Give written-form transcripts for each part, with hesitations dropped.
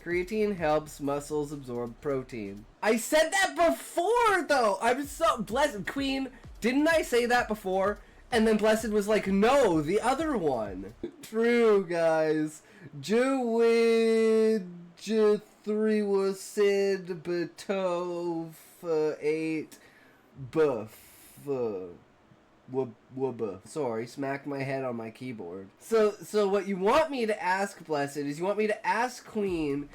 Creatine helps muscles absorb protein. I said that before, though. I'm so blessed. Queen, didn't I say that before? And then Blessed was like, no, the other one. True, guys. Jewid 3 was Sid Betov 8 Buff. Sorry, smacked my head on my keyboard. So what you want me to ask, Blessed, is you want me to ask Queen.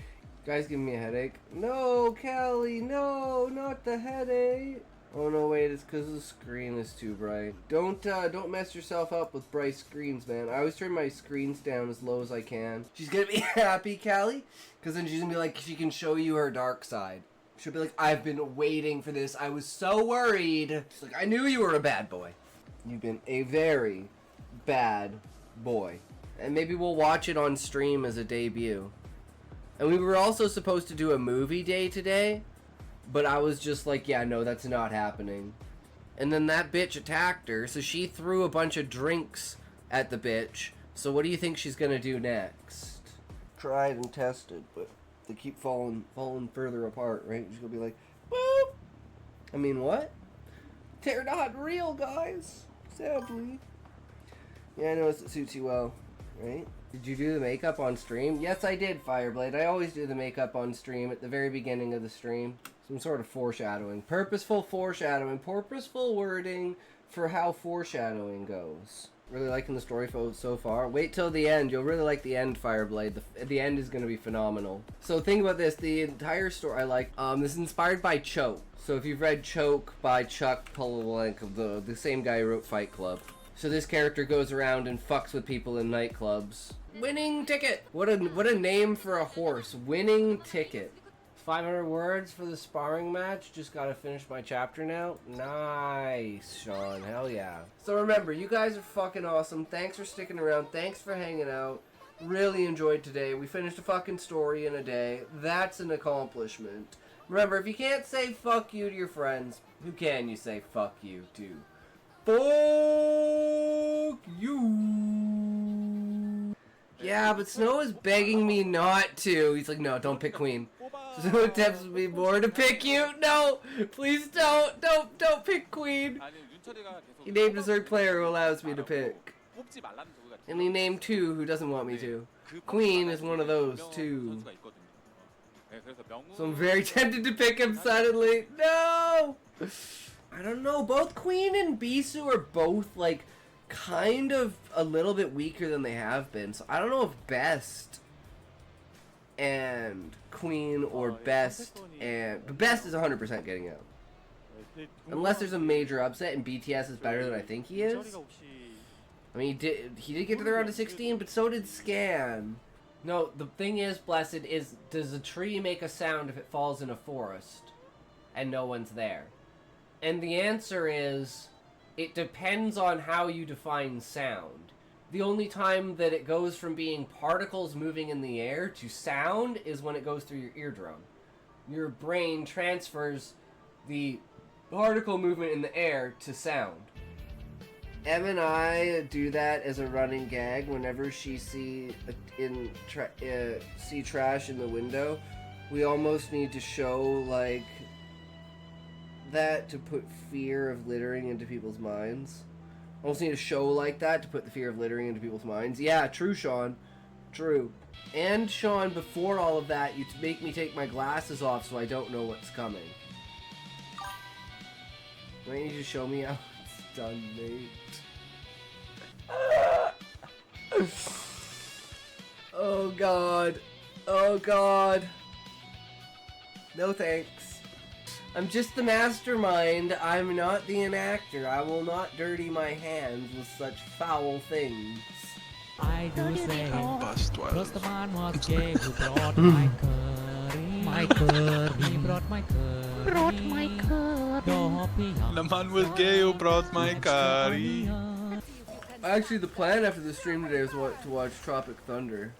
You guys giving me a headache? No, Kelly, no, not the headache. Oh no, wait, it's because the screen is too bright. Don't mess yourself up with bright screens, man. I always turn my screens down as low as I can. She's gonna be happy, Callie, because then she's gonna be like, she can show you her dark side. She'll be like, I've been waiting for this. I was so worried. She's like, I knew you were a bad boy. You've been a very bad boy. And maybe we'll watch it on stream as a debut. And we were also supposed to do a movie day today, but I was just like, yeah, no, that's not happening. And then that bitch attacked her, so she threw a bunch of drinks at the bitch. So what do you think she's gonna do next? Tried and tested, but they keep falling further apart, right? She's gonna be like, boop! I mean, what? They're not real, guys. Sadly. Yeah, I noticed it suits you well, right? Did you do the makeup on stream? Yes, I did, Fireblade. I always do the makeup on stream at the very beginning of the stream. Some sort of foreshadowing. Purposeful foreshadowing. Purposeful wording for how foreshadowing goes. Really liking the story so far. Wait till the end. You'll really like the end, Fireblade. The end is going to be phenomenal. So think about this. The entire story I like. This is inspired by Choke. So if you've read Choke by Chuck Palahniuk, the same guy who wrote Fight Club. So this character goes around and fucks with people in nightclubs. Winning Ticket! What a name for a horse. Winning Ticket. 500 words for the sparring match. Just gotta finish my chapter now. Nice, Sean. Hell yeah. So remember, you guys are fucking awesome. Thanks for sticking around. Thanks for hanging out. Really enjoyed today. We finished a fucking story in a day. That's an accomplishment. Remember, if you can't say fuck you to your friends, who can you say fuck you to? Fuck you. Yeah, but Snow is begging me not to. He's like, no, don't pick Queen. Snow tempts me more to pick you. No, please don't pick Queen. He named a third player who allows me to pick. And he named 2 who doesn't want me to. Queen is one of those 2. So I'm very tempted to pick him suddenly. No! I don't know. Both Queen and Bisu are both, like, kind of a little bit weaker than they have been. So I don't know if Best and Queen or Best and... But Best is 100% getting out. Unless there's a major upset and BTS is better than I think he is. I mean, he did get to the round of 16, but so did Scan. No, the thing is, Blessed, is does a tree make a sound if it falls in a forest and no one's there? And the answer is, it depends on how you define sound. The only time that it goes from being particles moving in the air to sound is when it goes through your eardrum. Your brain transfers the particle movement in the air to sound. Em and I do that as a running gag whenever she see trash in the window. We almost need to show, like, that to put fear of littering into people's minds. Almost need to show like that to put the fear of littering into people's minds. Yeah, true, Sean. True. And, Sean, before all of that, you make me take my glasses off so I don't know what's coming. Why don't you just show me how it's done, mate? Oh, God. Oh, God. No thanks. I'm just the mastermind. I'm not the enactor. I will not dirty my hands with such foul things. I do say, first the man was gay who brought my curry. He brought my curry. The man was gay who brought my curry. Actually, the plan after the stream today was to watch Tropic Thunder.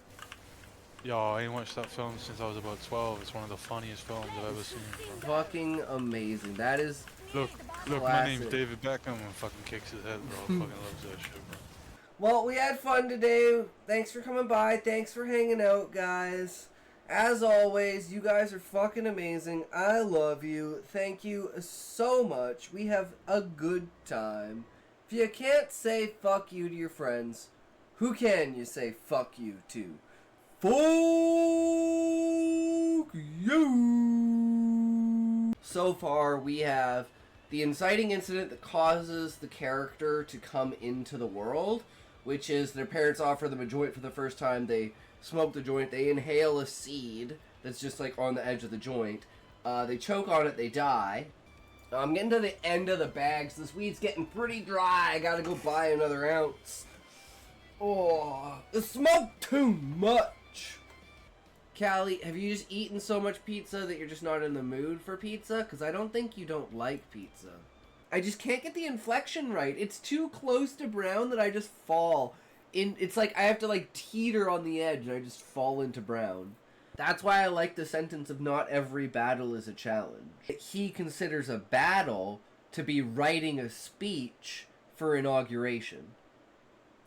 Yo, I ain't watched that film since I was about 12. It's one of the funniest films I've ever seen. Bro. Fucking amazing. That is Look, classic. my name's David Beckham and fucking kicks his head, bro. Fucking loves that shit, bro. Well, we had fun today. Thanks for coming by. Thanks for hanging out, guys. As always, you guys are fucking amazing. I love you. Thank you so much. We have a good time. If you can't say fuck you to your friends, who can you say fuck you to? Fuck you! So far, we have the inciting incident that causes the character to come into the world, which is their parents offer them a joint for the first time. They smoke the joint, they inhale a seed that's just like on the edge of the joint. They choke on it, they die. I'm getting to the end of the bags. This weed's getting pretty dry. I gotta go buy another ounce. Oh, the smoke too much. Callie, have you just eaten so much pizza that you're just not in the mood for pizza? Because I don't think you don't like pizza. I just can't get the inflection right. It's too close to brown that I just fall. It's like I have to like teeter on the edge and I just fall into brown. That's why I like the sentence of not every battle is a challenge. He considers a battle to be writing a speech for inauguration.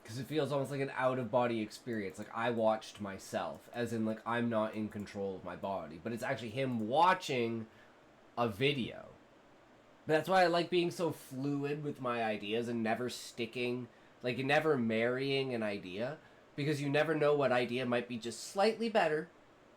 Because it feels almost like an out-of-body experience. Like, I watched myself. As in, like, I'm not in control of my body. But it's actually him watching a video. But that's why I like being so fluid with my ideas and never sticking, like, never marrying an idea. Because you never know what idea might be just slightly better.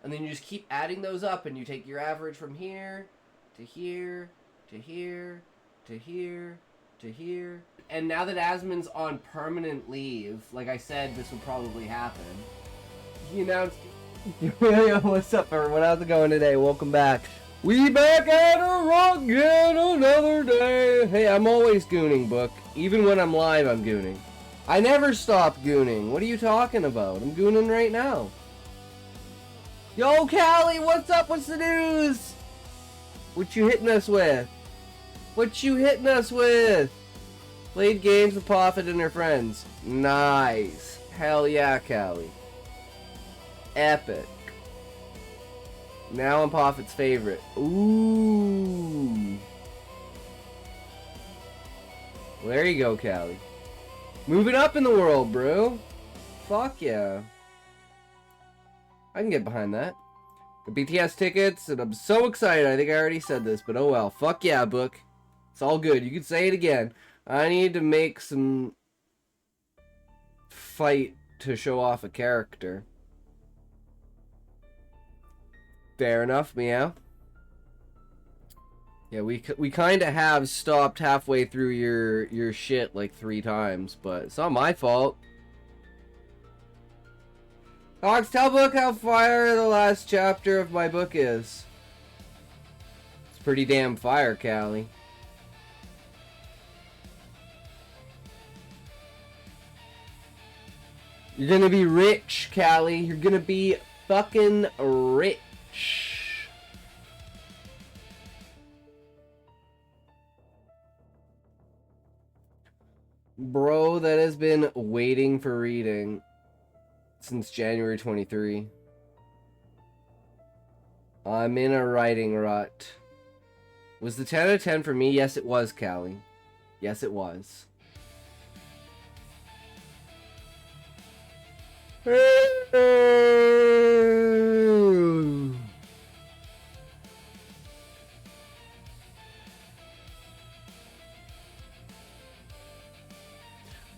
And then you just keep adding those up and you take your average from here, to here, to here, to here, to here. And now that Asmon's on permanent leave, like I said, this would probably happen. He announced, yo, what's up everyone? How's it going today? Welcome back. We back at her again another day. Hey, I'm always gooning, Book. Even when I'm live, I'm gooning. I never stop gooning. What are you talking about? I'm gooning right now. Yo, Callie, what's up? What's the news? What you hitting us with? What you hitting us with? Played games with Prophet and her friends. Nice. Hell yeah, Callie. Epic. Now I'm Prophet's favorite. Ooh. Well, there you go, Callie. Moving up in the world, bro. Fuck yeah. I can get behind that. The BTS tickets, and I'm so excited. I think I already said this, but oh well. Fuck yeah, Book. It's all good. You can say it again. I need to make some fight to show off a character. Fair enough, meow. Yeah, we kind of have stopped halfway through your shit like 3 times, but it's not my fault. Alex, tell Book how fire the last chapter of my book is. It's pretty damn fire, Callie. You're gonna be rich, Callie. You're gonna be fucking rich. Bro, that has been waiting for reading since January 23. I'm in a writing rut. Was the 10 out of 10 for me? Yes, it was, Callie. Yes, it was. I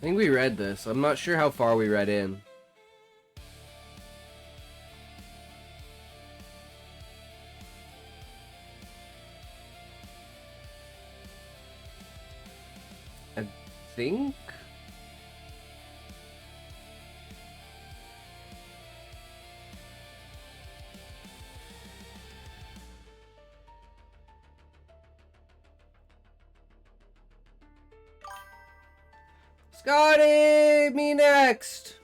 think we read this. I'm not sure how far we read in. I think... Scotty, me next.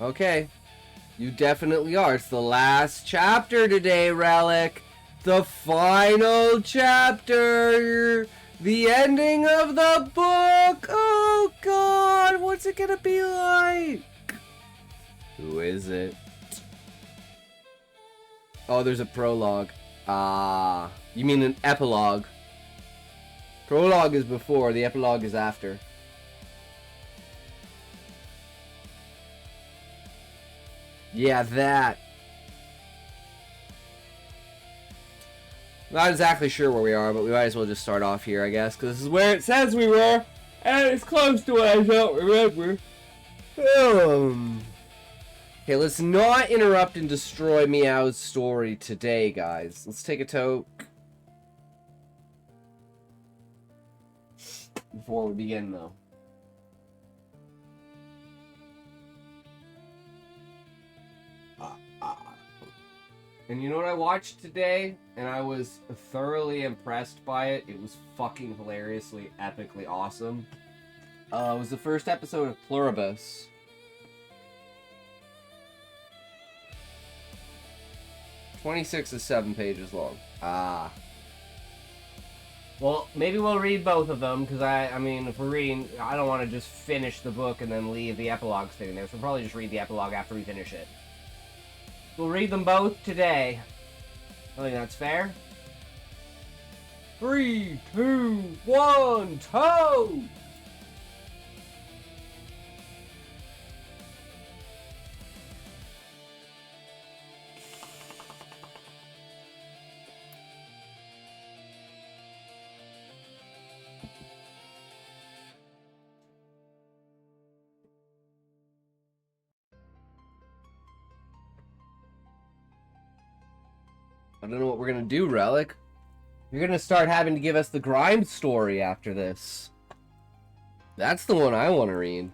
Okay, you definitely are. It's the last chapter today, Relic. The final chapter. The ending of the book. Oh God, what's it gonna be like? Who is it? Oh, there's a prologue. Ah, you mean an epilogue? Prologue is before, the epilogue is after. Yeah, that. Not exactly sure where we are, but we might as well just start off here, I guess, because this is where it says we were, and it's close to what I don't remember. Okay, let's not interrupt and destroy Meow's story today, guys. Let's take a toke. Before we begin, though. And you know what I watched today? And I was thoroughly impressed by it. It was fucking hilariously, epically awesome. It was the first episode of Pluribus. 26 is 7 pages long. Ah. Well, maybe we'll read both of them, because I mean, if we're reading, I don't want to just finish the book and then leave the epilogue sitting there, so we'll probably just read the epilogue after we finish it. We'll read them both today. I think that's fair. 3, 2, 1, toe! I don't know what we're gonna do, Relic. You're gonna start having to give us the Grimes story after this. That's the one I want to read.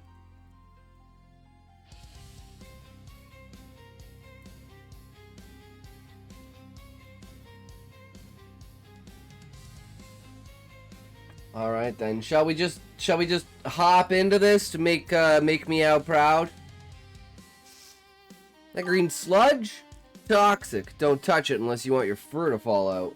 All right then. Shall we just hop into this to make Meow proud? That green sludge? Toxic. Don't touch it unless you want your fur to fall out.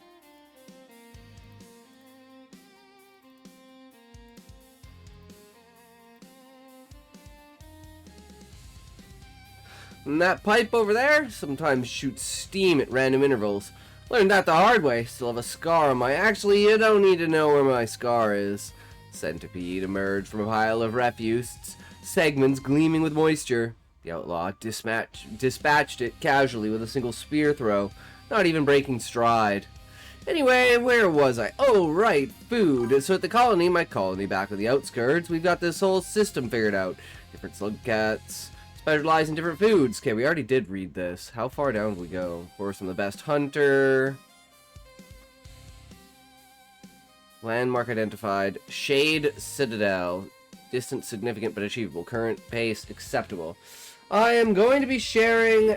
And that pipe over there sometimes shoots steam at random intervals. Learned that the hard way. Still have a scar on my... Actually, you don't need to know where my scar is. Centipede emerged from a pile of refuse, segments gleaming with moisture. The outlaw dispatched it casually with a single spear throw, not even breaking stride. Anyway, where was I? Oh, right, food. So at the colony, my colony back with the outskirts, we've got this whole system figured out. Different slug cats specialize in different foods. Okay, we already did read this. How far down did we go? Of course, I'm the best hunter. Landmark identified. Shade Citadel. Distance significant but achievable. Current pace acceptable. I am going to be sharing,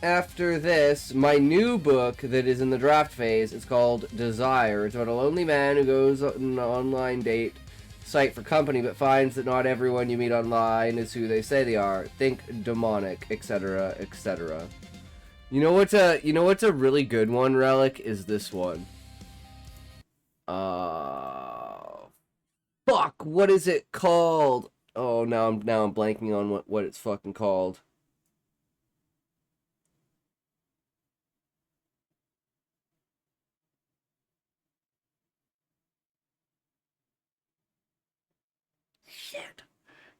after this, my new book that is in the draft phase. It's called Desire. It's about a lonely man who goes on an online date site for company, but finds that not everyone you meet online is who they say they are. Think demonic, etc., etc. You know what's a really good one, Relic, is this one. Fuck, what is it called? Oh, now I'm blanking on what it's fucking called. Shit.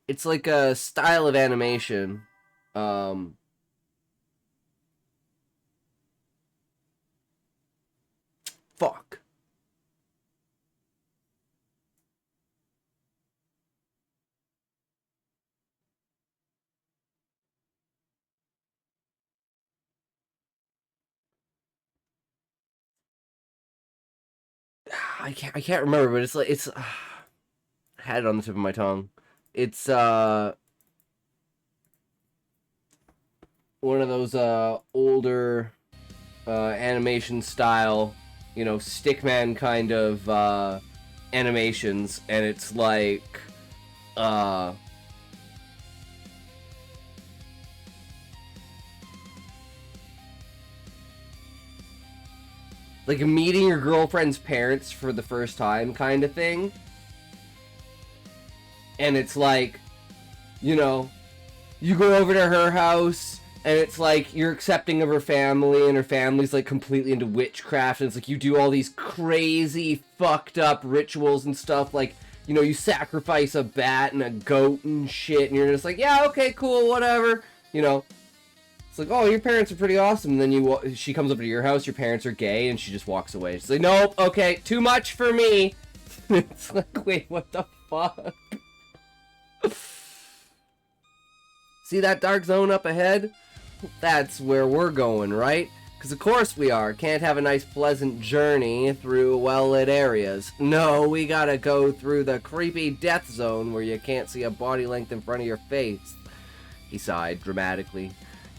It's like a style of animation. Fuck. I can't remember, but it's like I had it on the tip of my tongue. It's one of those older animation style, you know, stickman kind of animations, and it's like like meeting your girlfriend's parents for the first time kind of thing. And it's like, you know, you go over to her house, and it's like you're accepting of her family, and her family's like completely into witchcraft, and it's like you do all these crazy fucked up rituals and stuff, like, you know, you sacrifice a bat and a goat and shit, and you're just like, yeah, okay, cool, whatever, you know. It's like, oh, your parents are pretty awesome. And then she comes over to your house, your parents are gay, and she just walks away. She's like, nope, okay, too much for me. It's like, wait, what the fuck? See that dark zone up ahead? That's where we're going, right? Because of course we are. Can't have a nice pleasant journey through well-lit areas. No, we gotta go through the creepy death zone where you can't see a body length in front of your face. He sighed dramatically.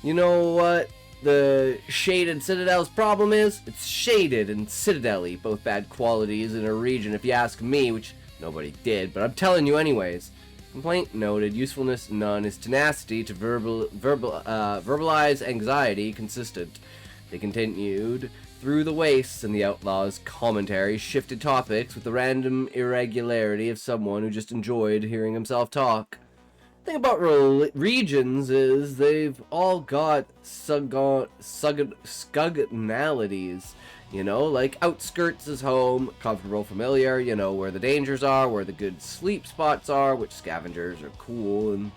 You know what the shaded citadel's problem is? It's shaded and citadel-y, both bad qualities in a region if you ask me, which nobody did, but I'm telling you anyways. Complaint noted, usefulness none, his tenacity to verbalize anxiety consistent. They continued through the wastes, and the outlaw's commentary shifted topics with the random irregularity of someone who just enjoyed hearing himself talk. The thing about regions is they've all got scugnalities. You know, like outskirts is home, comfortable, familiar, you know, where the dangers are, where the good sleep spots are, which scavengers are cool, and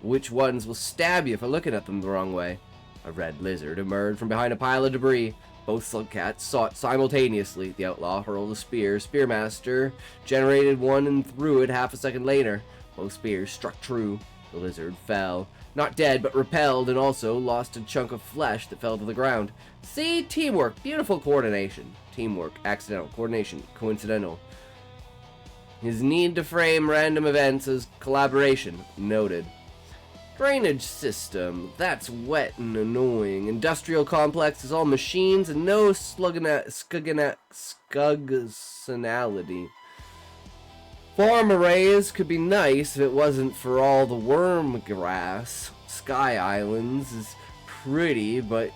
which ones will stab you for looking at them the wrong way. A red lizard emerged from behind a pile of debris. Both slugcats saw it simultaneously. The outlaw hurled a spear. Spearmaster generated one and threw it half a second later. Both spears struck true. The lizard fell. Not dead, but repelled, and also lost a chunk of flesh that fell to the ground. See? Teamwork. Beautiful coordination. Teamwork. Accidental. Coordination. Coincidental. His need to frame random events as collaboration. Noted. Drainage system. That's wet and annoying. Industrial complex is all machines and no skugginality. Farm arrays could be nice if it wasn't for all the worm grass. Sky Islands is pretty, but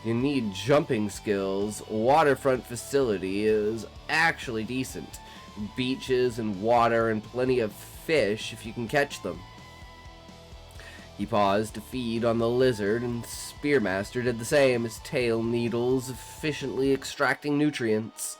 you need jumping skills. Waterfront facility is actually decent. Beaches and water and plenty of fish if you can catch them. He paused to feed on the lizard, and Spearmaster did the same, his tail needles efficiently extracting nutrients.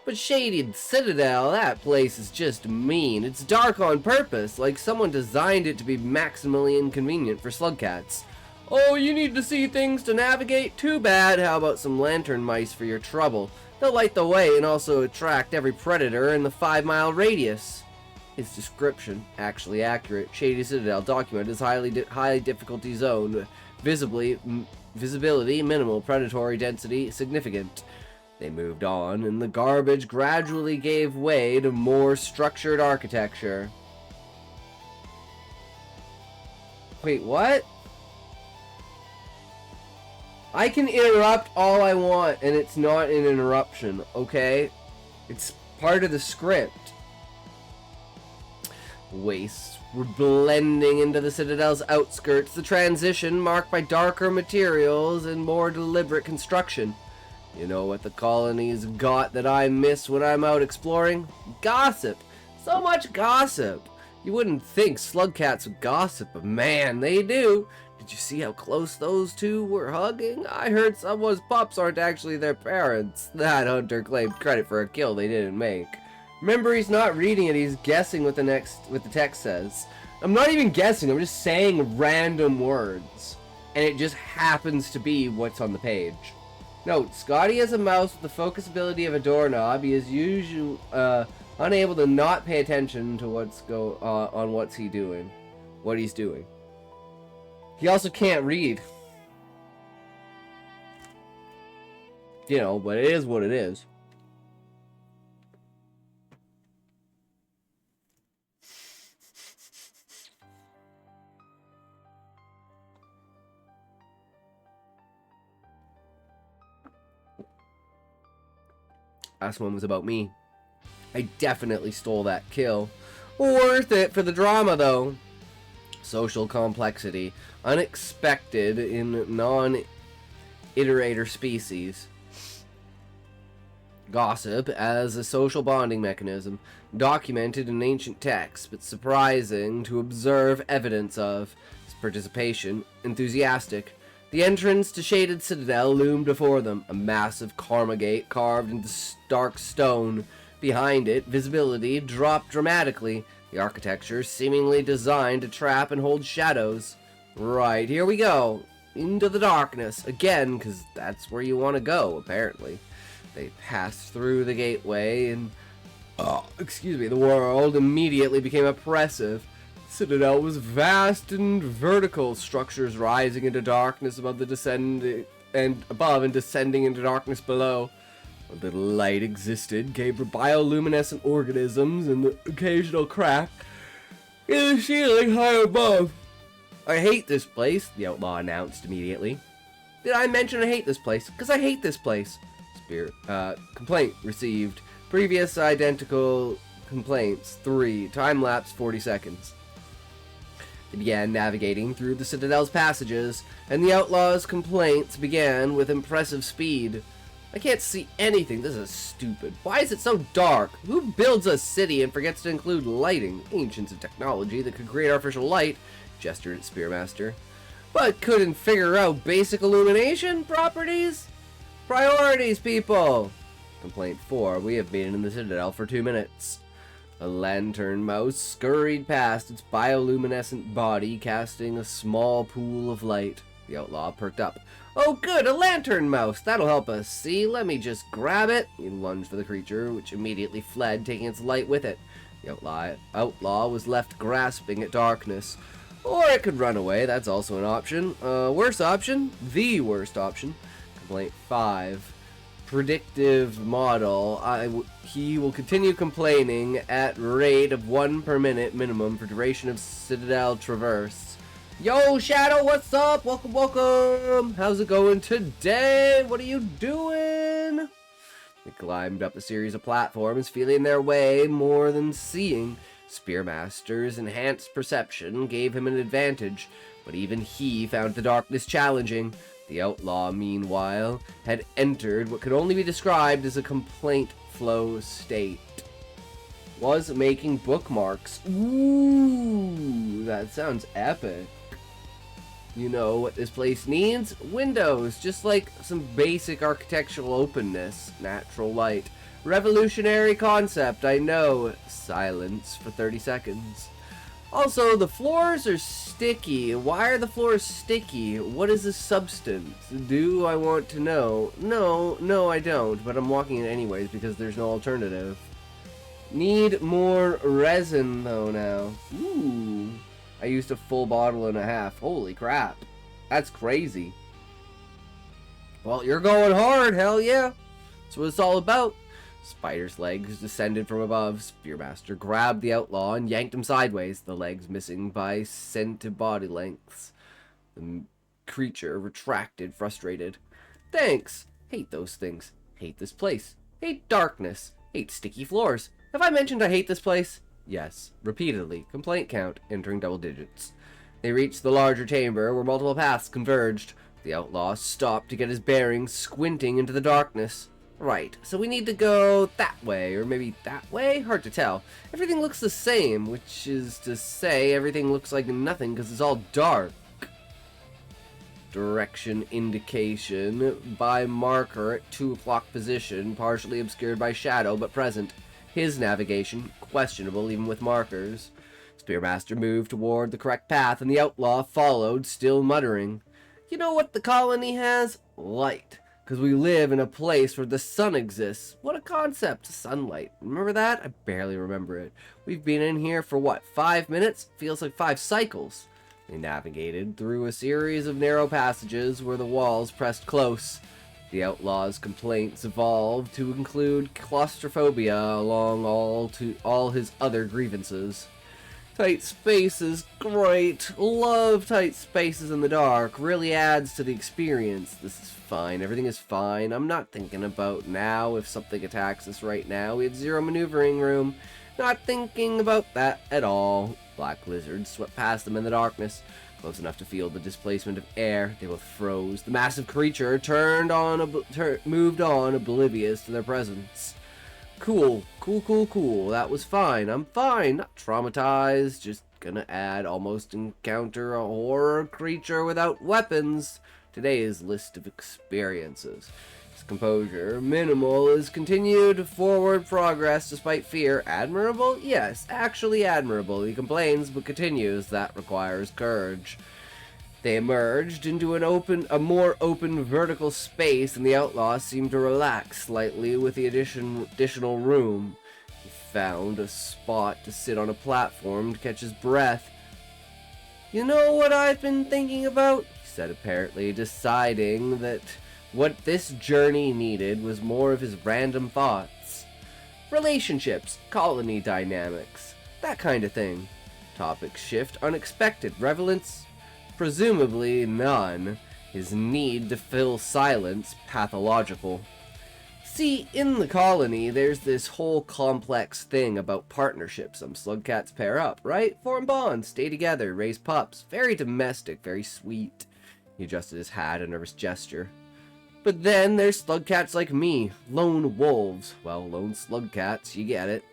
But Shaded Citadel, that place is just mean. It's dark on purpose, like someone designed it to be maximally inconvenient for slugcats. Oh, you need to see things to navigate? Too bad. How about some lantern mice for your trouble? They'll light the way and also attract every predator in the 5-mile radius. His description, actually accurate. Shady Citadel documented as high difficulty zone. Visibility minimal, predatory density significant. They moved on, and the garbage gradually gave way to more structured architecture. Wait, what? I can interrupt all I want, and it's not an interruption, okay? It's part of the script. Wastes were blending into the Citadel's outskirts, the transition marked by darker materials and more deliberate construction. You know what the colony's got that I miss when I'm out exploring? Gossip! So much gossip! You wouldn't think slugcats would gossip, but man, they do! Did you see how close those two were hugging? I heard someone's pups aren't actually their parents. That hunter claimed credit for a kill they didn't make. Remember, he's not reading it, he's guessing what the text says. I'm not even guessing, I'm just saying random words. And it just happens to be what's on the page. Note, Scotty has a mouse with the focus ability of a doorknob. He is usually unable to not pay attention to what he's doing. He also can't read. You know, but it is what it is. Last one was about me. I definitely stole that kill. Worth it for the drama, though. Social complexity. Unexpected in non-iterator species. Gossip as a social bonding mechanism. Documented in ancient texts, but surprising to observe evidence of. His participation enthusiastic. The entrance to Shaded Citadel loomed before them, a massive karma gate carved into stark stone. Behind it, visibility dropped dramatically, the architecture seemingly designed to trap and hold shadows. Right, here we go. into the darkness, again, because that's where you want to go, apparently. They passed through the gateway, and, the world immediately became oppressive. Citadel was vast and vertical, structures rising into darkness above the descending and above and descending into darkness below. A little light existed, gave bioluminescent organisms and the occasional crack in the ceiling high above. I hate this place, the outlaw announced immediately. Did I mention I hate this place? Because I hate this place. Complaint received. Previous identical complaints, 3. Time lapse 40 seconds. They began navigating through the Citadel's passages, and the outlaw's complaints began with impressive speed. I can't see anything. This is stupid. Why is it so dark? Who builds a city and forgets to include lighting? Ancients of technology that could create artificial light, gestured at Spearmaster, but couldn't figure out basic illumination properties? Priorities, people! Complaint 4. We have been in the Citadel for 2 minutes. A lantern mouse scurried past its bioluminescent body, casting a small pool of light. The outlaw perked up. Oh good, a lantern mouse! That'll help us see. Let me just grab it. He lunged for the creature, which immediately fled, taking its light with it. The outlaw was left grasping at darkness. Or it could run away, that's also an option. Worst option? The worst option. Complaint 5. Predictive model. He will continue complaining at rate of 1 per minute minimum for duration of Citadel traverse. Yo, Shadow, what's up? Welcome, welcome. How's it going today? What are you doing? They climbed up a series of platforms, feeling their way more than seeing. Spearmaster's enhanced perception gave him an advantage, but even he found the darkness challenging. The outlaw, meanwhile, had entered what could only be described as a complaint flow state. Was making bookmarks. Ooh, that sounds epic. You know what this place needs? Windows, just like some basic architectural openness, natural light. Revolutionary concept, I know. Silence for 30 seconds. Also, the floors are sticky. Why are the floors sticky? What is the substance? Do I want to know? No, I don't, but I'm walking it anyways because there's no alternative. Need more resin, though, now. Ooh. I used a full bottle and a half. Holy crap. That's crazy. Well, you're going hard, hell yeah. That's what it's all about. Spider's legs descended from above. Spearmaster grabbed the outlaw and yanked him sideways, the legs missing by cent body lengths. The creature retracted, frustrated. Thanks. Hate those things. Hate this place. Hate darkness. Hate sticky floors. Have I mentioned I hate this place? Yes. Repeatedly. Complaint count entering double digits. They reached the larger chamber where multiple paths converged. The outlaw stopped to get his bearings, squinting into the darkness. Right, so we need to go that way, or maybe that way? Hard to tell. Everything looks the same, which is to say everything looks like nothing because it's all dark. Direction indication by marker at 2 o'clock position, partially obscured by shadow but present. His navigation, questionable even with markers. Spearmaster moved toward the correct path and the outlaw followed, still muttering. You know what the colony has? Light. Because we live in a place where the sun exists. What a concept, sunlight. Remember that? I barely remember it. We've been in here for what, 5 minutes? Feels like 5 cycles. They navigated through a series of narrow passages where the walls pressed close. The outlaw's complaints evolved to include claustrophobia along all his other grievances. Tight spaces, great. Love tight spaces in the dark. Really adds to the experience. This is fine. Everything is fine. I'm not thinking about now if something attacks us right now. We have 0 maneuvering room. Not thinking about that at all. Black lizards swept past them in the darkness. Close enough to feel the displacement of air. They both froze. The massive creature moved on, oblivious to their presence. Cool. That was fine. I'm fine. Not traumatized. Just gonna add almost encounter a horror creature without weapons. Today's list of experiences. His composure. Minimal is continued forward progress despite fear. Admirable? Yes, actually admirable. He complains but continues. That requires courage. They emerged into a more open vertical space, and the outlaw seemed to relax slightly with the additional room. He found a spot to sit on a platform to catch his breath. "You know what I've been thinking about?" he said, apparently deciding that what this journey needed was more of his random thoughts. Relationships, colony dynamics, that kind of thing. Topic shift, unexpected, relevance, presumably none. His need to fill silence, pathological. See, in the colony, there's this whole complex thing about partnerships. Some slug cats pair up, right? Form bonds, stay together, raise pups. Very domestic, very sweet. He adjusted his hat, a nervous gesture. But then there's slug cats like me, lone wolves. Well, lone slug cats, you get it.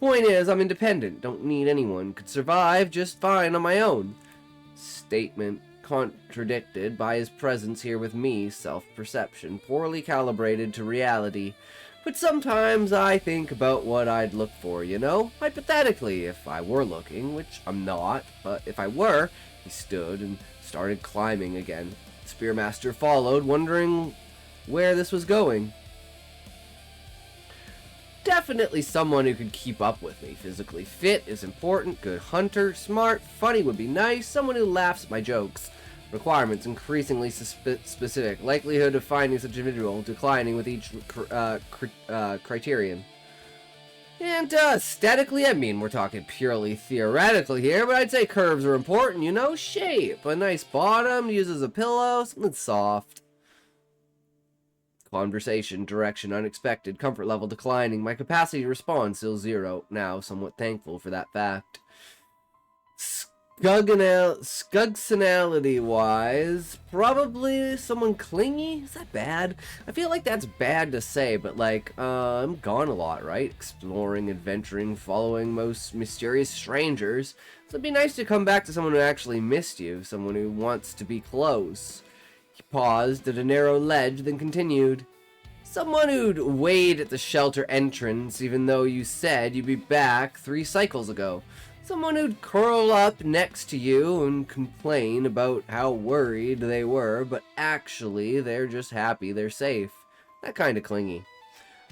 Point is, I'm independent, don't need anyone, could survive just fine on my own. Statement contradicted by his presence here with me, self-perception, poorly calibrated to reality. But sometimes I think about what I'd look for, you know? Hypothetically, if I were looking, which I'm not, but if I were. He stood and started climbing again. Spearmaster followed, wondering where this was going. Definitely someone who could keep up with me. Physically fit is important, good hunter, smart, funny would be nice, someone who laughs at my jokes. Requirements increasingly specific. Likelihood of finding such individual declining with each criterion. And aesthetically, I mean, we're talking purely theoretically here, but I'd say curves are important, you know? Shape, a nice bottom, used as a pillow, something soft. Conversation, direction, unexpected, comfort level declining, my capacity to respond still 0, now somewhat thankful for that fact. Skugsionality-wise, probably someone clingy? Is that bad? I feel like that's bad to say, but like, I'm gone a lot, right? Exploring, adventuring, following most mysterious strangers. So it'd be nice to come back to someone who actually missed you, someone who wants to be close. He paused at a narrow ledge, then continued. Someone who'd wait at the shelter entrance, even though you said you'd be back 3 cycles ago. Someone who'd curl up next to you and complain about how worried they were, but actually they're just happy they're safe. That kind of clingy.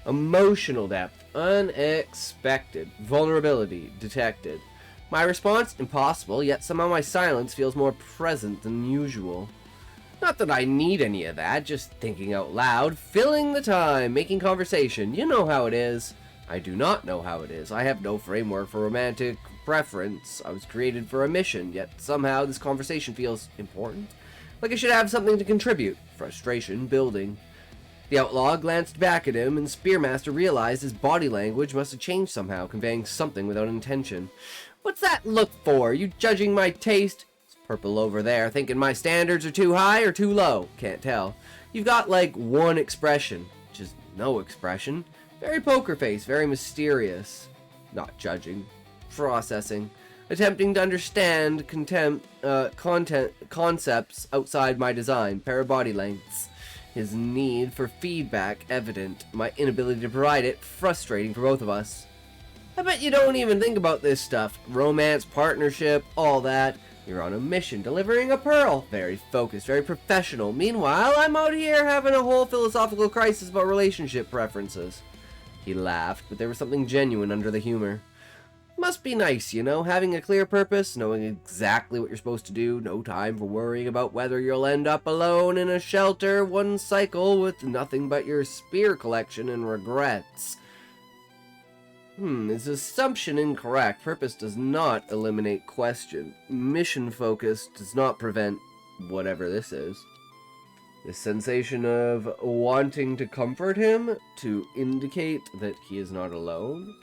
Emotional depth. Unexpected. Vulnerability. Detected. My response? Impossible, yet somehow my silence feels more present than usual. Not that I need any of that, just thinking out loud, filling the time, making conversation. You know how it is. I do not know how it is. I have no framework for romantic preference. I was created for a mission, yet somehow this conversation feels important. Like I should have something to contribute. Frustration building. The outlaw glanced back at him, and Spearmaster realized his body language must have changed somehow, conveying something without intention. What's that look for? You judging my taste? It's purple over there, thinking my standards are too high or too low. Can't tell. You've got like one expression, which is no expression. Very poker face, very mysterious. Not judging. Processing. Attempting to understand concepts outside my design. Pair of body lengths. His need for feedback evident. My inability to provide it frustrating for both of us. I bet you don't even think about this stuff. Romance, partnership, all that. You're on a mission, delivering a pearl. Very focused, very professional. Meanwhile, I'm out here having a whole philosophical crisis about relationship preferences. He laughed, but there was something genuine under the humor. Must be nice, you know, having a clear purpose, knowing exactly what you're supposed to do, no time for worrying about whether you'll end up alone in a shelter one cycle with nothing but your spear collection and regrets. Is assumption incorrect? Purpose does not eliminate question. Mission focus does not prevent whatever this is. The sensation of wanting to comfort him, to indicate that he is not alone.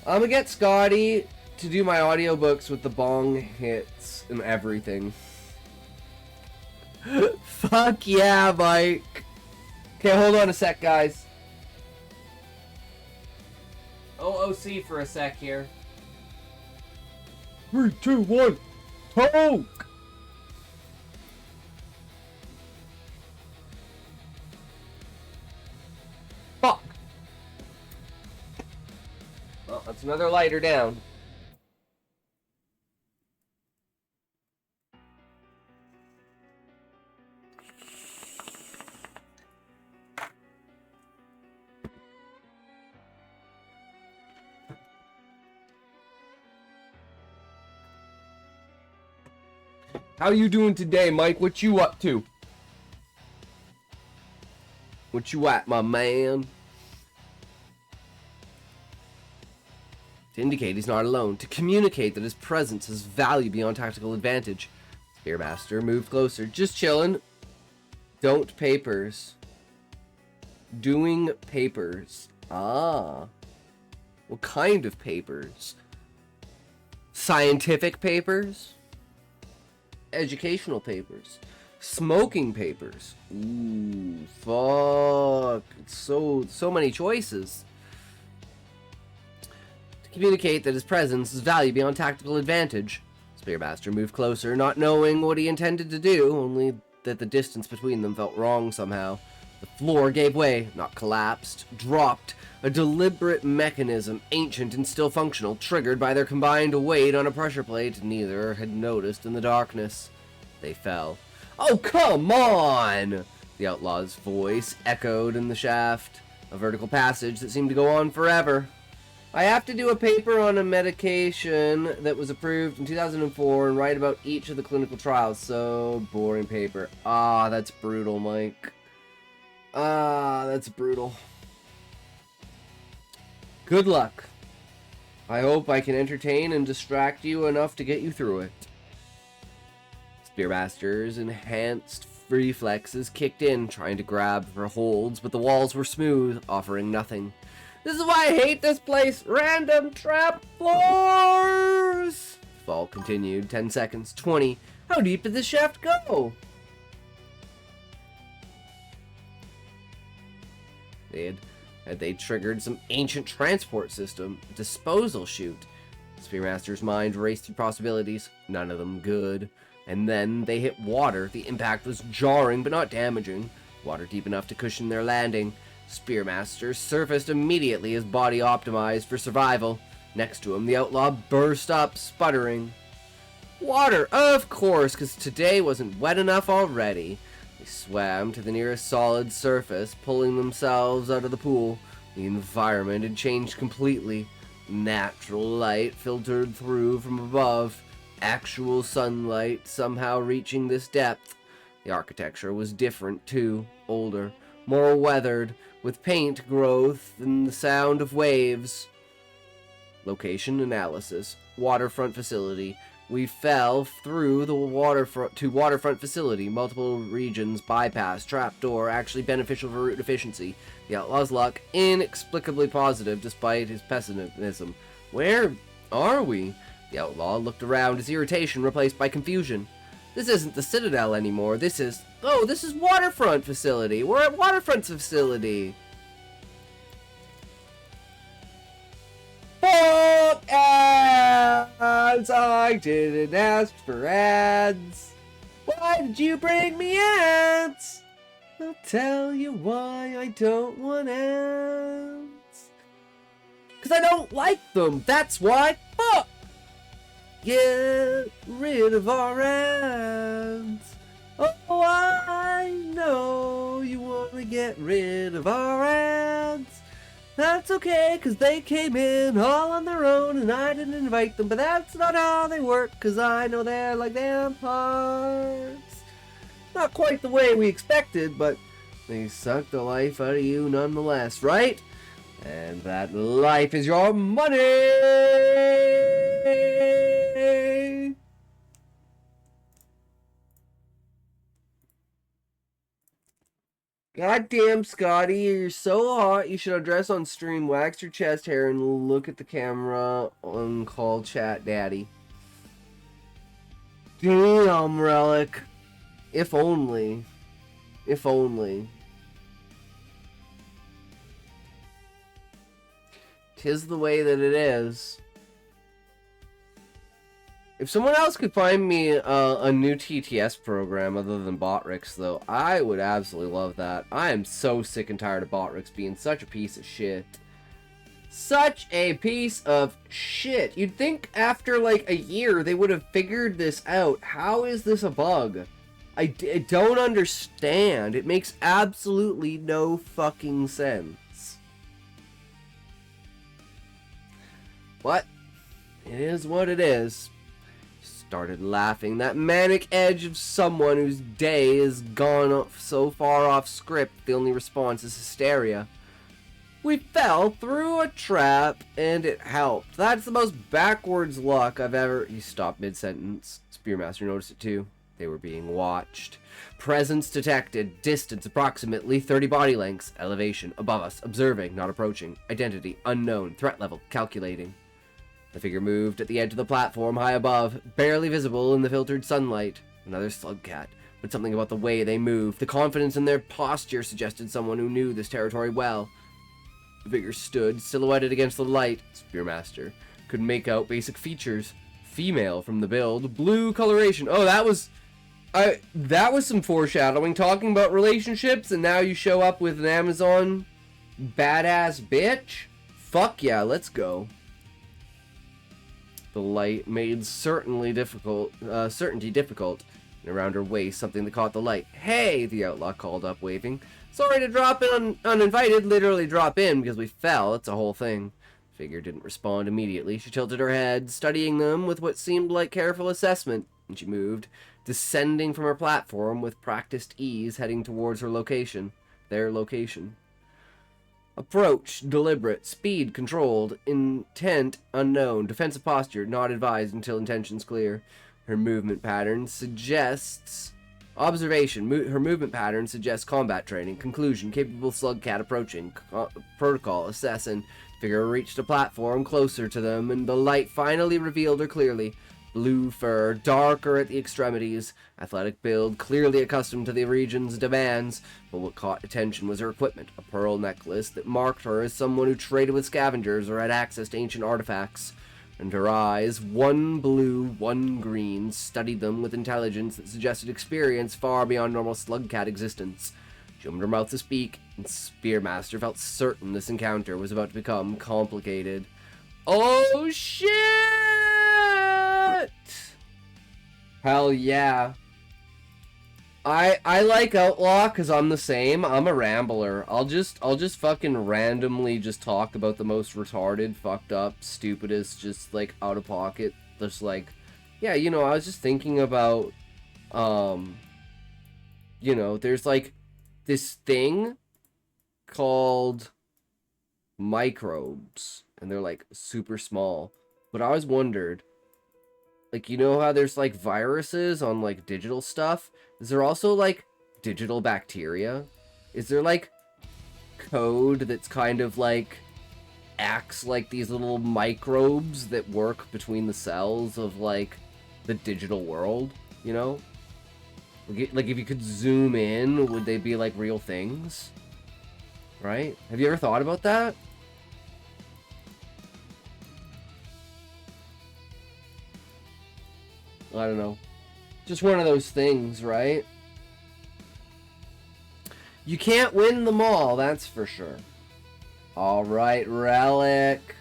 I'm gonna get Scotty to do my audiobooks with the bong hits and everything. Fuck yeah, Mike. Okay, hold on a sec, guys. OOC for a sec here. 3, 2, 1, talk! Fuck! Well, that's another lighter down. How you doing today, Mike? What you up to? What you at, my man? To indicate he's not alone. To communicate that his presence has value beyond tactical advantage. Spearmaster moved closer. Just chillin'. Don't papers. Doing papers. Ah. What kind of papers? Scientific papers? Educational papers? Smoking papers? Ooh, fuck. So many choices. To communicate that his presence is value beyond tactical advantage. Spearmaster moved closer, not knowing what he intended to do, only that the distance between them felt wrong somehow. The floor gave way, not collapsed, dropped. A deliberate mechanism, ancient and still functional, triggered by their combined weight on a pressure plate neither had noticed in the darkness. They fell. Oh, come on! The outlaw's voice echoed in the shaft, a vertical passage that seemed to go on forever. I have to do a paper on a medication that was approved in 2004 and write about each of the clinical trials. So boring paper. Ah, that's brutal, Mike. Ah, that's brutal. Good luck. I hope I can entertain and distract you enough to get you through it. Spearmaster's enhanced reflexes kicked in, trying to grab for holds, but the walls were smooth, offering nothing. This is why I hate this place! Random trap floors! Fall continued. 10 seconds. 20. How deep did this shaft go? Had they triggered some ancient transport system? Disposal chute? Spearmaster's mind raced through possibilities. None of them good. And then they hit water. The impact was jarring but not damaging. Water deep enough to cushion their landing. Spearmaster surfaced immediately, his body optimized for survival. Next to him, the outlaw burst up, sputtering. Water, of course, because today wasn't wet enough already. They swam to the nearest solid surface, pulling themselves out of the pool. The environment had changed completely. Natural light filtered through from above. Actual sunlight somehow reaching this depth. The architecture was different, too. Older, more weathered, with paint growth and the sound of waves. Location analysis. Waterfront facility. We fell through the waterfront facility. Multiple regions bypass. Trapdoor. Actually beneficial for route efficiency. The outlaw's luck inexplicably positive despite his pessimism. Where are we? The outlaw looked around, his irritation replaced by confusion. This isn't the Citadel anymore. This is... Oh, this is Waterfront Facility. We're at Waterfront Facility. Fuck ads! I didn't ask for ads. Why did you bring me ads? I'll tell you why I don't want ads. Because I don't like them. That's why. Fuck! Get rid of our ads. Oh, I know you want to get rid of our ads. That's okay, because they came in all on their own and I didn't invite them. But that's not how they work, because I know they're like vampires. Not quite the way we expected, but they suck the life out of you nonetheless, right? And that life is your money! Goddamn, Scotty, you're so hot. You should undress on stream, wax your chest hair, and look at the camera on call chat, daddy. Damn, Relic. If only. If only. 'Tis the way that it is. If someone else could find me a new TTS program other than Botrix, though, I would absolutely love that. I am so sick and tired of Botrix being such a piece of shit. Such a piece of shit. You'd think after like a year they would have figured this out. How is this a bug? I don't understand. It makes absolutely no fucking sense. What? It is what it is. started laughing, that manic edge of someone whose day has gone so far off script the only response is hysteria. We fell through a trap, and it helped. That's the most backwards luck I've ever... He stopped mid-sentence. Spearmaster noticed it too. They were being watched. Presence detected. Distance approximately 30 body lengths. Elevation above us. Observing, not approaching. Identity unknown. Threat level calculating. The figure moved at the edge of the platform high above, barely visible in the filtered sunlight. Another slug cat, but something about the way they moved, the confidence in their posture suggested someone who knew this territory well. The figure stood, silhouetted against the light. Spearmaster could make out basic features. Female from the build, blue coloration. Oh, that was some foreshadowing, talking about relationships, and now you show up with an Amazon badass bitch? Fuck yeah, let's go. The light made certainty difficult, and around her waist, something that caught the light. Hey, the outlaw called up, waving. Sorry to drop in uninvited, literally drop in because we fell, it's a whole thing. Figure didn't respond immediately. She tilted her head, studying them with what seemed like careful assessment, and she moved, descending from her platform with practiced ease, heading towards her location. Their location. Approach, deliberate, speed controlled, intent unknown, defensive posture not advised until intentions clear. Her movement pattern suggests observation. Her movement pattern suggests combat training. Conclusion, capable slug cat approaching. Protocol, assassin. Figure reached a platform closer to them, and the light finally revealed her clearly. Blue fur, darker at the extremities, athletic build, clearly accustomed to the region's demands, but what caught attention was her equipment, a pearl necklace that marked her as someone who traded with scavengers or had access to ancient artifacts. And her eyes, one blue, one green, studied them with intelligence that suggested experience far beyond normal slug cat existence. She opened her mouth to speak, and Spearmaster felt certain this encounter was about to become complicated. Oh shit! Hell yeah. I like Outlaw because I'm the same. I'm a rambler. I'll just fucking randomly just talk about the most retarded, fucked up, stupidest, just like out of pocket. Just like, yeah, you know, I was just thinking about, you know, there's like this thing called microbes, and they're like super small. But I always wondered, like, you know how there's like viruses on like digital stuff? Is there also like digital bacteria? Is there like code that's kind of like acts like these little microbes that work between the cells of like the digital world, you know? Like if you could zoom in, would they be like real things? Right? Have you ever thought about that? I don't know. Just one of those things, right? You can't win them all, that's for sure. Alright, Relic.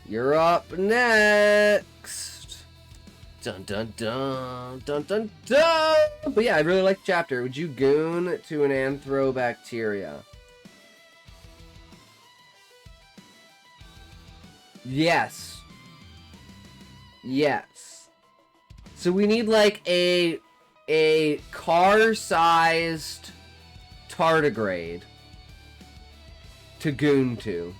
You're up next. Dun dun dun. Dun dun dun. But yeah, I really like the chapter. Would you goon to an anthrobacteria? Yes. Yes. So we need like a car-sized tardigrade to goon to.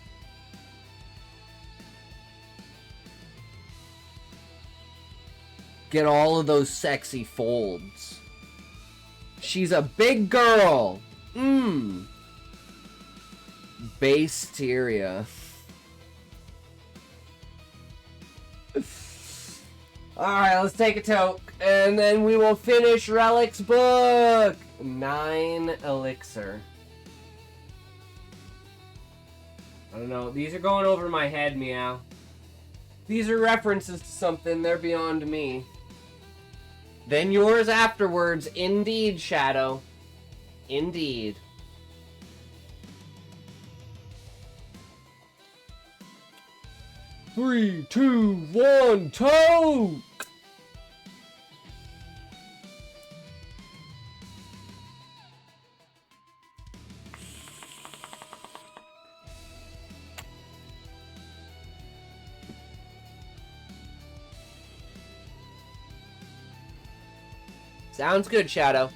Get all of those sexy folds. She's a big girl. Basteria. Alright, let's take a toke, and then we will finish Relic's book! 9 elixir. I don't know, these are going over my head, Meow. These are references to something, they're beyond me. Then yours afterwards, indeed, Shadow. Indeed. Three, two, one, toke! Sounds good, Shadow.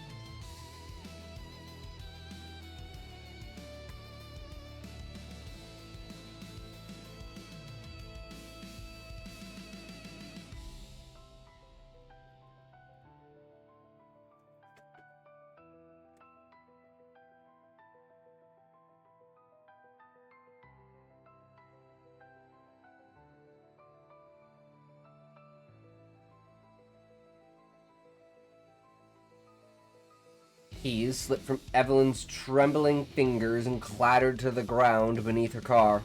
Keys slipped from Evelyn's trembling fingers and clattered to the ground beneath her car.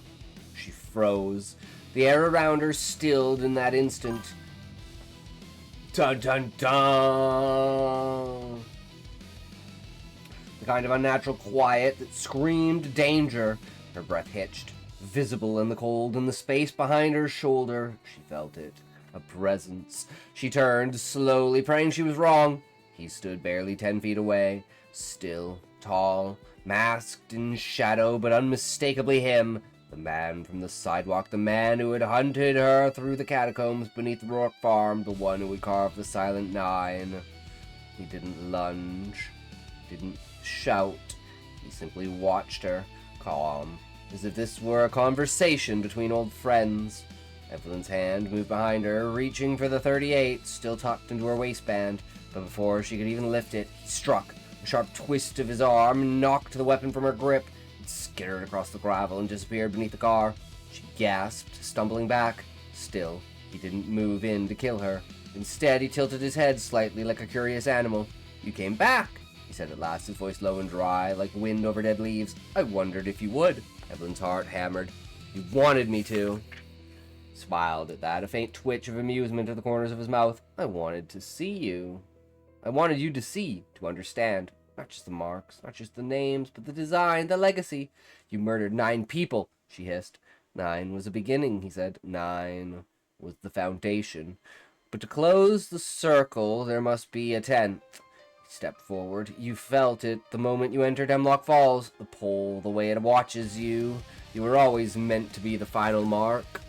She froze. The air around her stilled in that instant. Dun dun dun! The kind of unnatural quiet that screamed danger. Her breath hitched. Visible in the cold in the space behind her shoulder, she felt it. A presence. She turned slowly, praying she was wrong. He stood barely 10 feet away, still, tall, masked in shadow, but unmistakably him. The man from the sidewalk, the man who had hunted her through the catacombs beneath the Rourke farm, the one who had carved the Silent Nine. He didn't lunge, didn't shout. He simply watched her, calm, as if this were a conversation between old friends. Evelyn's hand moved behind her, reaching for the .38, still tucked into her waistband. But before she could even lift it, he struck. A sharp twist of his arm knocked the weapon from her grip. It skittered across the gravel and disappeared beneath the car. She gasped, stumbling back. Still, he didn't move in to kill her. Instead, he tilted his head slightly like a curious animal. "You came back," he said at last, his voice low and dry, like wind over dead leaves. "I wondered if you would." Evelyn's heart hammered. "You wanted me to." He smiled at that, a faint twitch of amusement at the corners of his mouth. "I wanted to see you. I wanted you to see, to understand. Not just the marks, not just the names, but the design, the legacy. You murdered 9 people," she hissed. 9 was a beginning, he said. 9 was the foundation. But to close the circle, there must be a 10th. He stepped forward. "You felt it the moment you entered Hemlock Falls. The pole, the way it watches you. You were always meant to be the final mark."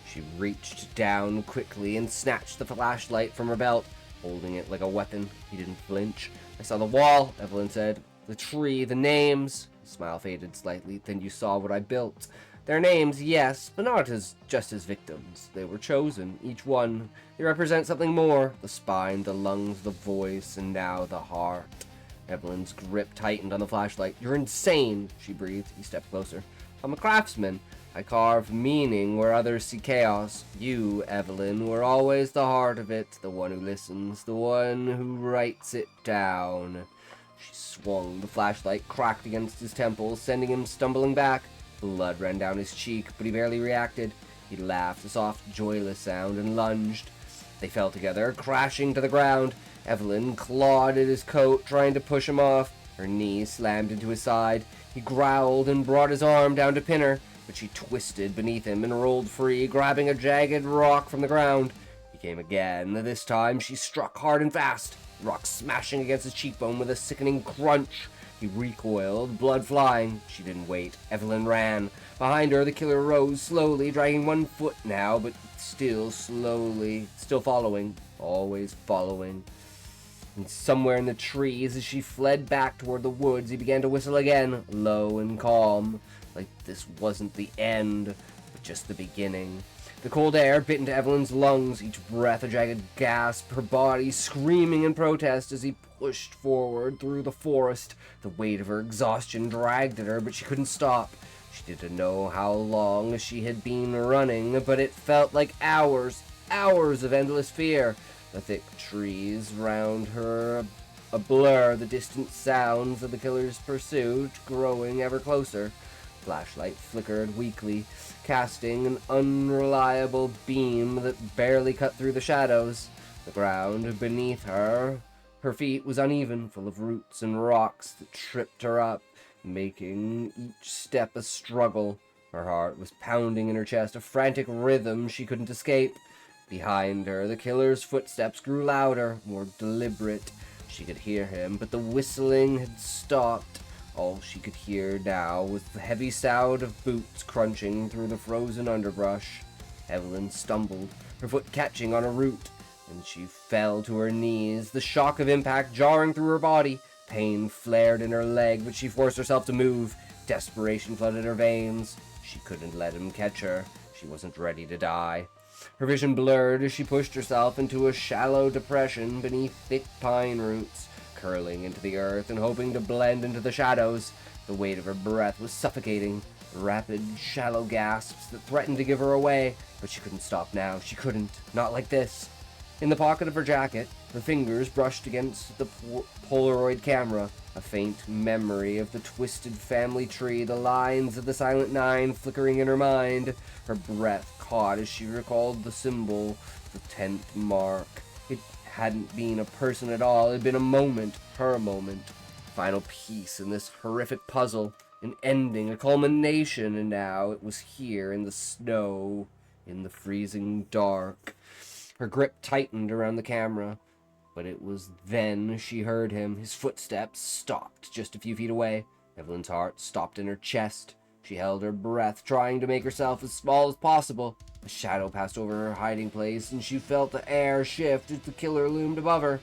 She reached down quickly and snatched the flashlight from her belt, holding it like a weapon. He didn't flinch. "I saw the wall," Evelyn said. "The tree, the names." His smile faded slightly. "Then you saw what I built. Their names, yes, but not as just as victims. They were chosen, each one. They represent something more. The spine, the lungs, the voice, and now the heart." Evelyn's grip tightened on the flashlight. "You're insane," she breathed. He stepped closer. "I'm a craftsman. I carve meaning where others see chaos. You, Evelyn, were always the heart of it, the one who listens, the one who writes it down." She swung. The flashlight cracked against his temple, sending him stumbling back. Blood ran down his cheek, but he barely reacted. He laughed, a soft, joyless sound, and lunged. They fell together, crashing to the ground. Evelyn clawed at his coat, trying to push him off. Her knee slammed into his side. He growled and brought his arm down to pin her, but she twisted beneath him and rolled free, grabbing a jagged rock from the ground. He came again. This time she struck hard and fast, the rock smashing against his cheekbone with a sickening crunch. He recoiled, blood flying. She didn't wait. Evelyn ran. Behind her, the killer rose slowly, dragging 1 foot now, but still slowly, still following, always following. And somewhere in the trees, as she fled back toward the woods, he began to whistle again, low and calm, like this wasn't the end, but just the beginning. The cold air bit into Evelyn's lungs, each breath a jagged gasp, her body screaming in protest as he pushed forward through the forest. The weight of her exhaustion dragged at her, but she couldn't stop. She didn't know how long she had been running, but it felt like hours, hours of endless fear. The thick trees round her a blur, the distant sounds of the killer's pursuit growing ever closer. Flashlight flickered weakly, casting an unreliable beam that barely cut through the shadows. The ground beneath her, her feet was uneven, full of roots and rocks that tripped her up, making each step a struggle. Her heart was pounding in her chest, a frantic rhythm she couldn't escape. Behind her, the killer's footsteps grew louder, more deliberate. She could hear him, but the whistling had stopped. All she could hear now was the heavy sound of boots crunching through the frozen underbrush. Evelyn stumbled, her foot catching on a root. and she fell to her knees, the shock of impact jarring through her body. Pain flared in her leg, but she forced herself to move. Desperation flooded her veins. She couldn't let him catch her. She wasn't ready to die. Her vision blurred as she pushed herself into a shallow depression beneath thick pine roots, curling into the earth and hoping to blend into the shadows. The weight of her breath was suffocating. Rapid, shallow gasps that threatened to give her away, but she couldn't stop now. She couldn't. Not like this. In the pocket of her jacket, her fingers brushed against the Polaroid camera, a faint memory of the twisted family tree, the lines of the Silent Nine flickering in her mind. Her breath caught as she recalled the symbol, the 10th mark. It hadn't been a person at all. It had been a moment, her moment. Final piece in this horrific puzzle, an ending, a culmination, and now it was here in the snow, in the freezing dark. Her grip tightened around the camera, but it was then she heard him. His footsteps stopped just a few feet away. Evelyn's heart stopped in her chest. She held her breath, trying to make herself as small as possible. A shadow passed over her hiding place, and she felt the air shift as the killer loomed above her.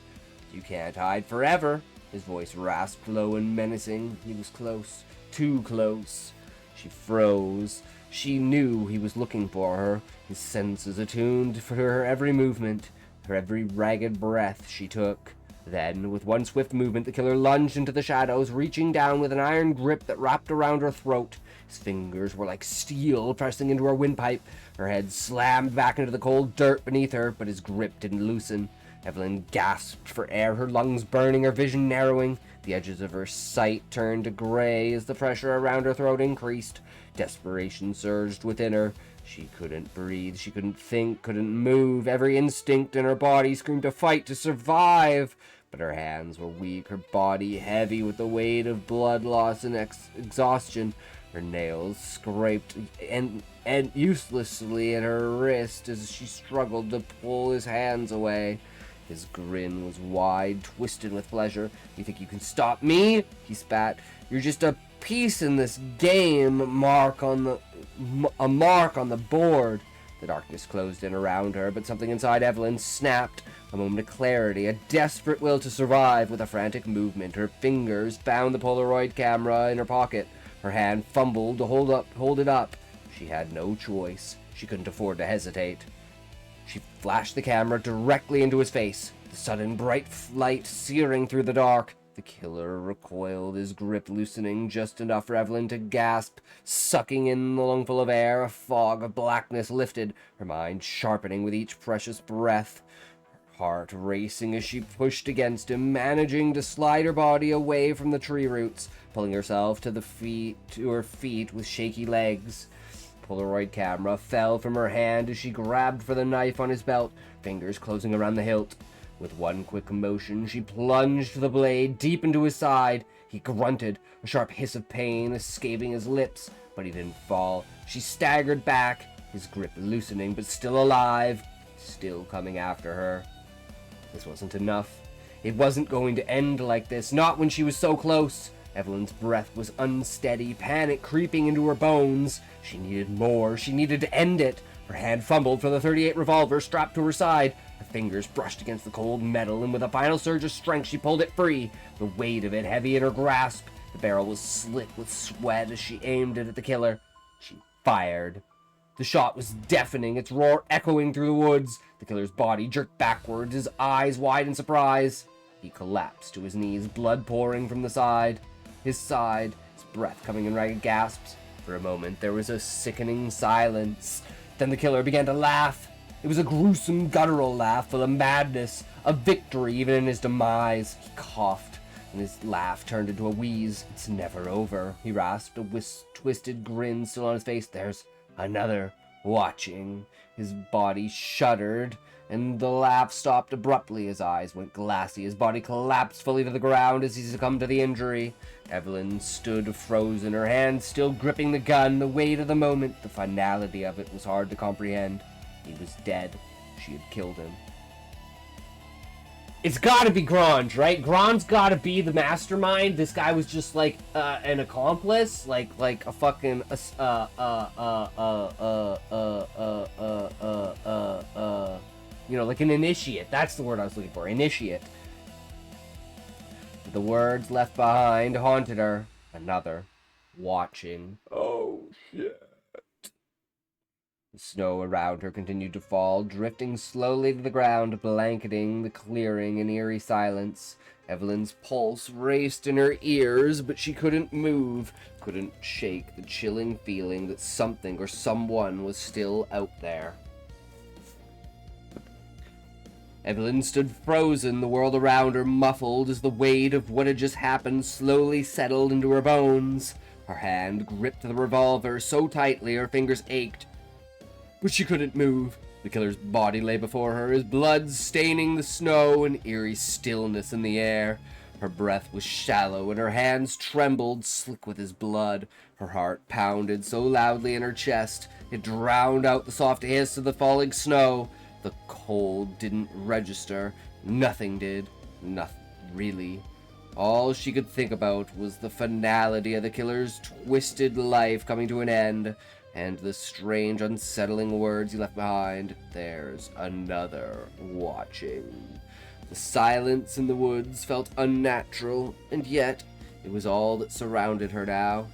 "You can't hide forever." His voice rasped low and menacing. He was close, too close. She froze. She knew he was looking for her, his senses attuned for her every movement, her every ragged breath she took. Then, with one swift movement, the killer lunged into the shadows, reaching down with an iron grip that wrapped around her throat. His fingers were like steel pressing into her windpipe. Her head slammed back into the cold dirt beneath her, but his grip didn't loosen. Evelyn gasped for air, her lungs burning, her vision narrowing. The edges of her sight turned to gray as the pressure around her throat increased. Desperation surged within her. She couldn't breathe, she couldn't think, couldn't move. Every instinct in her body screamed to fight, to survive. But her hands were weak, her body heavy with the weight of blood loss and exhaustion. Her nails scraped and uselessly at her wrist as she struggled to pull his hands away. His grin was wide, twisted with pleasure. "You think you can stop me?" he spat. "You're just a piece in this game, a mark on the board." The darkness closed in around her, but something inside Evelyn snapped. A moment of clarity, a desperate will to survive. With a frantic movement, her fingers found the Polaroid camera in her pocket. Her hand fumbled to hold it up. She had no choice. She couldn't afford to hesitate. She flashed the camera directly into his face, the sudden bright light searing through the dark. The killer recoiled, his grip loosening just enough for Evelyn to gasp. Sucking in the lungful of air, a fog of blackness lifted, her mind sharpening with each precious breath. Her heart racing as she pushed against him, managing to slide her body away from the tree roots, pulling herself to her feet with shaky legs. Polaroid camera fell from her hand as she grabbed for the knife on his belt, fingers closing around the hilt. With one quick motion, she plunged the blade deep into his side. He grunted, a sharp hiss of pain escaping his lips, but he didn't fall. She staggered back, his grip loosening, but still alive, still coming after her. This wasn't enough. It wasn't going to end like this, not when she was so close. Evelyn's breath was unsteady, panic creeping into her bones. She needed more. She needed to end it. Her hand fumbled for the .38 revolver strapped to her side. Her fingers brushed against the cold metal, and with a final surge of strength, she pulled it free, the weight of it heavy in her grasp. The barrel was slick with sweat as she aimed it at the killer. She fired. The shot was deafening, its roar echoing through the woods. The killer's body jerked backwards, his eyes wide in surprise. He collapsed to his knees, blood pouring from the side. His breath coming in ragged gasps. For a moment, there was a sickening silence. Then the killer began to laugh. It was a gruesome, guttural laugh full of madness, of victory even in his demise. He coughed, and his laugh turned into a wheeze. "It's never over," he rasped, a twisted grin still on his face. "There's another watching." His body shuddered, and the laugh stopped abruptly. His eyes went glassy. His body collapsed fully to the ground as he succumbed to the injury. Evelyn stood frozen, her hand still gripping the gun. The weight of the moment, the finality of it was hard to comprehend. He was dead. She had killed him. It's gotta be Grange, right? Grange's gotta be the mastermind. This guy was just like an accomplice, like a fucking You know, like an initiate. That's the word I was looking for. Initiate. The words left behind haunted her. Another. Watching. Oh, shit. The snow around her continued to fall, drifting slowly to the ground, blanketing the clearing in eerie silence. Evelyn's pulse raced in her ears, but she couldn't move, couldn't shake the chilling feeling that something or someone was still out there. Evelyn stood frozen, the world around her muffled as the weight of what had just happened slowly settled into her bones. Her hand gripped the revolver so tightly her fingers ached, but she couldn't move. The killer's body lay before her, his blood staining the snow, an eerie stillness in the air. Her breath was shallow, and her hands trembled, slick with his blood. Her heart pounded so loudly in her chest, it drowned out the soft hiss of the falling snow. The cold didn't register. Nothing did. Nothing, really. All she could think about was the finality of the killer's twisted life coming to an end, and the strange, unsettling words he left behind. There's another watching. The silence in the woods felt unnatural, and yet it was all that surrounded her now.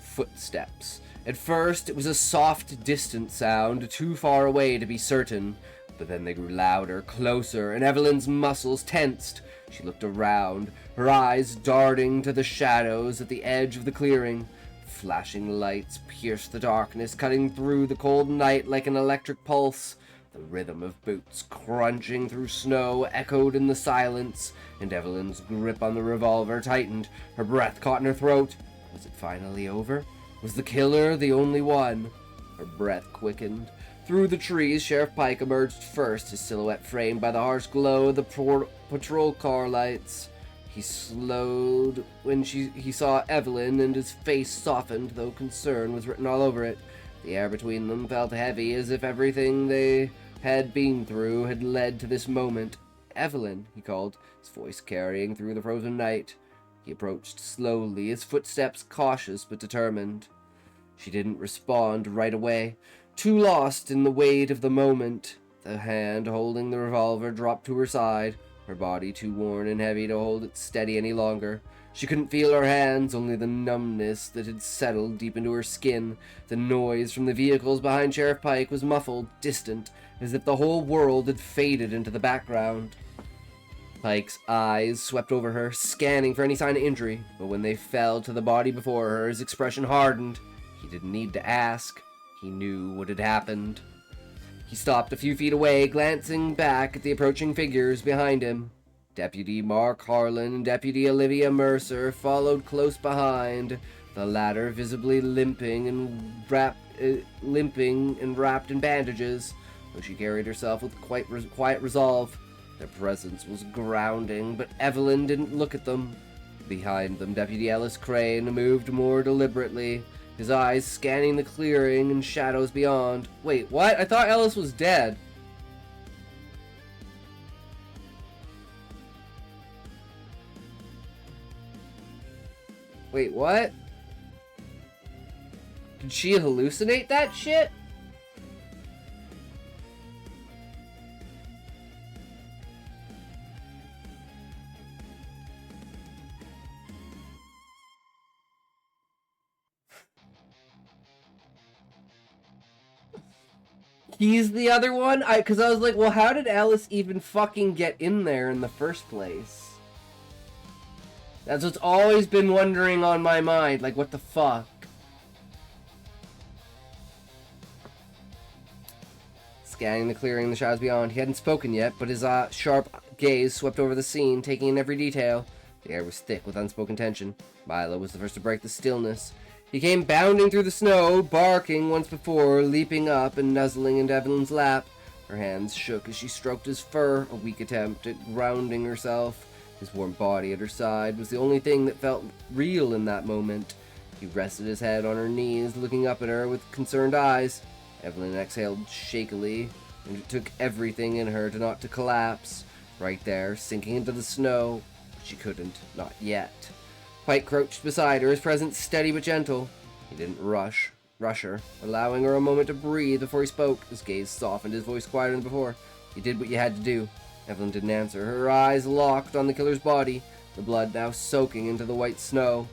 Footsteps. At first, it was a soft, distant sound, too far away to be certain, but then they grew louder, closer, and Evelyn's muscles tensed. She looked around, her eyes darting to the shadows at the edge of the clearing. Flashing lights pierced the darkness, cutting through the cold night like an electric pulse. The rhythm of boots crunching through snow echoed in the silence, and Evelyn's grip on the revolver tightened. Her breath caught in her throat. Was it finally over? Was the killer the only one? Her breath quickened. Through the trees, Sheriff Pike emerged first, his silhouette framed by the harsh glow of the patrol car lights. He slowed when he saw Evelyn, and his face softened, though concern was written all over it. The air between them felt heavy, as if everything they had been through had led to this moment. "Evelyn," he called, his voice carrying through the frozen night. He approached slowly, his footsteps cautious but determined. She didn't respond right away, too lost in the weight of the moment. The hand holding the revolver dropped to her side, her body too worn and heavy to hold it steady any longer. She couldn't feel her hands, only the numbness that had settled deep into her skin. The noise from the vehicles behind Sheriff Pike was muffled, distant, as if the whole world had faded into the background. Pike's eyes swept over her, scanning for any sign of injury, but when they fell to the body before her, his expression hardened. He didn't need to ask. He knew what had happened. He stopped a few feet away, glancing back at the approaching figures behind him. Deputy Mark Harlan and Deputy Olivia Mercer followed close behind, the latter visibly limping and wrapped in bandages, though she carried herself with quiet resolve. Their presence was grounding, but Evelyn didn't look at them. Behind them, Deputy Ellis Crane moved more deliberately, his eyes scanning the clearing and shadows beyond. Wait, what? I thought Ellis was dead. Wait, what? Did she hallucinate that shit? He's the other one? Because I was like, well, how did Alice even fucking get in there in the first place? That's what's always been wondering on my mind. Like, what the fuck? Scanning the clearing in the shadows beyond. He hadn't spoken yet, but his sharp gaze swept over the scene, taking in every detail. The air was thick with unspoken tension. Milo was the first to break the stillness. He came bounding through the snow, barking once before, leaping up and nuzzling into Evelyn's lap. Her hands shook as she stroked his fur, a weak attempt at grounding herself. His warm body at her side was the only thing that felt real in that moment. He rested his head on her knees, looking up at her with concerned eyes. Evelyn exhaled shakily, and it took everything in her not to collapse. Right there, sinking into the snow. But she couldn't, not yet. Pike crouched beside her, his presence steady but gentle. He didn't rush her, allowing her a moment to breathe before he spoke. His gaze softened, his voice quieter than before. You did what you had to do. Evelyn didn't answer. Her eyes locked on the killer's body, the blood now soaking into the white snow.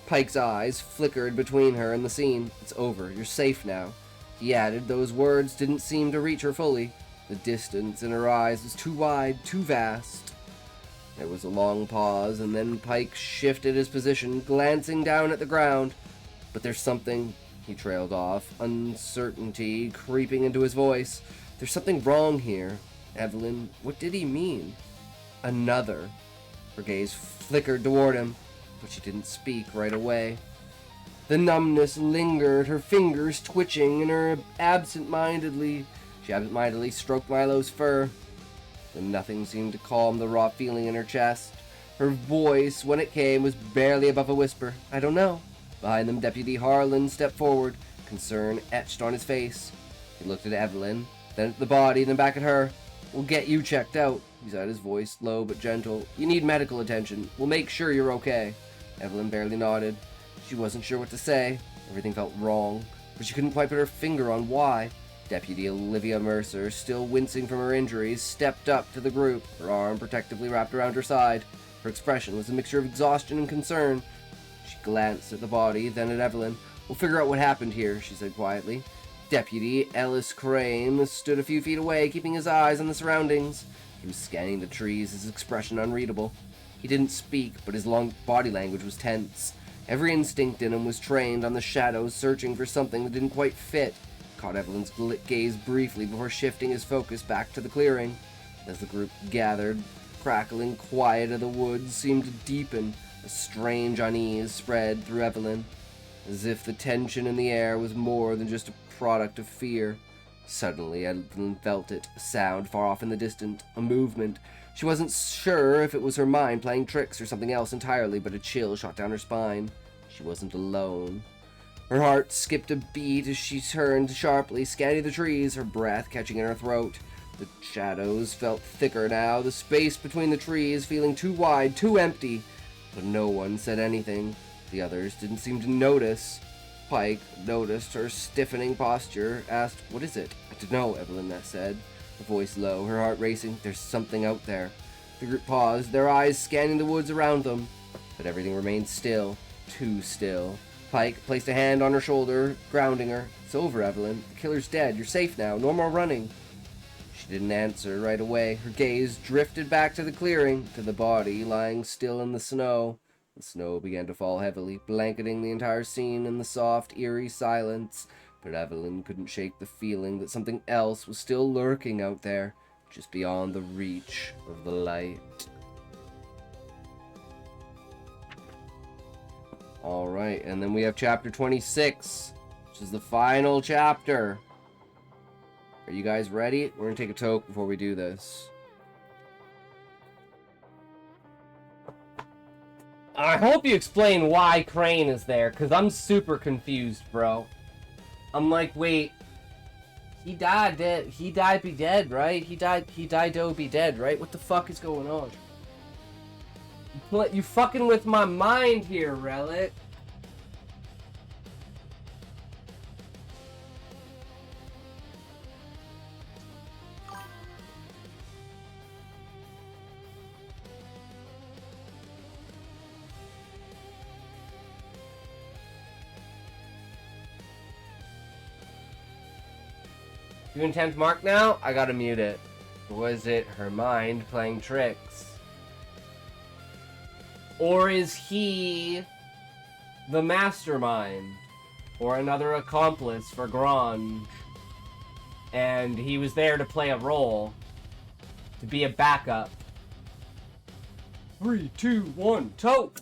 Pike's eyes flickered between her and the scene. It's over. You're safe now. He added. Those words didn't seem to reach her fully. The distance in her eyes was too wide, too vast. There was a long pause, and then Pike shifted his position, glancing down at the ground. But there's something, he trailed off, uncertainty creeping into his voice. There's something wrong here. Evelyn, what did he mean? Another. Her gaze flickered toward him, but she didn't speak right away. The numbness lingered, her fingers twitching, and her absent-mindedly stroked Milo's fur. But nothing seemed to calm the raw feeling in her chest. Her voice, when it came, was barely above a whisper. I don't know. Behind them, Deputy Harlan stepped forward, concern etched on his face. He looked at Evelyn, then at the body, then back at her. We'll get you checked out, he said, his voice low but gentle. You need medical attention. We'll make sure you're okay. Evelyn barely nodded. She wasn't sure what to say. Everything felt wrong, but she couldn't quite put her finger on why. Deputy Olivia Mercer, still wincing from her injuries, stepped up to the group, her arm protectively wrapped around her side. Her expression was a mixture of exhaustion and concern. She glanced at the body, then at Evelyn. We'll figure out what happened here, she said quietly. Deputy Ellis Crane stood a few feet away, keeping his eyes on the surroundings. He was scanning the trees, his expression unreadable. He didn't speak, but his long body language was tense. Every instinct in him was trained on the shadows, searching for something that didn't quite fit. He caught Evelyn's gaze briefly before shifting his focus back to the clearing. As the group gathered, crackling quiet of the woods seemed to deepen. A strange unease spread through Evelyn, as if the tension in the air was more than just a product of fear. Suddenly, Evelyn felt it, a sound far off in the distance, a movement. She wasn't sure if it was her mind playing tricks or something else entirely, but a chill shot down her spine. She wasn't alone. Her heart skipped a beat as she turned sharply, scanning the trees, her breath catching in her throat. The shadows felt thicker now, the space between the trees feeling too wide, too empty. But no one said anything. The others didn't seem to notice. Pike noticed her stiffening posture, asked, What is it? I don't know, Evelyn said, her voice low, her heart racing. There's something out there. The group paused, their eyes scanning the woods around them. But everything remained still, too still. Pike placed a hand on her shoulder, grounding her. It's over, Evelyn. The killer's dead. You're safe now. No more running. She didn't answer right away. Her gaze drifted back to the clearing, to the body lying still in the snow. The snow began to fall heavily, blanketing the entire scene in the soft, eerie silence. But Evelyn couldn't shake the feeling that something else was still lurking out there, just beyond the reach of the light. Alright, and then we have chapter 26, which is the final chapter. Are you guys ready? We're gonna take a toke before we do this. I hope you explain why Crane is there, because I'm super confused, bro. I'm like, wait, he died be dead, right? He died be dead, right? What the fuck is going on? You fucking with my mind here, Relic. You in 10th mark now? I gotta mute it. Was it her mind playing tricks? Or is he the mastermind? Or another accomplice for Grange? And he was there to play a role. To be a backup. 3, 2, 1, toke!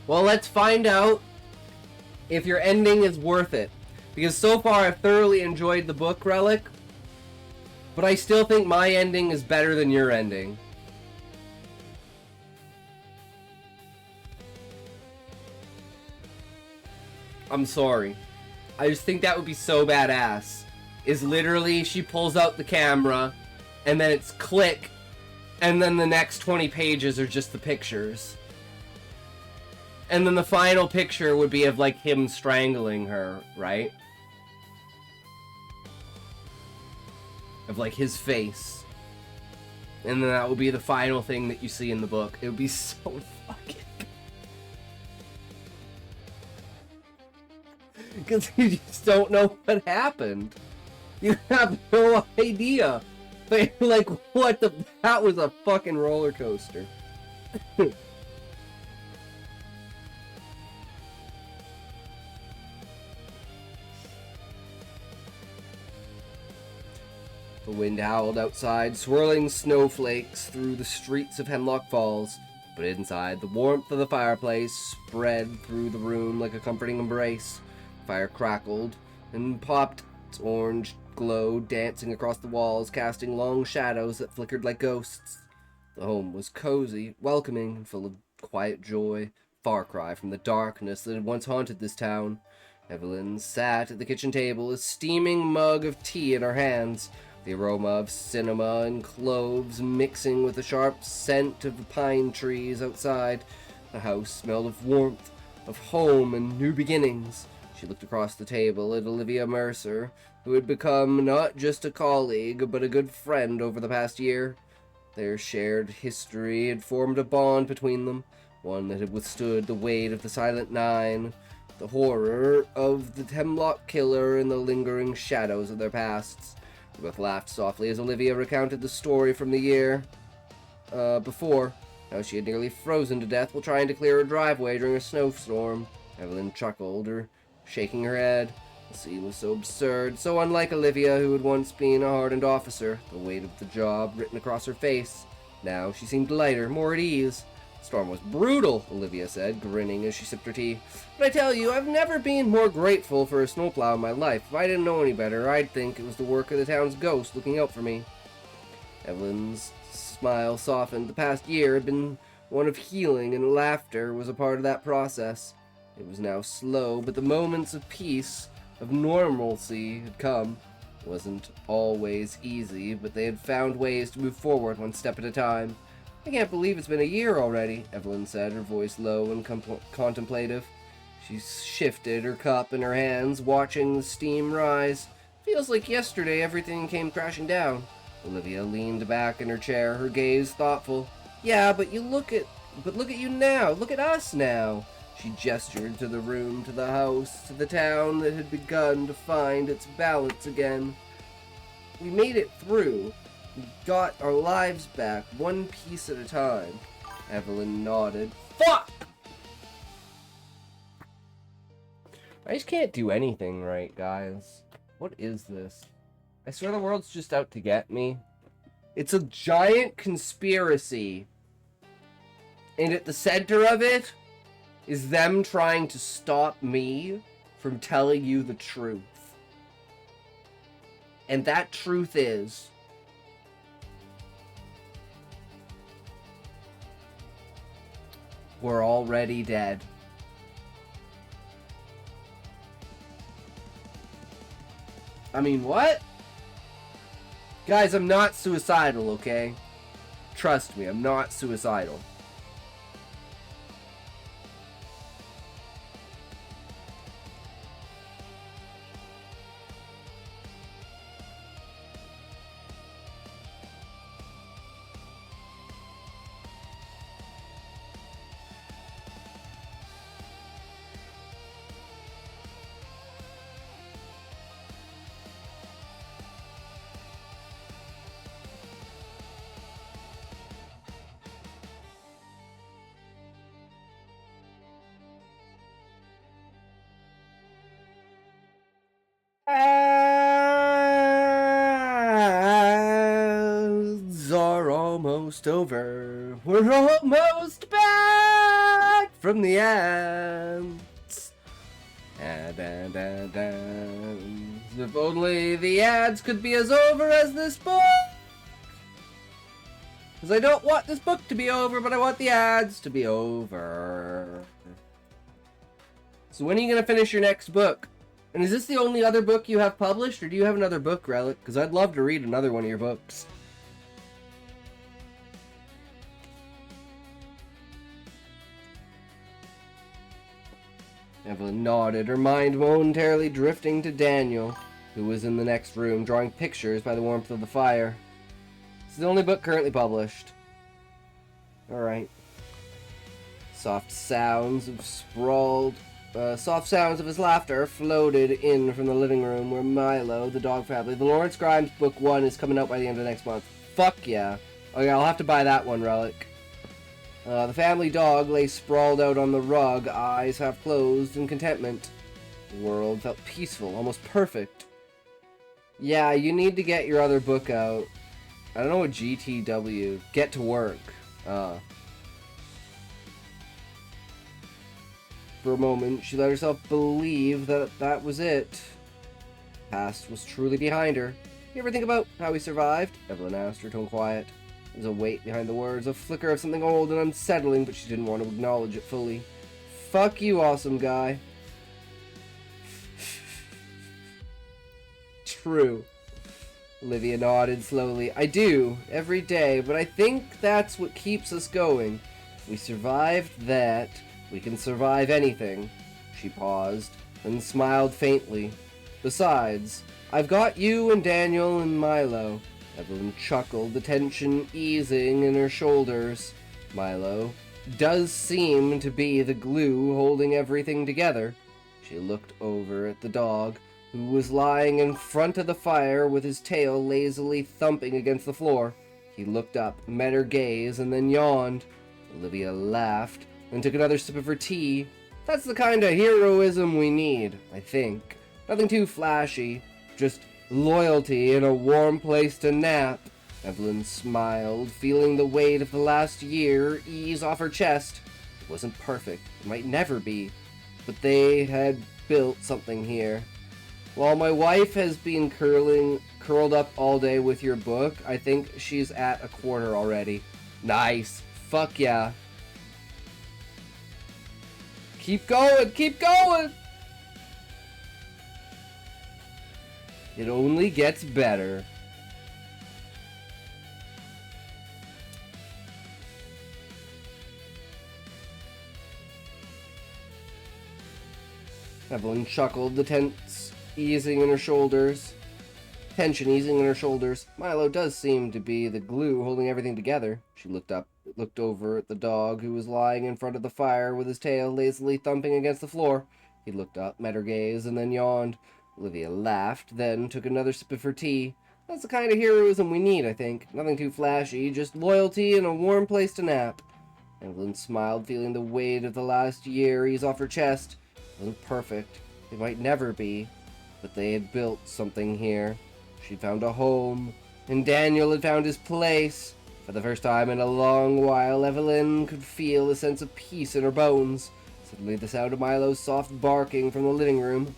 Well, let's find out if your ending is worth it. Because so far I've thoroughly enjoyed the book, Relic. But I still think my ending is better than your ending. I'm sorry. I just think that would be so badass. Is literally she pulls out the camera, and then it's click, and then the next 20 pages are just the pictures. And then the final picture would be of, like, him strangling her, right? Of, like, his face. And then that would be the final thing that you see in the book. It would be so fucking good. Because you just don't know what happened. You have no idea. But you're like, what the... That was a fucking roller coaster. The wind howled outside, swirling snowflakes through the streets of Hemlock Falls. But inside, the warmth of the fireplace spread through the room like a comforting embrace. Fire crackled and popped its orange glow, dancing across the walls, casting long shadows that flickered like ghosts. The home was cozy, welcoming, and full of quiet joy, far cry from the darkness that had once haunted this town. Evelyn sat at the kitchen table, a steaming mug of tea in her hands, the aroma of cinema and cloves mixing with the sharp scent of the pine trees outside. The house smelled of warmth, of home and new beginnings. She looked across the table at Olivia Mercer, who had become not just a colleague, but a good friend over the past year. Their shared history had formed a bond between them, one that had withstood the weight of the Silent Nine, the horror of the Hemlock Killer, and the lingering shadows of their pasts. They both laughed softly as Olivia recounted the story from the year before, how she had nearly frozen to death while trying to clear her driveway during a snowstorm. Evelyn chuckled, shaking her head. The scene was so absurd, so unlike Olivia, who had once been a hardened officer, the weight of the job written across her face. Now she seemed lighter, more at ease. The storm was brutal, Olivia said, grinning as she sipped her tea. But I tell you, I've never been more grateful for a snowplow in my life. If I didn't know any better, I'd think it was the work of the town's ghost looking out for me. Evelyn's smile softened. The past year had been one of healing, and laughter was a part of that process. It was now slow, but the moments of peace, of normalcy, had come. It wasn't always easy, but they had found ways to move forward one step at a time. I can't believe it's been a year already, Evelyn said, her voice low and contemplative. She shifted her cup in her hands, watching the steam rise. Feels like yesterday everything came crashing down. Olivia leaned back in her chair, her gaze thoughtful. Yeah, but look at you now. Look at us now. She gestured to the room, to the house, to the town that had begun to find its balance again. We made it through. We got our lives back, one piece at a time. Evelyn nodded. Fuck! I just can't do anything right, guys. What is this? I swear the world's just out to get me. It's a giant conspiracy. And at the center of it is them trying to stop me from telling you the truth. And that truth is... we're already dead. I mean, what? Guys, I'm not suicidal, okay? Trust me, I'm not suicidal. Ads are almost over. We're almost back from the ads. Ads. If only the ads could be as over as this book. Because I don't want this book to be over, but I want the ads to be over. So when are you going to finish your next book? And is this the only other book you have published, or do you have another book, Relic? Because I'd love to read another one of your books. Evelyn nodded, her mind momentarily drifting to Daniel, who was in the next room, drawing pictures by the warmth of the fire. It's the only book currently published. Alright. Soft sounds of his laughter floated in from the living room where Milo, the dog family. The Lawrence Grimes Book 1 is coming out by the end of next month. Fuck yeah. Okay, I'll have to buy that one, Relic. The family dog lay sprawled out on the rug, eyes half closed in contentment. The world felt peaceful, almost perfect. Yeah, you need to get your other book out. I don't know what GTW. Get to work. For a moment, she let herself believe that that was it. Past was truly behind her. You ever think about how we survived? Evelyn asked, her tone quiet. There was a weight behind the words, a flicker of something old and unsettling, but she didn't want to acknowledge it fully. Fuck you, awesome guy. True. Olivia nodded slowly. I do, every day, but I think that's what keeps us going. We survived that. We can survive anything. She paused, then smiled faintly. Besides, I've got you and Daniel and Milo. Evelyn chuckled, the tension easing in her shoulders. Milo does seem to be the glue holding everything together. She looked over at the dog, who was lying in front of the fire with his tail lazily thumping against the floor. He looked up, met her gaze, and then yawned. Olivia laughed and took another sip of her tea. That's the kind of heroism we need, I think. Nothing too flashy, just loyalty and a warm place to nap. Evelyn smiled, feeling the weight of the last year ease off her chest. It wasn't perfect, it might never be, but they had built something here. While my wife has been curled up all day with your book, I think she's at a quarter already. Nice. Fuck yeah. Keep going, keep going! It only gets better. Evelyn chuckled, the tension easing in her shoulders. Milo does seem to be the glue holding everything together. She looked over at the dog, who was lying in front of the fire with his tail lazily thumping against the floor. He looked up, met her gaze, and then yawned. Olivia laughed, then took another sip of her tea. That's the kind of heroism we need, I think. Nothing too flashy, just loyalty and a warm place to nap. Evelyn smiled, feeling the weight of the last year ease off her chest. It wasn't perfect. It might never be. But they had built something here. She'd found a home, and Daniel had found his place. For the first time in a long while, Evelyn could feel a sense of peace in her bones. Suddenly the sound of Milo's soft barking from the living room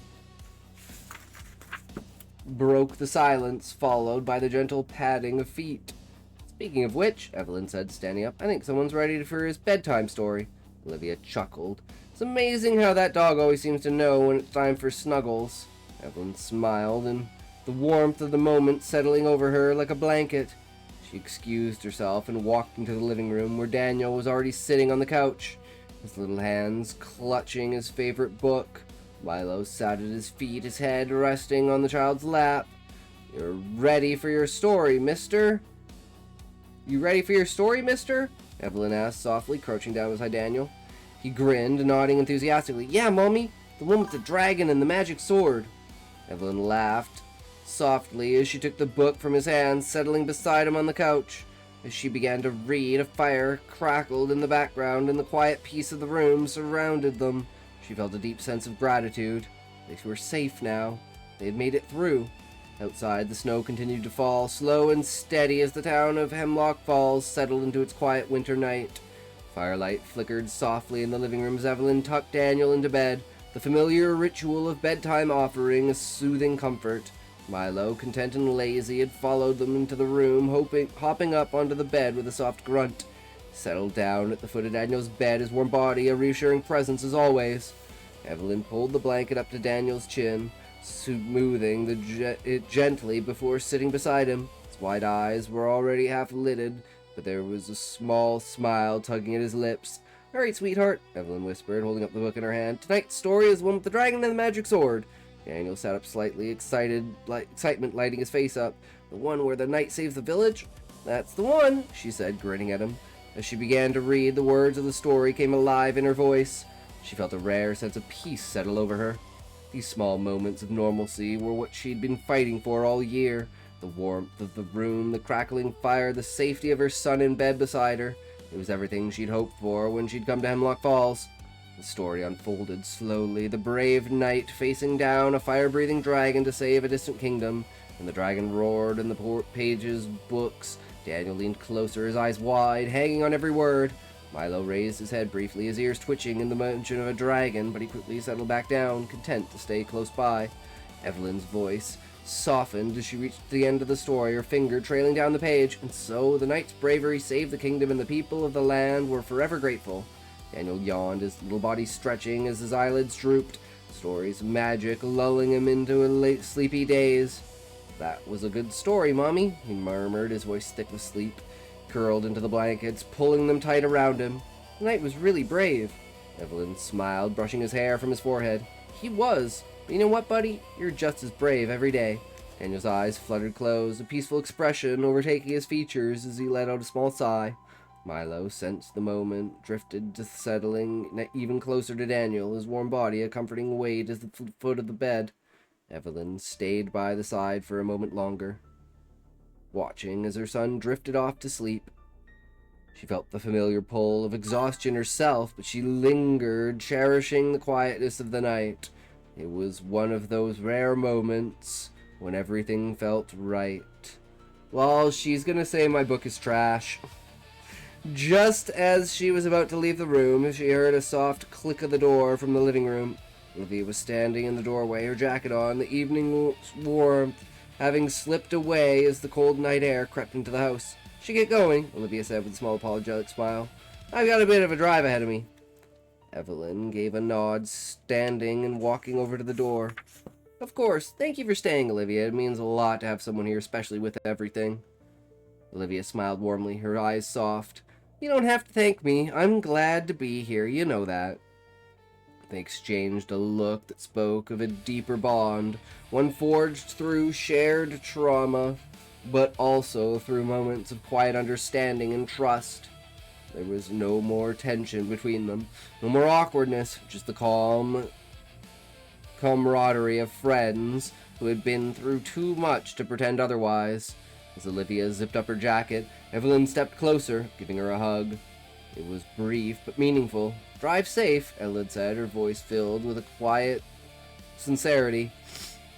broke the silence, followed by the gentle padding of feet. Speaking of which, Evelyn said, standing up, I think someone's ready for his bedtime story. Olivia chuckled. It's amazing how that dog always seems to know when it's time for snuggles. Evelyn smiled, and the warmth of the moment settling over her like a blanket. She excused herself and walked into the living room where Daniel was already sitting on the couch, his little hands clutching his favorite book. Milo sat at his feet, his head resting on the child's lap. You're ready for your story, mister? You ready for your story, mister? Evelyn asked softly, crouching down beside Daniel. He grinned, nodding enthusiastically. Yeah, Mommy, the one with the dragon and the magic sword. Evelyn laughed softly as she took the book from his hands, settling beside him on the couch. As she began to read, a fire crackled in the background, and the quiet peace of the room surrounded them. She felt a deep sense of gratitude. They were safe now. They had made it through. Outside, the snow continued to fall, slow and steady as the town of Hemlock Falls settled into its quiet winter night. Firelight flickered softly in the living room as Evelyn tucked Daniel into bed, the familiar ritual of bedtime offering a soothing comfort. Milo, content and lazy, had followed them into the room, hopping up onto the bed with a soft grunt. He settled down at the foot of Daniel's bed, his warm body a reassuring presence as always. Evelyn pulled the blanket up to Daniel's chin, smoothing it gently before sitting beside him. His wide eyes were already half lidded, but there was a small smile tugging at his lips. "All right, sweetheart," Evelyn whispered, holding up the book in her hand. "Tonight's story is the one with the dragon and the magic sword." Daniel sat up slightly, excitement lighting his face up. "The one where the knight saves the village?" "That's the one," she said, grinning at him. As she began to read, the words of the story came alive in her voice. She felt a rare sense of peace settle over her. These small moments of normalcy were what she'd been fighting for all year. The warmth of the room, the crackling fire, the safety of her son in bed beside her. It was everything she'd hoped for when she'd come to Hemlock Falls. The story unfolded slowly, the brave knight facing down a fire-breathing dragon to save a distant kingdom, and the dragon roared in the pages, books. Daniel leaned closer, his eyes wide, hanging on every word. Milo raised his head briefly, his ears twitching in the mention of a dragon, but he quickly settled back down, content to stay close by. Evelyn's voice softened as she reached the end of the story, her finger trailing down the page. "And so the knight's bravery saved the kingdom, and the people of the land were forever grateful." Daniel yawned, his little body stretching as his eyelids drooped. Stories of magic lulling him into a late sleepy daze. "That was a good story, Mommy," he murmured, his voice thick with sleep. Curled into the blankets, pulling them tight around him. "The knight was really brave." Evelyn smiled, brushing his hair from his forehead. "He was. But you know what, buddy? You're just as brave every day." Daniel's eyes fluttered closed, a peaceful expression overtaking his features as he let out a small sigh. Milo sensed the moment, drifted to settling even closer to Daniel, his warm body a comforting weight at the foot of the bed. Evelyn stayed by the side for a moment longer, watching as her son drifted off to sleep. She felt the familiar pull of exhaustion herself, but she lingered, cherishing the quietness of the night. It was one of those rare moments when everything felt right. Well, she's gonna say my book is trash. Just as she was about to leave the room, she heard a soft click of the door from the living room. Olivia was standing in the doorway, her jacket on, the evening warmth having slipped away as the cold night air crept into the house. "Should get going," Olivia said with a small apologetic smile. "I've got a bit of a drive ahead of me." Evelyn gave a nod, standing and walking over to the door. "Of course. Thank you for staying, Olivia. It means a lot to have someone here, especially with everything." Olivia smiled warmly, her eyes soft. "You don't have to thank me. I'm glad to be here. You know that." They exchanged a look that spoke of a deeper bond, one forged through shared trauma, but also through moments of quiet understanding and trust. There was no more tension between them, no more awkwardness, just the calm camaraderie of friends who had been through too much to pretend otherwise. As Olivia zipped up her jacket, Evelyn stepped closer, giving her a hug. It was brief but meaningful. "Drive safe," Evelyn said, her voice filled with a quiet sincerity.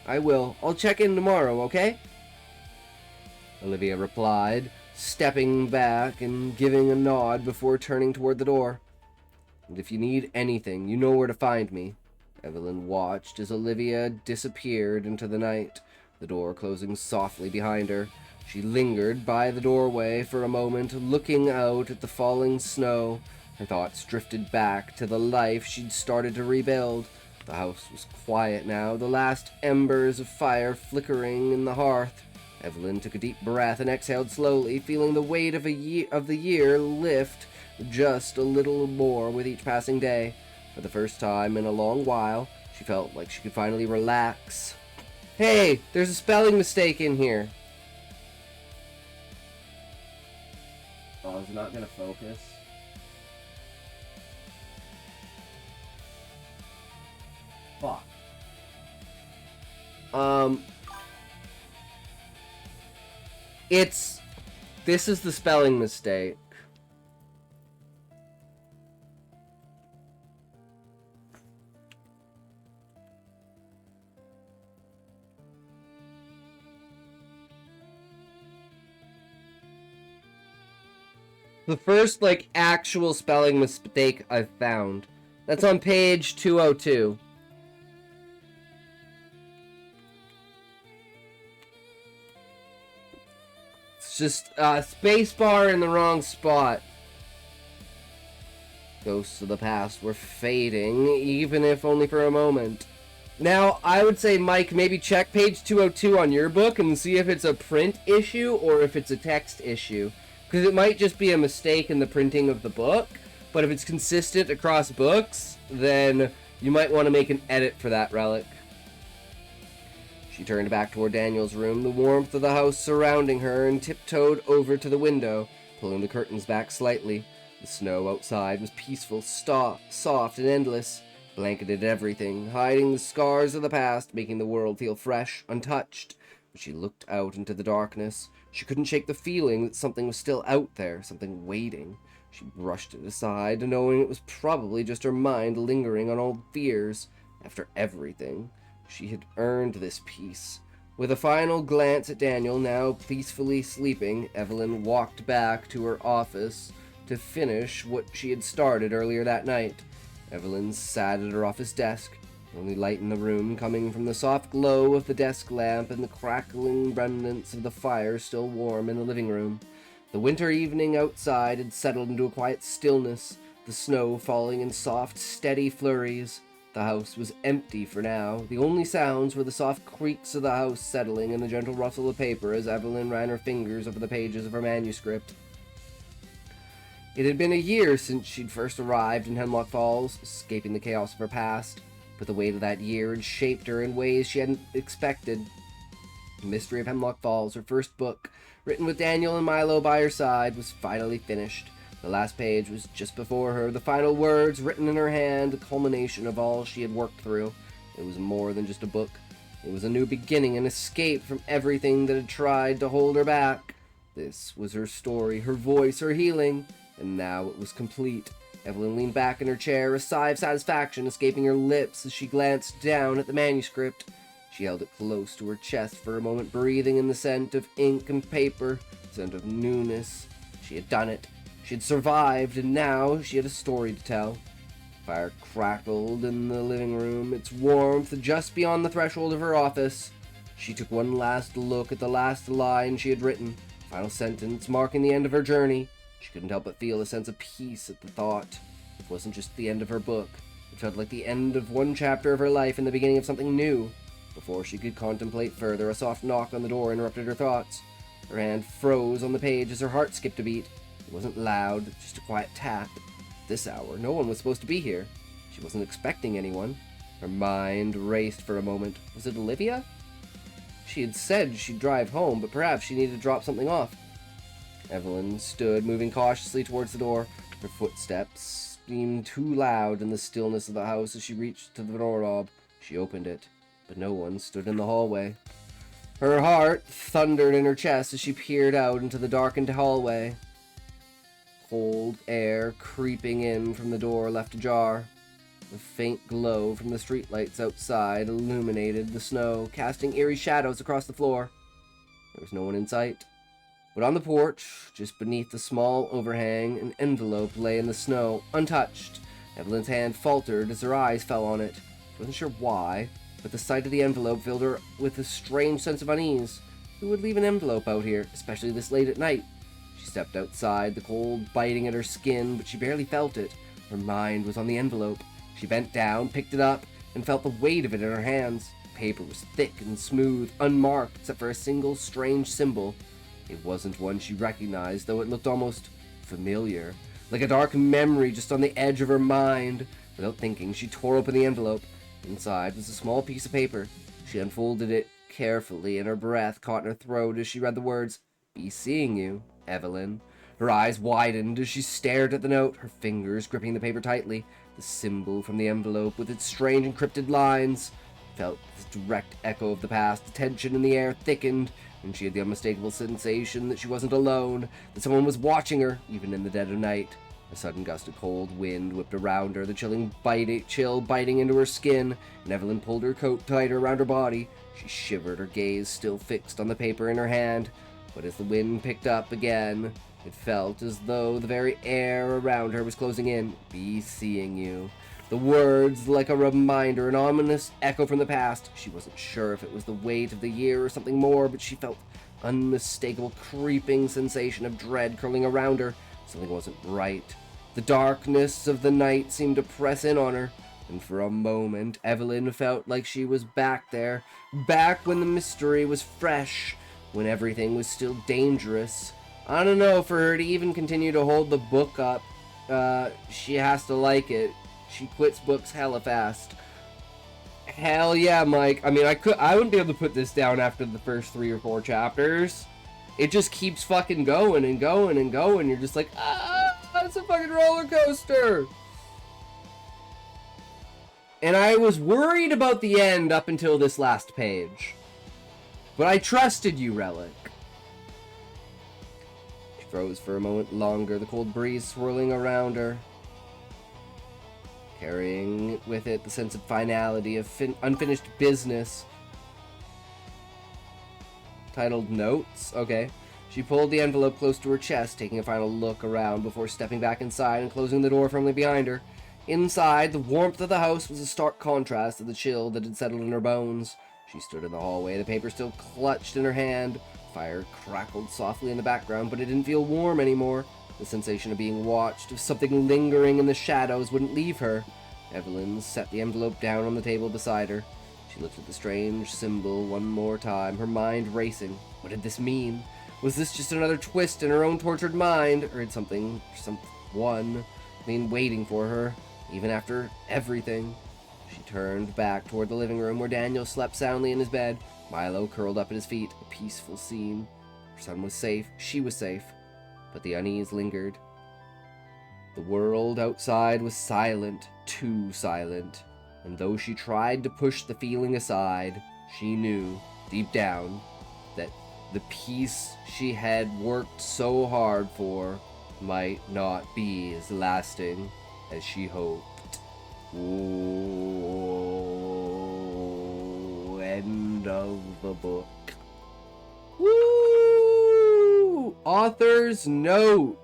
"I will. I'll check in tomorrow, okay?" Olivia replied, stepping back and giving a nod before turning toward the door. "And if you need anything, you know where to find me." Evelyn watched as Olivia disappeared into the night, the door closing softly behind her. She lingered by the doorway for a moment, looking out at the falling snow. Her thoughts drifted back to the life she'd started to rebuild. The house was quiet now, the last embers of fire flickering in the hearth. Evelyn took a deep breath and exhaled slowly, feeling the weight of the year lift just a little more with each passing day. For the first time in a long while, she felt like she could finally relax. "Hey, there's a spelling mistake in here." Oh, is it not gonna focus? Fuck. This is the spelling mistake. The first, actual spelling mistake I've found. That's on page 202. It's just space bar in the wrong spot. Ghosts of the past were fading, even if only for a moment. Now, I would say, Mike, maybe check page 202 on your book and see if it's a print issue or if it's a text issue. Because it might just be a mistake in the printing of the book, but if it's consistent across books, then you might want to make an edit for that relic. She turned back toward Daniel's room, the warmth of the house surrounding her, and tiptoed over to the window, pulling the curtains back slightly. The snow outside was peaceful, soft, and endless, blanketed everything, hiding the scars of the past, making the world feel fresh, untouched. But she looked out into the darkness. She couldn't shake the feeling that something was still out there, something waiting. She brushed it aside, knowing it was probably just her mind lingering on old fears. After everything, she had earned this peace. With a final glance at Daniel, now peacefully sleeping, Evelyn walked back to her office to finish what she had started earlier that night. Evelyn sat at her office desk, the only light in the room coming from the soft glow of the desk lamp and the crackling remnants of the fire still warm in the living room. The winter evening outside had settled into a quiet stillness, the snow falling in soft, steady flurries. The house was empty for now. The only sounds were the soft creaks of the house settling and the gentle rustle of paper as Evelyn ran her fingers over the pages of her manuscript. It had been a year since she'd first arrived in Hemlock Falls, escaping the chaos of her past, but the weight of that year had shaped her in ways she hadn't expected. The Mystery of Hemlock Falls, her first book, written with Daniel and Milo by her side, was finally finished. The last page was just before her, the final words written in her hand, the culmination of all she had worked through. It was more than just a book. It was a new beginning, an escape from everything that had tried to hold her back. This was her story, her voice, her healing. And now it was complete. Evelyn leaned back in her chair, a sigh of satisfaction escaping her lips as she glanced down at the manuscript. She held it close to her chest for a moment, breathing in the scent of ink and paper, the scent of newness. She had done it. She had survived, and now she had a story to tell. Fire crackled in the living room, its warmth just beyond the threshold of her office. She took one last look at the last line she had written, final sentence marking the end of her journey. She couldn't help but feel a sense of peace at the thought. It wasn't just the end of her book. It felt like the end of one chapter of her life and the beginning of something new. Before she could contemplate further, a soft knock on the door interrupted her thoughts. Her hand froze on the page as her heart skipped a beat. It wasn't loud, just a quiet tap. At this hour, no one was supposed to be here. She wasn't expecting anyone. Her mind raced for a moment. Was it Olivia? She had said she'd drive home, but perhaps she needed to drop something off. Evelyn stood, moving cautiously towards the door. Her footsteps seemed too loud in the stillness of the house as she reached to the doorknob. She opened it, but no one stood in the hallway. Her heart thundered in her chest as she peered out into the darkened hallway. Cold air creeping in from the door left ajar. The faint glow from the streetlights outside illuminated the snow, casting eerie shadows across the floor. There was no one in sight. But on the porch, just beneath the small overhang, an envelope lay in the snow, untouched. Evelyn's hand faltered as her eyes fell on it. She wasn't sure why, but the sight of the envelope filled her with a strange sense of unease. Who would leave an envelope out here, especially this late at night? She stepped outside, the cold biting at her skin, but she barely felt it. Her mind was on the envelope. She bent down, picked it up, and felt the weight of it in her hands. The paper was thick and smooth, unmarked except for a single strange symbol. It wasn't one she recognized, though it looked almost familiar, like a dark memory just on the edge of her mind. Without thinking, she tore open the envelope. Inside was a small piece of paper. She unfolded it carefully, and her breath caught in her throat as she read the words, "Be seeing you, Evelyn." Her eyes widened as she stared at the note, her fingers gripping the paper tightly. The symbol from the envelope, with its strange encrypted lines, felt the direct echo of the past. The tension in the air thickened, and she had the unmistakable sensation that she wasn't alone, that someone was watching her, even in the dead of night. A sudden gust of cold wind whipped around her, the chill biting into her skin, and Evelyn pulled her coat tighter around her body. She shivered, her gaze still fixed on the paper in her hand. But as the wind picked up again, it felt as though the very air around her was closing in. "Be seeing you." The words like a reminder, an ominous echo from the past. She wasn't sure if it was the weight of the year or something more, but she felt unmistakable creeping sensation of dread curling around her. Something wasn't right. The darkness of the night seemed to press in on her, and for a moment Evelyn felt like she was back there, back when the mystery was fresh, when everything was still dangerous. I don't know, for her to even continue to hold the book up, she has to like it. She quits books hella fast. Hell yeah, Mike. I mean, I wouldn't be able to put this down after the first 3 or 4 chapters. It just keeps fucking going and going and going. You're just like, it's a fucking roller coaster. And I was worried about the end up until this last page. But I trusted you, Relic. She froze for a moment longer, the cold breeze swirling around her, carrying with it the sense of finality, of unfinished business. Titled Notes? Okay. She pulled the envelope close to her chest, taking a final look around before stepping back inside and closing the door firmly behind her. Inside, the warmth of the house was a stark contrast to the chill that had settled in her bones. She stood in the hallway, the paper still clutched in her hand. Fire crackled softly in the background, but it didn't feel warm anymore. The sensation of being watched, of something lingering in the shadows, wouldn't leave her. Evelyn set the envelope down on the table beside her. She looked at the strange symbol one more time, her mind racing. What did this mean? Was this just another twist in her own tortured mind, or had someone been waiting for her, even after everything? She turned back toward the living room where Daniel slept soundly in his bed, Milo curled up at his feet, a peaceful scene. Her son was safe, she was safe, but the unease lingered. The world outside was silent, too silent, and though she tried to push the feeling aside, she knew, deep down, that the peace she had worked so hard for might not be as lasting as she hoped. Ooh, end of the book. Woo! Author's note.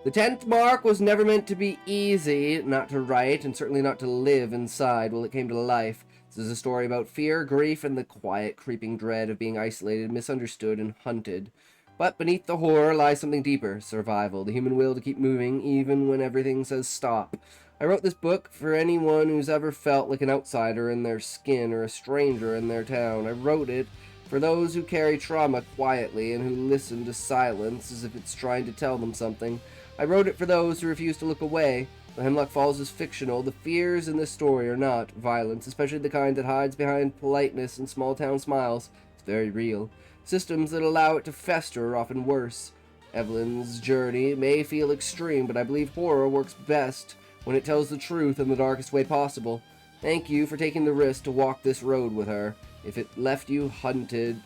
The 10th mark was never meant to be easy, not to write, and certainly not to live inside while it came to life. This is a story about fear, grief, and the quiet, creeping dread of being isolated, misunderstood, and hunted. But beneath the horror lies something deeper, survival, the human will to keep moving, even when everything says stop. I wrote this book for anyone who's ever felt like an outsider in their skin or a stranger in their town. I wrote it for those who carry trauma quietly and who listen to silence as if it's trying to tell them something. I wrote it for those who refuse to look away. The Hemlock Falls is fictional. The fears in this story are not. Violence, especially the kind that hides behind politeness and small-town smiles, is very real. Systems that allow it to fester are often worse. Evelyn's journey may feel extreme, but I believe horror works best when it tells the truth in the darkest way possible. Thank you for taking the risk to walk this road with her. If it left you haunted,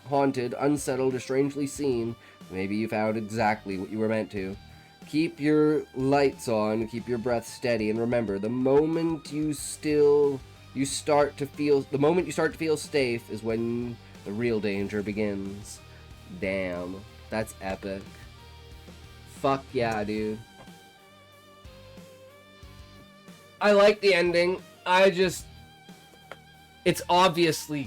unsettled, or strangely seen, maybe you found exactly what you were meant to. Keep your lights on, keep your breath steady, and remember, the moment you start to feel safe is when the real danger begins. Damn, that's epic. Fuck yeah, dude. I like the ending. It's obviously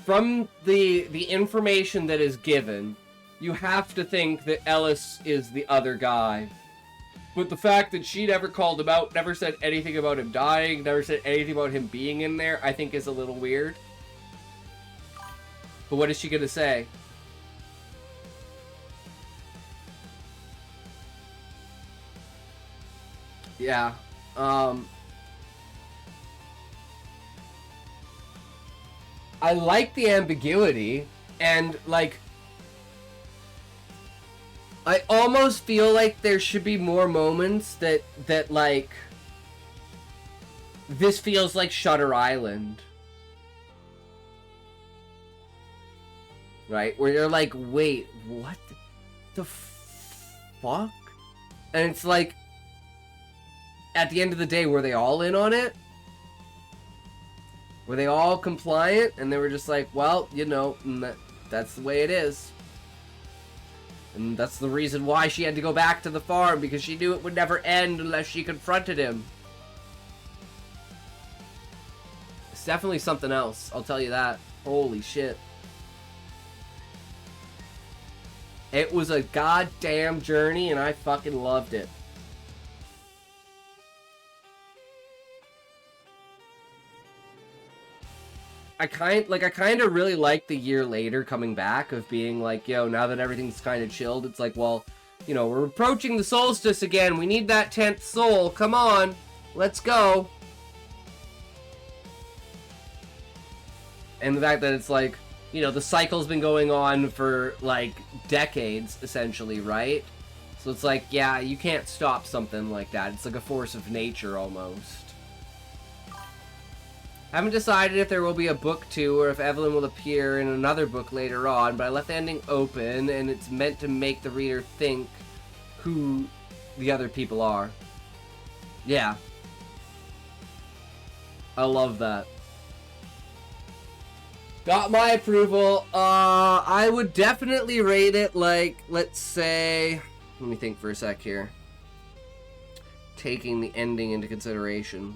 from the information that is given, you have to think that Ellis is the other guy. But the fact that she never called him out, never said anything about him dying, never said anything about him being in there, I think is a little weird. But what is she gonna say? Yeah. I like the ambiguity, and I almost feel like there should be more moments that this feels like Shutter Island. Right? Where you're like, wait, what the fuck? And it's like, at the end of the day, were they all in on it? Were they all compliant? And they were just like, well, that's the way it is. And that's the reason why she had to go back to the farm, because she knew it would never end unless she confronted him. It's definitely something else, I'll tell you that. Holy shit. It was a goddamn journey, and I fucking loved it. I kind of really like the year later coming back of being like, yo, now that everything's kind of chilled, it's like, well, you know, we're approaching the solstice again. We need that 10th soul. Come on. Let's go. And the fact that it's like, you know, the cycle's been going on for, like, decades, essentially, right? So it's like, yeah, you can't stop something like that. It's like a force of nature, almost. Haven't decided if there will be a book 2 or if Evelyn will appear in another book later on, but I left the ending open, and it's meant to make the reader think who the other people are. Yeah. I love that. Got my approval. I would definitely rate it like, let's say... Let me think for a sec here. Taking the ending into consideration.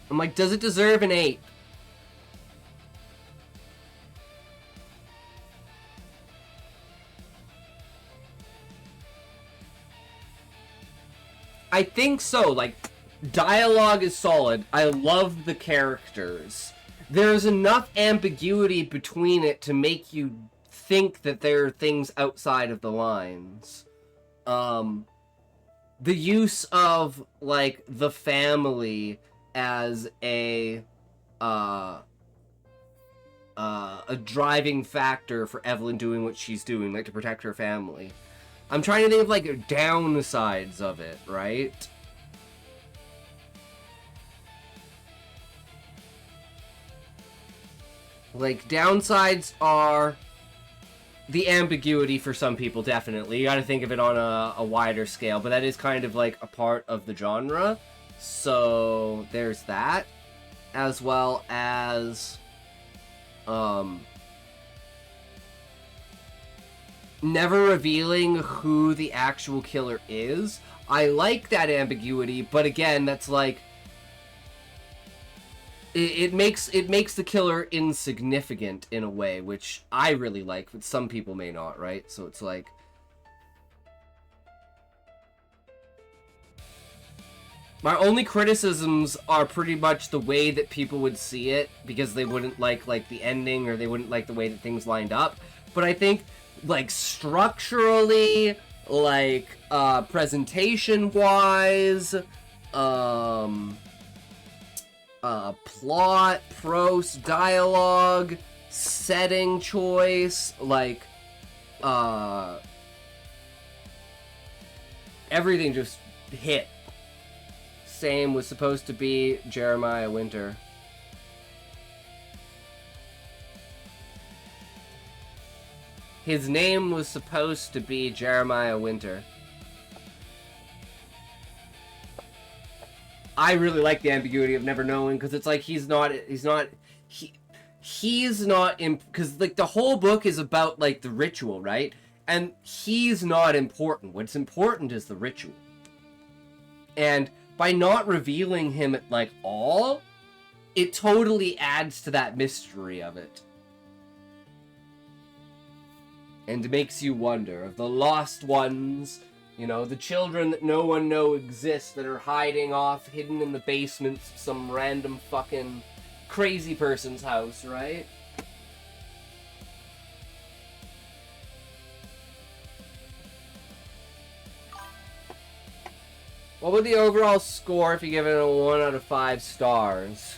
I'm like, does it deserve an 8? I think so. Like, dialogue is solid. I love the characters. There's enough ambiguity between it to make you think that there are things outside of the lines. The use of, like, the family as a driving factor for Evelyn doing what she's doing, like to protect her family. I'm trying to think of like downsides of it, right? Like downsides are the ambiguity for some people, definitely. You gotta think of it on a wider scale, but that is kind of like a part of the genre. So there's that, as well as never revealing who the actual killer is. I like that ambiguity, but again, that's like it makes the killer insignificant in a way, which I really like, but some people may not, right? So it's like, my only criticisms are pretty much the way that people would see it, because they wouldn't like the ending, or they wouldn't like the way that things lined up. But I think, like, structurally, like, presentation-wise, plot, prose, dialogue, setting choice, like, everything just hit. Same was supposed to be Jeremiah Winter. His name was supposed to be Jeremiah Winter. I really like the ambiguity of never knowing, because it's like he's not because like the whole book is about like the ritual, right? And he's not important. What's important is the ritual. And by not revealing him at like all, it totally adds to that mystery of it. And makes you wonder of the lost ones, you know, the children that no one knows exist, that are hiding off, hidden in the basements of some random fucking crazy person's house, right? What would the overall score if you give it a 1 out of 5 stars?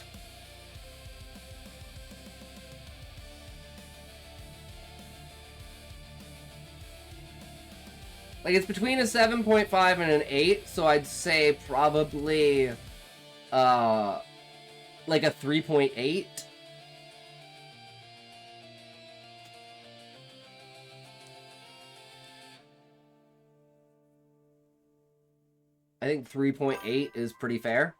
Like, it's between a 7.5 and an 8, so I'd say probably, like a 3.8. I think 3.8 is pretty fair.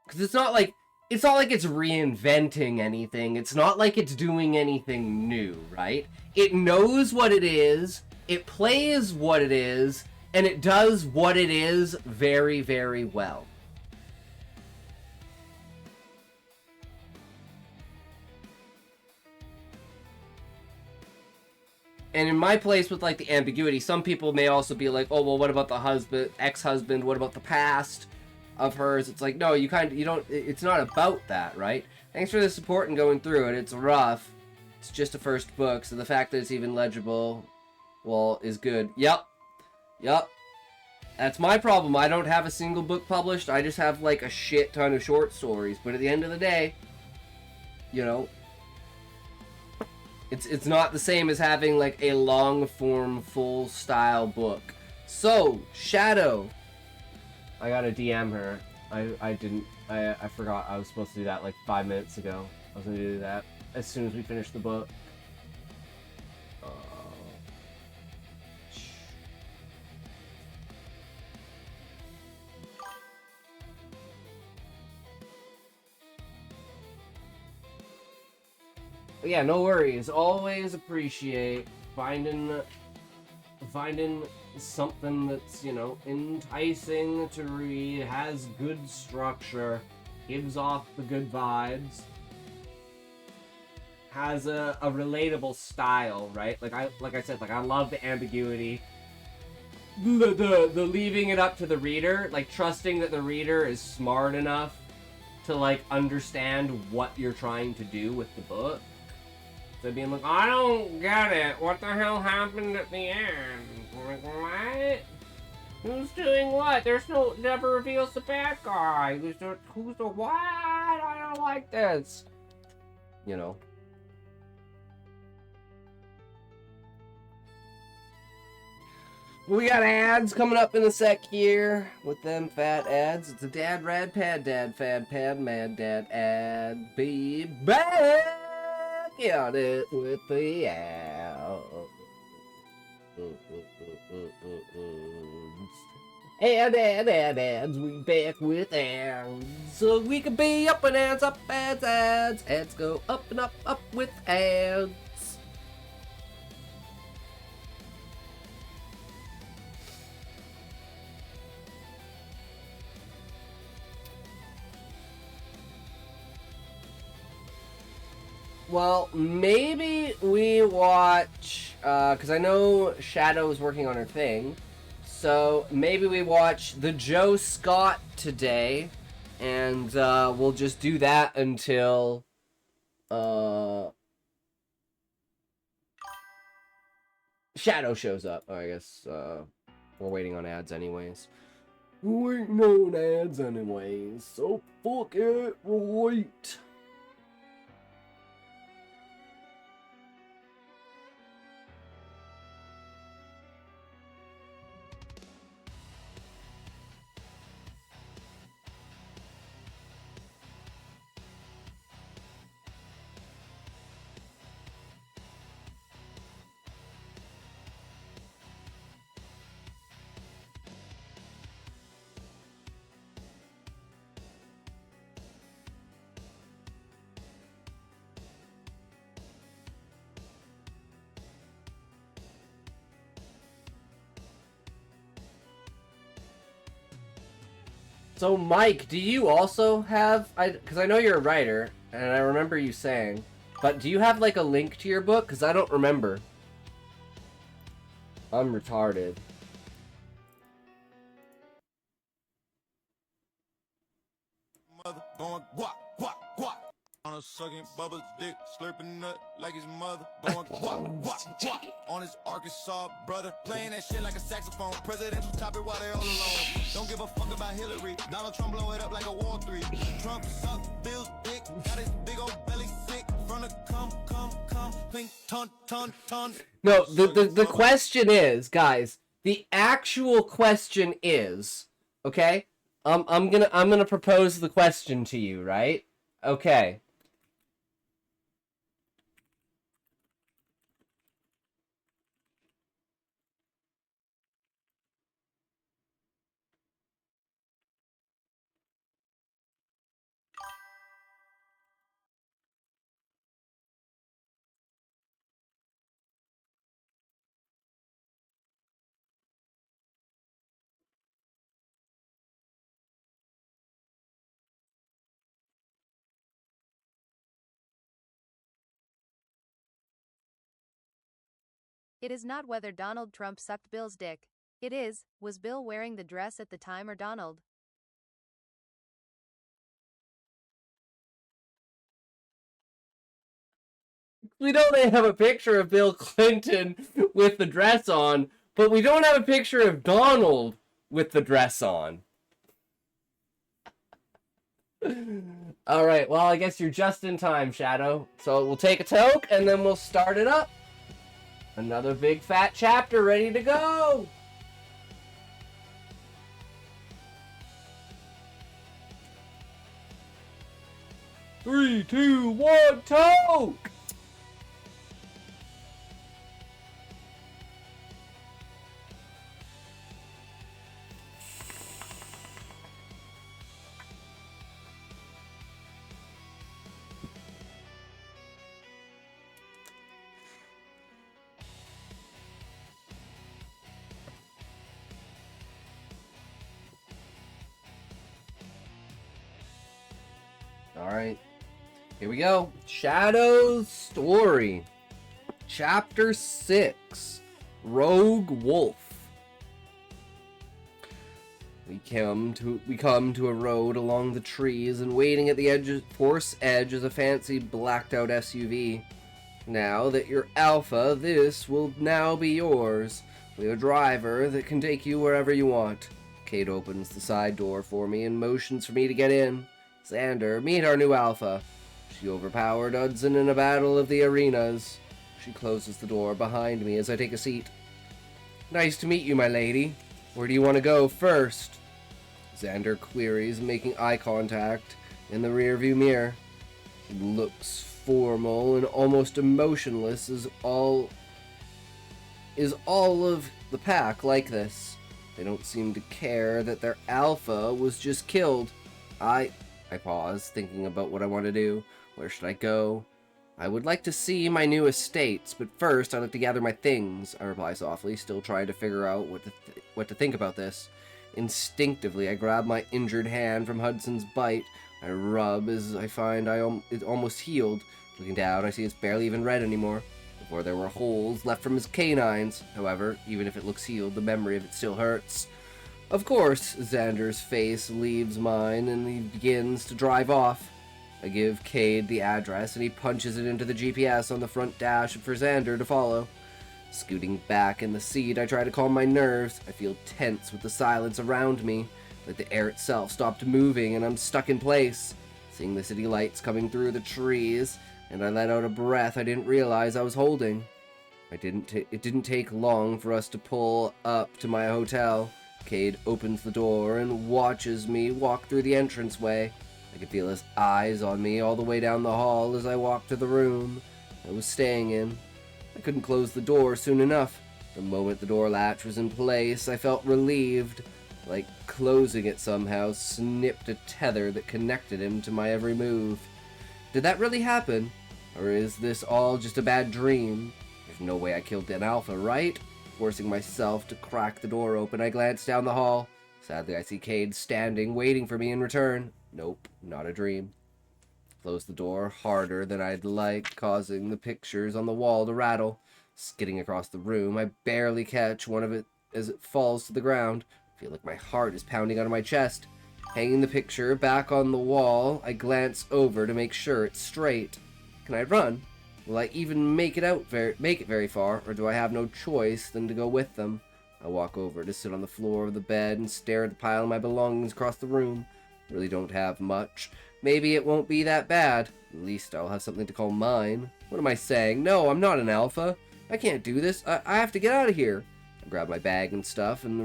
Because it's not like it's reinventing anything. It's not like it's doing anything new, right? It knows what it is, it plays what it is, and it does what it is very, very well. And in my place with like the ambiguity, some people may also be like, oh, well, what about the husband, ex-husband? What about the past of hers? It's like, no, you don't, it's not about that, right? Thanks for the support and going through it. It's rough. It's just a first book, so the fact that it's even legible, well, is good. Yep. That's my problem. I don't have a single book published. I just have like a shit ton of short stories. But at the end of the day, you know, it's not the same as having like a long form full style book. So Shadow, I gotta DM her. I forgot I was supposed to do that like 5 minutes ago. I was gonna do that as soon as we finish the book. But yeah, no worries. Always appreciate finding something that's, you know, enticing to read, has good structure, gives off the good vibes, has a relatable style, right? Like I said, like I love the ambiguity. The leaving it up to the reader, like trusting that the reader is smart enough to like understand what you're trying to do with the book. So being like, I don't get it. What the hell happened at the end? Like, what? Who's doing what? Never reveals the bad guy. Who's the what? I don't like this. You know. We got ads coming up in a sec here with them fat ads. It's a dad rad pad dad fad pad mad dad ad. Be back at it with the ads. Ads. We back with ads. So we can be up and ads, up ads, ads. Ads go up and up with ads. Well, maybe we watch, because I know Shadow's working on her thing, so maybe we watch the Joe Scott today, and we'll just do that until Shadow shows up. I guess we're waiting on ads anyways. We're waiting on ads anyways, so fuck it, right. So, Mike, do you also have... Because I know you're a writer, and I remember you saying, but do you have, like, a link to your book? Because I don't remember. I'm retarded. Mother going guap, guap, guap. On a sucking Bubba's dick, slurping nut like his mother. Going guap, guap, guap. On his Arkansas brother, playing that shit like a saxophone. Presidential topic while they all alone. Don't give a fuck about Hillary. Donald Trump blow it up like a Wall 3. Trump suck Bill's dick, got his big old belly sick. From the come, pink ton. No, the question is, guys, the actual question is, okay? I'm gonna propose the question to you, right? Okay. It is not whether Donald Trump sucked Bill's dick. It is, was Bill wearing the dress at the time or Donald? We know they have a picture of Bill Clinton with the dress on, but we don't have a picture of Donald with the dress on. All right, well, I guess you're just in time, Shadow. So we'll take a toke, and then we'll start it up. Another big fat chapter ready to go. Three, two, one, toke! Alright, here we go. Shadow's Story. Chapter 6. Rogue Wolf. We come to a road along the trees, and waiting at the force edge is a fancy blacked out SUV. Now that you're Alpha, this will now be yours. We have a driver that can take you wherever you want. Kate opens the side door for me and motions for me to get in. Xander, meet our new Alpha. She overpowered Hudson in a battle of the arenas. She closes the door behind me as I take a seat. Nice to meet you, my lady. Where do you want to go first? Xander queries, making eye contact in the rearview mirror. He looks formal and almost emotionless as all of the pack like this. They don't seem to care that their Alpha was just killed. I pause, thinking about what I want to do. Where should I go? I would like to see my new estates, but first I'd like to gather my things, I reply softly, still trying to figure out what to think about this. Instinctively, I grab my injured hand from Hudson's bite. I rub as I find it almost healed. Looking down, I see it's barely even red anymore. Before there were holes left from his canines. However, even if it looks healed, the memory of it still hurts. Of course, Xander's face leaves mine and he begins to drive off. I give Cade the address and he punches it into the GPS on the front dash for Xander to follow. Scooting back in the seat, I try to calm my nerves. I feel tense with the silence around me, like the air itself stopped moving and I'm stuck in place. Seeing the city lights coming through the trees, and I let out a breath I didn't realize I was holding. It didn't take long for us to pull up to my hotel. Cade opens the door and watches me walk through the entranceway. I could feel his eyes on me all the way down the hall as I walked to the room I was staying in. I couldn't close the door soon enough. The moment the door latch was in place, I felt relieved, like closing it somehow snipped a tether that connected him to my every move. Did that really happen? Or is this all just a bad dream? There's no way I killed an Alpha, right? Forcing myself to crack the door open, I glance down the hall. Sadly, I see Cade standing, waiting for me in return. Nope, not a dream. Close the door harder than I'd like, causing the pictures on the wall to rattle. Skidding across the room, I barely catch one of it as it falls to the ground. I feel like my heart is pounding out of my chest. Hanging the picture back on the wall, I glance over to make sure it's straight. Can I run? Will I even make it very far, or do I have no choice than to go with them? I walk over to sit on the floor of the bed and stare at the pile of my belongings across the room. Really don't have much. Maybe it won't be that bad. At least I'll have something to call mine. What am I saying? No, I'm not an Alpha. I can't do this. I have to get out of here. I grab my bag and stuff and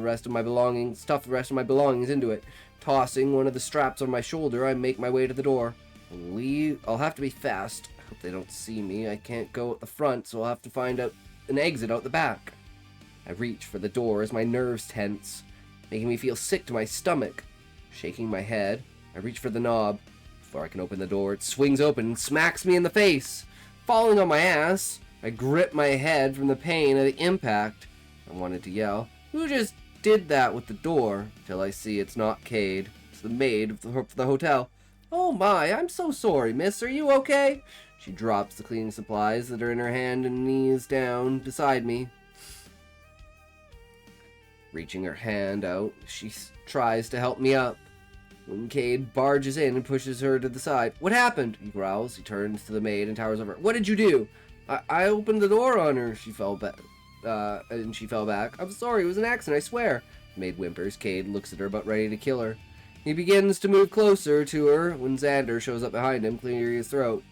stuff the rest of my belongings into it. Tossing one of the straps on my shoulder, I make my way to the door. I'll have to be fast. I hope they don't see me. I can't go at the front, so I'll have to find out an exit out the back. I reach for the door as my nerves tense, making me feel sick to my stomach. Shaking my head, I reach for the knob. Before I can open the door, it swings open and smacks me in the face. Falling on my ass, I grip my head from the pain of the impact. I wanted to yell, "Who just did that with the door?" till I see it's not Cade. It's the maid of the hotel. "Oh my, I'm so sorry, miss. Are you okay?" She drops the cleaning supplies that are in her hand and kneels down beside me. Reaching her hand out, she tries to help me up. When Cade barges in and pushes her to the side. What happened? He growls. He turns to the maid and towers over. What did you do? I opened the door on her. She fell back. And she fell back. I'm sorry, it was an accident, I swear. The maid whimpers. Cade looks at her, about ready to kill her. He begins to move closer to her when Xander shows up behind him, clearing his throat.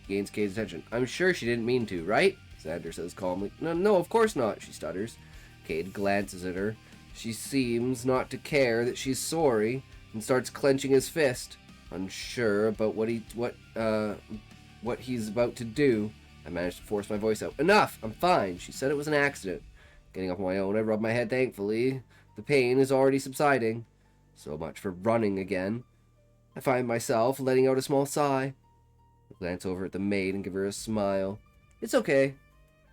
He gains Cade's attention. I'm sure she didn't mean to, right? Xander says calmly. No, of course not, she stutters. Cade glances at her. She seems not to care that she's sorry, and starts clenching his fist, unsure about what he's about to do. I managed to force my voice out. Enough! I'm fine. She said it was an accident. Getting up on my own, I rub my head thankfully. The pain is already subsiding. So much for running again. I find myself letting out a small sigh. I glance over at the maid and give her a smile. It's okay.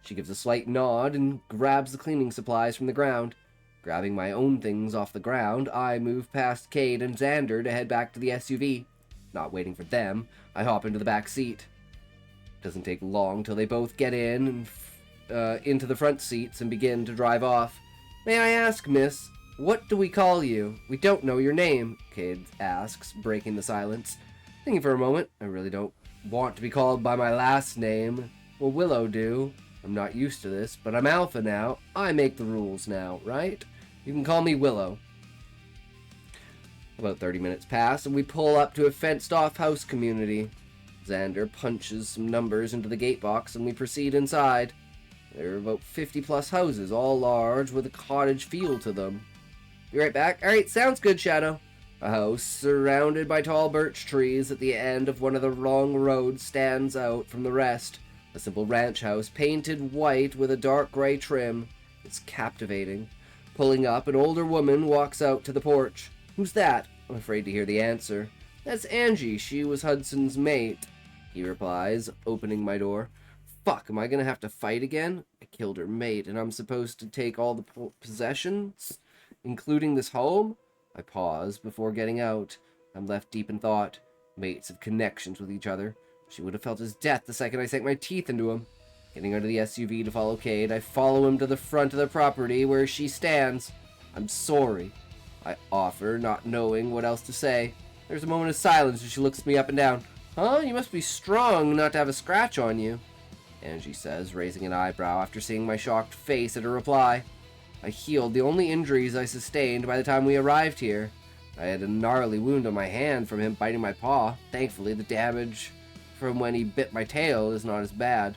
She gives a slight nod and grabs the cleaning supplies from the ground. Grabbing my own things off the ground, I move past Cade and Xander to head back to the SUV. Not waiting for them, I hop into the back seat. Doesn't take long till they both get in and into the front seats and begin to drive off. May I ask, miss, what do we call you? We don't know your name, Cade asks, breaking the silence. Thinking for a moment, I really don't want to be called by my last name. Well, Willow do. I'm not used to this, but I'm Alpha now. I make the rules now, right? You can call me Willow. About 30 minutes pass, and we pull up to a fenced-off house community. Xander punches some numbers into the gate box, and we proceed inside. There are about 50-plus houses, all large, with a cottage feel to them. Be right back. Alright, sounds good, Shadow. A house surrounded by tall birch trees at the end of one of the long roads stands out from the rest. A simple ranch house, painted white with a dark gray trim. It's captivating. Pulling up, an older woman walks out to the porch. Who's that? I'm afraid to hear the answer. That's Angie. She was Hudson's mate, he replies, opening my door. Fuck, am I gonna have to fight again? I killed her mate, and I'm supposed to take all the possessions, including this home? I pause before getting out. I'm left deep in thought. Mates have connections with each other. She would have felt his death the second I sank my teeth into him. Getting out of the SUV to follow Cade, I follow him to the front of the property where she stands. I'm sorry, I offer, not knowing what else to say. There's a moment of silence as she looks me up and down. Huh? You must be strong not to have a scratch on you, Angie says, raising an eyebrow after seeing my shocked face at her reply. I healed the only injuries I sustained by the time we arrived here. I had a gnarly wound on my hand from him biting my paw. Thankfully, the damage from when he bit my tail is not as bad.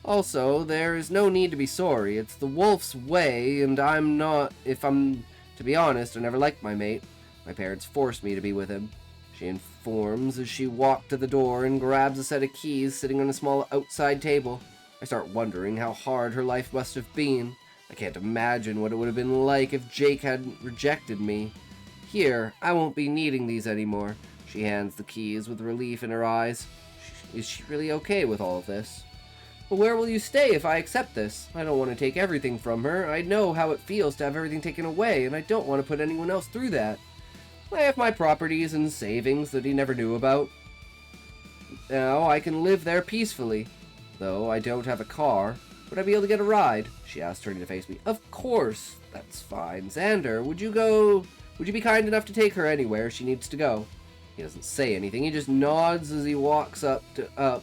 Also, there is no need to be sorry. It's the wolf's way, and I'm not... If I'm to be honest, I never liked my mate. My parents forced me to be with him. She informs as she walks to the door and grabs a set of keys sitting on a small outside table. I start wondering how hard her life must have been. I can't imagine what it would have been like if Jake hadn't rejected me. Here, I won't be needing these anymore. She hands the keys with relief in her eyes. Is she really okay with all of this? But where will you stay if I accept this? I don't want to take everything from her. I know how it feels to have everything taken away, and I don't want to put anyone else through that. I have my properties and savings that he never knew about. Now I can live there peacefully. Though I don't have a car, would I be able to get a ride? She asked, turning to face me. Of course. That's fine. Xander, would you be kind enough to take her anywhere she needs to go? He doesn't say anything. He just nods as he walks out to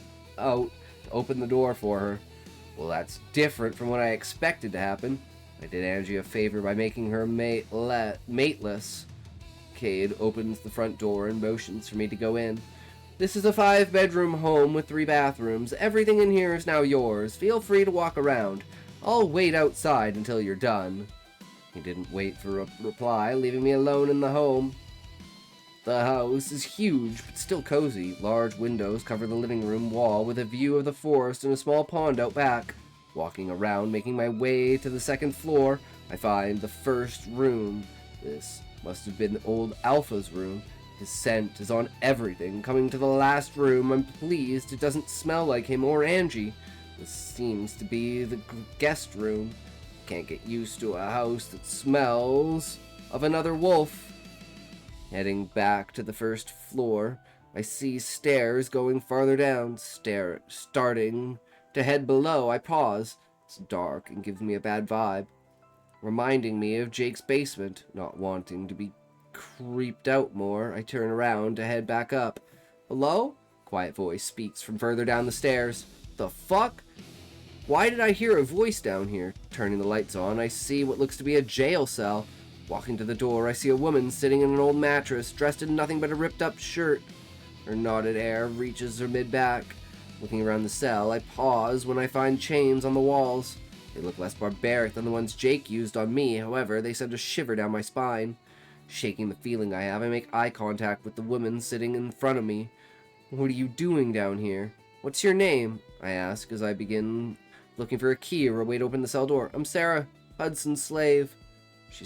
open the door for her. Well, that's different from what I expected to happen. I did Angie a favor by making her mateless. Cade opens the front door and motions for me to go in. This is a 5-bedroom home with 3 bathrooms. Everything in here is now yours. Feel free to walk around. I'll wait outside until you're done. He didn't wait for a reply, leaving me alone in the home. The house is huge, but still cozy. Large windows cover the living room wall with a view of the forest and a small pond out back. Walking around, making my way to the second floor, I find the first room. This must have been old Alpha's room. His scent is on everything. Coming to the last room, I'm pleased it doesn't smell like him or Angie. This seems to be the guest room. Can't get used to a house that smells of another wolf. Heading back to the first floor, I see stairs going farther down. Starting to head below, I pause. It's dark and gives me a bad vibe. reminding me of Jake's basement. Not wanting to be creeped out more, I turn around to head back up. Hello? Quiet voice speaks from further down the stairs. The fuck? Why did I hear a voice down here? Turning the lights on, I see what looks to be a jail cell. Walking to the door, I see a woman sitting in an old mattress, dressed in nothing but a ripped-up shirt. Her knotted hair reaches her mid-back. Looking around the cell, I pause when I find chains on the walls. They look less barbaric than the ones Jake used on me, however, they send a shiver down my spine. Shaking the feeling I have, I make eye contact with the woman sitting in front of me. What are you doing down here? What's your name? I ask as I begin looking for a key or a way to open the cell door. I'm Sarah, Hudson's slave. She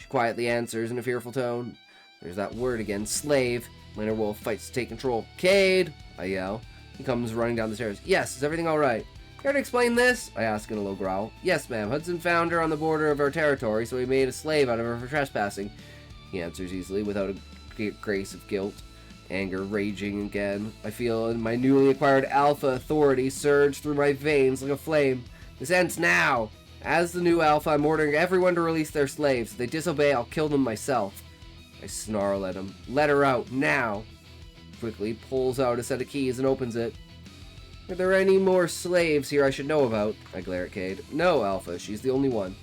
quietly answers in a fearful tone. There's that word again, slave. Leonard Wolf fights to take control. Cade! I yell. He comes running down the stairs. Yes, is everything alright? Care to explain this? I ask in a low growl. Yes, ma'am. Hudson found her on the border of our territory, so he made a slave out of her for trespassing. He answers easily, without a grace of guilt. Anger raging again. I feel my newly acquired alpha authority surge through my veins like a flame. This ends now! As the new alpha, I'm ordering everyone to release their slaves. If they disobey, I'll kill them myself. I snarl at him. Let her out, now! Quickly pulls out a set of keys and opens it. Are there any more slaves here I should know about? I glare at Cade. No, Alpha, she's the only one.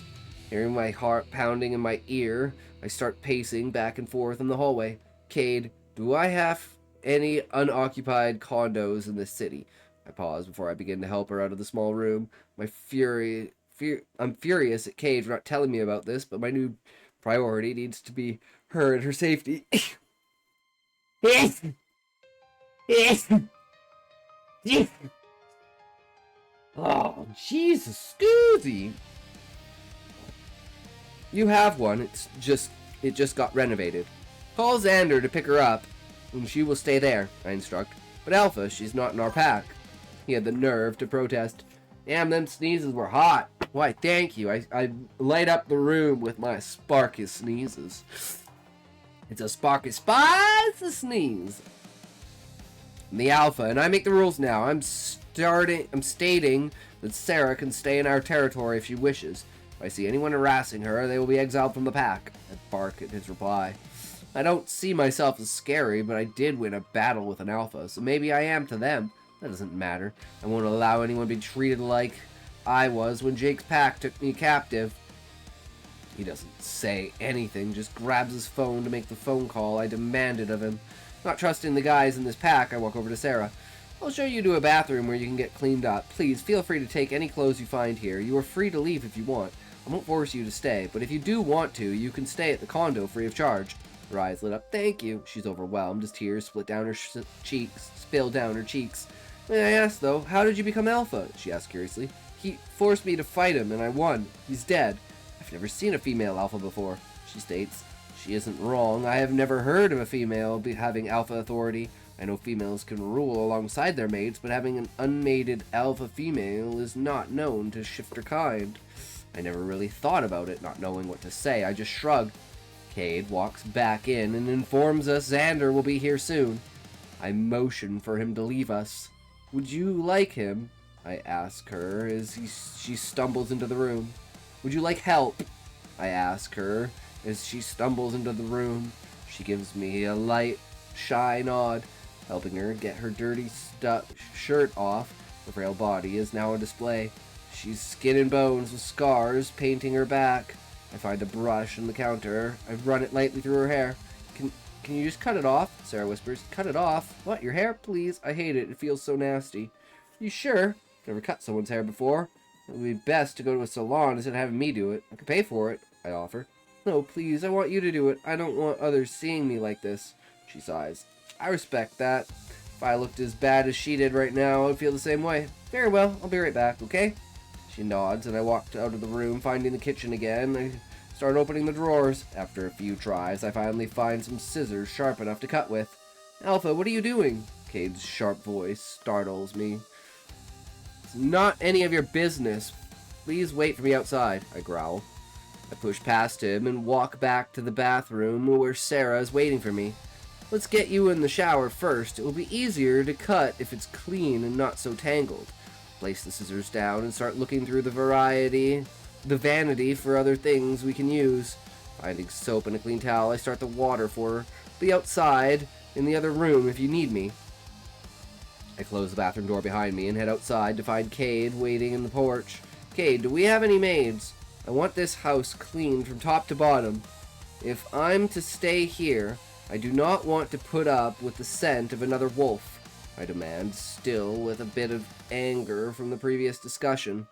Hearing my heart pounding in my ear, I start pacing back and forth in the hallway. Cade, do I have any unoccupied condos in this city? I pause before I begin to help her out of the small room. I'm furious at Cade for not telling me about this, but my new priority needs to be her and her safety. Oh, Jesus, Scoozy! You have one. It just got renovated. Call Xander to pick her up, and she will stay there, I instruct. But Alpha, she's not in our pack. He had the nerve to protest. Damn, them sneezes were hot. Why, thank you. I light up the room with my sparky sneezes. It's a sparky spicy sneeze. I'm the Alpha, and I make the rules now. I'm stating that Sarah can stay in our territory if she wishes. If I see anyone harassing her, they will be exiled from the pack. I bark at his reply. I don't see myself as scary, but I did win a battle with an Alpha, so maybe I am to them. That doesn't matter. I won't allow anyone to be treated like I was when Jake's pack took me captive. He doesn't say anything, just grabs his phone to make the phone call I demanded of him. Not trusting the guys in this pack, I walk over to Sarah. I'll show you to a bathroom where you can get cleaned up. Please, feel free to take any clothes you find here. You are free to leave if you want. I won't force you to stay, but if you do want to, you can stay at the condo free of charge. Her eyes lit up. Thank you. She's overwhelmed as tears spill down her cheeks. May I ask, though, how did you become Alpha? She asked curiously. He forced me to fight him, and I won. He's dead. I've never seen a female Alpha before, she states. She isn't wrong. I have never heard of a female having Alpha authority. I know females can rule alongside their mates, but having an unmated Alpha female is not known to shift her kind. I never really thought about it, not knowing what to say. I just shrugged. Cade walks back in and informs us Xander will be here soon. I motion for him to leave us. Would you like him? I ask her as she stumbles into the room. Would you like help? I ask her as she stumbles into the room. She gives me a light, shy nod, helping her get her dirty shirt off. Her frail body is now on display. She's skin and bones with scars painting her back. I find a brush on the counter. I run it lightly through her hair. Can you just cut it off? Sarah whispers. Cut it off? What, your hair? Please? I hate it. It feels so nasty. You sure? Never cut someone's hair before. It would be best to go to a salon instead of having me do it. I could pay for it, I offer. No, please. I want you to do it. I don't want others seeing me like this. She sighs. I respect that. If I looked as bad as she did right now, I would feel the same way. Very well. I'll be right back, okay? She nods, and I walked out of the room, finding the kitchen again. I start opening the drawers. After a few tries, I finally find some scissors sharp enough to cut with. Alpha, what are you doing? Cade's sharp voice startles me. It's not any of your business. Please wait for me outside, I growl. I push past him and walk back to the bathroom where Sarah is waiting for me. Let's get you in the shower first. It will be easier to cut if it's clean and not so tangled. Place the scissors down and start looking through the variety the vanity for other things we can use. Finding soap and a clean towel, I start the water for her. Be outside in the other room if you need me. I close the bathroom door behind me and head outside to find Cade waiting in the porch. Cade, do we have any maids? I want this house cleaned from top to bottom. If I'm to stay here, I do not want to put up with the scent of another wolf, I demand, still with a bit of anger from the previous discussion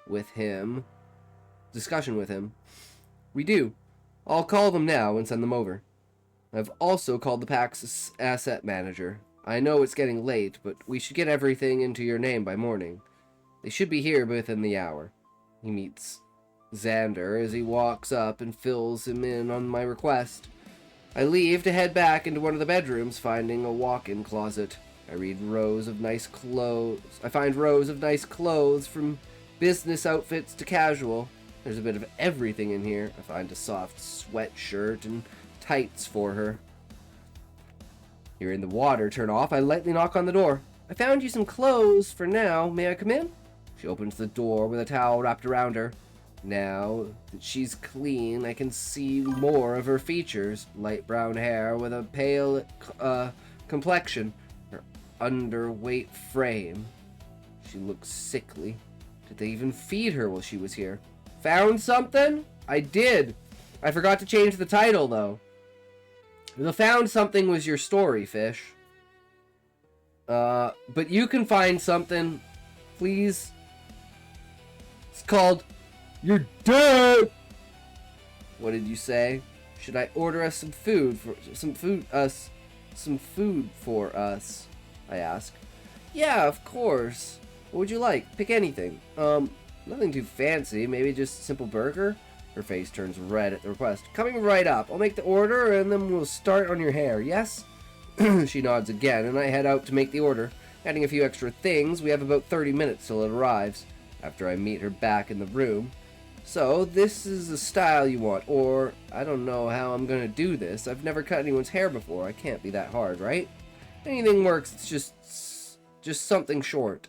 with him. We do. I'll call them now and send them over. I've also called the pack's asset manager. I know it's getting late, but we should get everything into your name by morning. They should be here within the hour. He meets Xander as he walks up and fills him in on my request. I leave to head back into one of the bedrooms, finding a walk-in closet. I find rows of nice clothes from business outfits to casual. There's a bit of everything in here. I find a soft sweatshirt and tights for her. Hearing the water turn off, I lightly knock on the door. I found you some clothes for now. May I come in? She opens the door with a towel wrapped around her. Now that she's clean, I can see more of her features. Light brown hair with a pale complexion. Her underweight frame. She looks sickly. Did they even feed her while she was here? Found something? I did. I forgot to change the title, though. The found something was your story, Fish. But you can find something, please. It's called You're Dead. What did you say? Should I order us some food for us? I ask. Yeah, of course. What would you like? Pick anything. Nothing too fancy. Maybe just a simple burger? Her face turns red at the request. Coming right up. I'll make the order and then we'll start on your hair, yes? She nods again and I head out to make the order. Adding a few extra things, we have about 30 minutes till it arrives. After I meet her back in the room. So, this is the style you want, or I don't know how I'm gonna do this. I've never cut anyone's hair before. I can't be that hard, right? Anything works, it's just something short.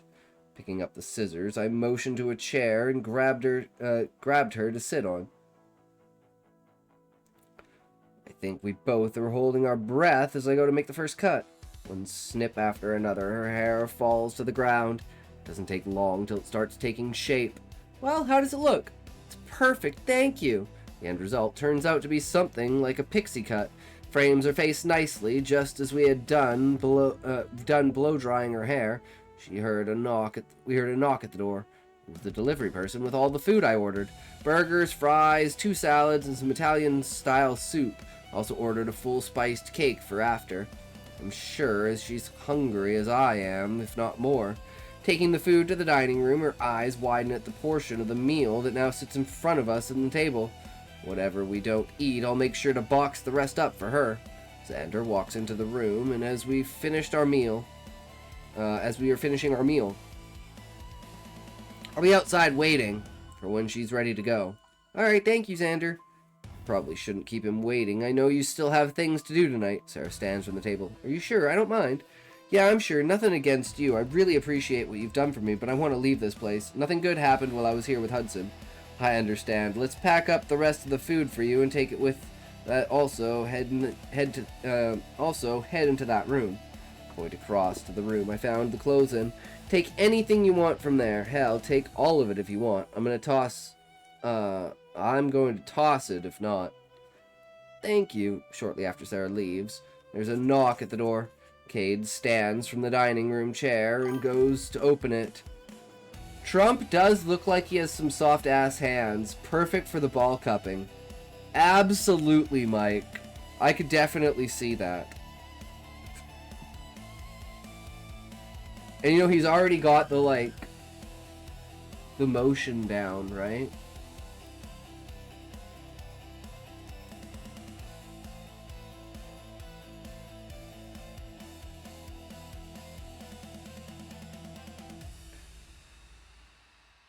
Picking up the scissors, I motioned to a chair and grabbed her to sit on. I think we both are holding our breath as I go to make the first cut. One snip after another, her hair falls to the ground. It doesn't take long till it starts taking shape. Well, how does it look? It's perfect, thank you. The end result turns out to be something like a pixie cut. Frames her face nicely, just as we had done blow drying her hair. We heard a knock at the door. It was the delivery person with all the food I ordered. Burgers, fries, 2 salads, and some Italian-style soup. Also ordered a full spiced cake for after. I'm sure as she's hungry as I am, if not more. Taking the food to the dining room, her eyes widen at the portion of the meal that now sits in front of us at the table. Whatever we don't eat, I'll make sure to box the rest up for her. Xander walks into the room, and as we are finishing our meal, I'll be outside waiting for when she's ready to go. Alright, thank you, Xander. Probably shouldn't keep him waiting. I know you still have things to do tonight. Sarah stands from the table. Are you sure? I don't mind. Yeah, I'm sure. Nothing against you. I really appreciate what you've done for me, but I want to leave this place. Nothing good happened while I was here with Hudson. I understand. Let's pack up the rest of the food for you and take it with that. Also head into that room. Going across to the room I found the clothes in. Take anything you want from there. Hell, take all of it if you want. I'm going to toss it if not. Thank you. Shortly after Sarah leaves, there's a knock at the door. Cade stands from the dining room chair and goes to open it. Trump does look like he has some soft-ass hands, perfect for the ball cupping. Absolutely, Mike. I could definitely see that. And you know, he's already got the motion down, right?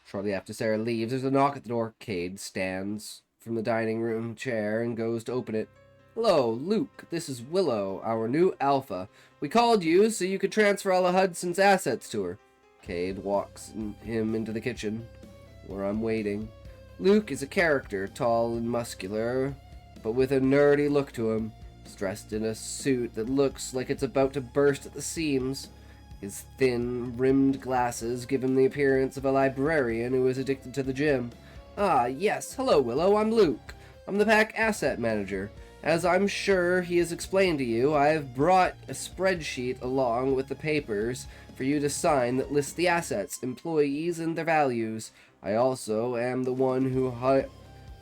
Shortly after Sarah leaves, there's a knock at the door. Cade stands from the dining room chair and goes to open it. Hello, Luke. This is Willow, our new alpha. We called you so you could transfer all of Hudson's assets to her. Cade walks him into the kitchen, where I'm waiting. Luke is a character, tall and muscular, but with a nerdy look to him. He's dressed in a suit that looks like it's about to burst at the seams. His thin, rimmed glasses give him the appearance of a librarian who is addicted to the gym. Ah, yes, hello Willow, I'm Luke. I'm the pack asset manager. As I'm sure he has explained to you, I have brought a spreadsheet along with the papers for you to sign that lists the assets, employees, and their values. I also am the one who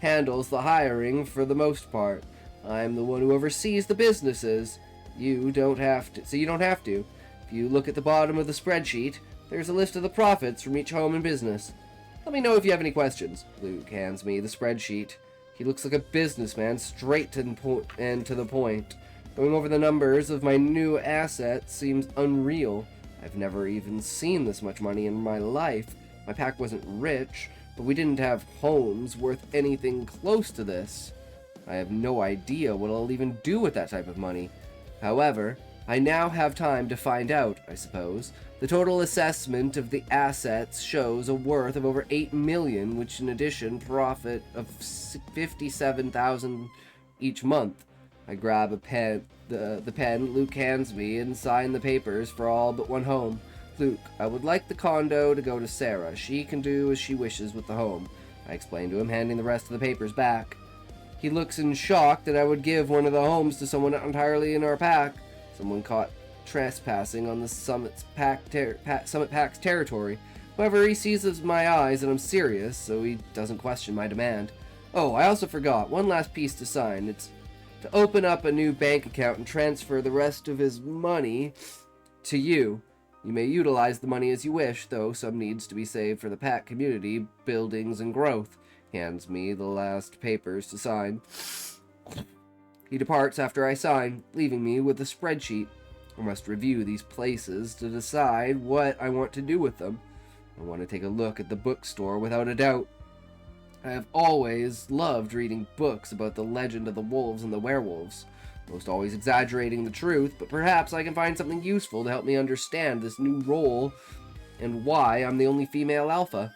handles the hiring for the most part. I'm the one who oversees the businesses. You don't have to. If you look at the bottom of the spreadsheet, there's a list of the profits from each home and business. Let me know if you have any questions. Luke hands me the spreadsheet. He looks like a businessman, straight and to the point. Going over the numbers of my new assets seems unreal. I've never even seen this much money in my life. My pack wasn't rich, but we didn't have homes worth anything close to this. I have no idea what I'll even do with that type of money. However, I now have time to find out, I suppose. The total assessment of the assets shows a worth of over 8 million, which in addition profit of 57,000 each month. I grab a pen, the pen Luke hands me, and sign the papers for all but one home. Luke, I would like the condo to go to Sarah. She can do as she wishes with the home. I explain to him, handing the rest of the papers back. He looks in shock that I would give one of the homes to someone not entirely in our pack. Someone caught trespassing on the Summit Pack's territory. However, he sees as my eyes and I'm serious, so he doesn't question my demand. Oh, I also forgot, one last piece to sign. It's to open up a new bank account and transfer the rest of his money to you. You may utilize the money as you wish, though some needs to be saved for the pack community, buildings, and growth. He hands me the last papers to sign. He departs after I sign, leaving me with a spreadsheet. I must review these places to decide what I want to do with them. I want to take a look at the bookstore without a doubt. I have always loved reading books about the legend of the wolves and the werewolves, most always exaggerating the truth, but perhaps I can find something useful to help me understand this new role and why I'm the only female alpha.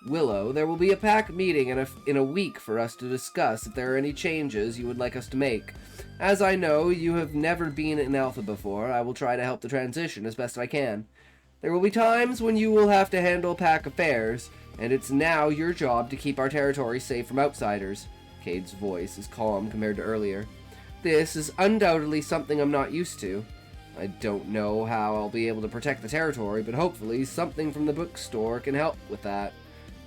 Willow, there will be a pack meeting in a week for us to discuss if there are any changes you would like us to make. As I know you have never been an alpha before, I will try to help the transition as best I can. There will be times when you will have to handle pack affairs, and it's now your job to keep our territory safe from outsiders. Cade's voice is calm compared to earlier. This is undoubtedly something I'm not used to. I don't know how I'll be able to protect the territory, but hopefully something from the bookstore can help with that.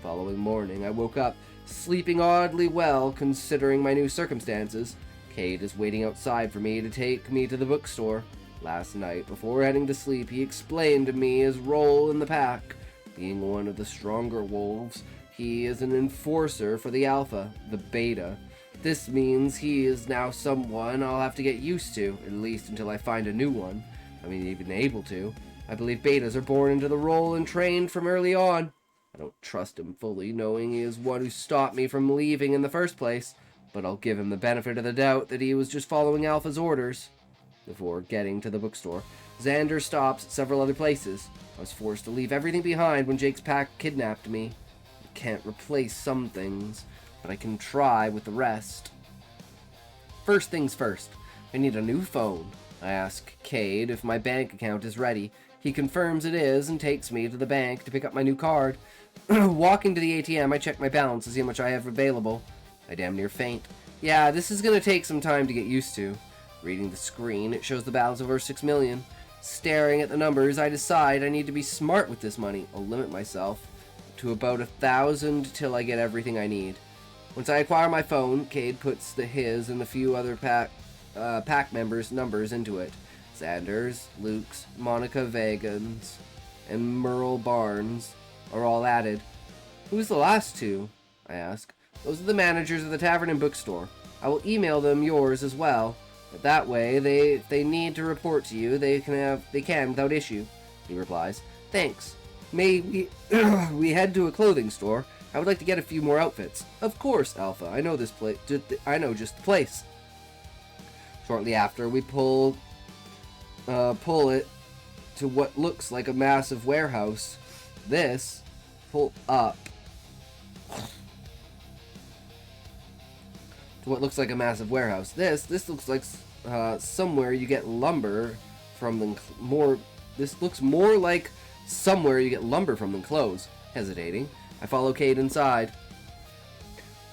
Following morning, I woke up, sleeping oddly well considering my new circumstances. Cade is waiting outside for me to take me to the bookstore. Last night, before heading to sleep, he explained to me his role in the pack. Being one of the stronger wolves, he is an enforcer for the alpha, the beta. This means he is now someone I'll have to get used to, at least until I find a new one. I mean, even able to. I believe betas are born into the role and trained from early on. I don't trust him fully, knowing he is one who stopped me from leaving in the first place, but I'll give him the benefit of the doubt that he was just following Alpha's orders. Before getting to the bookstore, Xander stops at several other places. I was forced to leave everything behind when Jake's pack kidnapped me. I can't replace some things, but I can try with the rest. First things first, I need a new phone. I ask Cade if my bank account is ready. He confirms it is and takes me to the bank to pick up my new card. Walking to the ATM, I check my balance to see how much I have available. I damn near faint. Yeah, this is going to take some time to get used to. Reading the screen, it shows the balance of over 6 million. Staring at the numbers, I decide I need to be smart with this money. I'll limit myself to about 1,000 till I get everything I need. Once I acquire my phone, Cade puts his and a few other pack members' numbers into it. Xander's, Luke's, Monica Vagan's, and Merle Barnes are all added. Who's the last two? I ask. Those are the managers of the tavern and bookstore. I will email them yours as well, but that way if they need to report to you, they can without issue. He replies. Thanks. May we head to a clothing store? I would like to get a few more outfits. Of course, Alpha. I know this place. I know just the place. Shortly after, we pull it to what looks like a massive warehouse. Pull up. to what looks like a massive warehouse. This looks like somewhere you get lumber from than more. This looks more like somewhere you get lumber from than clothes. Hesitating, I follow Cade inside.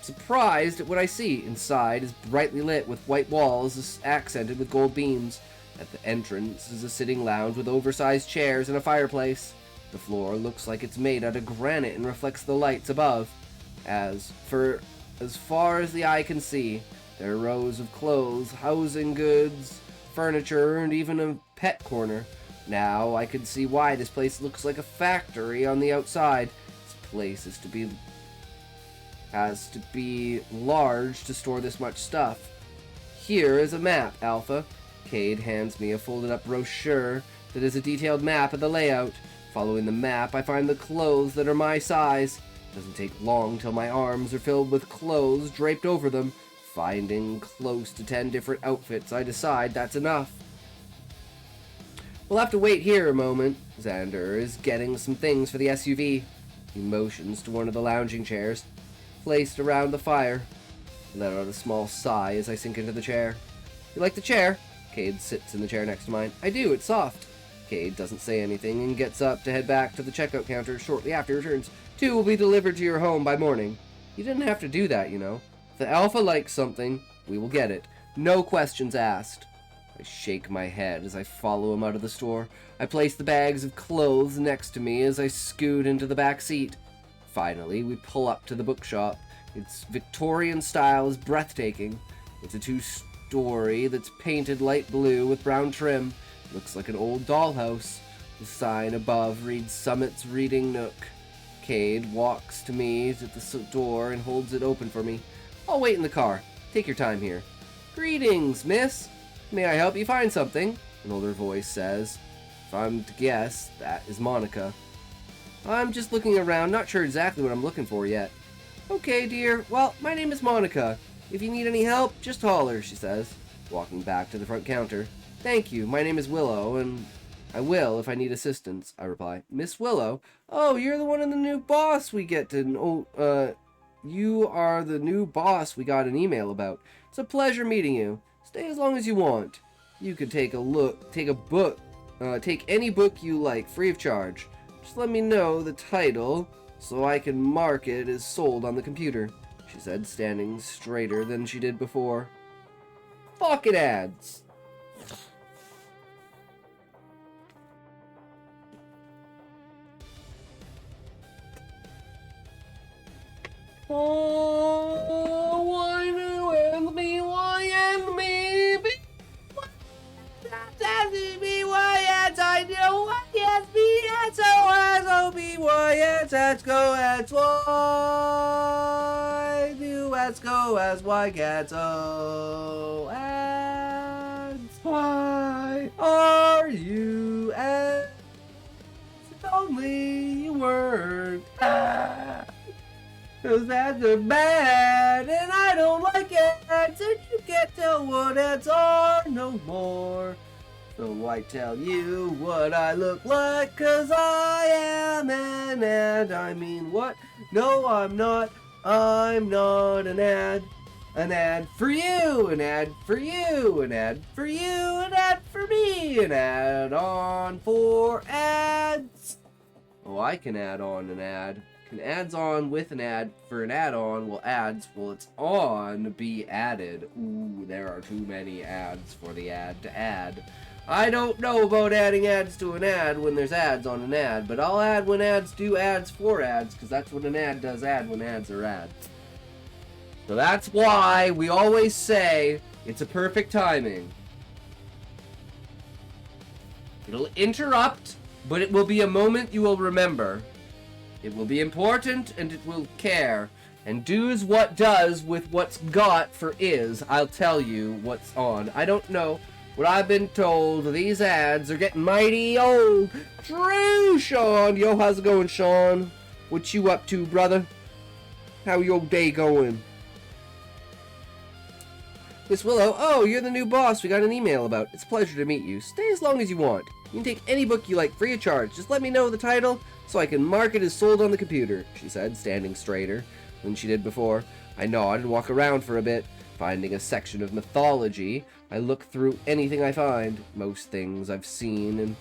Surprised at what I see. Inside is brightly lit with white walls accented with gold beams. At the entrance is a sitting lounge with oversized chairs and a fireplace. The floor looks like it's made out of granite and reflects the lights above. As far as the eye can see, there are rows of clothes, housing goods, furniture, and even a pet corner. Now I can see why this place looks like a factory on the outside. This place has to be large to store this much stuff. Here is a map, Alpha. Cade hands me a folded up brochure that is a detailed map of the layout. Following the map, I find the clothes that are my size. It doesn't take long till my arms are filled with clothes draped over them. Finding close to 10 different outfits, I decide that's enough. We'll have to wait here a moment. Xander is getting some things for the SUV. He motions to one of the lounging chairs, placed around the fire. I let out a small sigh as I sink into the chair. You like the chair? Cade sits in the chair next to mine. I do, it's soft. Cade doesn't say anything and gets up to head back to the checkout counter shortly after he returns. 2 will be delivered to your home by morning. You didn't have to do that, you know. If the Alpha likes something, we will get it. No questions asked. I shake my head as I follow him out of the store. I place the bags of clothes next to me as I scoot into the back seat. Finally, we pull up to the bookshop. Its Victorian style is breathtaking. It's a 2-story that's painted light blue with brown trim. Looks like an old dollhouse. The sign above reads Summit's Reading Nook. Cade walks to me at the door and holds it open for me. I'll wait in the car. Take your time here. Greetings, miss. May I help you find something? An older voice says. If I'm to guess, that is Monica. I'm just looking around, not sure exactly what I'm looking for yet. Okay, dear. Well, my name is Monica. If you need any help, just holler, she says, walking back to the front counter. Thank you. My name is Willow, and I will if I need assistance, I reply. Miss Willow? Oh, you're the one in the new boss we get to... you are the new boss we got an email about. It's a pleasure meeting you. Stay as long as you want. You can take any book you like, free of charge. Just let me know the title so I can mark it as sold on the computer, she said, standing straighter than she did before. Fucking ads. Oh, why do and me, why and me, be, I know why, yes, be, and so as, oh, be, why, yes, let's go, as, why, do, as, go, as, why, gets, oh, and, why are you, and, if only you weren't, cause ads are bad, and I don't like ads, and you can't tell what ads are no more. So I tell you what I look like, cause I am an ad. I mean, what? No, I'm not an ad. An ad for you, an ad for you, an ad for you, an ad for me, an ad on for ads. Oh, I can add on an ad. Can ads on with an ad for an add-on? Will ads, well, it's on, be added. Ooh, there are too many ads for the ad to add. I don't know about adding ads to an ad when there's ads on an ad, but I'll add when ads do ads for ads, because that's what an ad does, add when ads are ads. So that's why we always say it's a perfect timing. It'll interrupt, but it will be a moment you will remember. It will be important, and it will care. And do's what does with what's got for is. I'll tell you what's on. I don't know what I've been told. These ads are getting mighty old. True, Sean. Yo, how's it going, Sean? What you up to, brother? How your day going? Miss Willow, oh, you're the new boss we got an email about. It's a pleasure to meet you. Stay as long as you want. You can take any book you like free of charge. Just let me know the title so I can mark it as sold on the computer, she said, standing straighter than she did before. I nod and walk around for a bit. Finding a section of mythology, I look through anything I find. Most things I've seen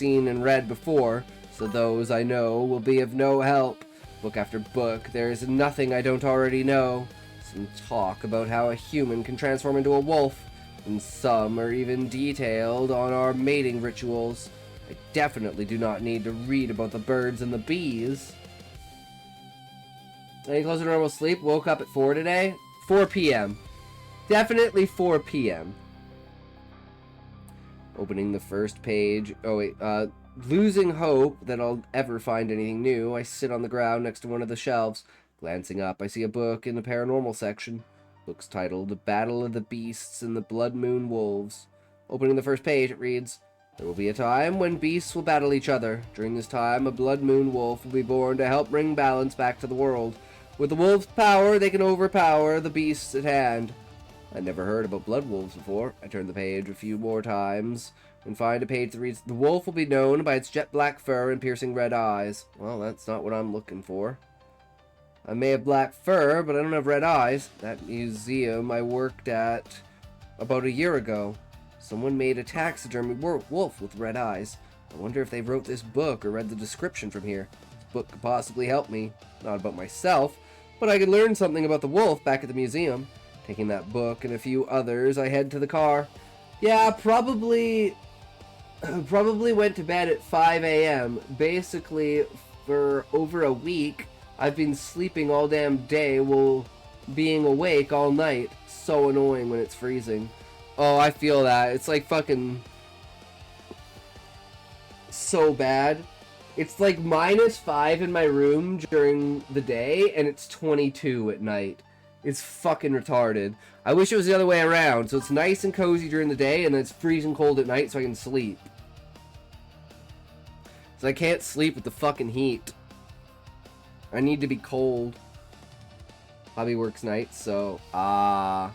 and read before, so those I know will be of no help. Book after book, there is nothing I don't already know. Some talk about how a human can transform into a wolf, and some are even detailed on our mating rituals. I definitely do not need to read about the birds and the bees. Any closer to normal sleep? Woke up at 4 today. 4 p.m. Definitely 4 p.m. Opening the first page. Oh, wait. Losing hope that I'll ever find anything new, I sit on the ground next to one of the shelves. Glancing up, I see a book in the paranormal section. Book's titled The Battle of the Beasts and the Blood Moon Wolves. Opening the first page, it reads, "There will be a time when beasts will battle each other. During this time, a blood moon wolf will be born to help bring balance back to the world. With the wolf's power, they can overpower the beasts at hand." I'd never heard about blood wolves before. I turn the page a few more times and find a page that reads, "The wolf will be known by its jet black fur and piercing red eyes." Well, that's not what I'm looking for. I may have black fur, but I don't have red eyes. That museum I worked at about a year ago. Someone made a taxidermy wolf with red eyes. I wonder if they wrote this book or read the description from here. This book could possibly help me. Not about myself, but I could learn something about the wolf back at the museum. Taking that book and a few others, I head to the car. Yeah, probably went to bed at 5 a.m. Basically, for over a week, I've been sleeping all damn day while being awake all night. So annoying when it's freezing. Oh, I feel that. It's like fucking so bad. It's like -5 in my room during the day, and it's 22 at night. It's fucking retarded. I wish it was the other way around, so it's nice and cozy during the day, and then it's freezing cold at night so I can sleep. So I can't sleep with the fucking heat. I need to be cold. Hobby works nights, so, I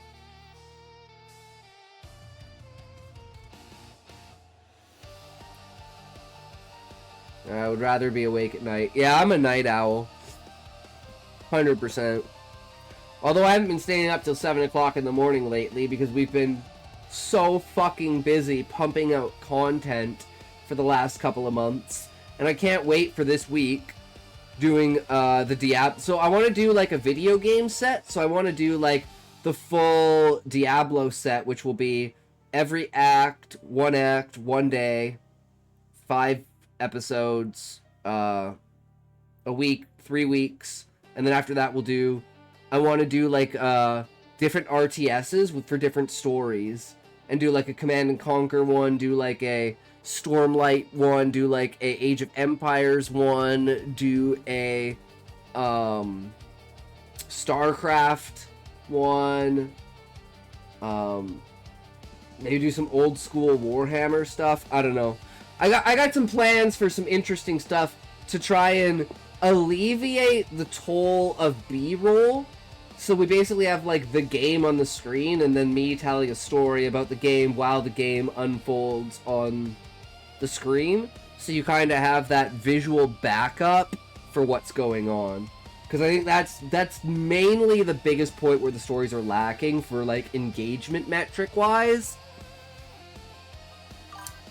would rather be awake at night. Yeah, I'm a night owl. 100%. Although I haven't been staying up till 7 o'clock in the morning lately because we've been so fucking busy pumping out content for the last couple of months. And I can't wait for this week doing the Diablo. So I want to do like a video game set. So I want to do like the full Diablo set, which will be every act, one day, 5 episodes, a week, 3 weeks, and then after that I want to do like different RTSs for different stories, and do like a Command and Conquer one, do like a Stormlight one, do like a Age of Empires one, do a StarCraft one, maybe do some old school Warhammer stuff. I don't know. I got some plans for some interesting stuff to try and alleviate the toll of B-roll. So we basically have like the game on the screen and then me telling a story about the game while the game unfolds on the screen. So you kind of have that visual backup for what's going on. Because I think that's mainly the biggest point where the stories are lacking for like engagement metric wise.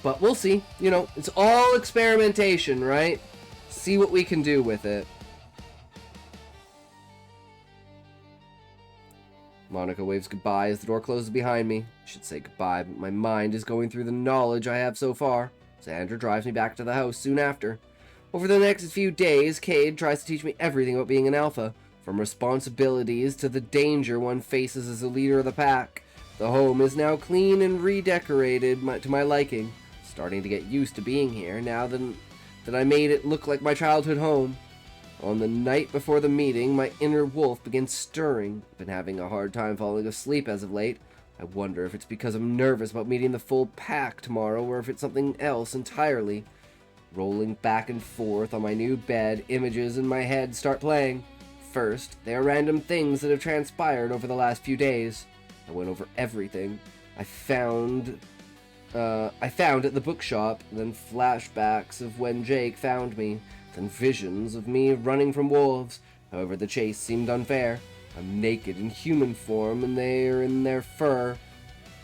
But we'll see. You know, it's all experimentation, right? See what we can do with it. Monica waves goodbye as the door closes behind me. I should say goodbye, but my mind is going through the knowledge I have so far. Sandra drives me back to the house soon after. Over the next few days, Cade tries to teach me everything about being an alpha, from responsibilities to the danger one faces as a leader of the pack. The home is now clean and redecorated to my liking. Starting to get used to being here now that I made it look like my childhood home. On the night before the meeting, my inner wolf begins stirring. I've been having a hard time falling asleep as of late. I wonder if it's because I'm nervous about meeting the full pack tomorrow, or if it's something else entirely. Rolling back and forth on my new bed, images in my head start playing. First, they are random things that have transpired over the last few days. I went over everything I found at the bookshop, then flashbacks of when Jake found me, then visions of me running from wolves. However, the chase seemed unfair. I'm naked in human form, and they are in their fur.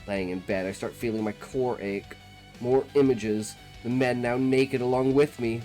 Laying in bed, I start feeling my core ache. More images, the men now naked along with me.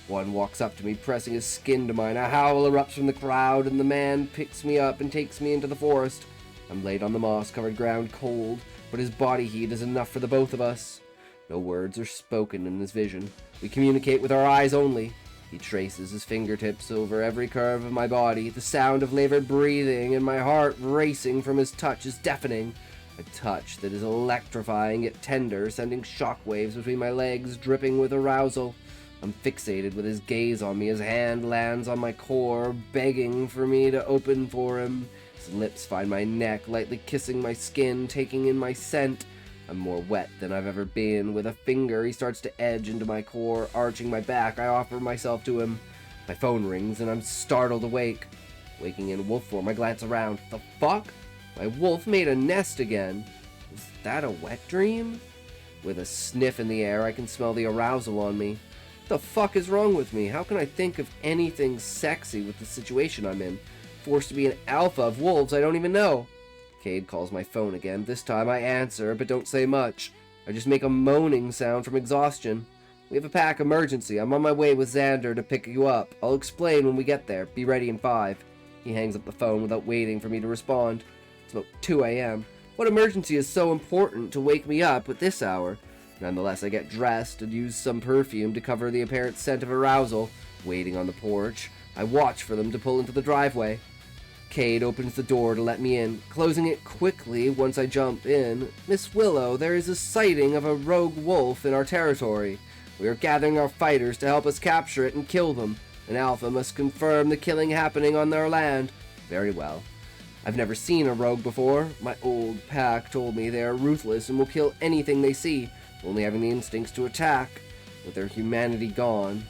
One walks up to me, pressing his skin to mine. A howl erupts from the crowd, and the man picks me up and takes me into the forest. I'm laid on the moss-covered ground, cold, but his body heat is enough for the both of us. No words are spoken in this vision. We communicate with our eyes only. He traces his fingertips over every curve of my body. The sound of labored breathing and my heart racing from his touch is deafening. A touch that is electrifying yet tender, sending shockwaves between my legs, dripping with arousal. I'm fixated with his gaze on me. His hand lands on my core, begging for me to open for him. His lips find my neck, lightly kissing my skin, taking in my scent. I'm more wet than I've ever been. With a finger, he starts to edge into my core, arching my back. I offer myself to him. My phone rings, and I'm startled awake. Waking in wolf form, I glance around. The fuck? My wolf made a nest again. Was that a wet dream? With a sniff in the air, I can smell the arousal on me. What the fuck is wrong with me? How can I think of anything sexy with the situation I'm in? Forced to be an alpha of wolves I don't even know. Cade calls my phone again. This time I answer, but don't say much. I just make a moaning sound from exhaustion. We have a pack emergency. I'm on my way with Xander to pick you up. I'll explain when we get there. Be ready in 5. He hangs up the phone without waiting for me to respond. It's about 2 a.m. What emergency is so important to wake me up at this hour? Nonetheless, I get dressed and use some perfume to cover the apparent scent of arousal. Waiting on the porch, I watch for them to pull into the driveway. Cade opens the door to let me in, closing it quickly once I jump in. Miss Willow, there is a sighting of a rogue wolf in our territory. We are gathering our fighters to help us capture it and kill them. An alpha must confirm the killing happening on their land. Very well. I've never seen a rogue before. My old pack told me they are ruthless and will kill anything they see, only having the instincts to attack. With their humanity gone,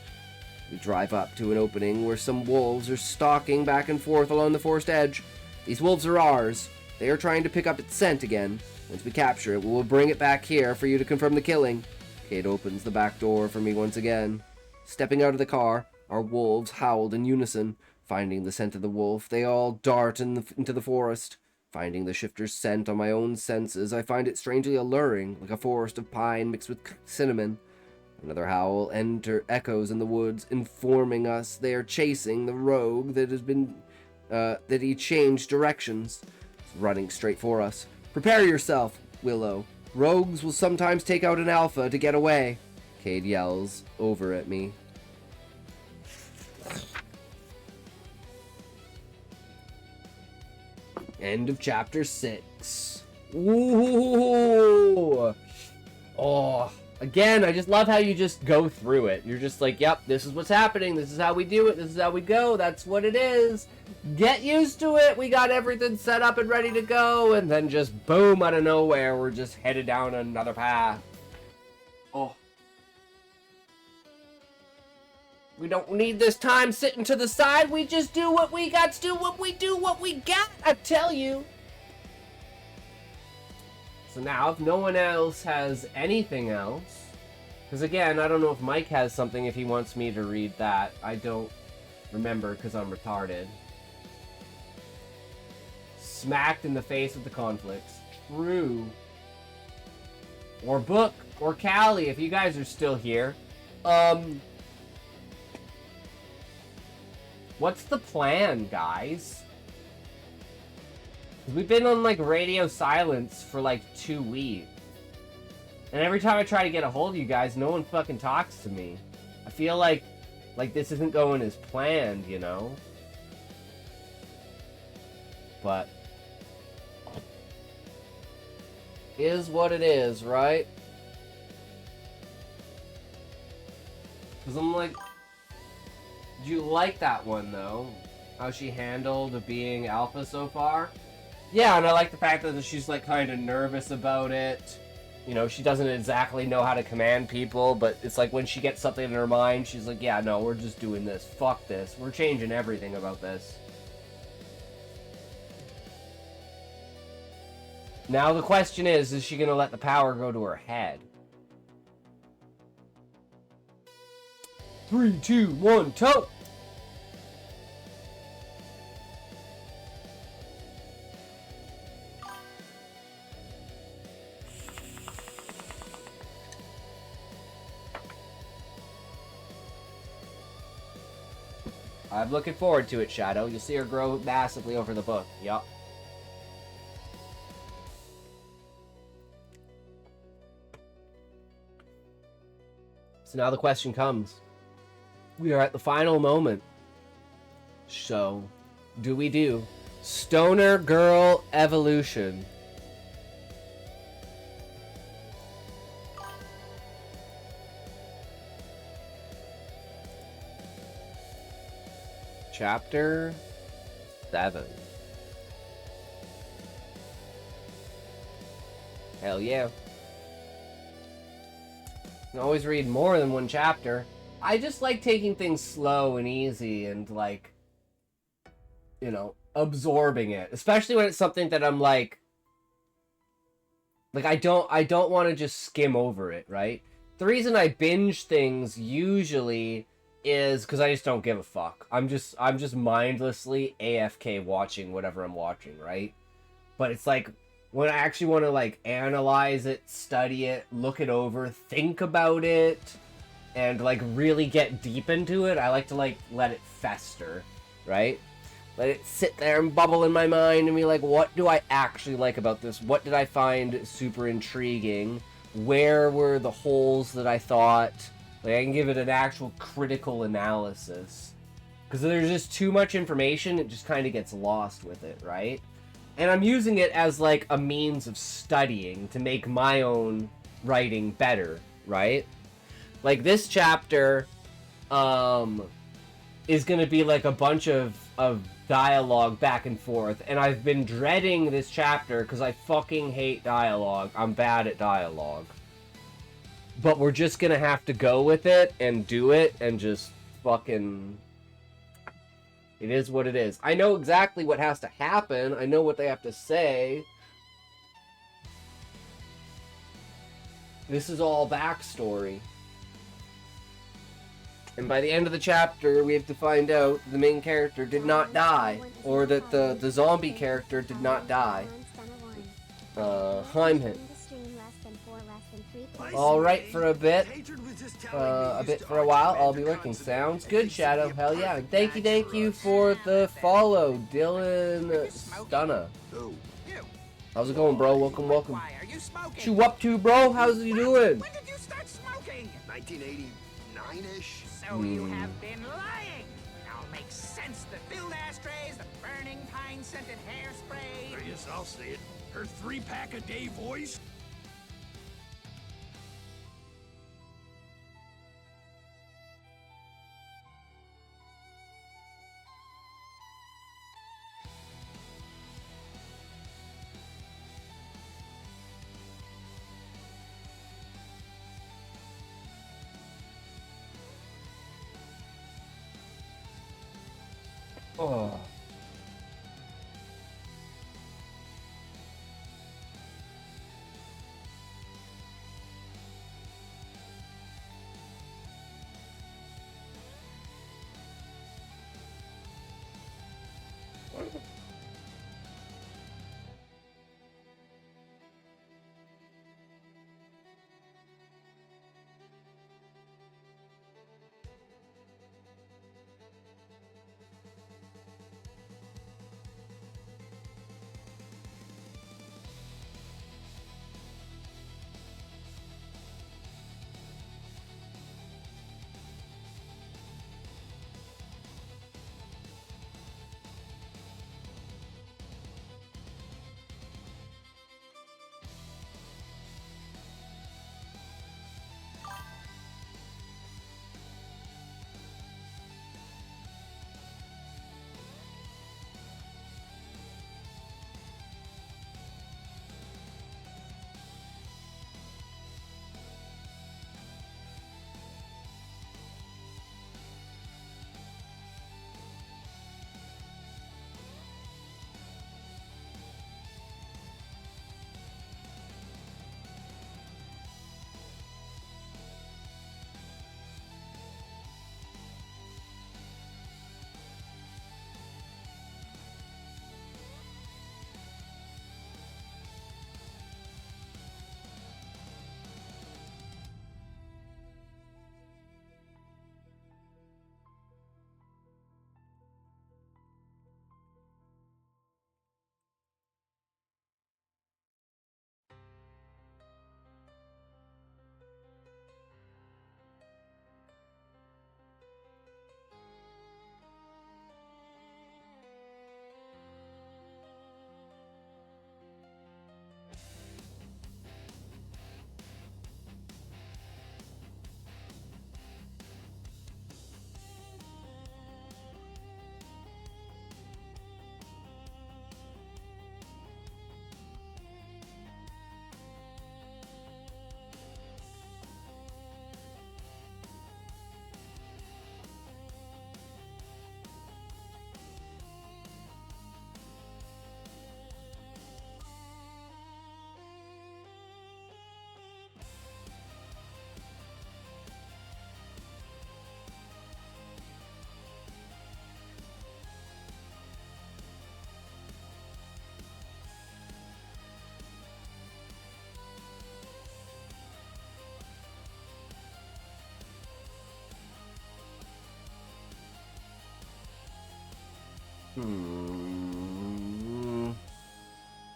we drive up to an opening where some wolves are stalking back and forth along the forest edge. These wolves are ours. They are trying to pick up its scent again. Once we capture it, we will bring it back here for you to confirm the killing. Kate opens the back door for me once again. Stepping out of the car, our wolves howled in unison. Finding the scent of the wolf, they all dart into the forest. Finding the shifter's scent on my own senses, I find it strangely alluring, like a forest of pine mixed with cinnamon. Another howl echoes in the woods, informing us they are chasing the rogue that he changed directions. It's running straight for us. Prepare yourself, Willow. Rogues will sometimes take out an alpha to get away. Cade yells over at me. End of chapter 6. Ooh. Oh. Again, I just love how you just go through it. You're just like, yep, this is what's happening. This is how we do it. This is how we go. That's what it is. Get used to it. We got everything set up and ready to go. And then just boom, out of nowhere, we're just headed down another path. Oh. We don't need this time sitting to the side. We just do what we got to do. What we do, what we got, I tell you. So now, if no one else has anything else, because again, I don't know if Mike has something if he wants me to read that. I don't remember because I'm retarded. Smacked in the face with the conflicts. True. Or Book, or Callie, if you guys are still here. What's the plan, guys? We've been on, like, radio silence for, like, 2 weeks. And every time I try to get a hold of you guys, no one fucking talks to me. I feel like this isn't going as planned, you know? But is what it is, right? Because I'm like, do you like that one, though? How she handled being alpha so far? Yeah, and I like the fact that she's, like, kind of nervous about it. You know, she doesn't exactly know how to command people, but it's like when she gets something in her mind, she's like, yeah, no, we're just doing this. Fuck this. We're changing everything about this. Now the question is she going to let the power go to her head? 3, 2, 1, toe! I'm looking forward to it, Shadow. You'll see her grow massively over the book. Yup. So now the question comes. We are at the final moment. So, do we do Stoner Girl Evolution? Chapter 7. Hell yeah. You can always read more than one chapter. I just like taking things slow and easy and, like, you know, absorbing it. Especially when it's something that I'm like I don't want to just skim over it, right? The reason I binge things usually is because I just don't give a fuck. I'm just mindlessly AFK watching whatever I'm watching, right? But it's like when I actually want to like analyze it, study it, look it over, think about it, and like really get deep into it, I like to like let it fester, right? Let it sit there and bubble in my mind and be like, what do I actually like about this? What did I find super intriguing? Where were the holes that I thought? Like, I can give it an actual critical analysis. Because there's just too much information, it just kind of gets lost with it, right? And I'm using it as, like, a means of studying to make my own writing better, right? Like, this chapter, is going to be, like, a bunch of dialogue back and forth, and I've been dreading this chapter because I fucking hate dialogue. I'm bad at dialogue. But we're just gonna have to go with it and do it and just fucking... It is what it is. I know exactly what has to happen. I know what they have to say. This is all backstory. And by the end of the chapter, we have to find out the main character did not die. Or that the zombie character did not die. Heimhit. Alright for a bit. For a while, I'll be lurking. Sounds good, Shadow. Hell yeah. And thank you for the follow, Dylan Stunna. How's it going, bro? Welcome. What you up to, bro? How's you doing? When did you start smoking? 1989-ish. So you have been lying. It all makes sense. The filled ashtrays, the burning pine-scented hairspray. I guess I'll say it. Her 3-pack-a-day voice. Oh. Oh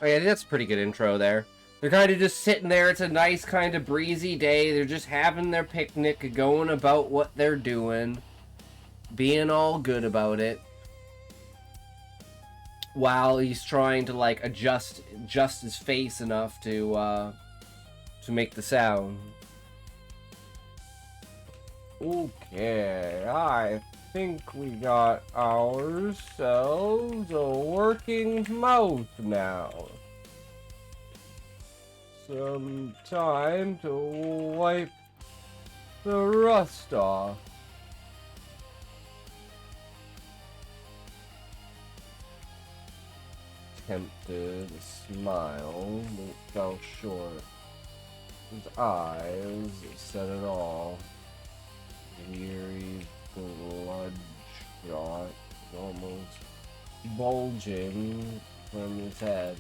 yeah, that's a pretty good intro there. They're kind of just sitting there. It's a nice kind of breezy day. They're just having their picnic, going about what they're doing, being all good about it, while he's trying to like adjust his face enough to make the sound. Okay, I think we got ourselves a working mouth now. Some time to wipe the rust off. Tempted to smile, but fell short. His eyes said it all. Weary, bloodshot, almost bulging from his head.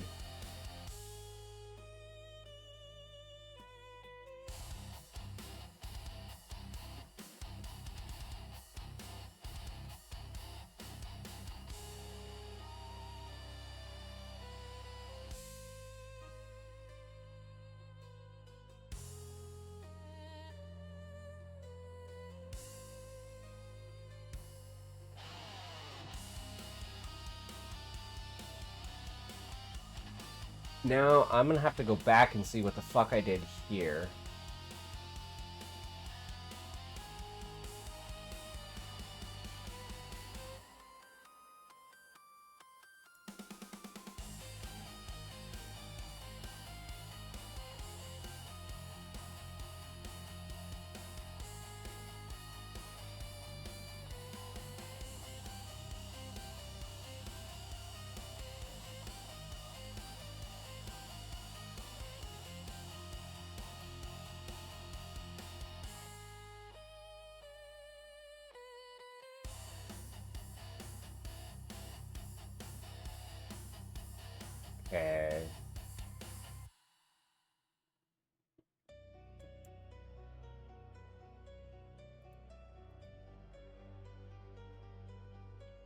Now, I'm gonna have to go back and see what the fuck I did here. Okay.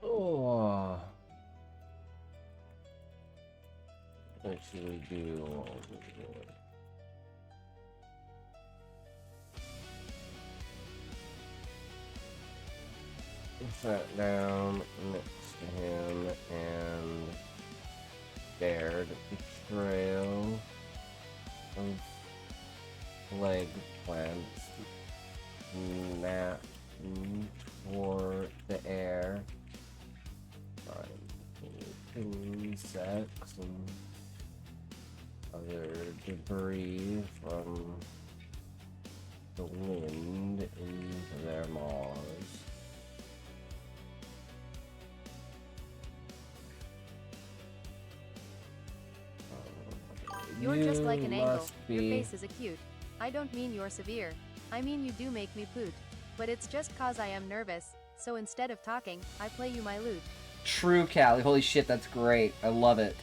Oh. What should we do? Sat down next to him and stared at the trail of leg plants snapping toward the air. Insects and other debris from the wind into their maws. You're just like an angle. must Your be- face is acute. I don't mean you're severe. I mean you do make me poot. But it's just cause I am nervous, so instead of talking, I play you my lute. True, Callie. Holy shit, that's great. I love it.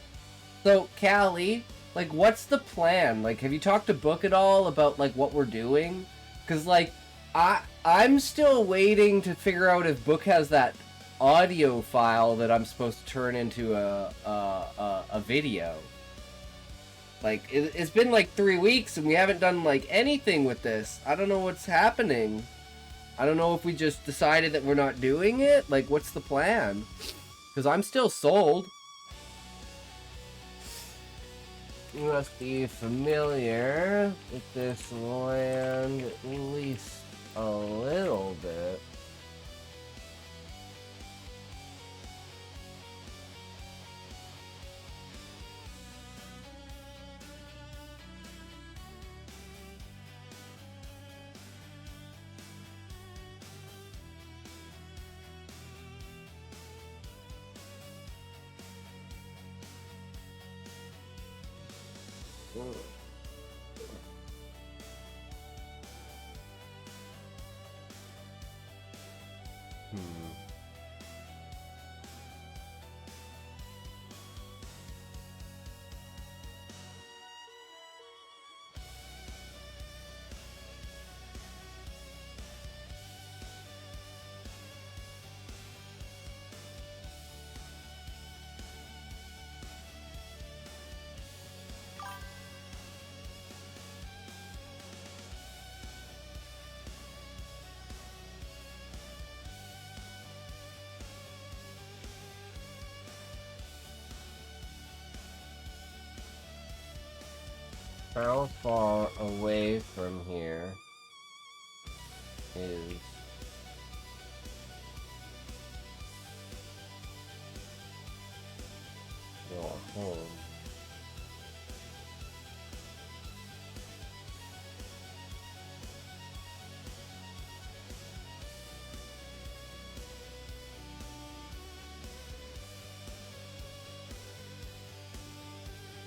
So, Callie, like, what's the plan? Like, have you talked to Book at all about, like, what we're doing? Because, like, I'm still waiting to figure out if Book has that audio file that I'm supposed to turn into a video. Like, it's been, like, 3 weeks, and we haven't done, like, anything with this. I don't know what's happening. I don't know if we just decided that we're not doing it. Like, what's the plan? Because I'm still sold. You must be familiar with this land at least a little bit. How far away from here is your home?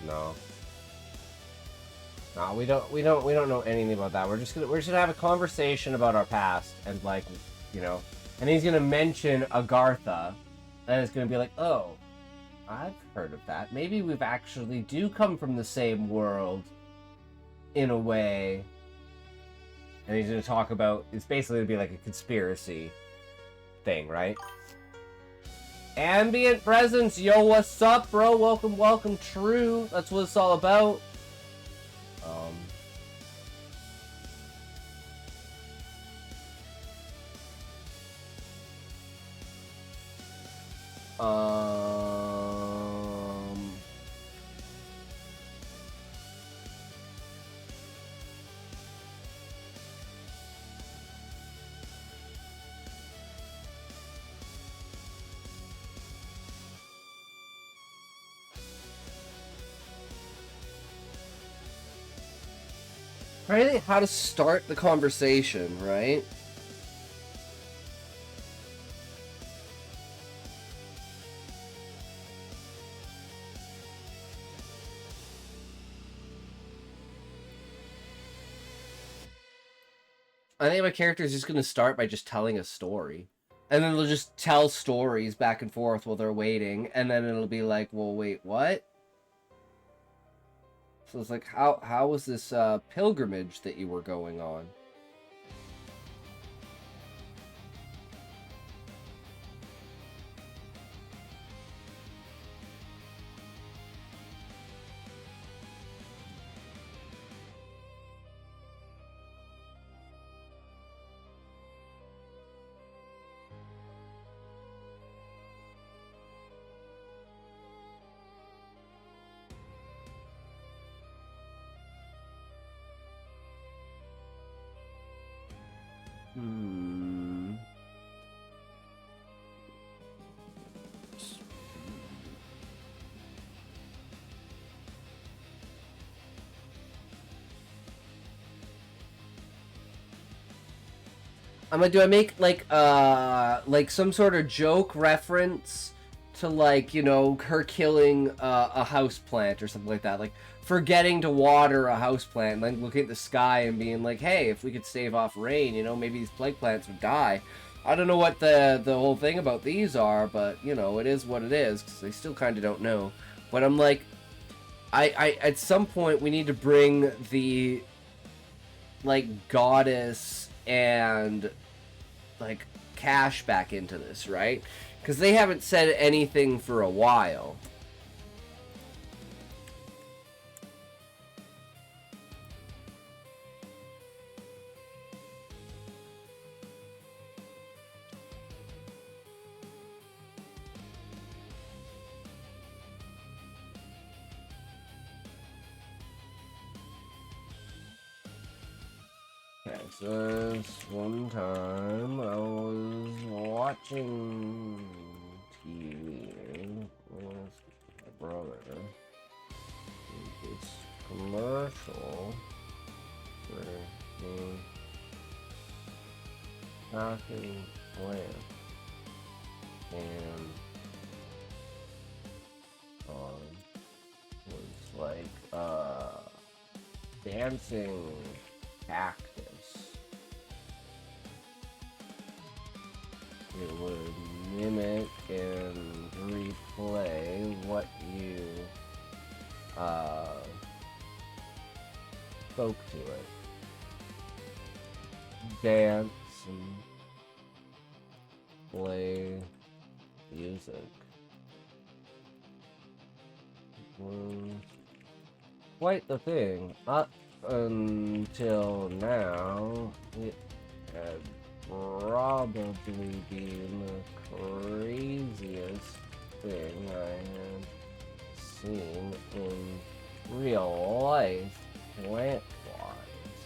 No. No, we don't know anything about that. We're just gonna have a conversation about our past and like, you know, and he's gonna mention Agartha, and it's gonna be like, oh, I've heard of that. Maybe we've actually do come from the same world, in a way. And he's gonna talk about, it's basically gonna be like a conspiracy thing, right? Ambient presence, yo, what's up, bro? Welcome, welcome, true. That's what it's all about. Trying to think how to start the conversation, right? I think my character is just going to start by just telling a story. And then they'll just tell stories back and forth while they're waiting. And then it'll be like, well, wait, what? So it's like, how was this pilgrimage that you were going on? Do I make like some sort of joke reference to, like, you know, her killing a house plant or something like that, like forgetting to water a house plant, and then looking at the sky and being like, hey, if we could stave off rain, you know, maybe these plague plants would die. I don't know what the whole thing about these are, but, you know, it is what it is, because they still kind of don't know. But I'm like, I at some point we need to bring the, like, goddess and, like, Cash back into this, right? Because they haven't said anything for a while. Okay, so this one time I was watching TV with my brother. This commercial where he talking plant and was like dancing cactus. It would mimic and replay what you spoke to it. Dance and play music. Quite the thing. Up until now, it had probably been the craziest thing I had seen in real life, plant ones.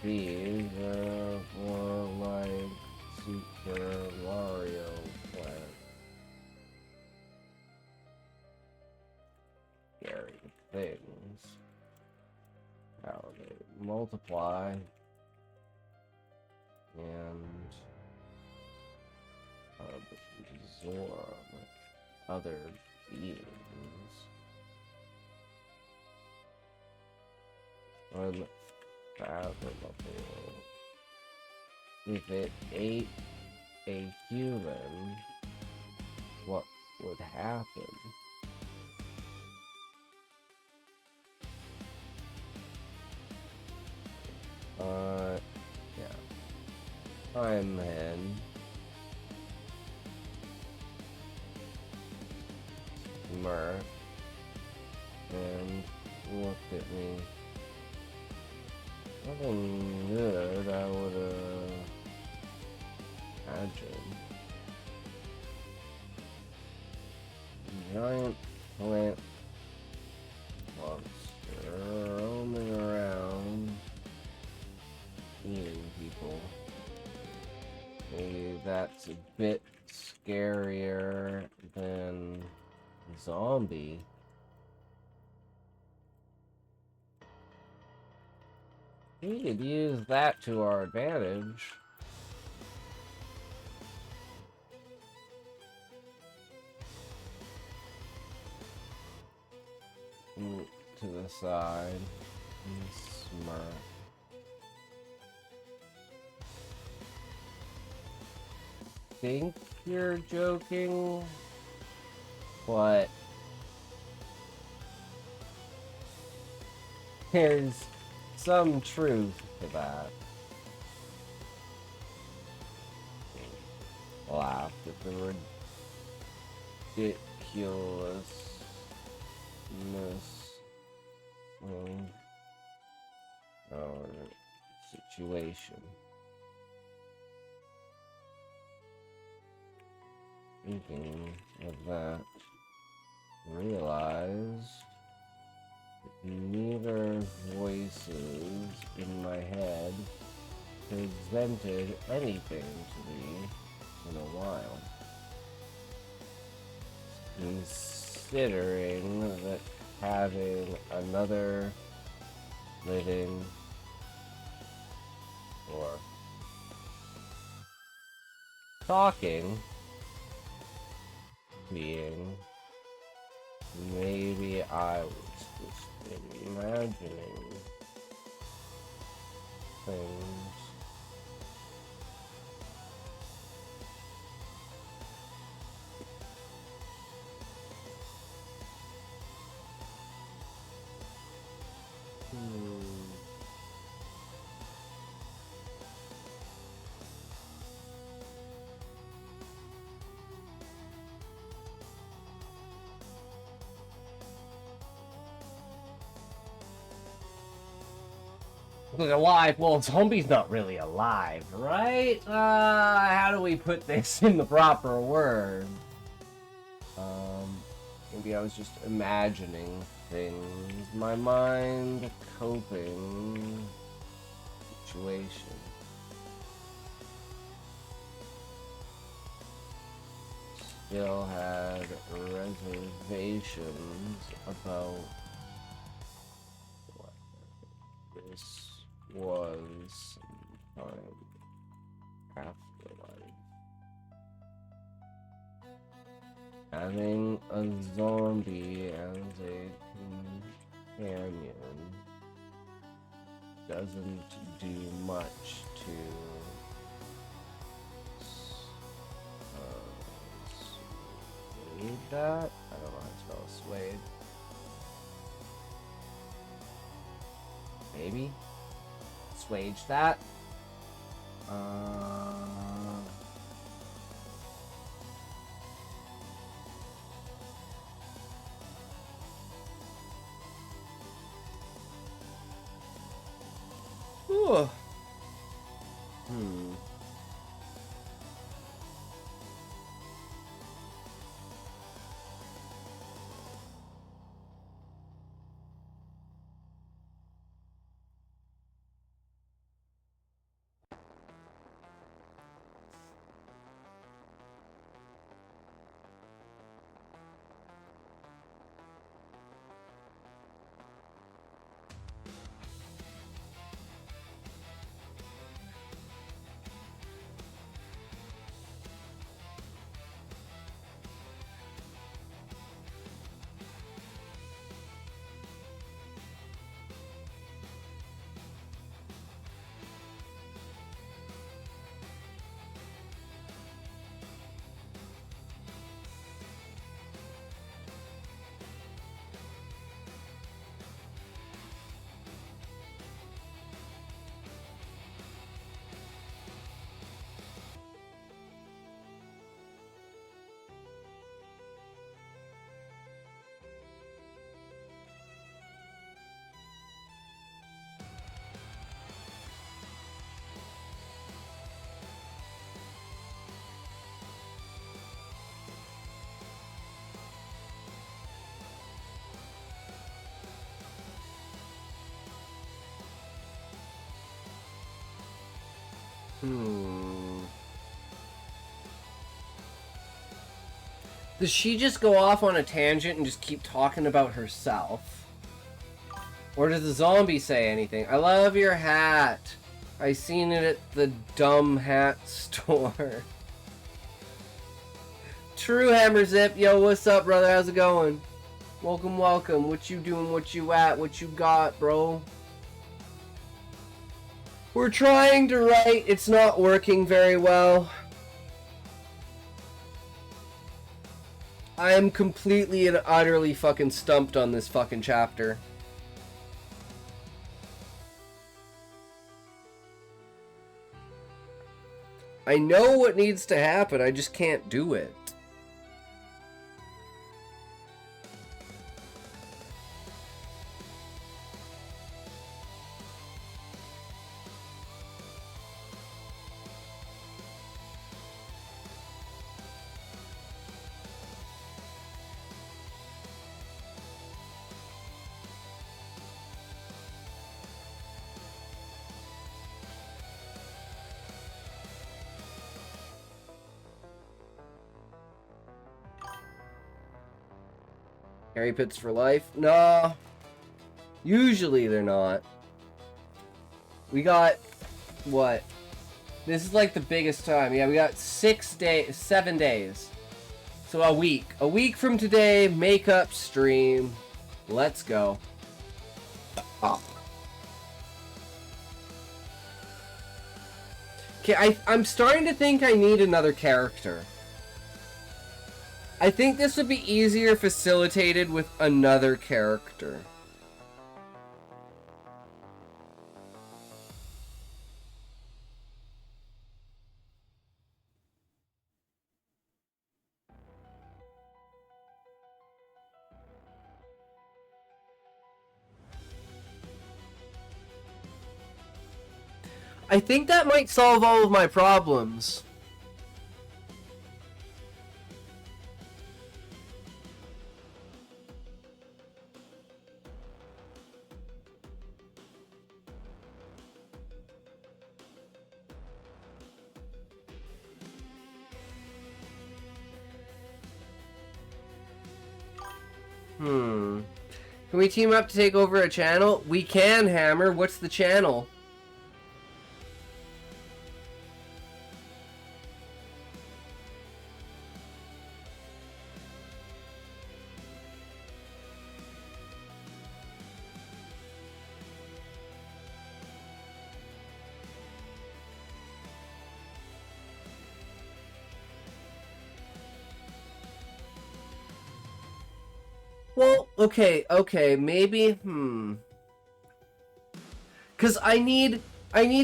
These are more like Super Mario plants. Scary things. How they multiply and absorb other beings. Unfathomable. If it ate a human, what would happen? Yeah. I'm in. Mirth. And looked at me. Nothing good, I would, imagine. Giant plant monster roaming around, eating people. Maybe that's a bit scarier than zombie. We could use that to our advantage. To the side and smirk. Think you're joking, but there's some truth to that. Laughed at the ridiculousness of our situation. Thinking of that, realized that neither voices in my head presented anything to me in a while. Considering that having another living or talking being, maybe I was just imagining things. Alive? Well, zombie's not really alive, right? How do we put this in the proper word? Maybe I was just imagining things. My mind coping situation. Still had reservations about what this was sometime afterlife. Having a zombie as a companion doesn't do much to sway that. I don't know how to spell swayed. Maybe swage that. Ooh. Does she just go off on a tangent and just keep talking about herself? Or does the zombie say anything? I love your hat. I seen it at the dumb hat store. True Hammer Zip. Yo, what's up, brother? How's it going? Welcome, welcome. What you doing? What you at? What you got, bro? We're trying to write. It's not working very well. I am completely and utterly fucking stumped on this fucking chapter. I know what needs to happen, I just can't do it. Harry Pits for life? No. Usually they're not. We got... what? This is like the biggest time. Yeah, we got 7 days. So a week. A week from today, makeup stream. Let's go. Oh. Okay, I'm starting to think I need another character. I think this would be easier facilitated with another character. I think that might solve all of my problems. Can we team up to take over a channel? We can, Hammer. What's the channel? Well, okay, maybe, Cause I need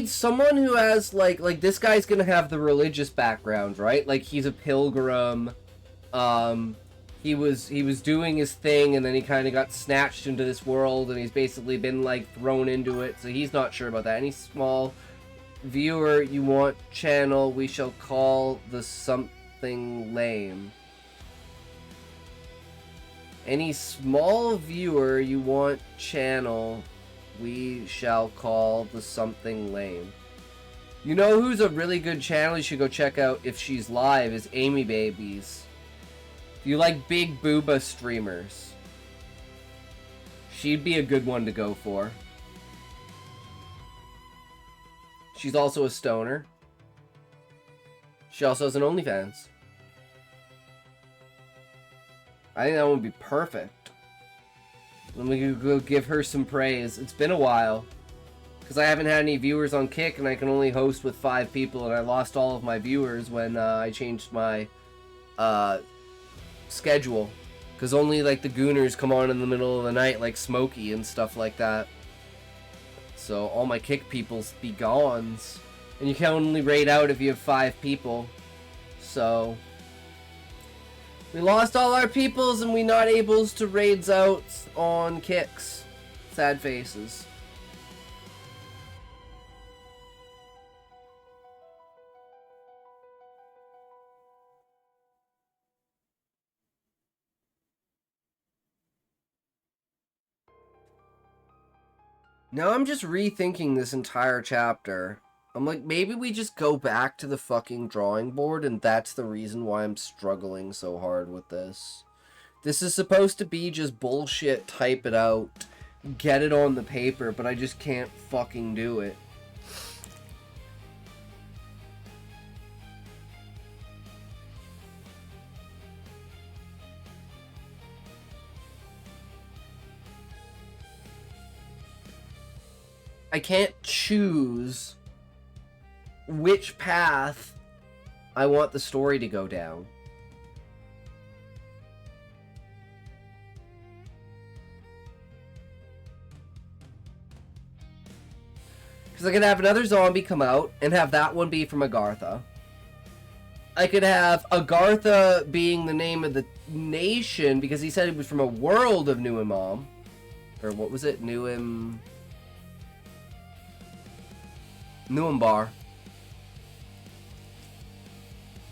someone who has like this guy's gonna have the religious background, right? Like he's a pilgrim. He was doing his thing and then he kind of got snatched into this world and he's basically been like thrown into it, so he's not sure about that. Any small viewer you want channel, we shall call the something lame. Any small viewer you want channel, we shall call the something lame. You know who's a really good channel you should go check out if she's live is Amy Babies. If you like big booba streamers, she'd be a good one to go for. She's also a stoner. She also has an OnlyFans. I think that would be perfect. Let me go give her some praise. It's been a while. Because I haven't had any viewers on Kick and I can only host with 5 people and I lost all of my viewers when I changed my schedule. Because only like the Gooners come on in the middle of the night like Smokey and stuff like that. So all my Kick peoples be gones. And you can only raid out if you have 5 people. So... we lost all our peoples and we not able to raids out on Kicks. Sad faces. Now I'm just rethinking this entire chapter. I'm like, maybe we just go back to the fucking drawing board, and that's the reason why I'm struggling so hard with this. This is supposed to be just bullshit, type it out, get it on the paper, but I just can't fucking do it. I can't choose which path I want the story to go down. Because I could have another zombie come out and have that one be from Agartha. I could have Agartha being the name of the nation because he said it was from a world of Nuimam. Or what was it? Nuambar.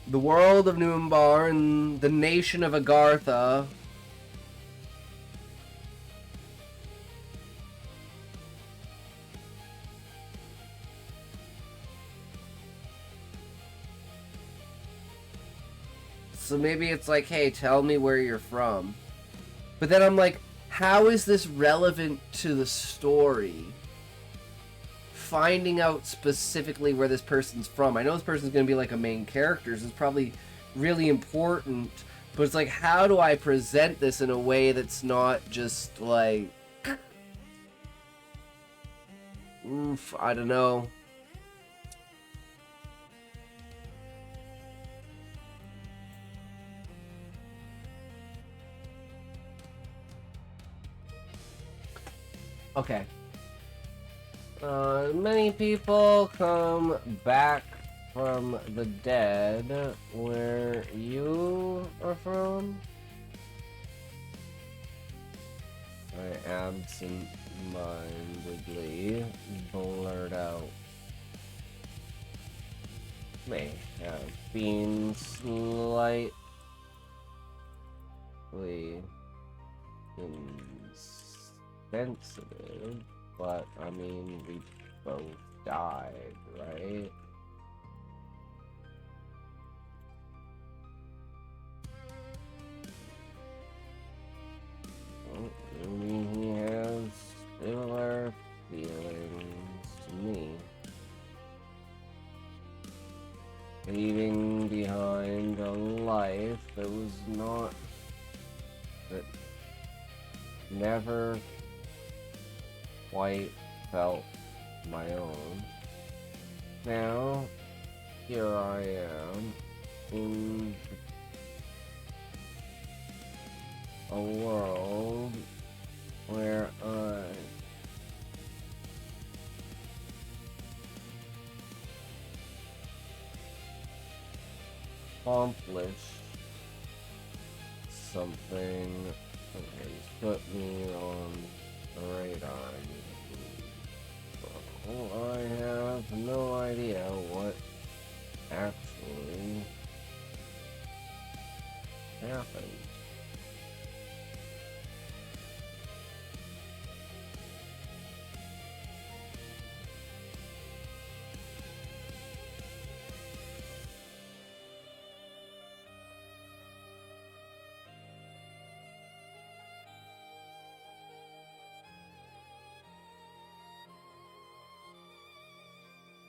The world of Nuambar and the nation of Agartha. So maybe it's like, hey, tell me where you're from. But then I'm like, how is this relevant to the story? Finding out specifically where this person's from. I know this person's going to be like a main character, so it's probably really important. But it's like, how do I present this in a way that's not just like... Oof, I don't know. Okay. Many people come back from the dead. Where you are from? I absent-mindedly blurt out. May have been slightly insensitive, but I mean, we both died, right? Well, I mean, he has similar feelings to me. Leaving behind a life that was not... that never quite felt my own. Now, here I am in a world where I accomplished something that has put me on the radar. Well, I have no idea what actually happened.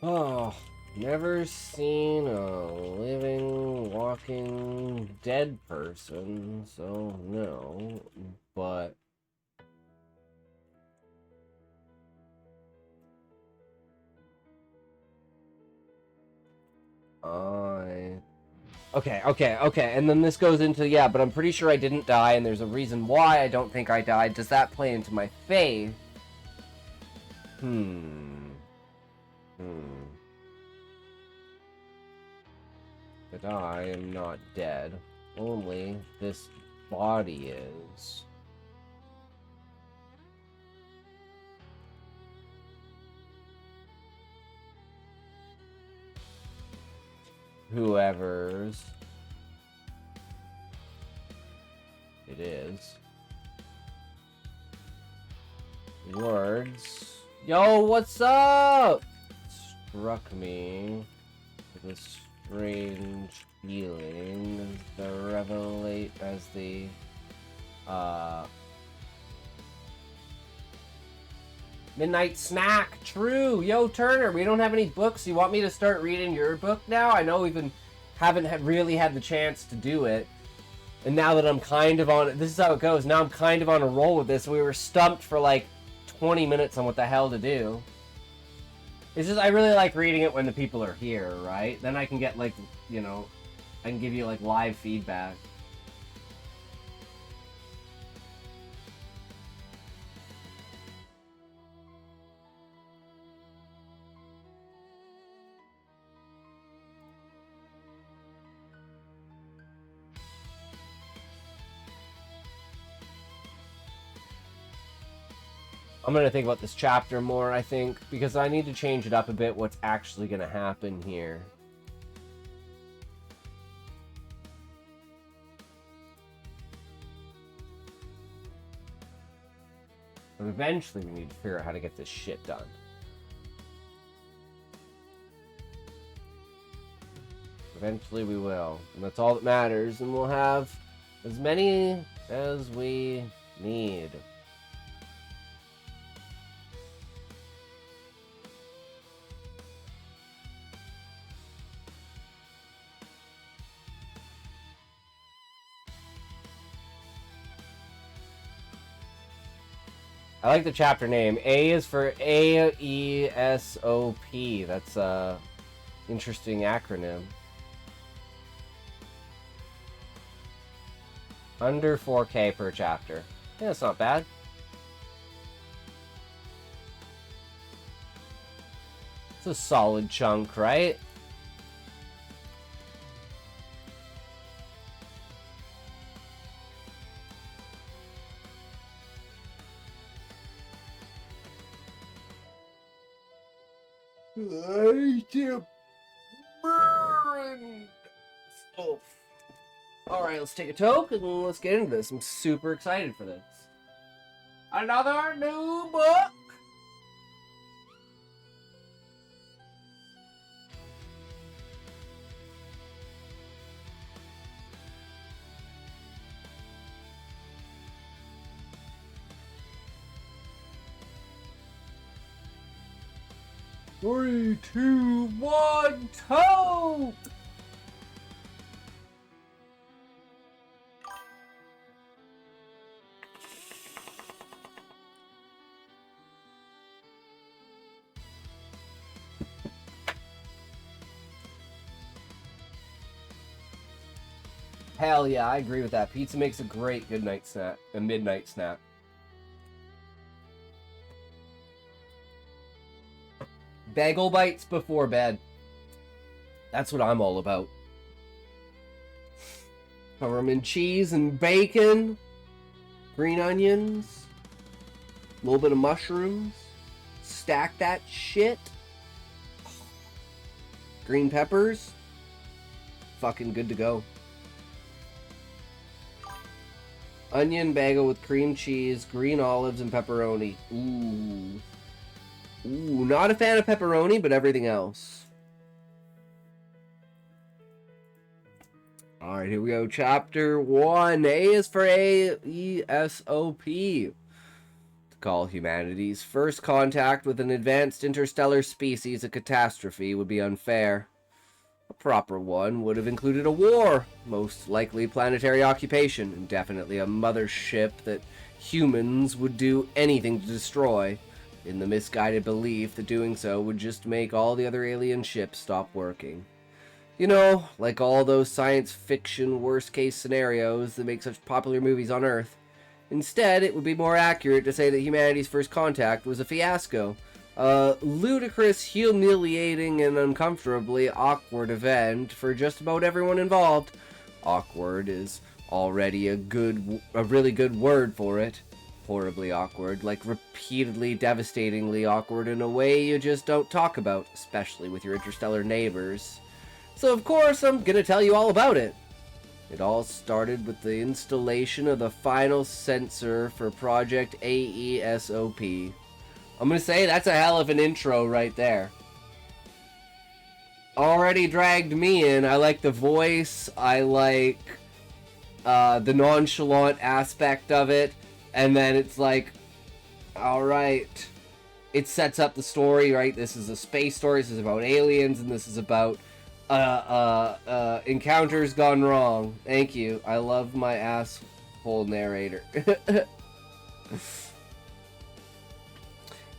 Oh, never seen a living, walking, dead person, so no, but... Okay, and then this goes into, yeah, but I'm pretty sure I didn't die, and there's a reason why I don't think I died. Does that play into my faith? But I am not dead. Only this body is. Whoever's it is. Words. Yo, what's up? struck me with a strange feeling as the midnight snack. True. Yo, Turner, we don't have any books. You want me to start reading your book now? I know haven't really had the chance to do it. And now that I'm kind of on, this is how it goes. Now I'm kind of on a roll with this. We were stumped for like 20 minutes on what the hell to do. It's just, I really like reading it when the people are here, right? Then I can get like, you know, I can give you like live feedback. I'm going to think about this chapter more, I think, because I need to change it up a bit, what's actually going to happen here. But eventually we need to figure out how to get this shit done. Eventually we will. And that's all that matters. And we'll have as many as we need. I like the chapter name. A is for AESOP. That's a interesting acronym. Under 4K per chapter. Yeah, that's not bad. It's a solid chunk, right? Oh. Alright, let's take a toke and let's get into this. I'm super excited for this. Another new book! Three, two, one, toke! Hell yeah, I agree with that. Pizza makes a great midnight snack. Bagel bites before bed. That's what I'm all about. Cover them in cheese and bacon. Green onions. A little bit of mushrooms. Stack that shit. Green peppers. Fucking good to go. Onion bagel with cream cheese, green olives, and pepperoni. Ooh. Ooh, not a fan of pepperoni, but everything else. Alright, here we go. Chapter 1. A is for AESOP. To call humanity's first contact with an advanced interstellar species a catastrophe would be unfair. A proper one would have included a war, most likely planetary occupation, and definitely a mothership that humans would do anything to destroy, in the misguided belief that doing so would just make all the other alien ships stop working. You know, like all those science fiction worst-case scenarios that make such popular movies on Earth. Instead, it would be more accurate to say that humanity's first contact was a fiasco. A ludicrous, humiliating, and uncomfortably awkward event for just about everyone involved. Awkward is already a really good word for it. Horribly awkward, like repeatedly, devastatingly awkward in a way you just don't talk about, especially with your interstellar neighbors. So of course I'm gonna tell you all about it. It all started with the installation of the final sensor for Project AESOP. I'm gonna say that's a hell of an intro right there. already dragged me in. I like the voice. I like the nonchalant aspect of it. And then it's like, alright. It sets up the story, right? This is a space story. This is about aliens. And this is about encounters gone wrong. Thank you. I love my asshole narrator.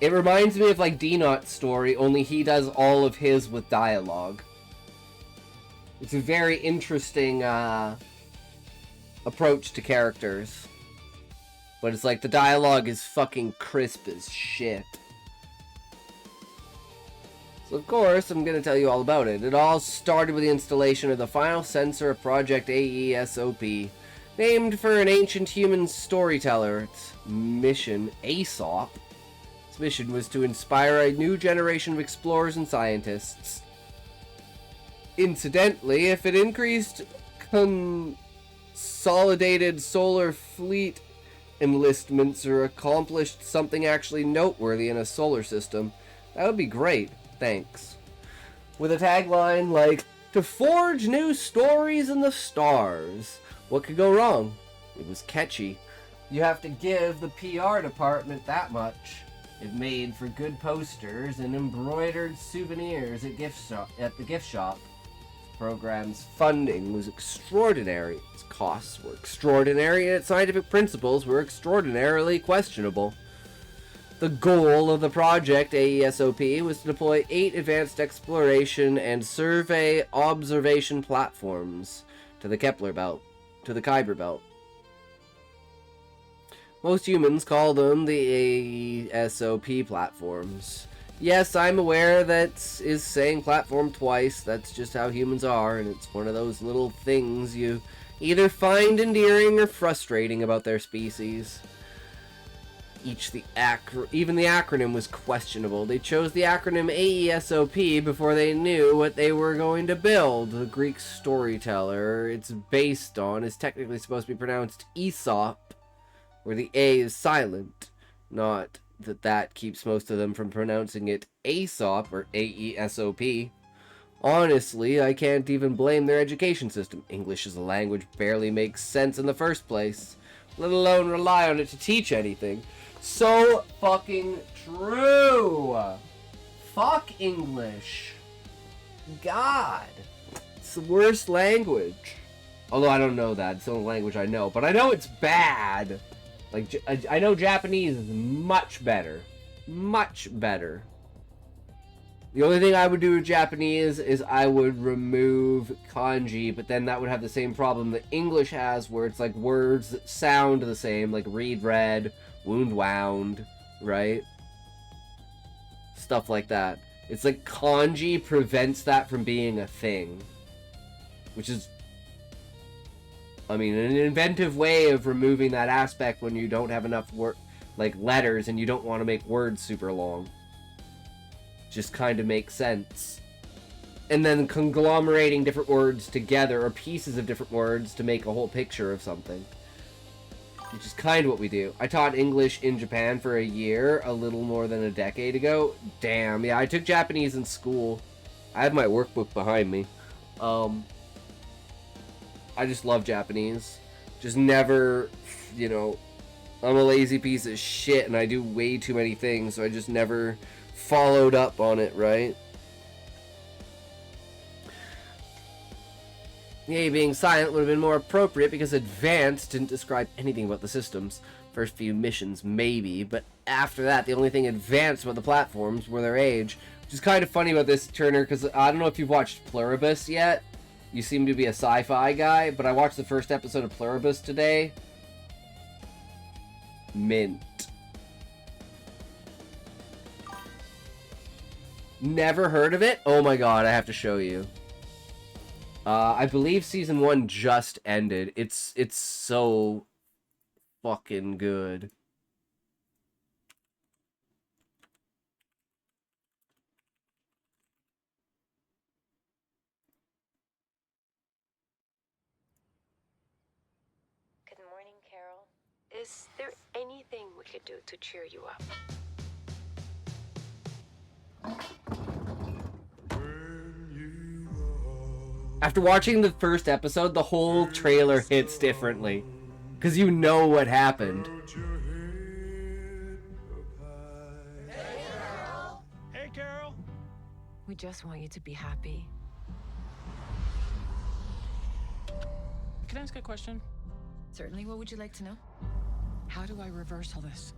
It reminds me of like D-Naught's story, only he does all of his with dialogue. It's a very interesting approach to characters. But it's like the dialogue is fucking crisp as shit. So of course, I'm going to tell you all about it. It all started with the installation of the final sensor of Project AESOP, named for an ancient human storyteller. Its mission, Aesop. Its mission was to inspire a new generation of explorers and scientists. Incidentally, if it increased consolidated solar fleet enlistments or accomplished something actually noteworthy in a solar system, that would be great. Thanks. With a tagline like, "To forge new stories in the stars." What could go wrong? It was catchy. You have to give the PR department that much. It made for good posters and embroidered souvenirs at the gift shop. This program's funding was extraordinary. Its costs were extraordinary, and its scientific principles were extraordinarily questionable. The goal of the project, AESOP, was to deploy 8 advanced exploration and survey observation platforms to the Kuiper Belt. Most humans call them the AESOP platforms. Yes, I'm aware that is saying platform twice. That's just how humans are, and it's one of those little things you either find endearing or frustrating about their species. Even the acronym was questionable. They chose the acronym AESOP before they knew what they were going to build. The Greek storyteller it's based on is technically supposed to be pronounced Aesop, where the A is silent. Not that keeps most of them from pronouncing it Aesop or AESOP. Honestly, I can't even blame their education system. English as a language barely makes sense in the first place, let alone rely on it to teach anything. So fucking true. Fuck English. God. It's the worst language. Although I don't know that. It's the only language I know. But I know it's bad. Like, I know Japanese is much better. Much better. The only thing I would do with Japanese is I would remove kanji, but then that would have the same problem that English has, where it's like words that sound the same, like read, read, wound, wound, right? Stuff like that. It's like kanji prevents that from being a thing. Which is, I mean, an inventive way of removing that aspect when you don't have enough letters and you don't want to make words super long. Just kind of makes sense. And then conglomerating different words together, or pieces of different words, to make a whole picture of something. Which is kind of what we do. I taught English in Japan for a year, a little more than a decade ago. Damn, yeah, I took Japanese in school. I have my workbook behind me. I just love Japanese. Just never, you know, I'm a lazy piece of shit and I do way too many things, so I just never followed up on it, right? Yay, being silent would have been more appropriate because advanced didn't describe anything about the systems. First few missions, maybe, but after that, the only thing advanced about the platforms were their age. Which is kind of funny about this, Turner, because I don't know if you've watched Pluribus yet. You seem to be a sci-fi guy, but I watched the first episode of Pluribus today. Mint. Never heard of it? Oh my god, I have to show you. I believe season 1 just ended. It's so fucking good. Good morning, Carol. Is there anything we could do to cheer you up? When you After watching the first episode, the whole trailer hits differently. Because you know what happened. Hey, Carol. We just want you to be happy. Can I ask a question? Certainly, what would you like to know? How do I reverse all this?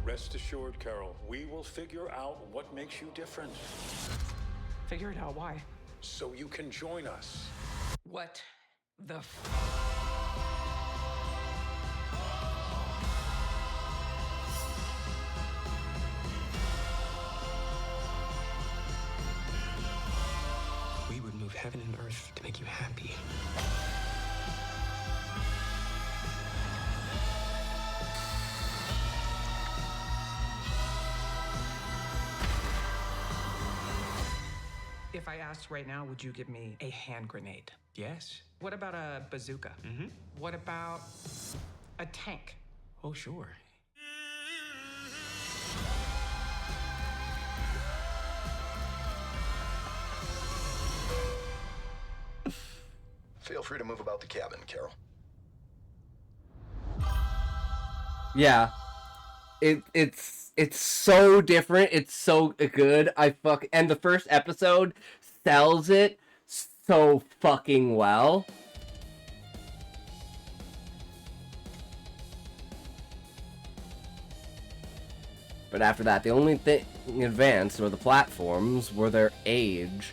Rest assured, Carol, we will figure out what makes you different. Figure it out, why? So you can join us. What the We would move heaven and earth to make you happy. If I asked right now, would you give me a hand grenade? Yes. What about a bazooka? Mm-hmm. What about a tank? Oh, sure. Feel free to move about the cabin, Carol. Yeah. It's so different. It's so good. And the first episode sells it so fucking well. But after that, the only thing advanced were the platforms, were their age.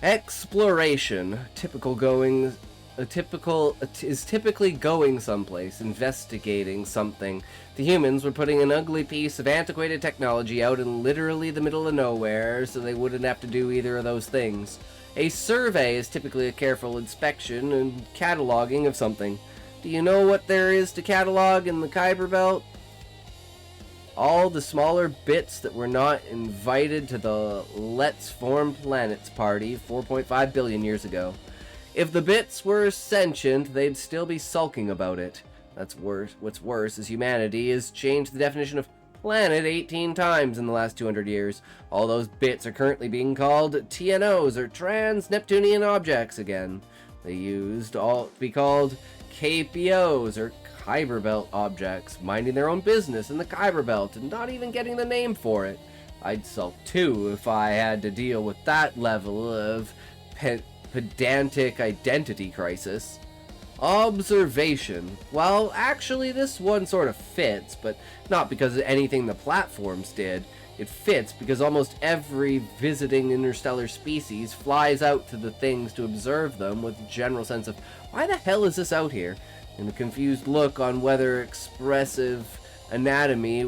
Exploration, is typically going someplace, investigating something. The humans were putting an ugly piece of antiquated technology out in literally the middle of nowhere, so they wouldn't have to do either of those things. A survey is typically a careful inspection and cataloging of something. Do you know what there is to catalog in the Kuiper Belt? All the smaller bits that were not invited to the Let's Form Planets party 4.5 billion years ago. If the bits were sentient, they'd still be sulking about it. That's worse. What's worse is humanity has changed the definition of planet 18 times in the last 200 years. All those bits are currently being called TNOs, or Trans-Neptunian Objects again. They used all to be called KPOs, or Kuiper Belt Objects, minding their own business in the Kuiper Belt and not even getting the name for it. I'd sulk too if I had to deal with that level of pedantic identity crisis. Observation. Well, actually this one sort of fits, but not because of anything the platforms did. It fits because almost every visiting interstellar species flies out to the things to observe them with a general sense of, why the hell is this out here? And a confused look on whether expressive anatomy,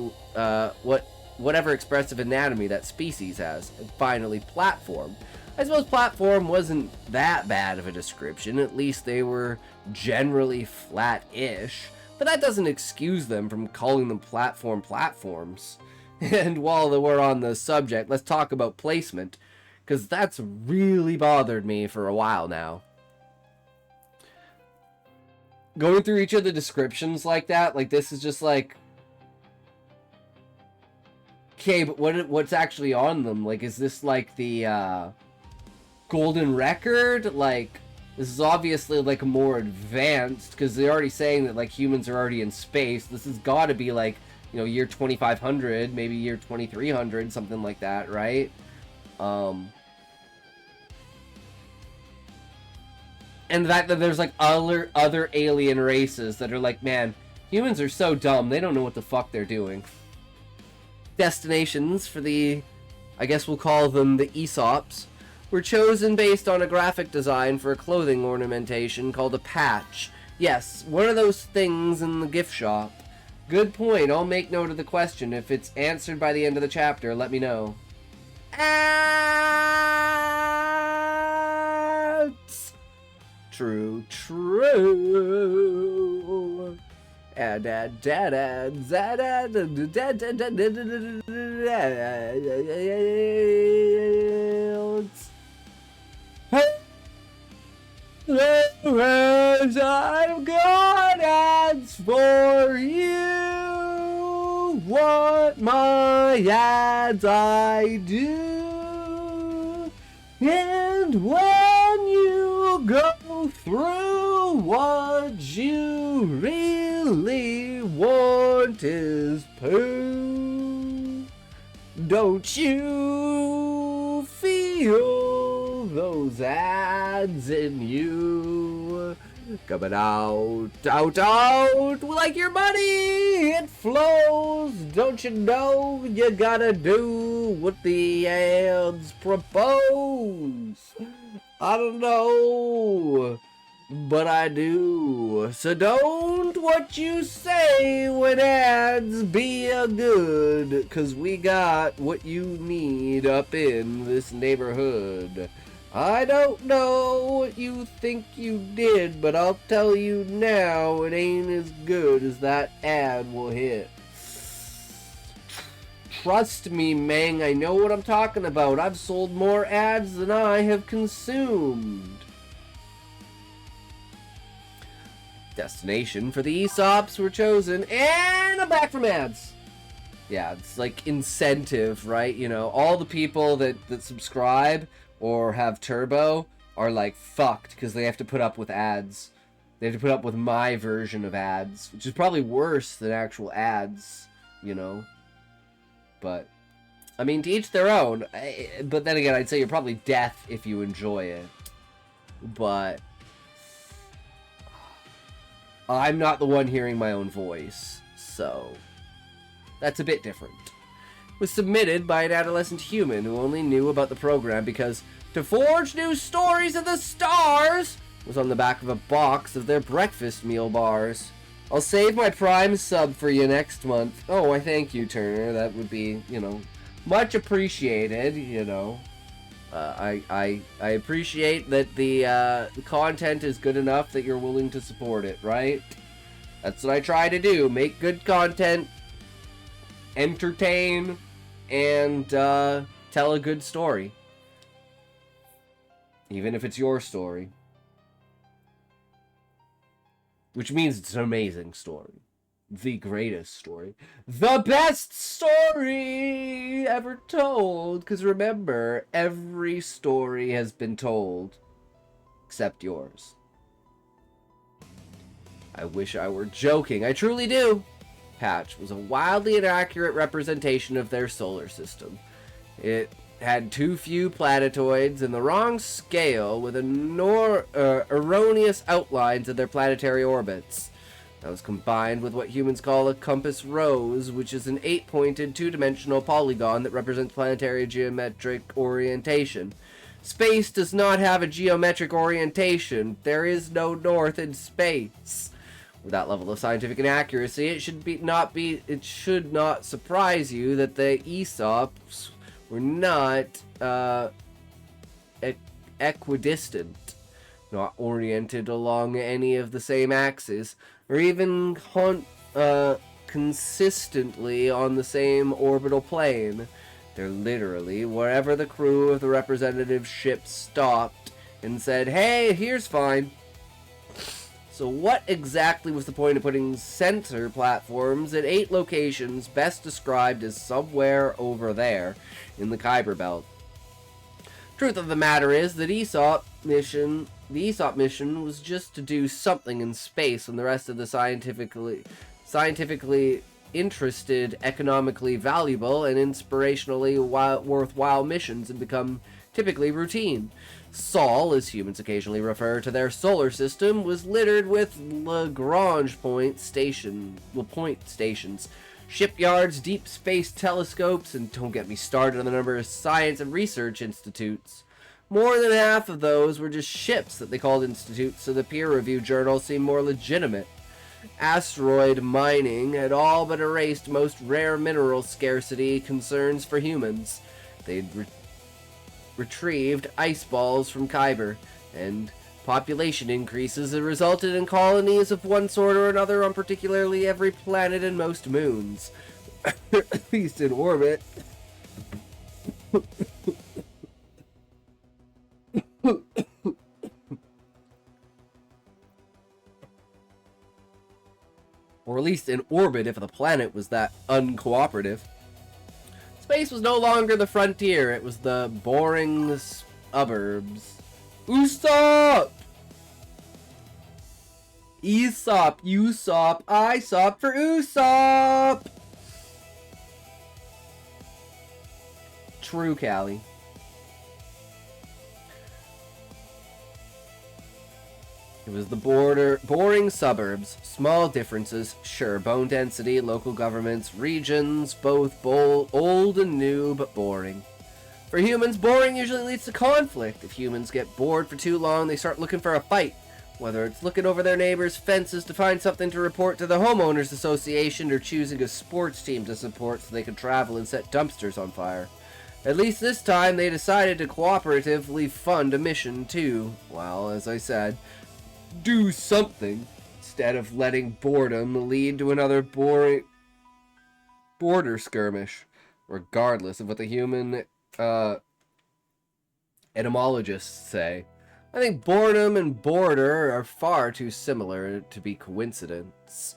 whatever expressive anatomy that species has. And finally, platform. I suppose platform wasn't that bad of a description, at least they were generally flat-ish, but that doesn't excuse them from calling them platforms. And while we're on the subject, let's talk about placement, because that's really bothered me for a while now. Going through each of the descriptions like that, like this is just like, okay, but what's actually on them? Like, is this like the golden record? Like, this is obviously like more advanced, because they're already saying that like humans are already in space. This has got to be like, you know, year 2500, maybe year 2300, something like that, right? And that there's like other alien races that are like, man, humans are so dumb, they don't know what the fuck they're doing. Destinations for the, I guess we'll call them the Aesops, were chosen based on a graphic design for a clothing ornamentation called a patch. Yes, one of those things in the gift shop. Good point, I'll make note of the question. If it's answered by the end of the chapter, let me know. Ads! True. I've gone. my ads, I do. And when you go through, what you really want is poo. Don't you feel those ads in you? Coming out like your money, it flows. Don't you know you gotta do what the ads propose? I don't know, but I do. So don't what you say when ads be a good, 'cause we got what you need up in this neighborhood. I don't know what you think you did, but I'll tell you now, it ain't as good as that ad will hit. Trust me, Mang, I know what I'm talking about. I've sold more ads than I have consumed. Destination for the ESOPs were chosen, and I'm back from ads. Yeah, it's like incentive, right? You know, all the people that subscribe or have turbo are like fucked because they have to put up with ads. They have to put up with my version of ads, which is probably worse than actual ads, you know. But I mean, to each their own. But then again, I'd say you're probably deaf if you enjoy it. But I'm not the one hearing my own voice, so that's a bit different. Was submitted by an adolescent human who only knew about the program because To Forge New Stories of the Stars was on the back of a box of their breakfast meal bars. I'll save my Prime sub for you next month. Oh, I thank you, Turner. That would be, you know, much appreciated, you know. I appreciate that the content is good enough that you're willing to support it, right? That's what I try to do. Make good content, entertain, and tell a good story. Even if it's your story. Which means it's an amazing story. The greatest story. The best story ever told. Because remember, every story has been told. Except yours. I wish I were joking. I truly do. Patch was a wildly inaccurate representation of their solar system. It had too few planetoids and the wrong scale with erroneous outlines of their planetary orbits. That was combined with what humans call a compass rose, which is an 8-pointed, two-dimensional polygon that represents planetary geometric orientation. Space does not have a geometric orientation. There is no north in space. With that level of scientific inaccuracy, it should not surprise you that the ESOPs were not equidistant, not oriented along any of the same axes, or even consistently on the same orbital plane. They're literally wherever the crew of the representative ship stopped and said, "Hey, here's fine." So what exactly was the point of putting sensor platforms at 8 locations best described as somewhere over there in the Kuiper Belt? Truth of the matter is that the ESOP mission was just to do something in space when the rest of the scientifically interested, economically valuable, and inspirationally worthwhile missions had become typically routine. Sol, as humans occasionally refer to their solar system, was littered with Lagrange point stations, shipyards, deep space telescopes, and don't get me started on the number of science and research institutes. More than half of those were just ships that they called institutes, so the peer review journals seemed more legitimate. Asteroid mining had all but erased most rare mineral scarcity concerns for humans. They'd retrieved ice balls from Kuiper, and population increases had resulted in colonies of one sort or another on particularly every planet and most moons. At least in orbit. Or at least in orbit if the planet was that uncooperative. Space was no longer the frontier, it was the boring suburbs. Usopp! Aesop, Usopp, Isop for Usopp! True, Callie. It was the boring suburbs, small differences, sure, bone density, local governments, regions, both old and new, but boring. For humans, boring usually leads to conflict. If humans get bored for too long, they start looking for a fight. Whether it's looking over their neighbors' fences to find something to report to the homeowners association or choosing a sports team to support so they can travel and set dumpsters on fire. At least this time they decided to cooperatively fund a mission to, well, as I said, do something instead of letting boredom lead to another boring border skirmish, regardless of what the human etymologists say. I think boredom and border are far too similar to be coincidence.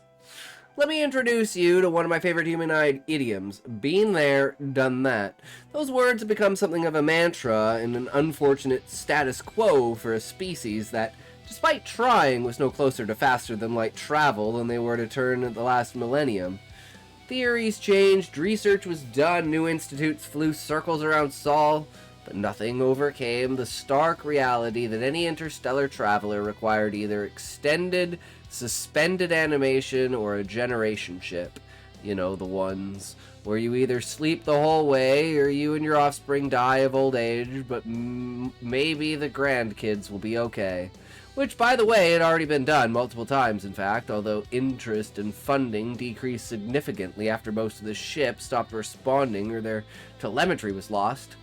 Let me introduce you to one of my favorite humanoid idioms. Been there, done that. Those words have become something of a mantra and an unfortunate status quo for a species that, despite trying, was no closer to faster-than-light travel than they were to turn at the last millennium. Theories changed, research was done, new institutes flew circles around Sol, but nothing overcame the stark reality that any interstellar traveler required either extended, suspended animation or a generation ship. You know, the ones where you either sleep the whole way or you and your offspring die of old age, but maybe the grandkids will be okay. Which, by the way, had already been done multiple times, in fact, although interest and funding decreased significantly after most of the ships stopped responding or their telemetry was lost.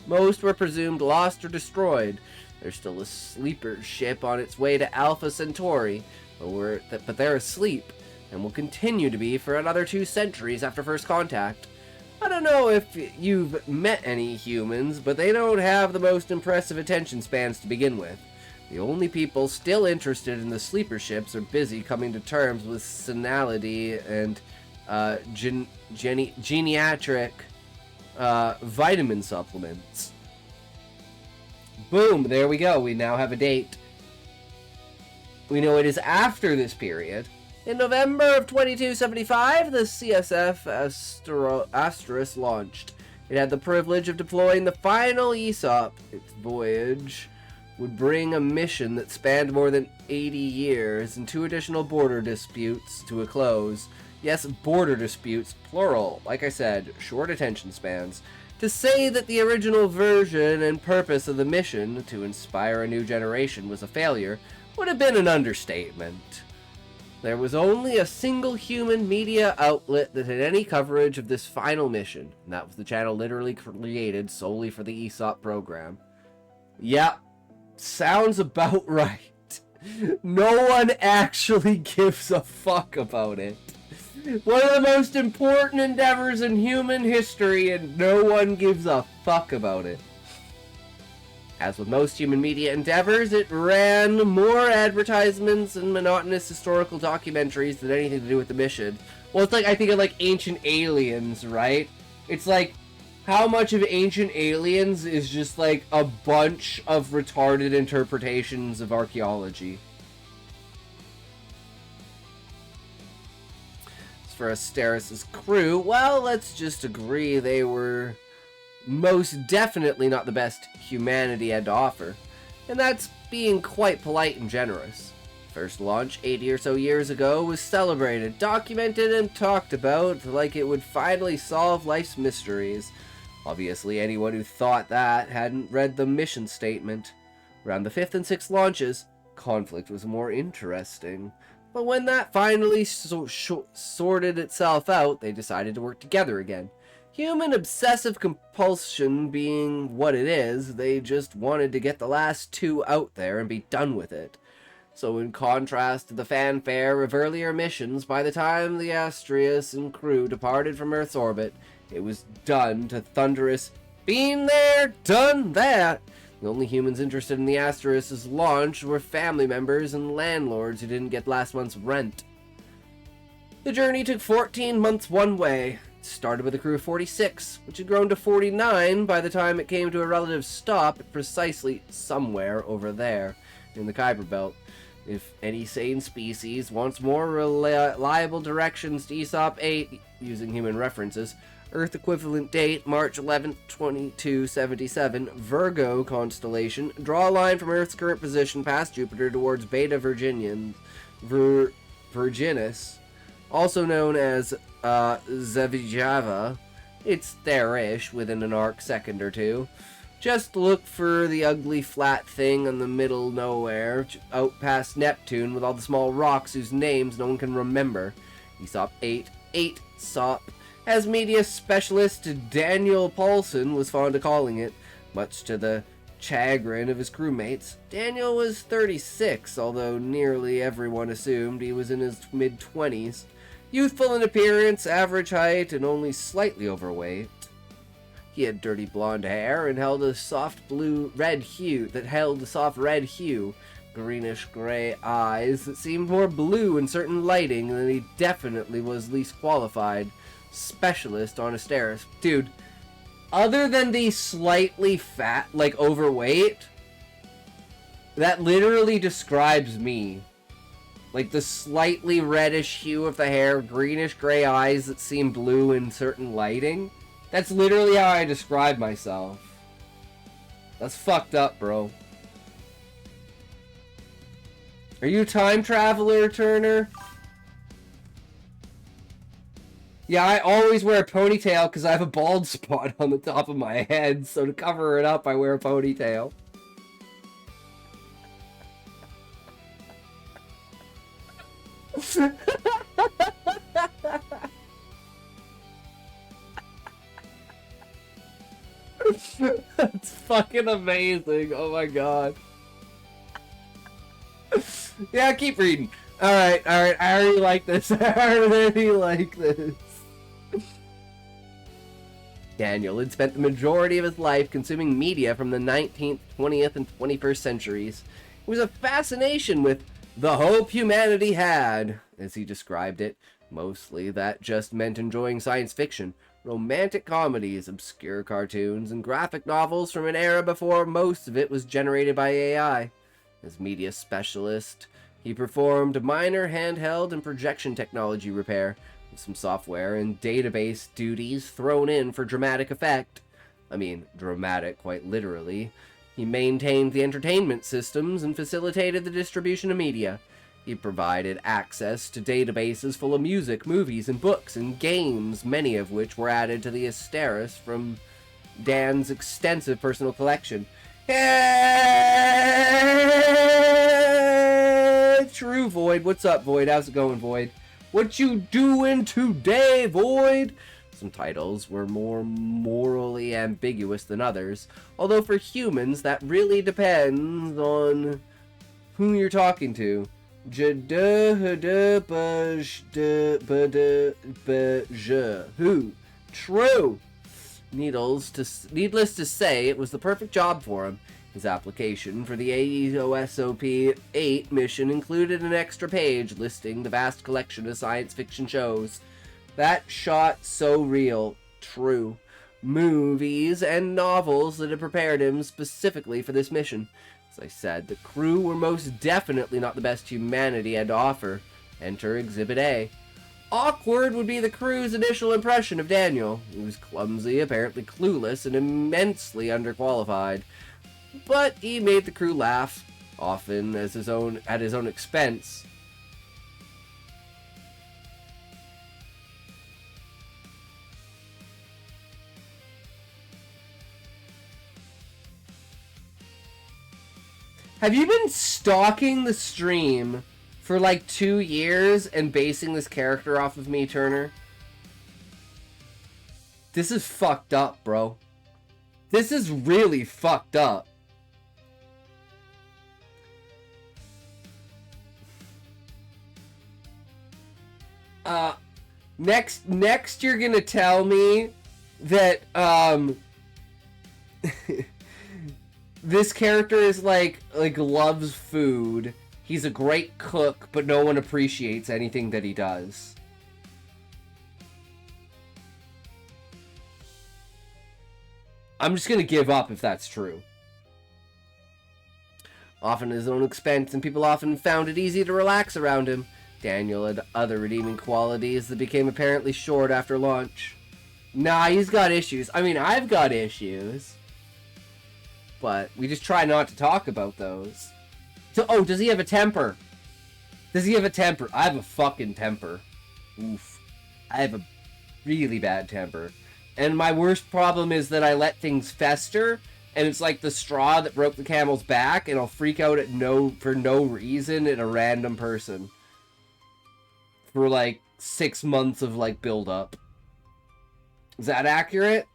Most were presumed lost or destroyed. There's still a sleeper ship on its way to Alpha Centauri, but they're asleep, and will continue to be for another 2 centuries after first contact. I don't know if you've met any humans, but they don't have the most impressive attention spans to begin with. The only people still interested in the sleeper ships are busy coming to terms with senility and geriatric vitamin supplements. Boom, there we go. We now have a date. We know it is after this period. In November of 2275, the CSF Asteris launched. It had the privilege of deploying the final Aesop. Its voyage would bring a mission that spanned more than 80 years and 2 additional border disputes to a close. Yes, border disputes, plural. Like I said, short attention spans. To say that the original version and purpose of the mission, to inspire a new generation, was a failure, would have been an understatement. There was only a single human media outlet that had any coverage of this final mission, and that was the channel literally created solely for the Aesop program. Yep, sounds about right. No one actually gives a fuck about it. One of the most important endeavors in human history, and no one gives a fuck about it. As with most human media endeavors, it ran more advertisements and monotonous historical documentaries than anything to do with the mission. Well, it's like, I think of like Ancient Aliens, right? It's like, how much of Ancient Aliens is just like a bunch of retarded interpretations of archaeology? For Asteris' crew, well, let's just agree they were most definitely not the best humanity had to offer, and that's being quite polite and generous. First launch 80 or so years ago was celebrated, documented, and talked about like it would finally solve life's mysteries. Obviously, anyone who thought that hadn't read the mission statement. Around the 5th and 6th launches, conflict was more interesting. But when that finally sorted itself out, they decided to work together again. Human obsessive compulsion being what it is, they just wanted to get the last 2 out there and be done with it. So in contrast to the fanfare of earlier missions, by the time the Asteris and crew departed from Earth's orbit, it was done to thunderous, "Been there, done that." The only humans interested in the Asteris' launch were family members and landlords who didn't get last month's rent. The journey took 14 months one way. Started with a crew of 46, which had grown to 49 by the time it came to a relative stop at precisely somewhere over there in the Kuiper Belt. If any sane species wants more reliable directions to ESOP 8, using human references, Earth equivalent date, March 11th, 2277, Virgo constellation, draw a line from Earth's current position past Jupiter towards Beta Virginis, also known as Zavijava. It's there-ish within an arc second or two. Just look for the ugly flat thing in the middle nowhere, out past Neptune with all the small rocks whose names no one can remember. ESOP 8, SOP, as media specialist Daniel Paulson was fond of calling it, much to the chagrin of his crewmates. Daniel was 36, although nearly everyone assumed he was in his mid-20s. Youthful in appearance, average height, and only slightly overweight. He had dirty blonde hair and held a soft red hue, greenish gray eyes that seemed more blue in certain lighting than he definitely was least qualified. Specialist on Asteris. Dude, other than the slightly fat, like overweight, that literally describes me. Like the slightly reddish hue of the hair, greenish gray eyes that seem blue in certain lighting. That's literally how I describe myself. That's fucked up, bro. Are you a time traveler, Turner? Yeah, I always wear a ponytail because I have a bald spot on the top of my head, so to cover it up, I wear a ponytail. That's fucking amazing. Oh my god. Yeah, keep reading. Alright. I already like this. Daniel had spent the majority of his life consuming media from the 19th, 20th, and 21st centuries. It was a fascination with the hope humanity had, as he described it. Mostly that just meant enjoying science fiction, romantic comedies, obscure cartoons, and graphic novels from an era before most of it was generated by AI. As media specialist, he performed minor handheld and projection technology repair, with some software and database duties thrown in for dramatic effect. I mean, dramatic quite literally. He maintained the entertainment systems and facilitated the distribution of media. He provided access to databases full of music, movies, and books, and games, many of which were added to the Asteris from Dan's extensive personal collection. Hey, true, Void. What's up, Void? How's it going, Void? What you doing today, Void? Some titles were more morally ambiguous than others, although for humans that really depends on who you're talking to. Who? True. Needless to say, it was the perfect job for him. His application for the AEOSOP 8 mission included an extra page listing the vast collection of science fiction shows. That shot so real. True. Movies and novels that had prepared him specifically for this mission. As I said, the crew were most definitely not the best humanity had to offer. Enter Exhibit A. Awkward would be the crew's initial impression of Daniel. He was clumsy, apparently clueless, and immensely underqualified. But he made the crew laugh, often at his own expense. Have you been stalking the stream for like 2 years and basing this character off of me, Turner? This is fucked up, bro. This is really fucked up. Next you're gonna tell me that, this character is like loves food. He's a great cook, but no one appreciates anything that he does. I'm just going to give up if that's true. Often at his own expense, and people often found it easy to relax around him. Daniel had other redeeming qualities that became apparently short after launch. Nah, he's got issues. I mean, I've got issues. But we just try not to talk about those. So, oh, does he have a temper? Does he have a temper? I have a fucking temper. Oof. I have a really bad temper. And my worst problem is that I let things fester, and it's like the straw that broke the camel's back, and I'll freak out for no reason at a random person. For like 6 months of like build up. Is that accurate?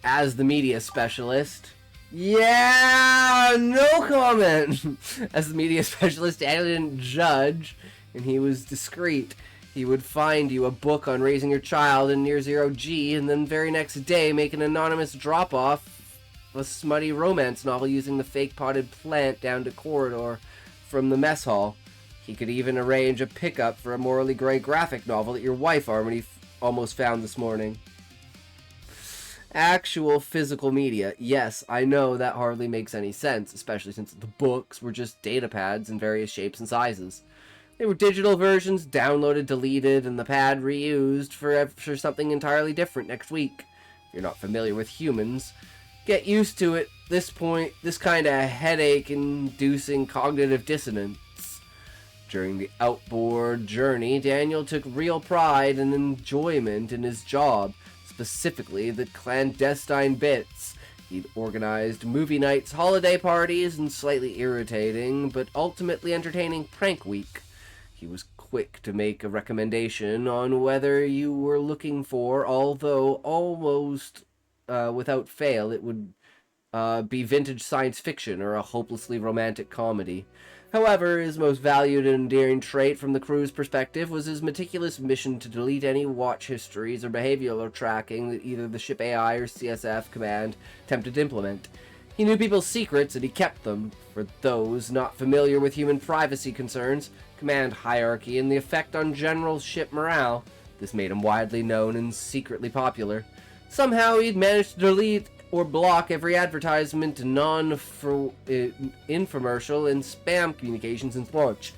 As the media specialist. Yeah, no comment. As the media specialist, Daniel didn't judge, and he was discreet. He would find you a book on raising your child in near zero G, and then very next day make an anonymous drop-off of a smutty romance novel using the fake potted plant down the corridor from the mess hall. He could even arrange a pickup for a morally gray graphic novel that your wife almost found this morning. Actual physical media. Yes, I know that hardly makes any sense, especially since the books were just data pads in various shapes and sizes. They were digital versions, downloaded, deleted, and the pad reused for something entirely different next week. If you're not familiar with humans, get used to it. This kind of headache-inducing cognitive dissonance. During the outboard journey, Daniel took real pride and enjoyment in his job, specifically the clandestine bits. He'd organized movie nights, holiday parties, and slightly irritating, but ultimately entertaining prank week. He was quick to make a recommendation on whether you were looking for, although almost without fail, it would be vintage science fiction or a hopelessly romantic comedy. However, his most valued and endearing trait from the crew's perspective was his meticulous mission to delete any watch histories or behavioral tracking that either the ship AI or CSF command attempted to implement. He knew people's secrets and he kept them. For those not familiar with human privacy concerns, command hierarchy, and the effect on general ship morale, this made him widely known and secretly popular. Somehow he'd managed to delete or block every advertisement, infomercial, and spam communications since launch.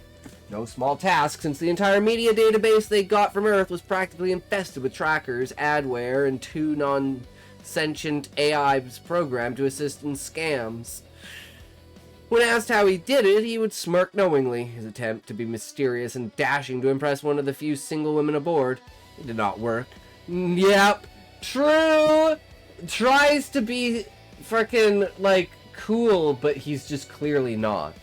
No small task, since the entire media database they got from Earth was practically infested with trackers, adware, and 2 non-sentient AIs programmed to assist in scams. When asked how he did it, he would smirk knowingly, his attempt to be mysterious and dashing to impress one of the few single women aboard. It did not work. Yep, true! Tries to be frickin' like cool, but he's just clearly not.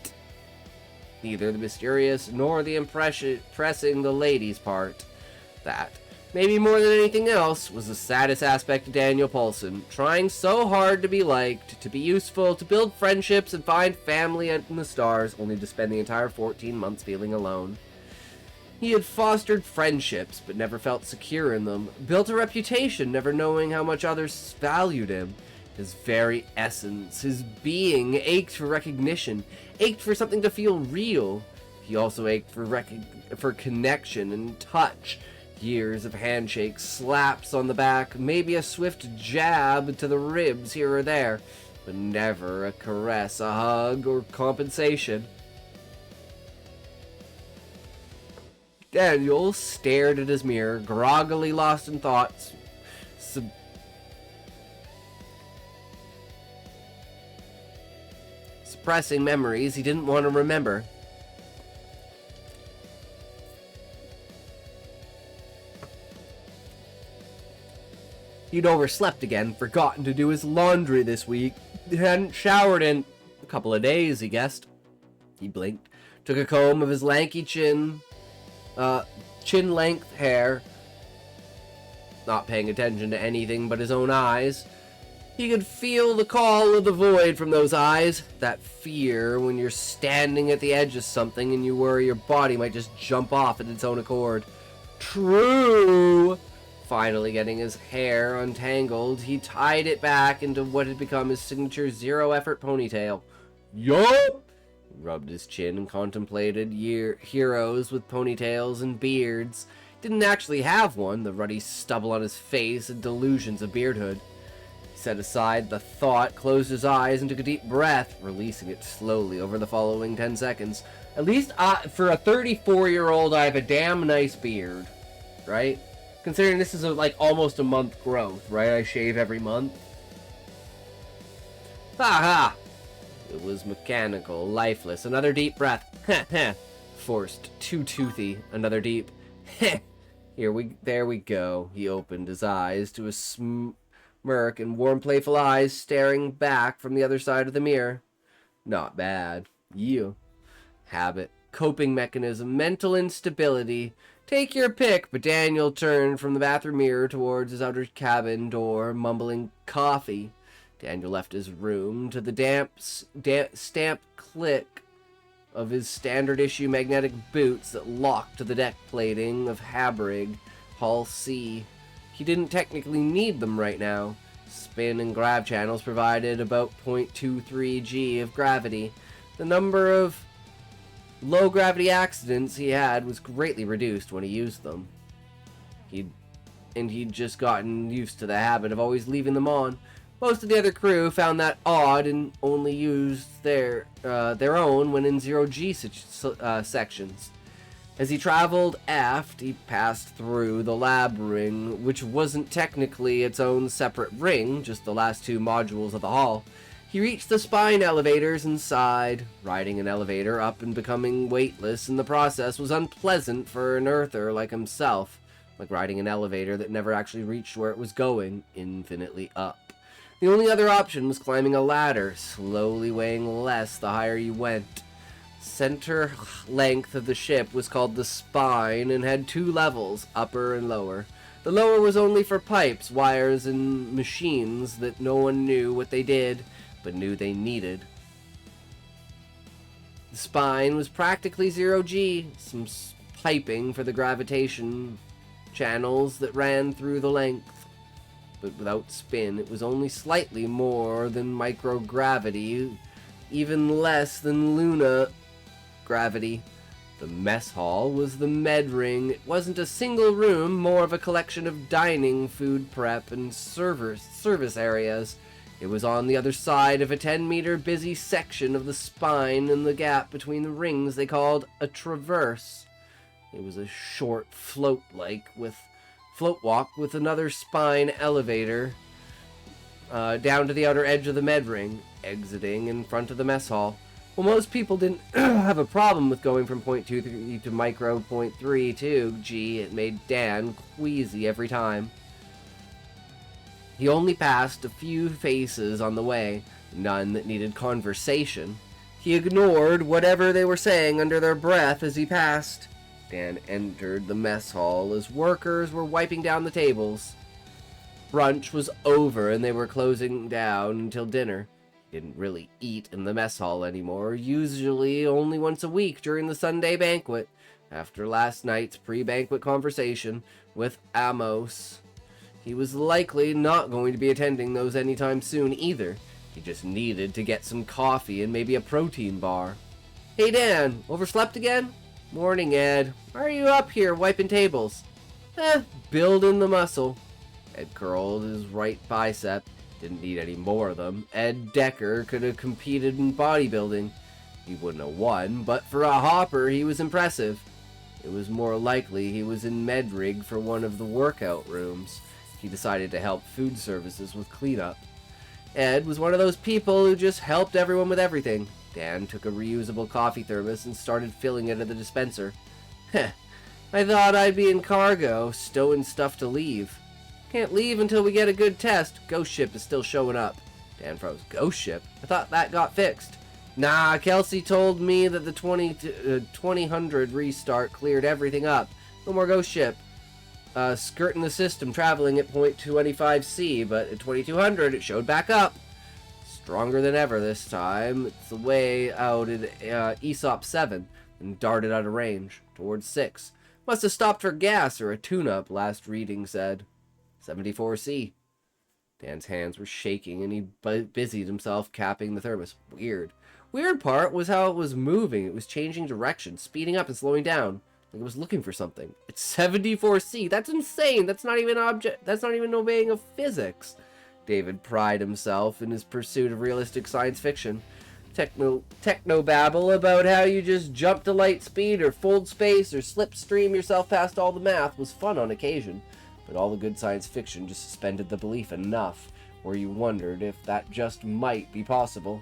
Neither the mysterious nor the impressing the ladies part. That, maybe more than anything else, was the saddest aspect of Daniel Paulson, trying so hard to be liked, to be useful, to build friendships and find family in the stars, only to spend the entire 14 months feeling alone. He had fostered friendships, but never felt secure in them, built a reputation, never knowing how much others valued him. His very essence, his being, ached for recognition, ached for something to feel real. He also ached for connection and touch. Years of handshakes, slaps on the back, maybe a swift jab to the ribs here or there, but never a caress, a hug, or compensation. Daniel stared at his mirror, groggily lost in thoughts, suppressing memories he didn't want to remember. He'd overslept again, forgotten to do his laundry this week. He hadn't showered in a couple of days, he guessed. He blinked, took a comb of his lanky chin-length hair, not paying attention to anything but his own eyes. He could feel the call of the void from those eyes, that fear when you're standing at the edge of something and you worry your body might just jump off at its own accord. True! Finally getting his hair untangled, he tied it back into what had become his signature zero-effort ponytail. Yup! Rubbed his chin and contemplated heroes with ponytails and beards. Didn't actually have one, the ruddy stubble on his face and delusions of beardhood. He set aside the thought, closed his eyes, and took a deep breath, releasing it slowly over the following 10 seconds. At least for a 34-year-old, I have a damn nice beard, right? Considering this is like almost a month growth, right? I shave every month. Ha ha! It was mechanical, lifeless. Another deep breath. Heh heh. Forced, too toothy. Another deep. Heh. There we go. He opened his eyes to a smirk and warm, playful eyes staring back from the other side of the mirror. Not bad. Yeah. Habit, coping mechanism, mental instability. Take your pick, but Daniel turned from the bathroom mirror towards his outer cabin door, mumbling coffee. Daniel left his room to the stamped click of his standard-issue magnetic boots that locked to the deck plating of Habrig, Hull C. He didn't technically need them right now. Spin and grav channels provided about 0.23 G of gravity. The number of low-gravity accidents he had was greatly reduced when he used them. He'd just gotten used to the habit of always leaving them on. Most of the other crew found that odd and only used their own when in zero-G sections. As he traveled aft, he passed through the lab ring, which wasn't technically its own separate ring, just the last two modules of the hall. He reached the spine elevators and sighed. Riding an elevator up and becoming weightless in the process was unpleasant for an earther like himself, like riding an elevator that never actually reached where it was going, infinitely up. The only other option was climbing a ladder, slowly weighing less the higher you went. Center length of the ship was called the spine and had two levels, upper and lower. The lower was only for pipes, wires, and machines that no one knew what they did, but knew they needed. The spine was practically zero-G, some piping for the gravitation channels that ran through the length. But without spin, it was only slightly more than microgravity, even less than Luna gravity. The mess hall was the med ring. It wasn't a single room, more of a collection of dining, food prep, and service areas. It was on the other side of a 10-meter busy section of the spine and the gap between the rings they called a traverse. It was a short float walk with another spine elevator down to the outer edge of the med ring, exiting in front of the mess hall. Well, most people didn't have a problem with going from 0.23 to micro 0.32 G. It made Dan queasy every time. He only passed a few faces on the way, none that needed conversation. He ignored whatever they were saying under their breath as he passed. Dan entered the mess hall as workers were wiping down the tables. Brunch was over and they were closing down until dinner. He didn't really eat in the mess hall anymore, usually only once a week during the Sunday banquet, after last night's pre-banquet conversation with Amos. He was likely not going to be attending those anytime soon either. He just needed to get some coffee and maybe a protein bar. Hey Dan, overslept again? Morning, Ed. Why are you up here wiping tables? Building the muscle. Ed curled his right bicep. Didn't need any more of them. Ed Decker could have competed in bodybuilding. He wouldn't have won, but for a hopper, he was impressive. It was more likely he was in medrig for one of the workout rooms. He decided to help food services with cleanup. Ed was one of those people who just helped everyone with everything. Dan took a reusable coffee thermos and started filling it at the dispenser. Heh, I thought I'd be in cargo, stowing stuff to leave. Can't leave until we get a good test. Ghost ship is still showing up. Dan froze. Ghost ship? I thought that got fixed. Nah, Kelsey told me that the 2000 restart cleared everything up. No more ghost ship. Skirting the system, traveling at 0.25 C, but at 2200 it showed back up. Stronger than ever this time. It's the way out at ESOP 7 and darted out of range towards 6. Must have stopped for gas or a tune-up, last reading said. 74C. Dan's hands were shaking and he busied himself capping the thermos. Weird. Weird part was how it was moving. It was changing direction, speeding up and slowing down. Like it was looking for something. It's 74C. That's insane. That's not even obeying of physics. David prided himself in his pursuit of realistic science fiction. Technobabble about how you just jump to light speed or fold space or slipstream yourself past all the math was fun on occasion, but all the good science fiction just suspended the belief enough where you wondered if that just might be possible.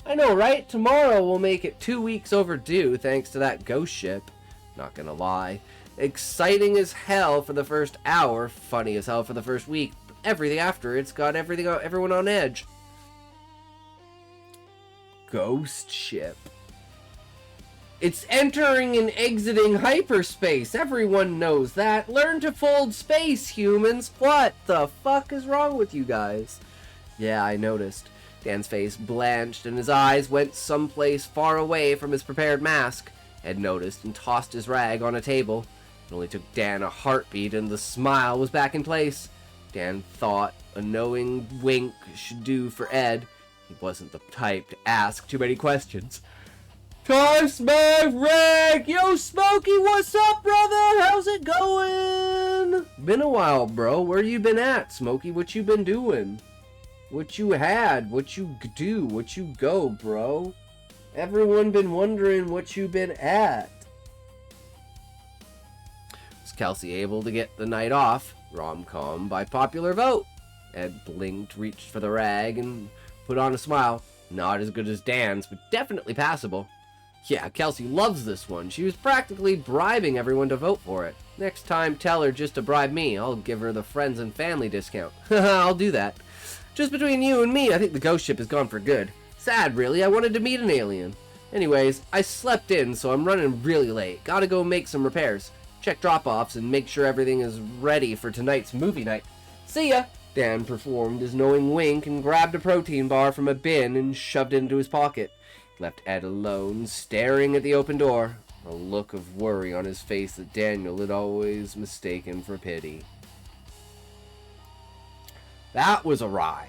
I know, right? Tomorrow will make it 2 weeks overdue thanks to that ghost ship. Not gonna lie. Exciting as hell for the first hour, funny as hell for the first week. But everything after it's got everyone on edge. Ghost ship. It's entering and exiting hyperspace. Everyone knows that. Learn to fold space, humans. What the fuck is wrong with you guys? Yeah, I noticed. Dan's face blanched and his eyes went someplace far away from his prepared mask. Ed noticed and tossed his rag on a table. It only took Dan a heartbeat and the smile was back in place. Dan thought a knowing wink should do for Ed. He wasn't the type to ask too many questions. Toss my rag! Yo, Smokey, what's up, brother? How's it going? Been a while, bro. Where you been at, Smokey? What you been doing? What you had? What you do? What you go, bro? Everyone been wondering what you been at. Was Kelsey able to get the night off? Rom-com by popular vote. Ed blinked, reached for the rag, and put on a smile. Not as good as Dan's, but definitely passable. Yeah, Kelsey loves this one. She was practically bribing everyone to vote for it. Next time, tell her just to bribe me. I'll give her the friends and family discount. I'll do that. Just between you and me, I think the ghost ship is gone for good. Sad, really. I wanted to meet an alien. Anyways, I slept in, so I'm running really late. Gotta go make some repairs. Check drop-offs and make sure everything is ready for tonight's movie night. See ya! Dan performed his knowing wink and grabbed a protein bar from a bin and shoved it into his pocket. Left Ed alone, staring at the open door, a look of worry on his face that Daniel had always mistaken for pity. That was a ride.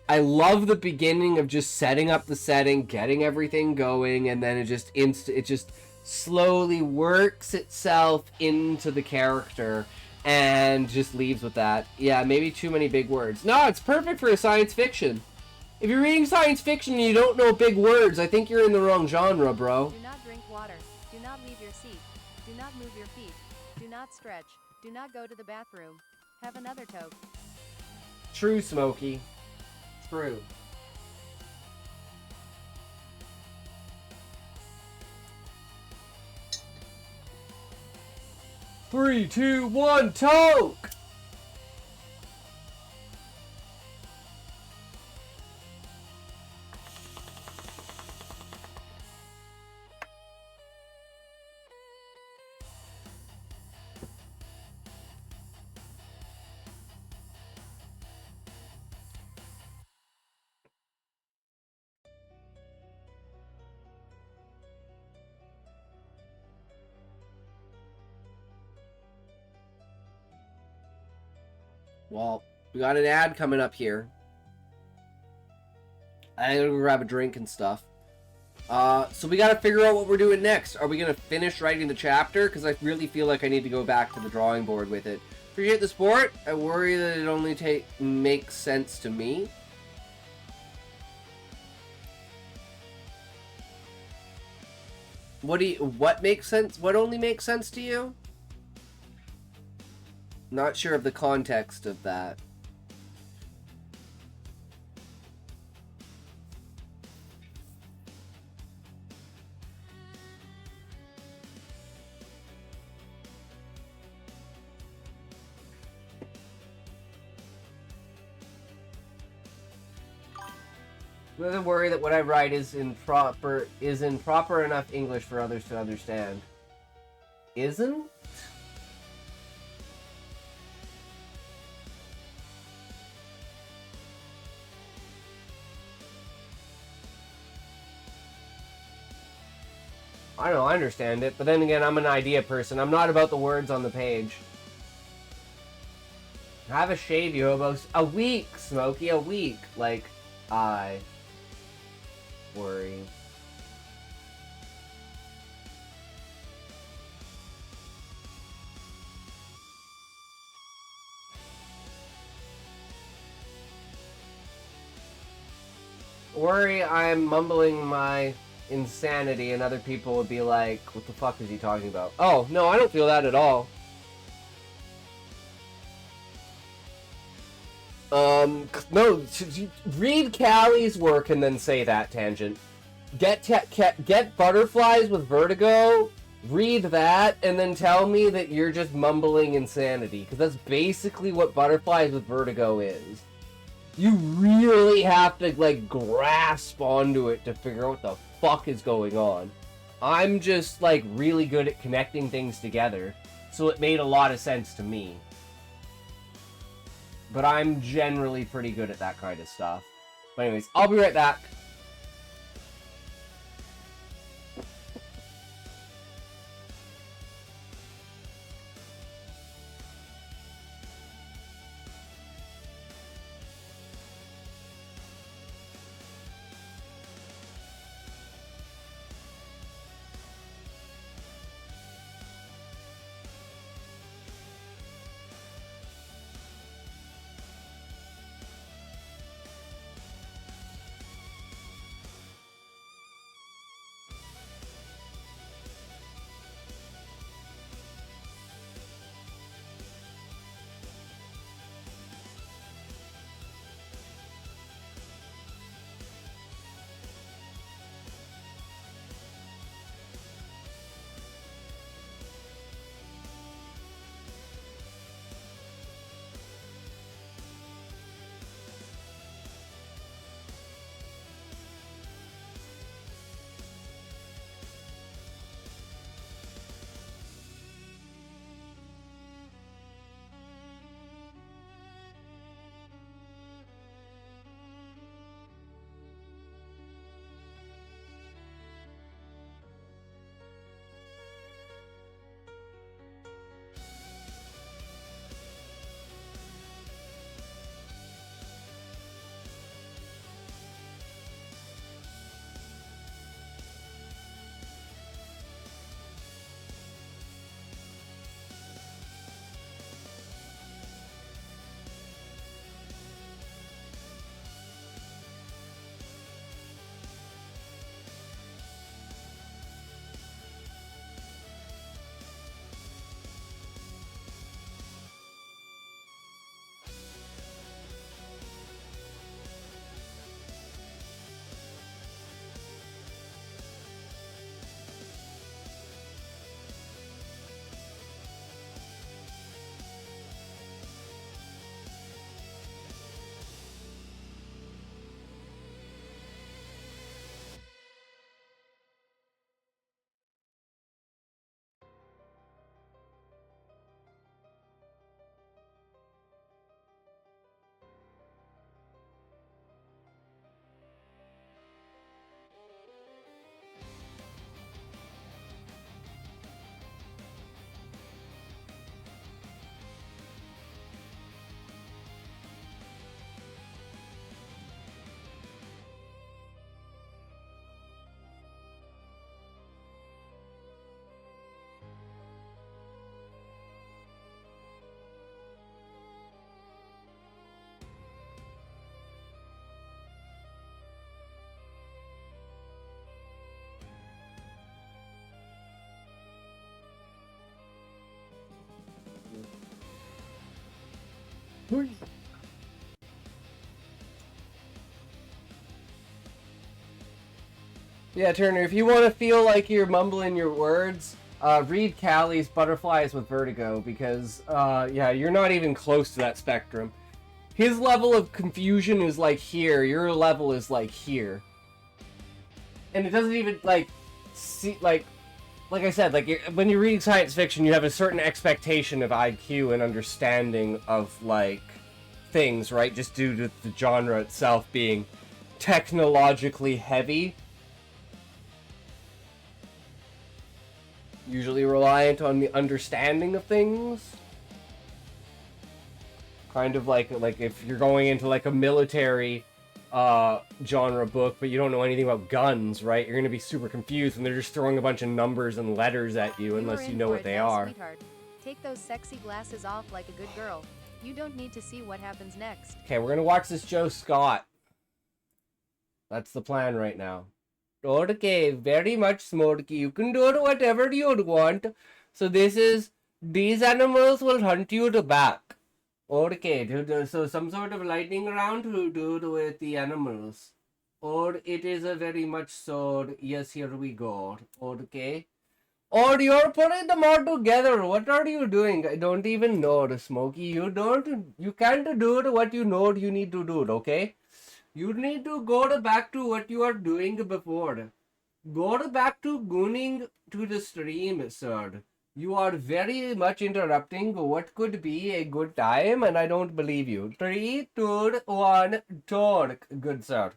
I love the beginning of just setting up the setting, getting everything going, and then it just slowly works itself into the character and just leaves with that. Yeah, maybe too many big words. No, it's perfect for a science fiction. If you're reading science fiction and you don't know big words, I think you're in the wrong genre, bro. Do not drink water. Do not leave your seat. Do not move your feet. Do not stretch. Do not go to the bathroom. Have another toke. True, Smokey. True. Three, two, one, toke! Well, we got an ad coming up here. I gotta go grab a drink and stuff. So we gotta figure out what we're doing next. Are we gonna finish writing the chapter? Because I really feel like I need to go back to the drawing board with it. Appreciate the support. I worry that it only makes sense to me. What makes sense? What only makes sense to you? Not sure of the context of that. I'm gonna worry that what I write is in proper enough English for others to understand. Isn't? I don't know, I understand it, but then again, I'm an idea person. I'm not about the words on the page. Have a shave, you hobos. A week, Smokey, a week. Like, I worry. worry I'm mumbling my insanity, and other people would be like, what the fuck is he talking about? Oh, no, I don't feel that at all. No, read Callie's work and then say that, Tangent. Get Butterflies with Vertigo, read that, and then tell me that you're just mumbling insanity, because that's basically what Butterflies with Vertigo is. You really have to, like, grasp onto it to figure out what the fuck is going on. I'm just, like, really good at connecting things together, so it made a lot of sense to me. But I'm generally pretty good at that kind of stuff. But anyways, I'll be right back. Yeah, Turner, if you want to feel like you're mumbling your words, read Callie's Butterflies with Vertigo, because, yeah, you're not even close to that spectrum. His level of confusion is, like, here. Your level is, like, here. And it doesn't even, like, see, like I said, like, when you're reading science fiction, you have a certain expectation of IQ and understanding of, like, things, right? Just due to the genre itself being technologically heavy. Usually reliant on the understanding of things. Kind of like if you're going into like a military genre book, but you don't know anything about guns, right? You're gonna be super confused when they're just throwing a bunch of numbers and letters at you unless you know what they are. Sweetheart. Take those sexy glasses off like a good girl. You don't need to see what happens next. Okay, we're gonna watch this Joe Scott. That's the plan right now. Okay, very much Smokey. You can do whatever you want. So these animals will hunt you to back. Okay, so some sort of lightning round to do with the animals. Or it is a very much so, yes, here we go. Okay. Or you're putting them all together. What are you doing? I don't even know, Smokey. You can't do what you know you need to do, okay? You need to back to what you are doing before. Back to gooning to the stream, sir. You are very much interrupting what could be a good time, and I don't believe you. 3, 2, 1, talk, good sir.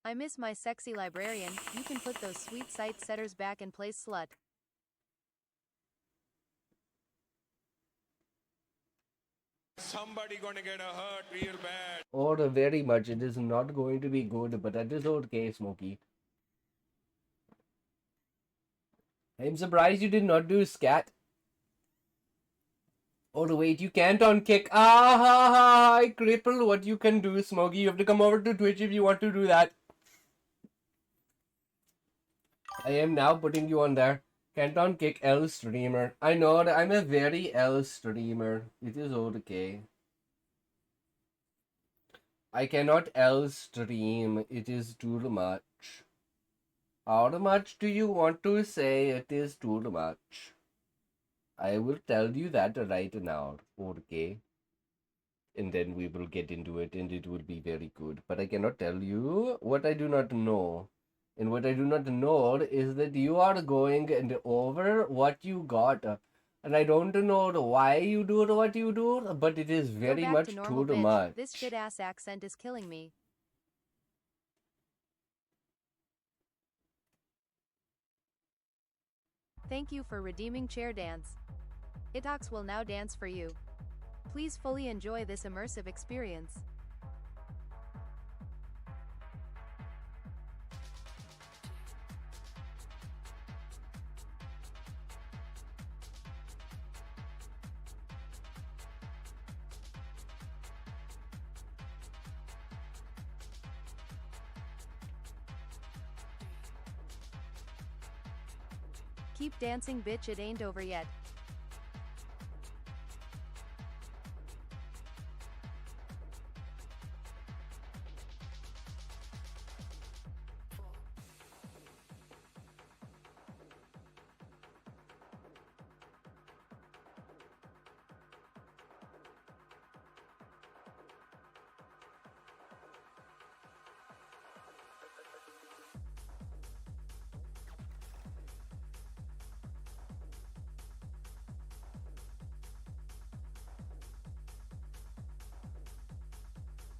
I miss my sexy librarian. You can put those sweet sight setters back in place, slut. Somebody gonna get hurt real bad. Or very much, it is not going to be good, but that is okay, Smokey. I'm surprised you did not do scat. Oh wait, you can't on kick. Ah ha ha! I cripple what you can do, Smokey. You have to come over to Twitch if you want to do that. I am now putting you on there. Can't on kick L streamer. I know that I'm a very L streamer. It is okay. I cannot L stream. It is too much. How much do you want to say it is too much? I will tell you that right now, okay? And then we will get into it and it will be very good. But I cannot tell you what I do not know. And what I do not know is that you are going and over what you got. And I don't know why you do what you do, but it is very Go back much to normal, too bitch. much. This shit ass accent is killing me. Thank you for redeeming chair dance. Itox will now dance for you. Please fully enjoy this immersive experience. Keep dancing, bitch, it ain't over yet.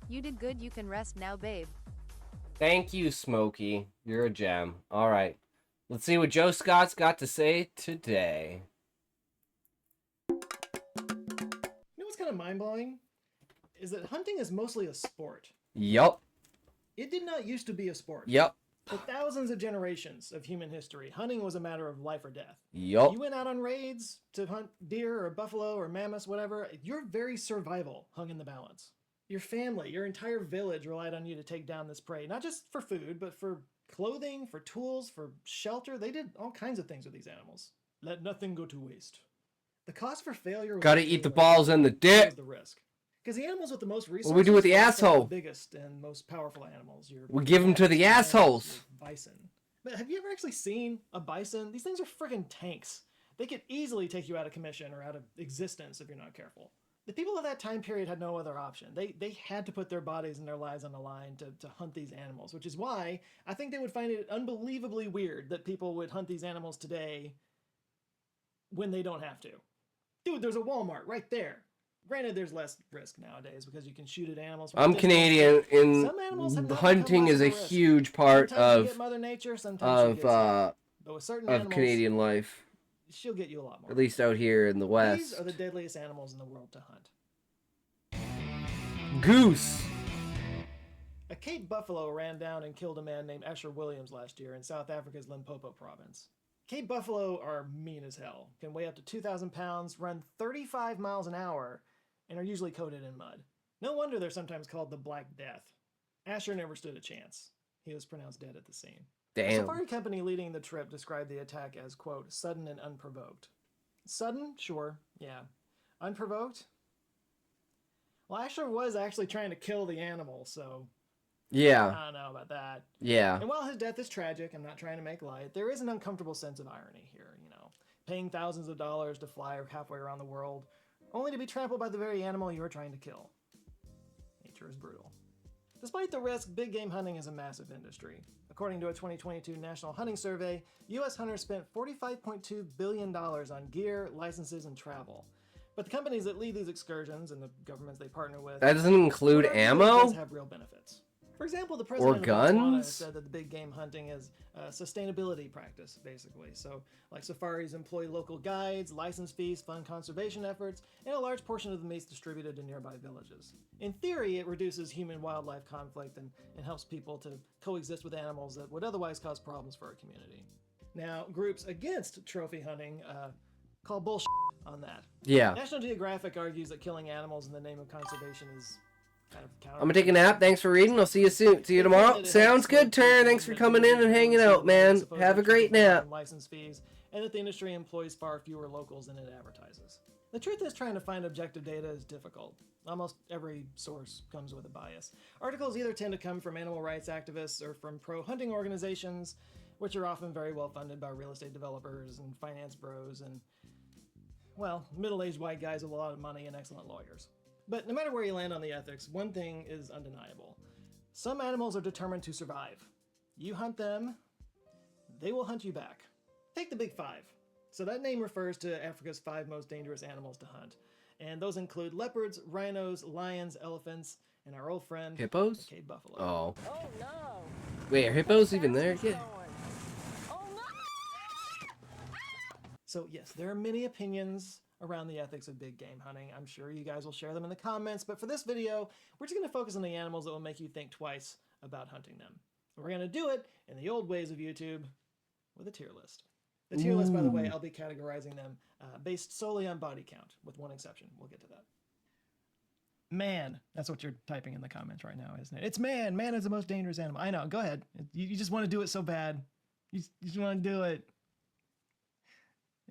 You did good, you can rest now, babe. Thank you, Smokey. You're a gem. All right. Let's see what Joe Scott's got to say today. You know what's kind of mind-blowing? Is that hunting is mostly a sport. Yup. It did not used to be a sport. Yup. For thousands of generations of human history, hunting was a matter of life or death. Yup. You went out on raids to hunt deer or buffalo or mammoths, whatever. Your very survival hung in the balance. Your family, your entire village relied on you to take down this prey, not just for food, but for clothing, for tools, for shelter. They did all kinds of things with these animals. Let nothing go to waste. The cost for failure was Gotta eat the balls and the dick. was the risk. Because the animals with the most resources What we do with the are asshole? the biggest and most powerful animals. We give them to the assholes. Bison. But have you ever actually seen a bison? These things are friggin' tanks. They could easily take you out of commission or out of existence if you're not careful. The people of that time period had no other option. They had to put their bodies and their lives on the line to hunt these animals, which is why I think they would find it unbelievably weird that people would hunt these animals today when they don't have to. Dude, there's a Walmart right there. Granted, there's less risk nowadays because you can shoot at animals. I'm Canadian, and hunting is a huge part of Mother Nature, sometimes but with certain animals, Canadian life. She'll get you a lot more. At least out here in the West. These are the deadliest animals in the world to hunt. Goose. A Cape buffalo ran down and killed a man named Esher Williams last year in South Africa's Limpopo province. Cape buffalo are mean as hell, can weigh up to 2,000 pounds, run 35 miles an hour, and are usually coated in mud. No wonder they're sometimes called the Black Death. Asher never stood a chance. He was pronounced dead at the scene. Damn. The safari company leading the trip described the attack as, quote, sudden and unprovoked. Sudden? Sure, yeah. Unprovoked? Well, Asher was actually trying to kill the animal, so... Yeah. I don't know about that. Yeah. And while his death is tragic, I'm not trying to make light, there is an uncomfortable sense of irony here, you know. Paying thousands of dollars to fly halfway around the world, only to be trampled by the very animal you are trying to kill. Nature is brutal. Despite the risk, big game hunting is a massive industry. According to a 2022 National Hunting Survey, U.S. hunters spent $45.2 billion on gear, licenses, and travel. But the companies that lead these excursions and the governments they partner with... That doesn't include ammo? ...does have real benefits. For example, the president or of guns? Botswana said that the big game hunting is a sustainability practice, basically. So, like safaris employ local guides, license fees, fund conservation efforts, and a large portion of the meat's distributed to nearby villages. In theory, it reduces human-wildlife conflict and helps people to coexist with animals that would otherwise cause problems for a community. Now, groups against trophy hunting call bullshit on that. Yeah. National Geographic argues that killing animals in the name of conservation is kind of counter. I'm gonna take a nap. Thanks for reading. I'll see you soon. See you tomorrow. Sounds good, Turner. Thanks for coming in and hanging out, man. Have a great nap. License fees, and that the industry employs far fewer locals than it advertises. The truth is, trying to find objective data is difficult. Almost every source comes with a bias. Articles either tend to come from animal rights activists or from pro-hunting organizations, which are often very well funded by real estate developers and finance bros and, well, middle-aged white guys with a lot of money and excellent lawyers. But no matter where you land on the ethics, one thing is undeniable. Some animals are determined to survive. You hunt them, they will hunt you back. Take the Big Five. So that name refers to Africa's 5 most dangerous animals to hunt. And those include leopards, rhinos, lions, elephants, and our old friend... Hippos? the cave buffalo. Oh. Oh no! Wait, are hippos even there? Yeah. Oh no! So yes, there are many opinions around the ethics of big game hunting. I'm sure you guys will share them in the comments, but for this video, we're just going to focus on the animals that will make you think twice about hunting them. We're going to do it in the old ways of YouTube with a tier list. The tier list, by the way, I'll be categorizing them based solely on body count, with one exception. We'll get to that. Man, that's what you're typing in the comments right now, isn't it? It's man. Man is the most dangerous animal. I know. Go ahead. You just want to do it so bad. You just want to do it.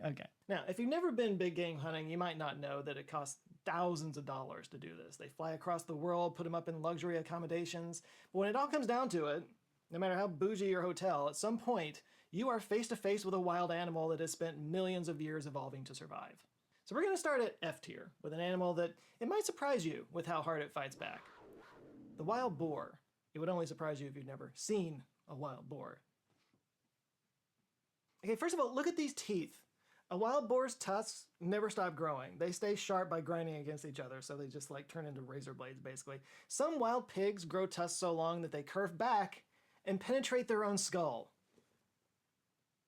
Okay. Now, if you've never been big game hunting, you might not know that it costs thousands of dollars to do this. They fly across the world, put them up in luxury accommodations. But when it all comes down to it, no matter how bougie your hotel, at some point, you are face to face with a wild animal that has spent millions of years evolving to survive. So we're going to start at F tier, with an animal that it might surprise you with how hard it fights back. The wild boar. It would only surprise you if you've never seen a wild boar. Okay, first of all, look at these teeth. A wild boar's tusks never stop growing. They stay sharp by grinding against each other, so they just like turn into razor blades, basically. Some wild pigs grow tusks so long that they curve back and penetrate their own skull.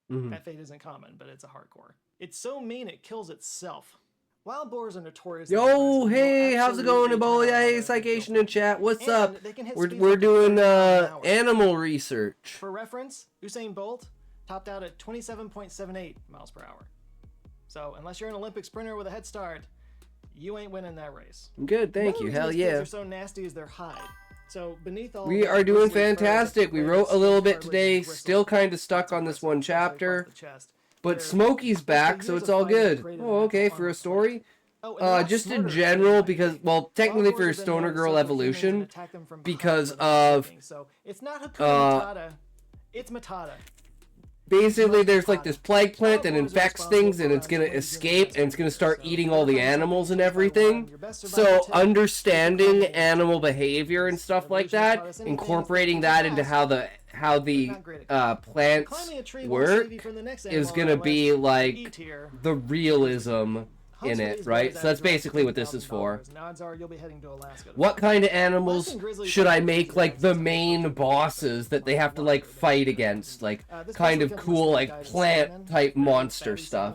That fate isn't common, but it's a hardcore. It's so mean it kills itself. Wild boars are notorious. Yo, hey, how's it going, Ebola? Hey, Citation in chat. What's up? We're doing animal research. For reference, Usain Bolt topped out at 27.78 miles per hour. So unless you're an Olympic sprinter with a head start, you ain't winning that race. Good, thank you. Hell yeah. They're so nasty as their hide. So beneath all we are doing fantastic. We wrote a little bit today. Still kind of stuck on this one chapter. But Smokey's back, so it's all good. Oh, okay, for a story? Just in general, because, well, technically for Stoner Girl Evolution, because of, it's not Hakuna Matata, it's Matata. Basically, there's like this plague plant that infects things, and it's gonna escape, and it's gonna start eating all the animals and everything. So, understanding animal behavior and stuff like that, incorporating that into how the plants work, is gonna be like the realism in it, right? So that's basically what this is for. What kind of animals should I make like the main bosses that they have to like fight against? Like kind of cool like plant type monster stuff.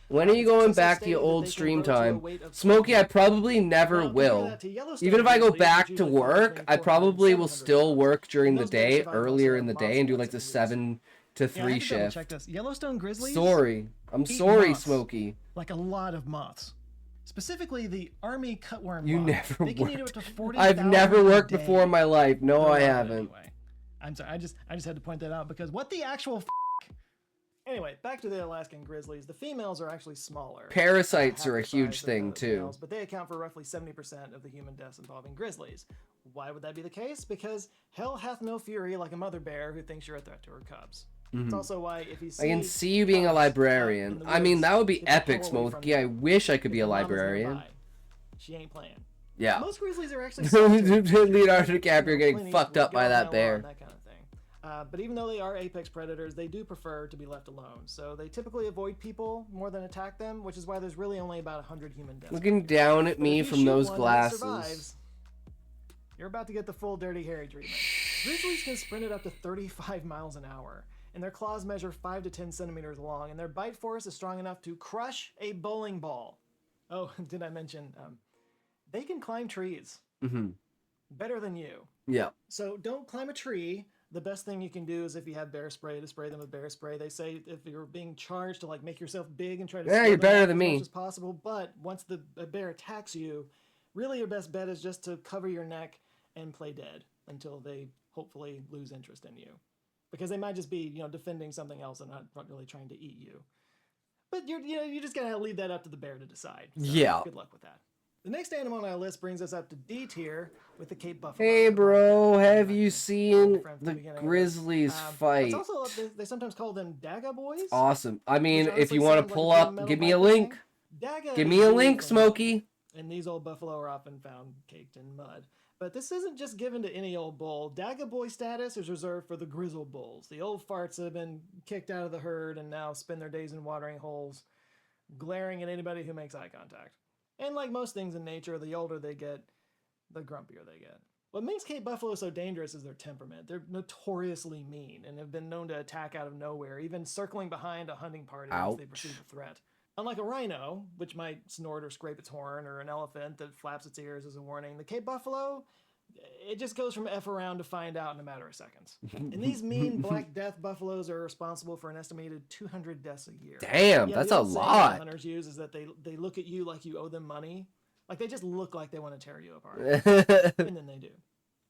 When are you going back to your old stream time? Smokey, I probably never will. Even if I go back to work, I probably will still work during the day, earlier in the day, and do like the 7 to 3 shift. Yellowstone grizzlies. Sorry. I'm sorry, Smokey. Like a lot of moths. Specifically, the Army cutworm You moth. never They can eat worked. up to 40. I've never worked a day. before in my life. No, I haven't. Anyway. I'm sorry. I just had to point that out because what the actual Anyway, back to the Alaskan grizzlies. The females are actually smaller. Parasites half are a the huge size of thing the too. males, but they account for roughly 70% of the human deaths involving grizzlies. Why would that be the case? Because hell hath no fury like a mother bear who thinks you're a threat to her cubs. It's also why if you see I can see you being a cubs librarian. in the I mean, woods, that would be get the epic, hell away from Smokey. I them. wish I could be If a the mama's librarian. nearby, she ain't playing. Yeah. Most grizzlies are actually soft too. Leonardo DiCaprio getting Plenty fucked will up get by off that my bear. lawn, that kind of thing. But even though they are apex predators, they do prefer to be left alone. So they typically avoid people more than attack them, which is why there's really only about 100 human deaths. Looking down at But me if you from shoot those one and it glasses. survives, you're about to get the full Dirty Harry treatment. Grizzlies can sprint at up to 35 miles an hour, and their claws measure 5 to 10 centimeters long, and their bite force is strong enough to crush a bowling ball. Oh, did I mention, they can climb trees. Mm-hmm. Better than you. Yeah. So don't climb a tree. The best thing you can do is if you have bear spray, to spray them with bear spray. They say if you're being charged to like make yourself big and try to Yeah, scare you're them better off than as me. much as possible. But once a bear attacks you, really your best bet is just to cover your neck and play dead until they hopefully lose interest in you, because they might just be defending something else and not really trying to eat you. But you just gotta leave that up to the bear to decide. So Yeah. Good luck with that. The next animal on our list brings us up to D tier with the Cape Buffalo. Hey, the bro, black have death. you seen Friend from the beginning of Grizzlies this. fight? It's also, they sometimes call them Daga boys. Awesome. I mean, which if honestly you want sounds to like pull a up, metal give me a biker link. thing. Daga Give is me a really link, from- Smokey. And these old buffalo are often found caked in mud. But this isn't just given to any old bull. Daga boy status is reserved for the grizzle bulls, the old farts that have been kicked out of the herd and now spend their days in watering holes, glaring at anybody who makes eye contact. And like most things in nature, the older they get, the grumpier they get. What makes Cape Buffalo so dangerous is their temperament. They're notoriously mean and have been known to attack out of nowhere, even circling behind a hunting party once they perceive a threat. Unlike a rhino, which might snort or scrape its horn, or an elephant that flaps its ears as a warning, the Cape Buffalo, it just goes from F around to find out in a matter of seconds. And these mean Black Death buffaloes are responsible for an estimated 200 deaths a year. Damn, Yeah, that's the a old saying lot. that hunters use is that they look at you like you owe them money. Like they just look like they want to tear you apart. And then they do.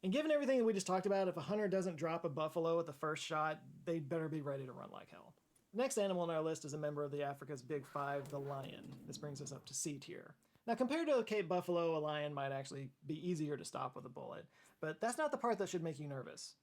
And given everything that we just talked about, if a hunter doesn't drop a buffalo at the first shot, they'd better be ready to run like hell. Next animal on our list is a member of the Africa's Big Five, the lion. This brings us up to C tier. Now, compared to a Cape Buffalo, a lion might actually be easier to stop with a bullet, but that's not the part that should make you nervous.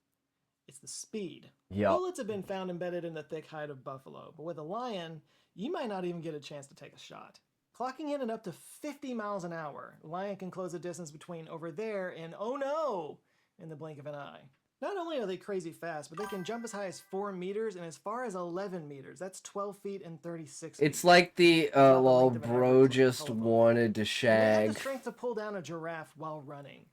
It's the speed. Yep. Bullets have been found embedded in the thick hide of buffalo, but with a lion, you might not even get a chance to take a shot. Clocking in at up to 50 miles an hour, a lion can close the distance between over there and oh no, in the blink of an eye. Not only are they crazy fast, but they can jump as high as 4 meters and as far as 11 meters. That's 12 feet and 36 feet. It's like the About the little length of an bro average just telephone. wanted to And they have shag. the strength to pull down a giraffe while running.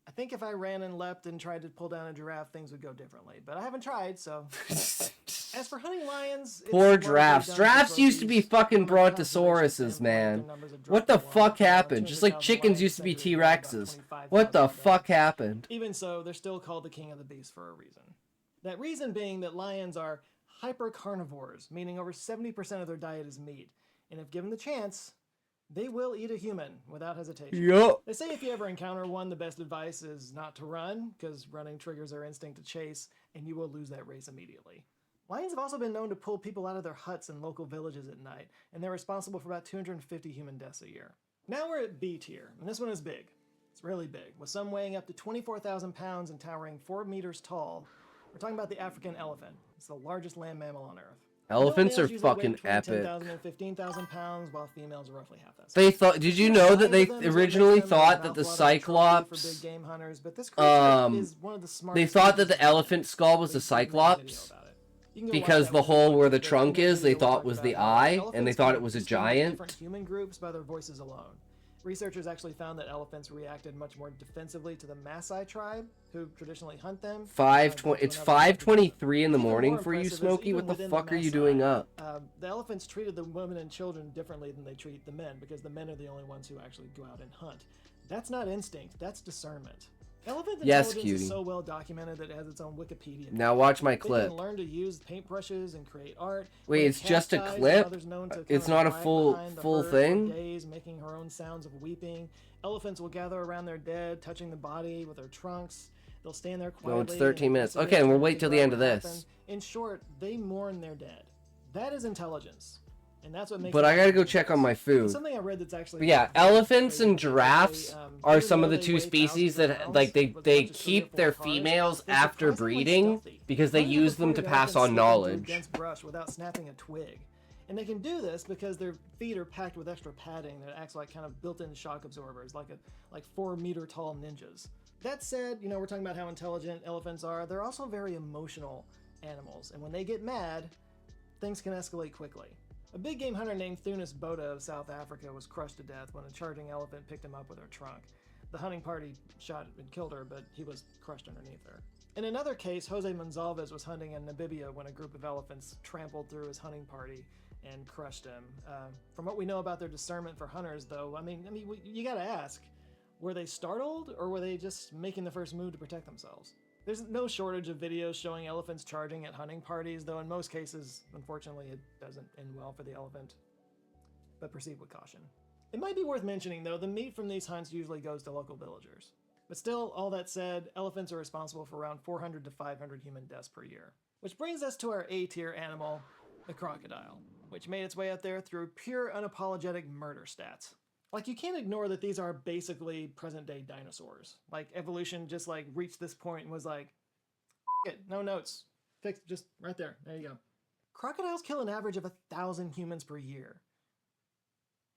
I think if I ran and leapt and tried to pull down a giraffe, things would go differently. But I haven't tried, so. As for hunting lions, it's Poor largely giraffes. done for Giraffes used to be trophies. fucking From a conservation brontosauruses, standpoint, man. their numbers have What dropped the to fuck 1. happened? Just like 200,000 chickens lions used to be segregated into about T-Rexes. 25,000 What the today. fuck happened? Even so, they're still called the king of the beasts for a reason. That reason being that lions are hypercarnivores, meaning over 70% of their diet is meat. And if given the chance, they will eat a human without hesitation. Yup. They say if you ever encounter one, the best advice is not to run, because running triggers their instinct to chase, and you will lose that race immediately. Lions have also been known to pull people out of their huts in local villages at night, and they're responsible for about 250 human deaths a year. Now we're at B tier, and this one is big. It's really big, with some weighing up to 24,000 pounds and towering 4 meters tall. We're talking about the African elephant. It's the largest land mammal on Earth. Elephants Male are males usually weigh fucking between epic. 10,000 and 15,000 pounds, while females are roughly half that size. They thought. Did you know that they originally thought that the Cyclops? They thought that the elephant skull was the Cyclops because the hole where the trunk is, they thought was the eye, and they thought it was a giant. Different human groups by their voices alone. Researchers actually found that elephants reacted much more defensively to the Maasai tribe, who traditionally hunt them. It's 5:23 in the morning for you, Smokey. What the fuck are you doing up? The elephants treated the women and children differently than they treat the men, because the men are the only ones who actually go out and hunt. That's not instinct, that's discernment. Elephant Yes, intelligence cutie. is so well documented that it has its own Wikipedia. Now watch my They clip. can learn to use paintbrushes and create art. Wait, When it's just a cat dies, the clip? mother's known to It's kind of not a lag full behind the herd for thing? days, making her own sounds of weeping. Elephants will gather around their dead, touching the body with their trunks. They'll stand there quietly. No, it's 13 and minutes. persevere Okay, and we'll to wait till the figure end out of what this. happened. In short, they mourn their dead. That is intelligence. And that's what makes But it I gotta go dangerous. check on my food. It's something I read that's actually But yeah, very elephants crazy. and giraffes are Even some though of the they two weigh species thousands of that pounds, like they with as much as 3 or keep 4 their cars, females they're after surprisingly breeding stealthy. because they Hunters have use them to reported pass elephants on slipping through knowledge. dense brush without snapping a twig. And they can do this because their feet are packed with extra padding that acts like kind of built-in shock absorbers, like 4-meter tall ninjas. That said, you know, we're talking about how intelligent elephants are. They're also very emotional animals, and when they get mad, things can escalate quickly. A big game hunter named Thunis Botha of South Africa was crushed to death when a charging elephant picked him up with her trunk. The hunting party shot and killed her, but he was crushed underneath her. In another case, Jose Monsalves was hunting in Namibia when a group of elephants trampled through his hunting party and crushed him. From what we know about their discernment for hunters, though, you gotta ask, were they startled or were they just making the first move to protect themselves? There's no shortage of videos showing elephants charging at hunting parties, though in most cases, unfortunately, it doesn't end well for the elephant. But proceed with caution. It might be worth mentioning, though, the meat from these hunts usually goes to local villagers. But still, all that said, elephants are responsible for around 400 to 500 human deaths per year. Which brings us to our A-tier animal, the crocodile, which made its way up there through pure unapologetic murder stats. Like, you can't ignore that these are basically present-day dinosaurs. Like, evolution just, reached this point and was like, it, no notes. Fixed, just right there. There you go. Crocodiles kill an average of 1,000 humans per year.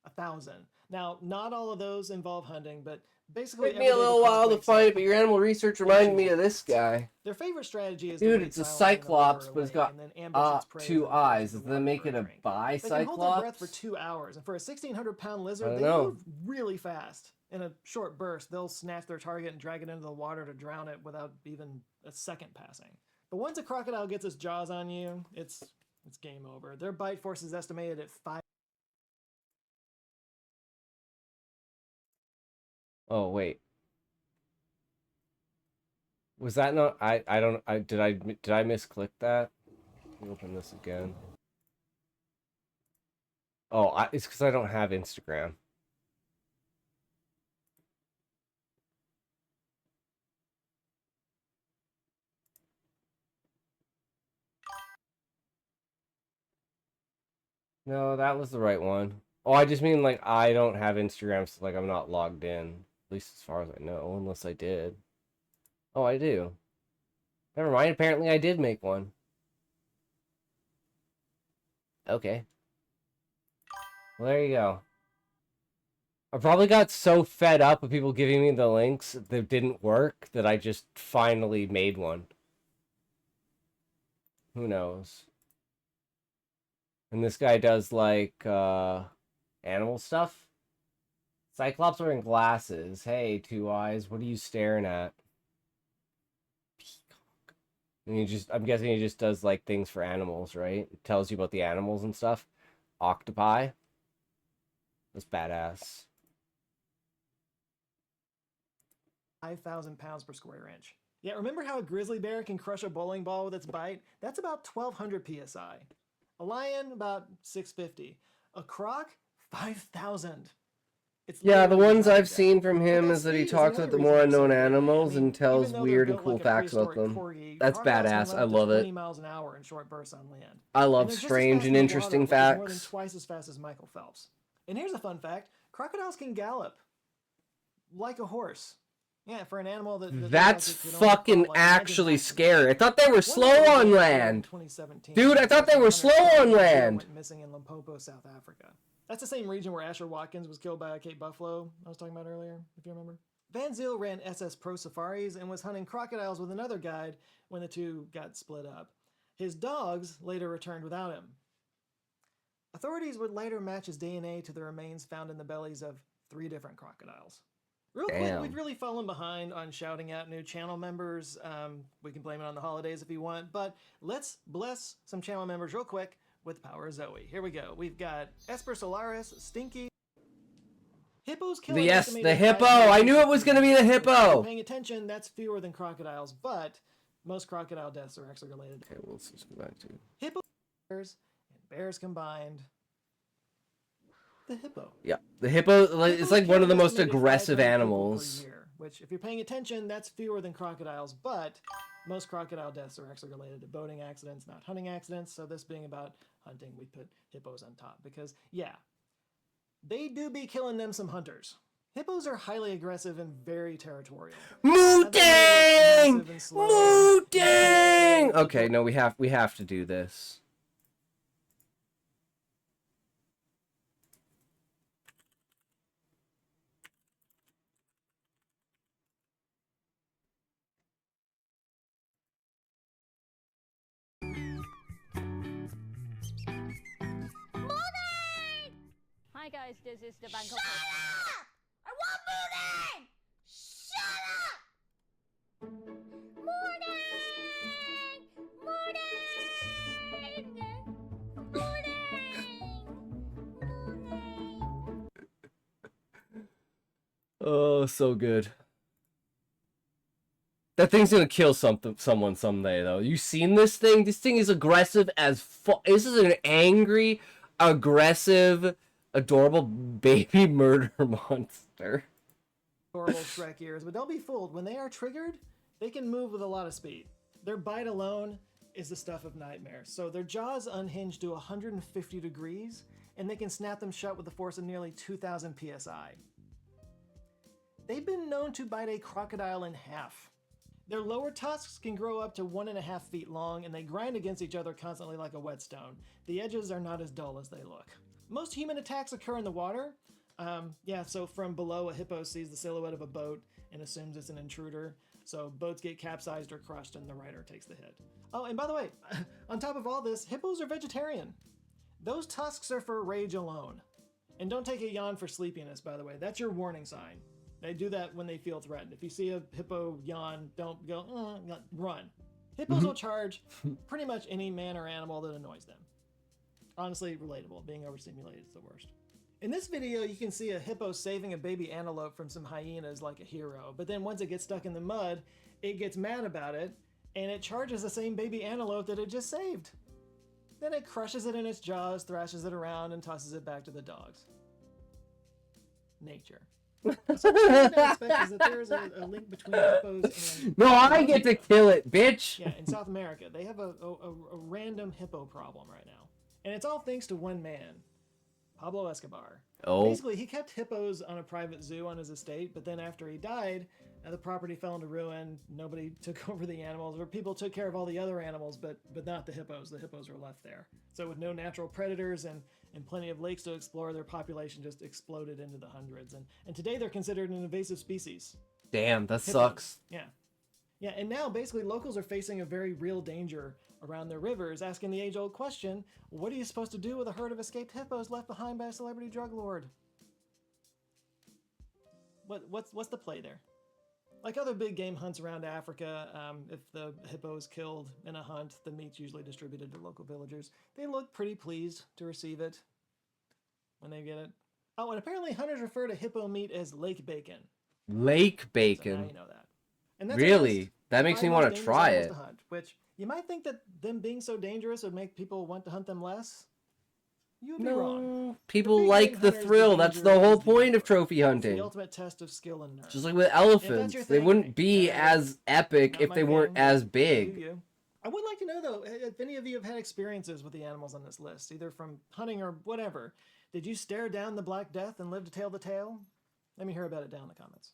1,000. Now, not all of those involve hunting, but basically Took me a little while to find it, but your animal research reminded me of this guy. Their favorite strategy is Dude, to it's a wait silently in the cyclops, river but it's away got and then ambush its prey 2 as it eyes. approaches Does the that water make for it a a drink. They can hold their breath for bicyclops? 2 hours, and for a 1,600-pound lizard, I they don't know. move really fast. In a short burst, they'll snatch their target and drag it into the water to drown it without even a second passing. But once a crocodile gets its jaws on you, it's game over. Their bite force is estimated at 5. Oh wait, was that not? Did I misclick that? Let me open this again. Oh, it's because I don't have Instagram. No, that was the right one. Oh, I just mean like I don't have Instagram, so like I'm not logged in. At least as far as I know, unless I did. Oh, I do. Never mind, apparently I did make one. Okay. Well, there you go. I probably got so fed up with people giving me the links that didn't work that I just finally made one. Who knows? And this guy does like animal stuff. Cyclops wearing glasses. Hey, 2 eyes. What are you staring at? Peacock. And I'm guessing he just does like things for animals, right? It tells you about the animals and stuff. Octopi. That's badass. 5,000 pounds per square inch. Yeah, remember how a grizzly bear can crush a bowling ball with its bite? That's about 1,200 psi. A lion, about 650. A croc, 5,000. Yeah, the literally ones giant I've seen from him that is that he speed is talks another about the reason more they're so unknown deadly. animals I mean, and tells even though weird they're and built cool like a facts about prehistoric them. corgi, That's crocodiles can badass. run I up to love 20 it. miles an hour in short bursts on land. I And love they're just as strange fast and in the interesting water, which is more than facts. twice as fast as Michael Phelps. And here's a fun fact: crocodiles can gallop like a horse. Yeah, for an animal that That's looks like it could only fucking crawl, like, imagine actually that. scary. I thought they were One slow of those on was land. in 2017. Dude, I thought they were slow on land. Went missing in Limpopo, South Africa. That's the same region where Asher Watkins was killed by a Cape buffalo I was talking about earlier, if you remember. Van Zyl ran SS Pro Safaris and was hunting crocodiles with another guide when the two got split up. His dogs later returned without him. Authorities would later match his DNA to the remains found in the bellies of 3 different crocodiles. Real quick, we've really fallen behind on shouting out new channel members. We can blame it on the holidays if you want, but let's bless some channel members real quick with the power of Zoe. Here we go. We've got Esper Solaris, Stinky, Hippos kill Yes, an the estimated hippo. 500 I knew it was going to be the If you're hippo. paying attention, that's fewer than crocodiles, but most crocodile deaths are actually related. Okay, well, let's just go back to Hippos and bears combined. The hippo. Yeah, the hippo. Like, it's like one of the most estimated aggressive 500 people animals. per year, which, if you're paying attention, that's fewer than crocodiles, but most crocodile deaths are actually related to boating accidents, not hunting accidents. So this being about hunting, we put hippos on top because, yeah, they do be killing them some hunters. Hippos are highly aggressive and very territorial. Mooting! Mooting! Okay, no, we have to do this. Hi guys, this is the Bangkok. Shut up! I want Mooning! Shut up! Oh, so good. That thing's gonna kill someone someday, though. You seen this thing? This thing is aggressive as fuck. This is an angry, aggressive, adorable baby murder monster. Adorable Shrek ears, but don't be fooled. When they are triggered, they can move with a lot of speed. Their bite alone is the stuff of nightmares. So their jaws unhinge to 150 degrees, and they can snap them shut with the force of nearly 2,000 psi. They've been known to bite a crocodile in half. Their lower tusks can grow up to 1.5 feet long, and they grind against each other constantly like a whetstone. The edges are not as dull as they look. Most human attacks occur in the water. So from below, a hippo sees the silhouette of a boat and assumes it's an intruder. So boats get capsized or crushed, and the rider takes the hit. Oh, and by the way, on top of all this, hippos are vegetarian. Those tusks are for rage alone. And don't take a yawn for sleepiness, by the way. That's your warning sign. They do that when they feel threatened. If you see a hippo yawn, don't go, run. Hippos will charge pretty much any man or animal that annoys them. Honestly, relatable. Being overstimulated is the worst. In this video, you can see a hippo saving a baby antelope from some hyenas like a hero. But then once it gets stuck in the mud, it gets mad about it, and it charges the same baby antelope that it just saved. Then it crushes it in its jaws, thrashes it around, and tosses it back to the dogs. Nature. So what I expect is that there is a link between hippos and... No, I get to kill it, bitch! Yeah, in South America, they have a random hippo problem right now. And it's all thanks to one man, Pablo Escobar. Oh. Basically, he kept hippos on a private zoo on his estate, but then after he died, the property fell into ruin. Nobody took over the animals, or people took care of all the other animals, but not the hippos. The hippos were left there. So with no natural predators and plenty of lakes to explore, their population just exploded into the hundreds. And today they're considered an invasive species. Damn, that Hippos. sucks. Yeah. Yeah, and now basically locals are facing a very real danger around their rivers, asking the age-old question, what are you supposed to do with a herd of escaped hippos left behind by a celebrity drug lord? What's the play there? Like other big game hunts around Africa, if the hippo is killed in a hunt, the meat's usually distributed to local villagers. They look pretty pleased to receive it when they get it. Oh, and apparently hunters refer to hippo meat as lake bacon. Lake bacon. So now you know that. And that's Really? That makes me want to try it. To hunt, which you might think that them being so dangerous would make people want to hunt them less. You'd be wrong. People like the thrill. That's the whole point of trophy It's hunting. the ultimate test of skill and nerve. Just like with elephants. your They thing, wouldn't be as epic if they weren't as big. You. I would like to know, though, if any of you have had experiences with the animals on this list, either from hunting or whatever. Did you stare down the Black Death and live to tell the tale? Let me hear about it down in the comments.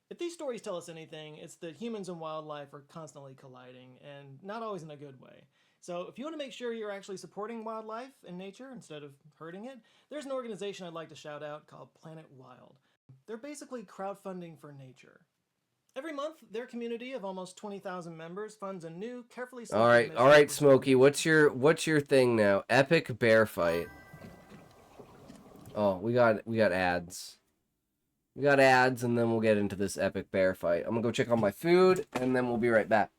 If these stories tell us anything, it's that humans and wildlife are constantly colliding, and not always in a good way. So if you want to make sure you're actually supporting wildlife and nature instead of hurting it, there's an organization I'd like to shout out called Planet Wild. They're basically crowdfunding for nature. Every month, their community of almost 20,000 members funds a new, carefully selected All right, Smokey. What's your thing now? Epic bear fight. Oh, we got ads. We got ads, and then we'll get into this epic bear fight. I'm gonna go check on my food, and then we'll be right back.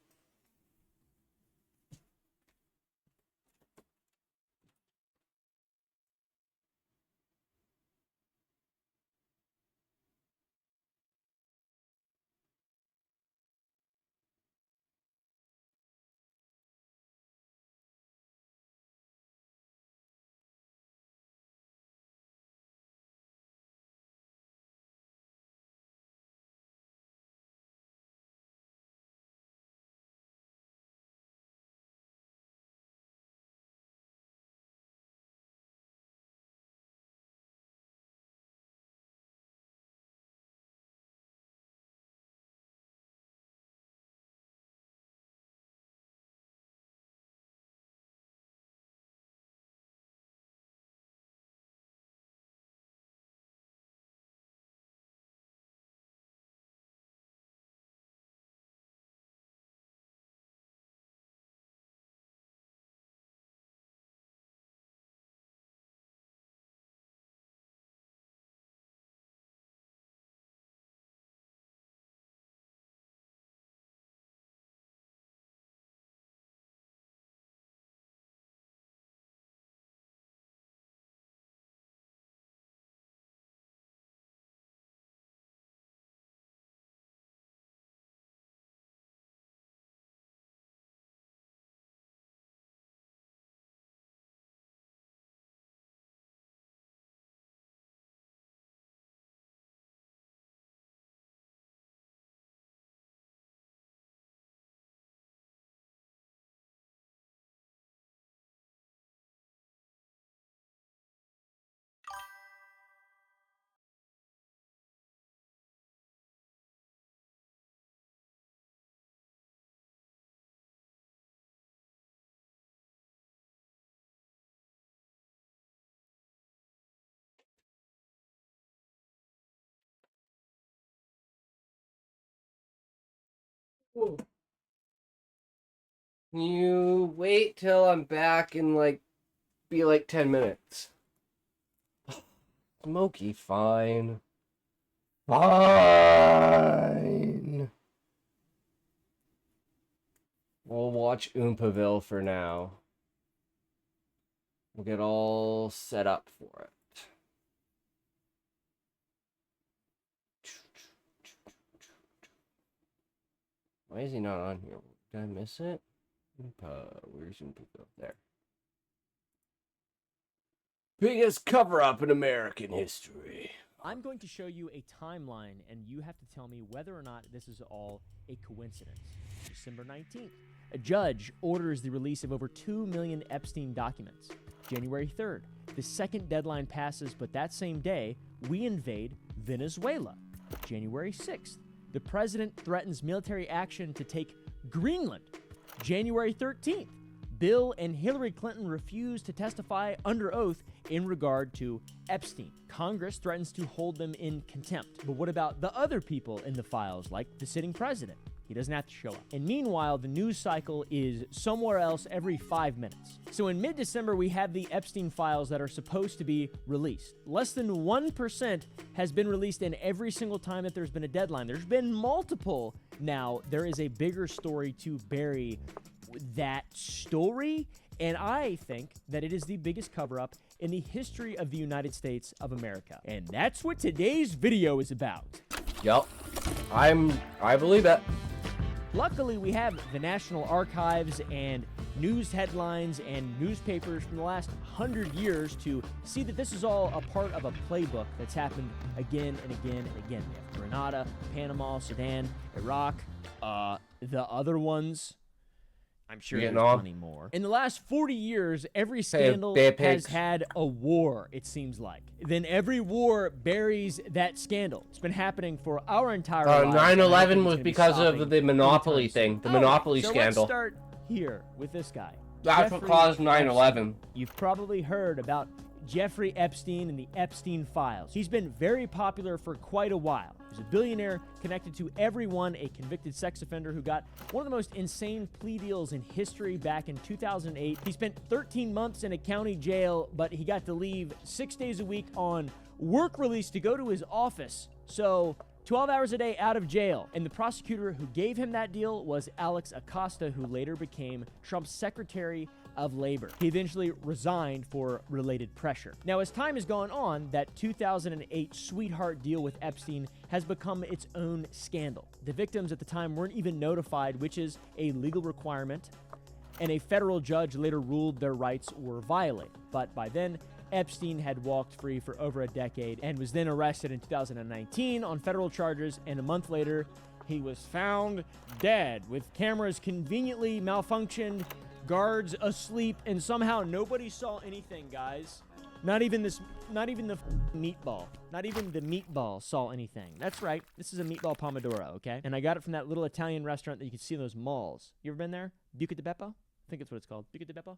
You wait till I'm back and be like 10 minutes. Smokey, fine. Fine. We'll watch Oompaville for now. We'll get all set up for it. Why is he not on here? Did I miss it? Where's Oompaville? There. Biggest cover-up in American history. I'm going to show you a timeline, and you have to tell me whether or not this is all a coincidence. December 19th, a judge orders the release of over 2 million Epstein documents. January 3rd, the second deadline passes, but that same day, we invade Venezuela. January 6th, the president threatens military action to take Greenland. January 13th, Bill and Hillary Clinton refuse to testify under oath in regard to Epstein. Congress threatens to hold them in contempt. But what about the other people in the files, like the sitting president? He doesn't have to show up. And meanwhile, the news cycle is somewhere else every 5 minutes. So in mid-December, we have the Epstein files that are supposed to be released. Less than 1% has been released in every single time that there's been a deadline. There's been multiple. Now, there is a bigger story to bury that story, and I think that it is the biggest cover-up in the history of the United States of America. And that's what today's video is about. Yep. I believe it. Luckily, we have the National Archives and news headlines and newspapers from the last 100 years to see that this is all a part of a playbook that's happened again and again and again. We have Grenada, Panama, Sudan, Iraq, the other ones. I'm sure there's plenty more. In the last 40 years, every scandal has had a war, it seems like. Then every war buries that scandal. It's been happening for our entire lives. 9/11 was because of the Monopoly thing, the Monopoly scandal. Let's start here with this guy. That's what caused 9/11. You've probably heard about Jeffrey Epstein and the Epstein files. He's been very popular for quite a while. He's a billionaire connected to everyone, a convicted sex offender who got one of the most insane plea deals in history back in 2008. He spent 13 months in a county jail, but he got to leave 6 days a week on work release to go to his office. So 12 hours a day out of jail. And the prosecutor who gave him that deal was Alex Acosta, who later became Trump's Secretary of Labor. He eventually resigned for related pressure. Now, as time has gone on, that 2008 sweetheart deal with Epstein has become its own scandal. The victims at the time weren't even notified, which is a legal requirement, and a federal judge later ruled their rights were violated. But by then, Epstein had walked free for over a decade and was then arrested in 2019 on federal charges, and a month later, he was found dead with cameras conveniently malfunctioned, guards asleep, and somehow nobody saw anything, guys. Not even the meatball. Not even the meatball saw anything. That's right. This is a meatball pomodoro, okay? And I got it from that little Italian restaurant that you can see in those malls. You ever been there? Buca di Beppo? I think that's what it's called. Buca di Beppo?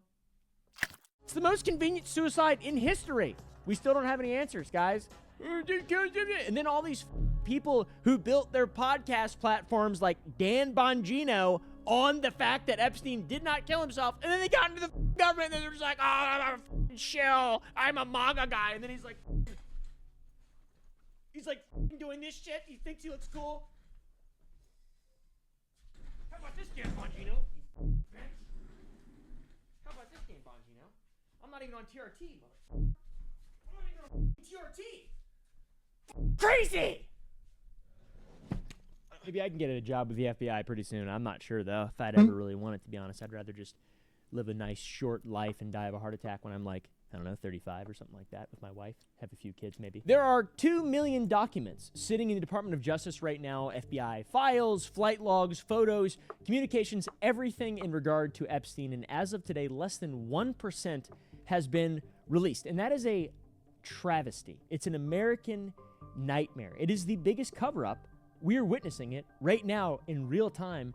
It's the most convenient suicide in history. We still don't have any answers, guys. And then all these people who built their podcast platforms like Dan Bongino on the fact that Epstein did not kill himself, and then they got into the government, and they're just like, oh, I'm a shill, I'm a MAGA guy, and then he's like doing this shit, he thinks he looks cool. How about this Dan Bongino? How about this Dan Bongino? I'm not even on TRT, I'm not even on TRT! Crazy! Maybe I can get a job with the FBI pretty soon. I'm not sure, though, if I'd ever really want it, to be honest. I'd rather just live a nice, short life and die of a heart attack when I'm like, I don't know, 35 or something like that with my wife. Have a few kids, maybe. There are 2 million documents sitting in the Department of Justice right now. FBI files, flight logs, photos, communications, everything in regard to Epstein. And as of today, less than 1% has been released. And that is a travesty. It's an American nightmare. It is the biggest cover-up. We are witnessing it right now in real time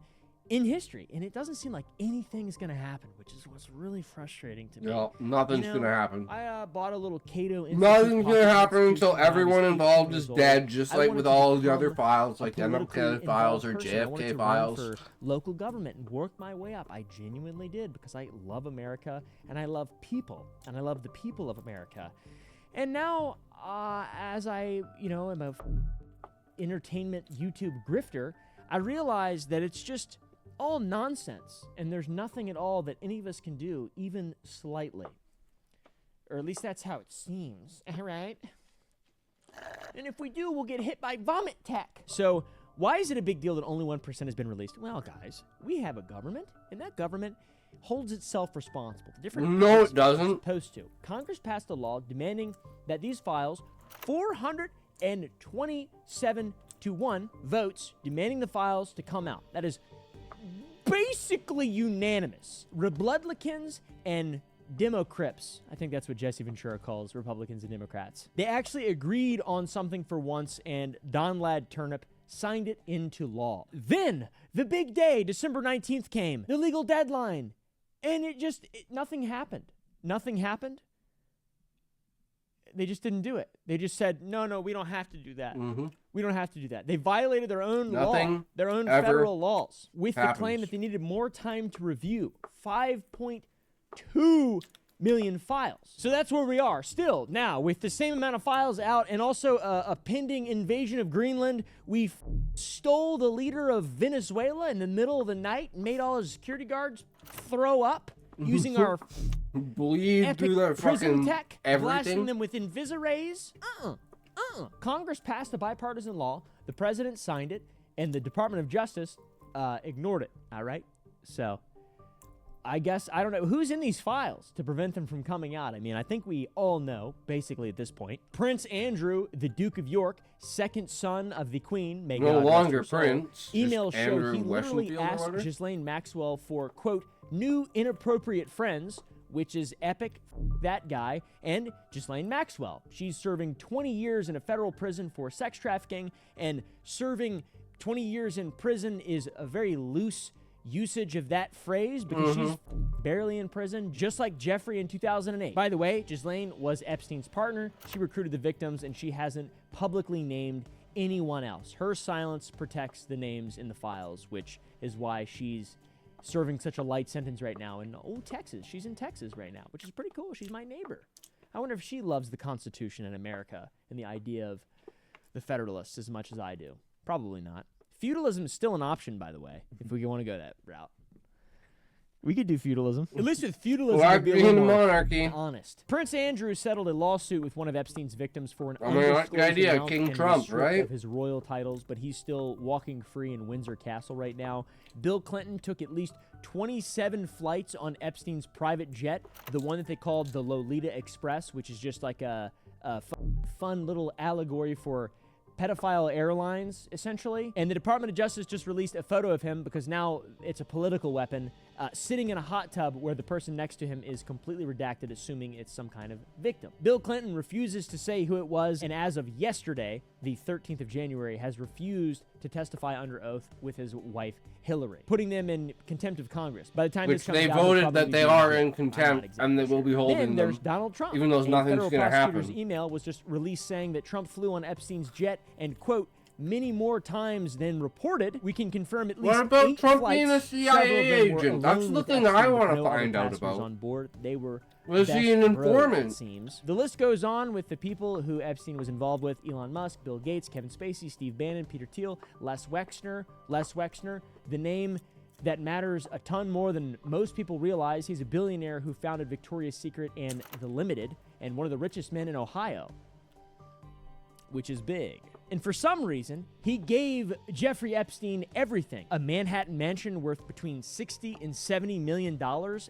in history, and it doesn't seem like anything's gonna happen, which is what's really frustrating to me. No, nothing's gonna happen. I bought a little Cato Institute. Nothing's gonna happen pocket until constitution when I was everyone 18 involved years is old. dead, just I like wanted with to all the become other files, a like the politically MLK files or involved person. I wanted JFK to run files. for local government and work my way up. I genuinely did, because I love America and I love people and I love the people of America. And now, as I, am a entertainment YouTube grifter, I realize that it's just all nonsense, and there's nothing at all that any of us can do, even slightly. Or at least that's how it seems, all right? And if we do, we'll get hit by vomit tech. So why is it a big deal that only 1% has been released? Well, guys, we have a government, and that government holds itself responsible. The different No, it doesn't. Supposed to. Congress passed a law demanding that these files, 427 to 1 votes, demanding the files to come out. That is basically unanimous. Republicans and Democrips. I think that's what Jesse Ventura calls Republicans and Democrats. They actually agreed on something for once, and Don Ladd Turnip signed it into law. Then, the big day, December 19th came, the legal deadline, and nothing happened. Nothing happened. They just didn't do it. They just said, no, we don't have to do that. Mm-hmm. We don't have to do that. They violated their own Nothing law, their own ever federal laws, with happens. the claim that they needed more time to review 5.2 million files. So that's where we are still now, with the same amount of files out, and also a pending invasion of Greenland. We stole the leader of Venezuela in the middle of the night and made all his security guards throw up using our bleed epic through their prism fucking tech, blasting everything. them with Invisirays. Congress passed a bipartisan law, the president signed it, and the Department of Justice ignored it, all right? So, I guess, I don't know, who's in these files to prevent them from coming out? I mean, I think we all know, basically at this point, Prince Andrew, the Duke of York, second son of the Queen, may No God rest longer her soul. Prince, just Emails show Andrew he literally Westenfeld, I asked wonder? Ghislaine Maxwell for, quote, new inappropriate friends, which is epic, that guy, and Ghislaine Maxwell. She's serving 20 years in a federal prison for sex trafficking, and serving 20 years in prison is a very loose usage of that phrase, because she's barely in prison, just like Jeffrey in 2008. By the way, Ghislaine was Epstein's partner. She recruited the victims, and she hasn't publicly named anyone else. Her silence protects the names in the files, which is why she's serving such a light sentence right now in Texas. She's in Texas right now, which is pretty cool. She's my neighbor. I wonder if she loves the Constitution in America and the idea of the Federalists as much as I do. Probably not. Feudalism is still an option, by the way, if we want to go that route. We could do feudalism. At least with feudalism, it'd be a little more monarchy. Honest. Prince Andrew settled a lawsuit with one of Epstein's victims for an I mean, like the undisclosed idea, amount King and Trump, was stripped right? of his royal titles, but he's still walking free in Windsor Castle right now. Bill Clinton took at least 27 flights on Epstein's private jet, the one that they called the Lolita Express, which is just like a fun little allegory for pedophile airlines, essentially. And the Department of Justice just released a photo of him, because now it's a political weapon, sitting in a hot tub where the person next to him is completely redacted, assuming it's some kind of victim. Bill Clinton refuses to say who it was, and as of yesterday, the 13th of January, has refused to testify under oath with his wife, Hillary, putting them in contempt of Congress. By the time Which this comes they out, they'll voted probably that be they doing are it. in I'm contempt, not exactly and they will be holding Then them. there's Donald Trump. Even though A nothing's federal going to prosecutor's happen. email was just released saying that Trump flew on Epstein's jet and, quote, many more times than reported. We can confirm at least What about 8 Trump flights. being a Several CIA of them were agent? That's alone the with thing I Epstein, want with to no other find out passengers about. on board. They were Was best he an bros, informant? it seems. The list goes on with the people who Epstein was involved with: Elon Musk, Bill Gates, Kevin Spacey, Steve Bannon, Peter Thiel, Les Wexner, the name that matters a ton more than most people realize. He's a billionaire who founded Victoria's Secret and The Limited, and one of the richest men in Ohio, which is big. And for some reason, he gave Jeffrey Epstein everything: a Manhattan mansion worth between $60 and $70 million,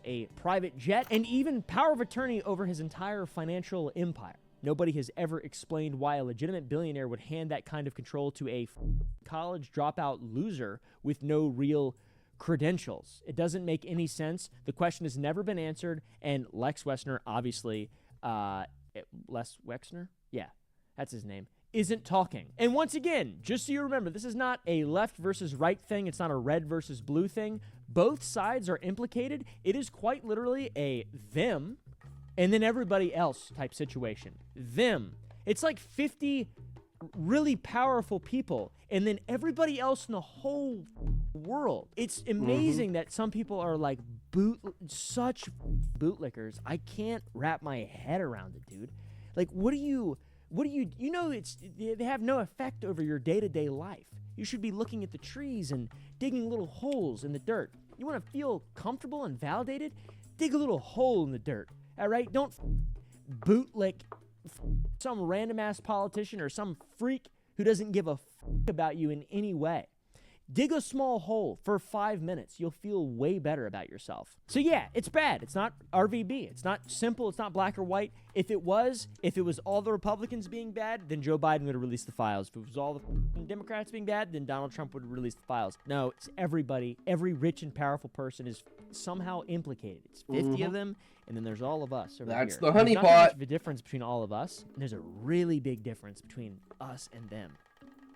a private jet, and even power of attorney over his entire financial empire. Nobody has ever explained why a legitimate billionaire would hand that kind of control to a college dropout loser with no real credentials. It doesn't make any sense. The question has never been answered, and Lex Wexner, obviously, Les Wexner? Yeah, that's his name, isn't talking. And once again, just so you remember, this is not a left versus right thing. It's not a red versus blue thing. Both sides are implicated. It is quite literally a them and then everybody else type situation. Them. It's like 50 really powerful people and then everybody else in the whole world. It's amazing that some people are like such bootlickers. I can't wrap my head around it, dude. Like, you know, they have no effect over your day-to-day life. You should be looking at the trees and digging little holes in the dirt. You want to feel comfortable and validated? Dig a little hole in the dirt, all right? Don't bootlick some random-ass politician or some freak who doesn't give a about you in any way. Dig a small hole for 5 minutes. You'll feel way better about yourself. So yeah, it's bad. It's not RVB. It's not simple. It's not black or white. If it was all the Republicans being bad, then Joe Biden would have released the files. If it was all the Democrats being bad, then Donald Trump would have released the files. No, it's everybody. Every rich and powerful person is somehow implicated. It's 50 of them, and then there's all of us over That's here. the honeypot. There's not much of a difference between all of us, and there's a really big difference between us and them.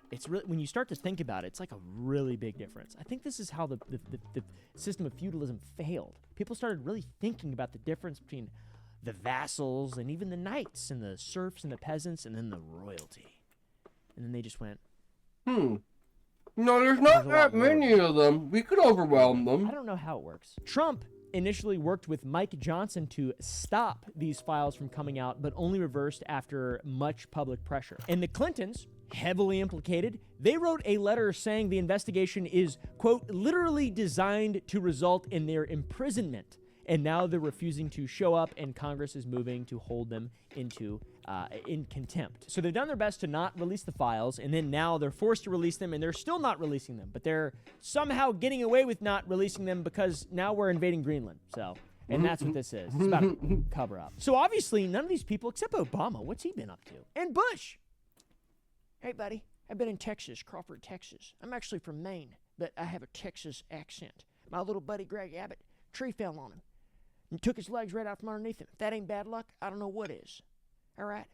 It's really, when you start to think about it, it's like a really big difference. I think this is how the system of feudalism failed. People started really thinking about the difference between the vassals and even the knights and the serfs and the peasants and then the royalty. And then they just went, No, there's not that many of them. We could overwhelm them. I don't know how it works. Trump initially worked with Mike Johnson to stop these files from coming out, but only reversed after much public pressure. And the Clintons, heavily implicated, they wrote a letter saying the investigation is, quote, literally designed to result in their imprisonment. And now they're refusing to show up, and Congress is moving to hold them in contempt. So they've done their best to not release the files, and then now they're forced to release them, and they're still not releasing them. But they're somehow getting away with not releasing them because now we're invading Greenland. So, and that's what this is. It's about a cover-up. So obviously, none of these people, except Obama, what's he been up to? And Bush. Hey, buddy, I've been in Texas, Crawford, Texas. I'm actually from Maine, but I have a Texas accent. My little buddy, Greg Abbott, tree fell on him and took his legs right out from underneath him. If that ain't bad luck, I don't know what is. All right?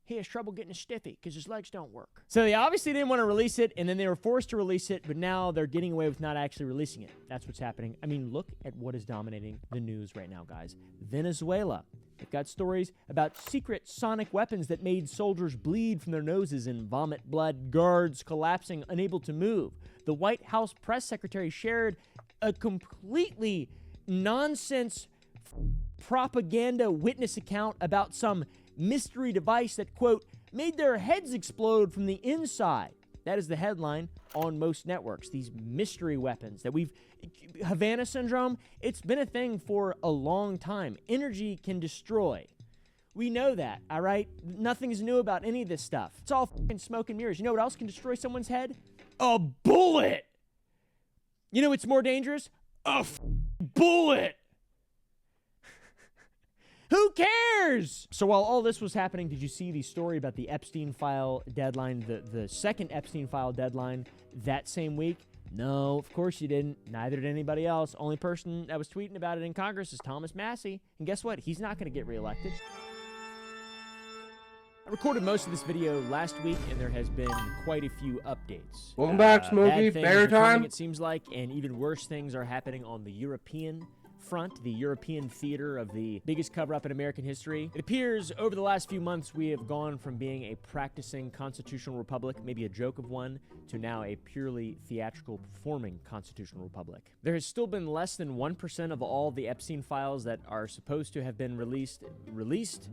He has trouble getting a stiffy because his legs don't work. So they obviously didn't want to release it, and then they were forced to release it, but now they're getting away with not actually releasing it. That's what's happening. I mean, look at what is dominating the news right now, guys. Venezuela. They've got stories about secret sonic weapons that made soldiers bleed from their noses and vomit blood, guards collapsing, unable to move. The White House press secretary shared a completely nonsense propaganda witness account about some mystery device that, quote, made their heads explode from the inside. That is the headline on most networks. These mystery weapons that Havana syndrome, it's been a thing for a long time. Energy can destroy. We know that, all right? Nothing's new about any of this stuff. It's all fucking smoke and mirrors. You know what else can destroy someone's head? A bullet! You know what's more dangerous? A bullet! Who cares? So while all this was happening, did you see the story about the Epstein file deadline, the second Epstein file deadline that same week? No, of course you didn't. Neither did anybody else. Only person that was tweeting about it in Congress is Thomas Massie. And guess what? He's not going to get reelected. I recorded most of this video last week, and there has been quite a few updates. Welcome back, Smokey. Fair time. It seems like, and even worse things are happening on the European front, the European theater of the biggest cover-up in American history. It appears over the last few months we have gone from being a practicing constitutional republic, maybe a joke of one, to now a purely theatrical performing constitutional republic. There has still been less than 1% of all the Epstein files that are supposed to have been released.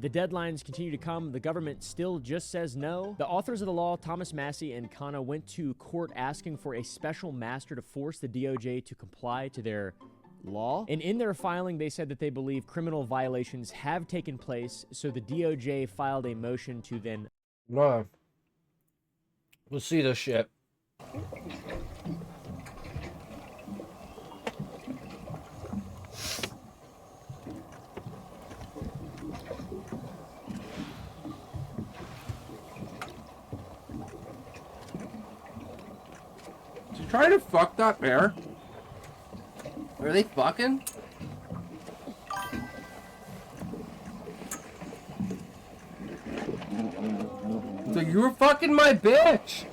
The deadlines continue to come. The government still just says no. The authors of the law, Thomas Massie and Khanna, went to court asking for a special master to force the DOJ to comply to their law. And in their filing, they said that they believe criminal violations have taken place, so the DOJ filed a motion to then... No. We'll see this shit. Is he trying to fuck that bear? Are they fucking? you were fucking my bitch.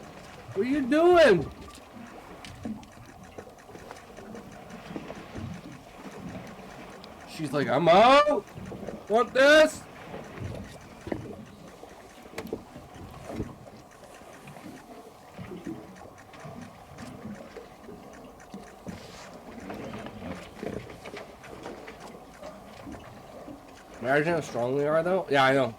What are you doing? She's like, I'm out. Want this? Imagine how strong they are, though. Yeah, I know.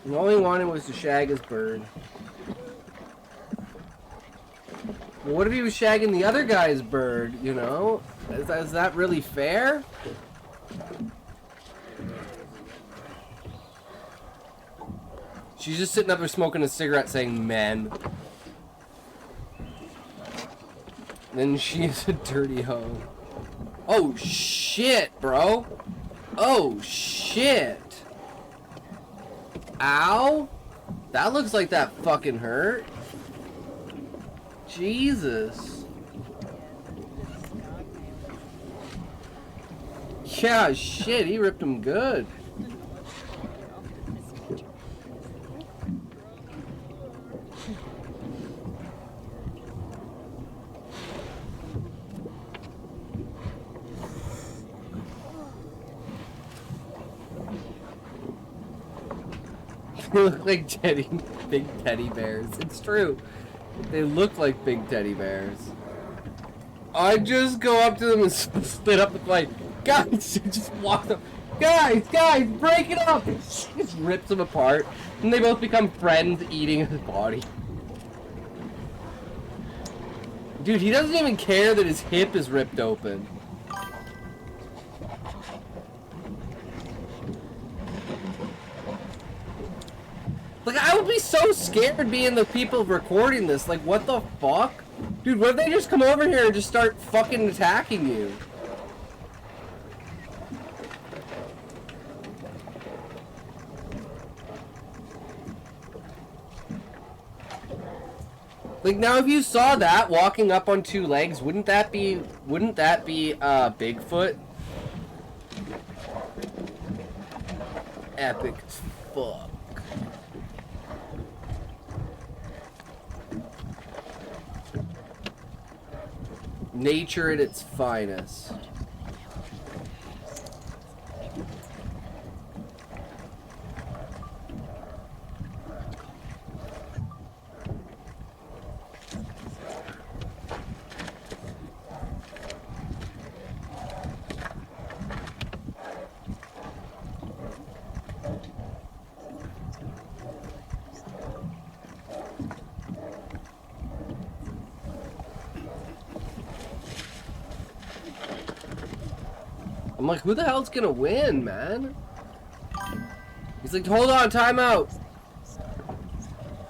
And all he wanted was to shag his bird. Well, what if he was shagging the other guy's bird, you know? Is that really fair? She's just sitting up there smoking a cigarette saying men. Then she's a dirty hoe. Oh shit, bro. Oh shit. Ow. That looks like that fucking hurt. Jesus. Yeah, shit, he ripped him good. They look like big teddy bears. It's true. They look like big teddy bears. I just go up to them and split up the fight. Guys, just walk them. Guys, break it up! Just rips them apart. And they both become friends eating his body. Dude, he doesn't even care that his hip is ripped open. Like, I would be so scared being the people recording this. Like, what the fuck? Dude, what if they just come over here and just start fucking attacking you? Like, now if you saw that walking up on two legs, wouldn't that be Bigfoot? Epic as fuck. Nature at its finest. I'm like, who the hell's gonna win, man? He's like, hold on, time out.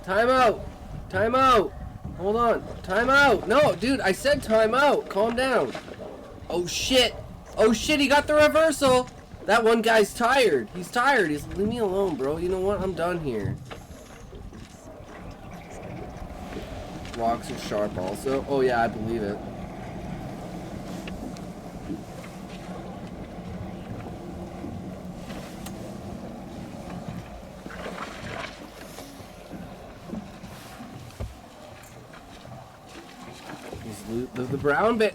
Time out. Time out. Hold on. Time out. No, dude, I said time out. Calm down. Oh, shit. Oh, shit, he got the reversal. That one guy's tired. He's tired. He's like, leave me alone, bro. You know what? I'm done here. Rocks are sharp also. Oh, yeah, I believe it.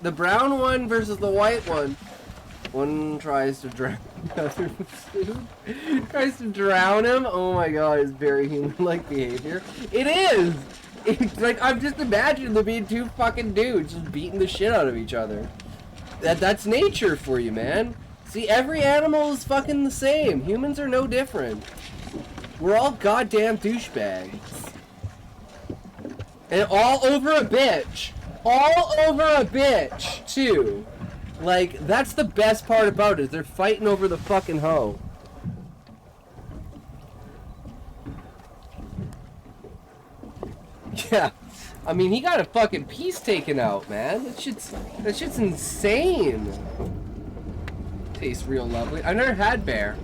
The brown one versus the white one. One tries to drown the other dude. Tries to drown him. Oh my god, it's very human-like behavior. It is! It's like, I'm just imagining there being two fucking dudes just beating the shit out of each other. That's nature for you, man. See, every animal is fucking the same. Humans are no different. We're all goddamn douchebags. And all over a bitch. All over a bitch, too. Like, that's the best part about it, is they're fighting over the fucking hoe. Yeah. I mean, he got a fucking piece taken out, man. That shit's insane. Tastes real lovely. I never had bear.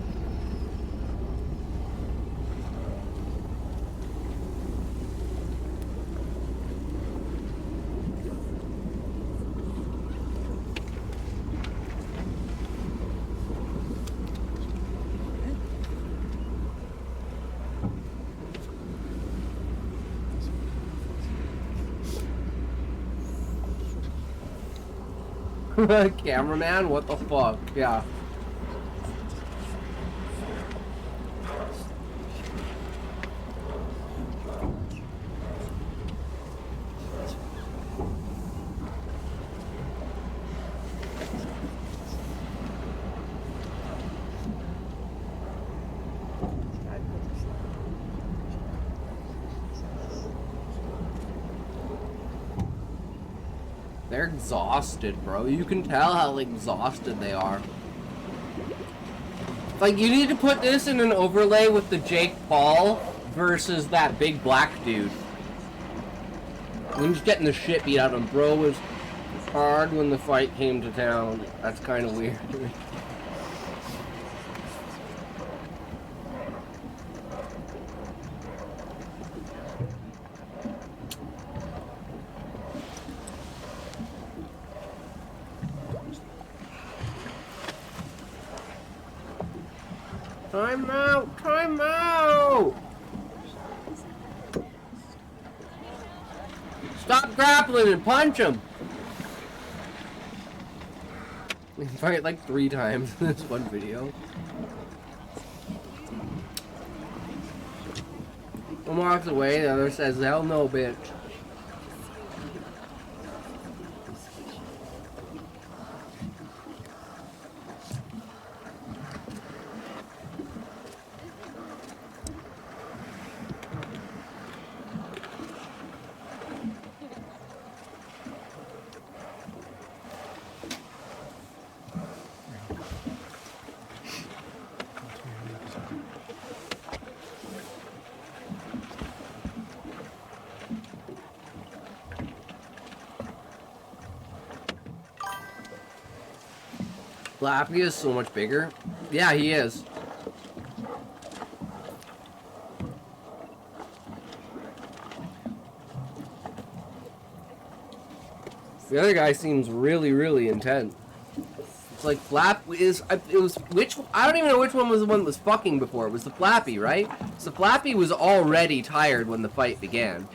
Cameraman, what the fuck? Yeah. They're exhausted, bro. You can tell how exhausted they are. Like, you need to put this in an overlay with the Jake Paul versus that big black dude. I'm just getting the shit beat out of him. Bro was hard when the fight came to town. That's kind of weird. Time out! Time out! Stop grappling and punch him! We fight like 3 times in this one video. One walks away, the other says, hell no, bitch. Flappy is so much bigger. Yeah, he is. The other guy seems really, really intense. It's like Flap is. It was which? I don't even know which one was the one that was fucking before. It was the Flappy, right? So Flappy was already tired when the fight began.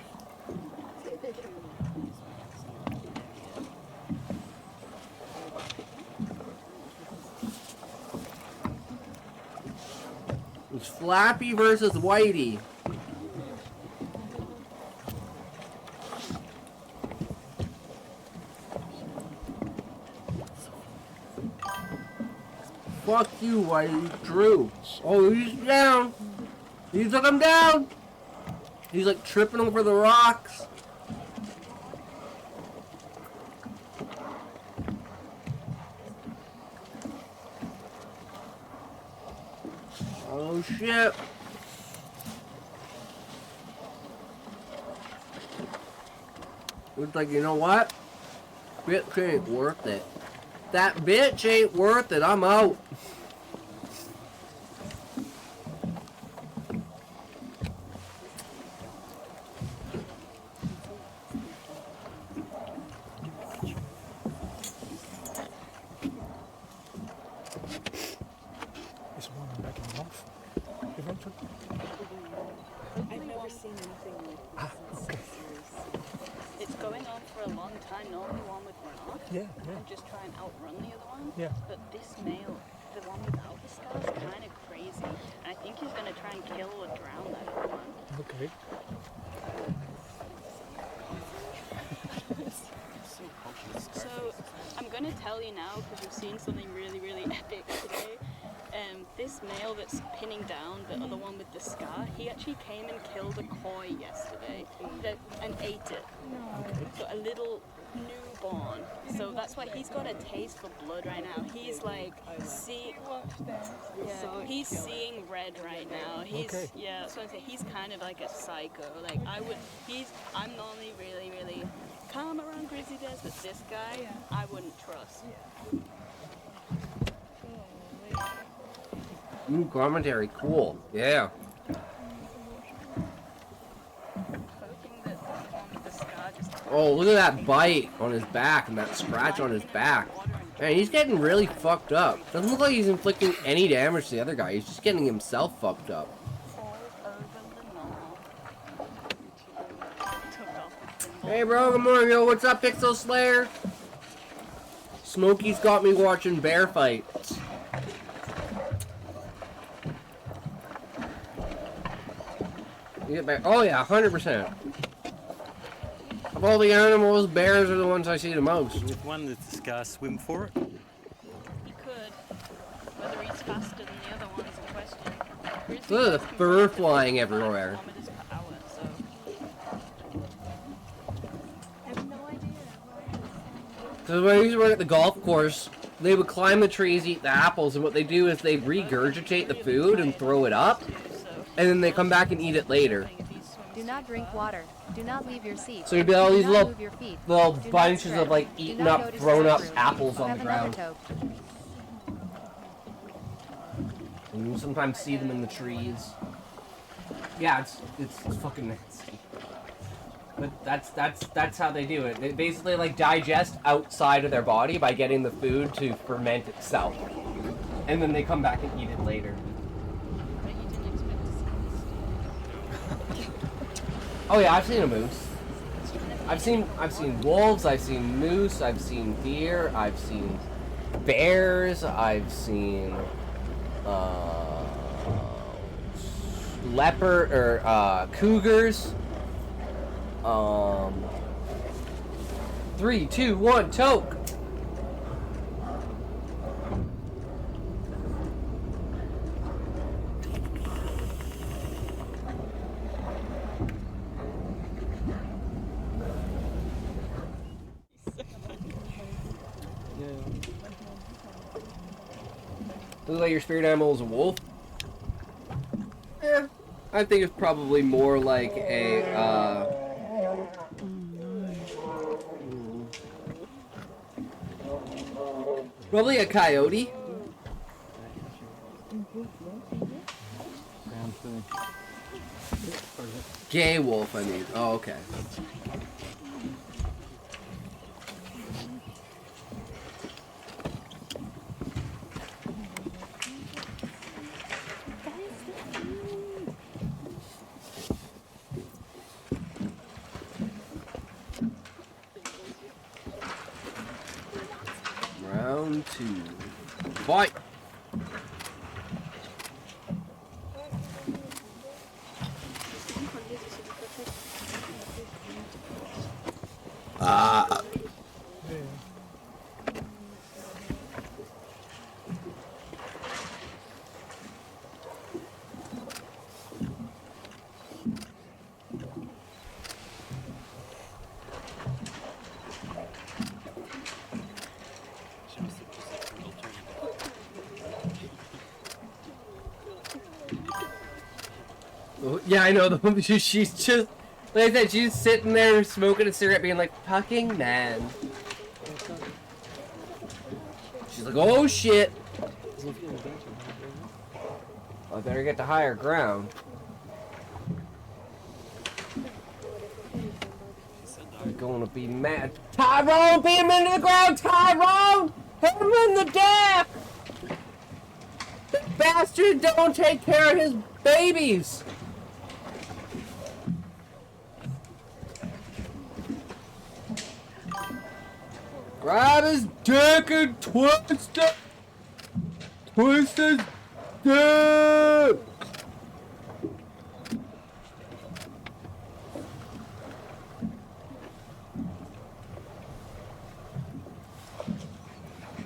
It's Flappy versus Whitey. Fuck you, Whitey. Drew. Oh, he's down. He took him down. He's like tripping over the rocks. Oh shit. It's like, you know what? Bitch ain't worth it. That bitch ain't worth it. I'm out. It's one back in the month. Eventually. I've never seen anything like this. Okay. It's going on for a long time. Normally one would run off and just try and outrun the other one. Yeah. But this male, the one without the scars, is kind of crazy. And I think he's going to try and kill or drown that other one. Okay. So I'm going to tell you now because we've seen something really, really epic today. This male that's pinning down the other one with the scar, he actually came and killed a koi yesterday and ate it. So a little newborn. So that's why he's got a taste for blood right now. He's like, he's seeing red right now. Yeah, that's what I'm saying. He's kind of like a psycho. Like I'm normally really, really calm around grizzly bears, but this guy, I wouldn't trust. Commentary, cool. Yeah. Oh, look at that bite on his back and that scratch on his back. Man, he's getting really fucked up. Doesn't look like he's inflicting any damage to the other guy. He's just getting himself fucked up. Hey, bro, good morning, yo. What's up, Pixel Slayer? Smokey's got me watching bear fights. Oh, yeah, 100%. Of all the animals, bears are the ones I see the most. With one, does this guy swim for it? He could. Whether he's faster than the other one's a question. Look at the fur flying everywhere. Because when I used to work at the golf course, they would climb the trees, eat the apples, and what they do is they regurgitate the food and throw it up, and then they come back and eat it later. Do not drink water. Do not leave your seat. So you'd be all Do these not little move your feet. little Do not bunches stretch. of like Do eaten not up, go to thrown up restroom. apples on Have the another ground. Coke. And you sometimes see them in the trees. Yeah, it's fucking nasty. But that's how they do it. They basically like digest outside of their body by getting the food to ferment itself, and then they come back and eat it later. Oh yeah, I've seen a moose. I've seen wolves. I've seen moose. I've seen deer. I've seen bears. I've seen leopard or cougars. 3, 2, 1, toke. Looks like your spirit animal is a wolf. Yeah, I think it's probably more like a probably a coyote. Gay wolf, I mean. Oh, okay. Round 2. Fight! Yeah, I know. The woman, she's just, like I said, she's sitting there smoking a cigarette being like, fucking man. She's like, oh shit. I better get to higher ground. I'm gonna be mad. Tyrone, beat him into the ground, Tyrone! Hit him in the deck! The bastard don't take care of his babies! Grab his dick and twist it! Twist his dick!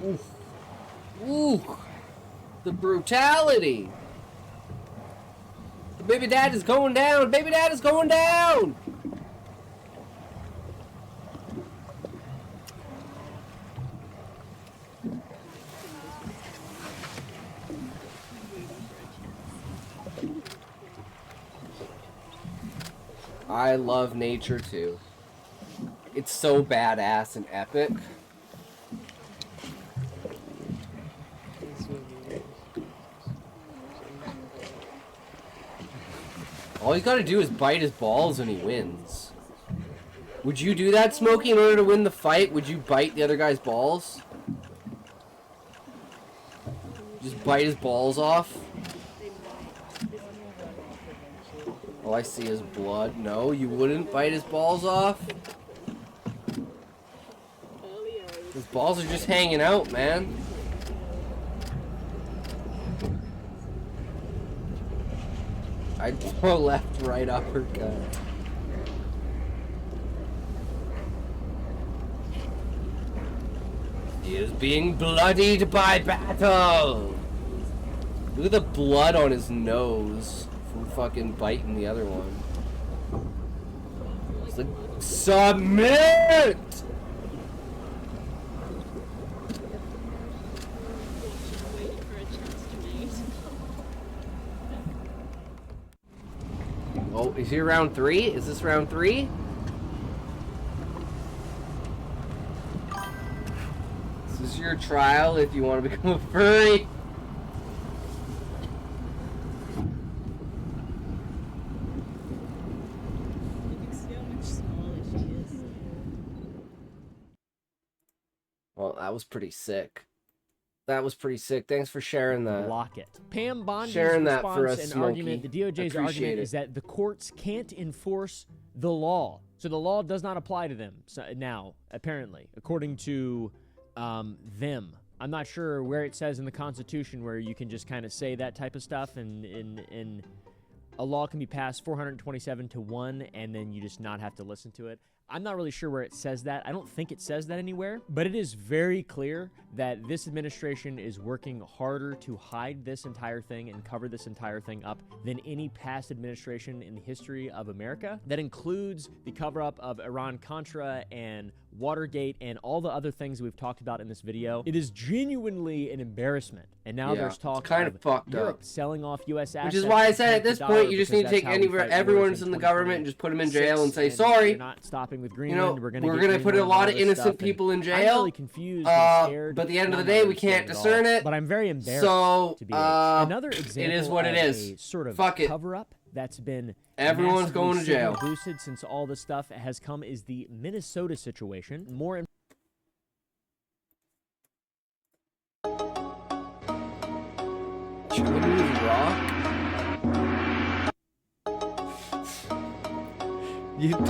Oof. Ooh. The brutality! The baby dad is going down! Baby dad is going down! I love nature too. It's so badass and epic. All he's got to do is bite his balls and he wins. Would you do that, Smokey, in order to win the fight? Would you bite the other guy's balls? Just bite his balls off? All I see is blood. No, you wouldn't bite his balls off? His balls are just hanging out, man. I'd throw left, right, uppercut. He is being bloodied by battle! Look at the blood on his nose from fucking biting the other one. It's like, submit! Oh, is here round 3? Is this round 3? This is your trial if you want to become a furry. You can see how much smaller she is. Well, that was pretty sick. That was pretty sick. Thanks for sharing that. Block it. Pam Bondi's sharing that response for us, and Smokey. argument, the DOJ's argument is that the courts can't enforce the law. So the law does not apply to them now, apparently, according to them. I'm not sure where it says in the Constitution where you can just kind of say that type of stuff and a law can be passed 427 to 1 and then you just not have to listen to it. I'm not really sure where it says that. I don't think it says that anywhere, but it is very clear that this administration is working harder to hide this entire thing and cover this entire thing up than any past administration in the history of America. That includes the cover-up of Iran-Contra and Watergate and all the other things we've talked about in this video. It is genuinely an embarrassment. And now there's talk kind of fucked Europe up. selling off U.S. assets. Which is why I said at this point, you just need to take everyone who's in the government and just put them in jail and say, sorry. We're not stopping with Greenland. You know, we're gonna put a lot of innocent people in jail. I'm really confused and scared. But at the end of the day, we can't discern it. But I'm very embarrassed so, to be another example it is what it is. A sort of Fuck it. cover-up that's been everyone's going to jail. Boosted since all this stuff has come is the Minnesota situation. More Chinese rock?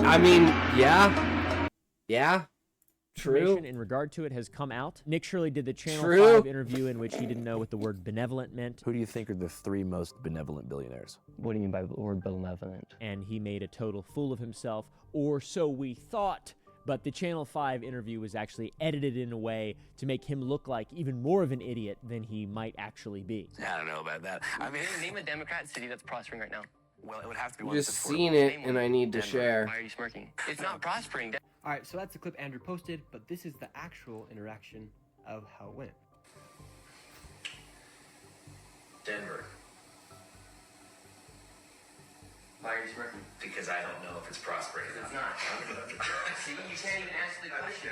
I mean, yeah. Yeah. True. In regard to it has come out. Nick Shirley did the Channel True. 5 interview in which he didn't know what the word benevolent meant. Who do you think are the 3 most benevolent billionaires? What do you mean by the word benevolent? And he made a total fool of himself, or so we thought. But the Channel 5 interview was actually edited in a way to make him look like even more of an idiot than he might actually be. I don't know about that. I mean, name a Democrat city that's prospering right now. well, it would have to be I've one just that's seen affordable. it and I need to share. Why are you smirking? It's not prospering. Alright, so that's the clip Andrew posted, but this is the actual interaction of how it went. Denver. Why are you smirking? Because I don't know if it's prospering. It's not. See, you can't even answer the question.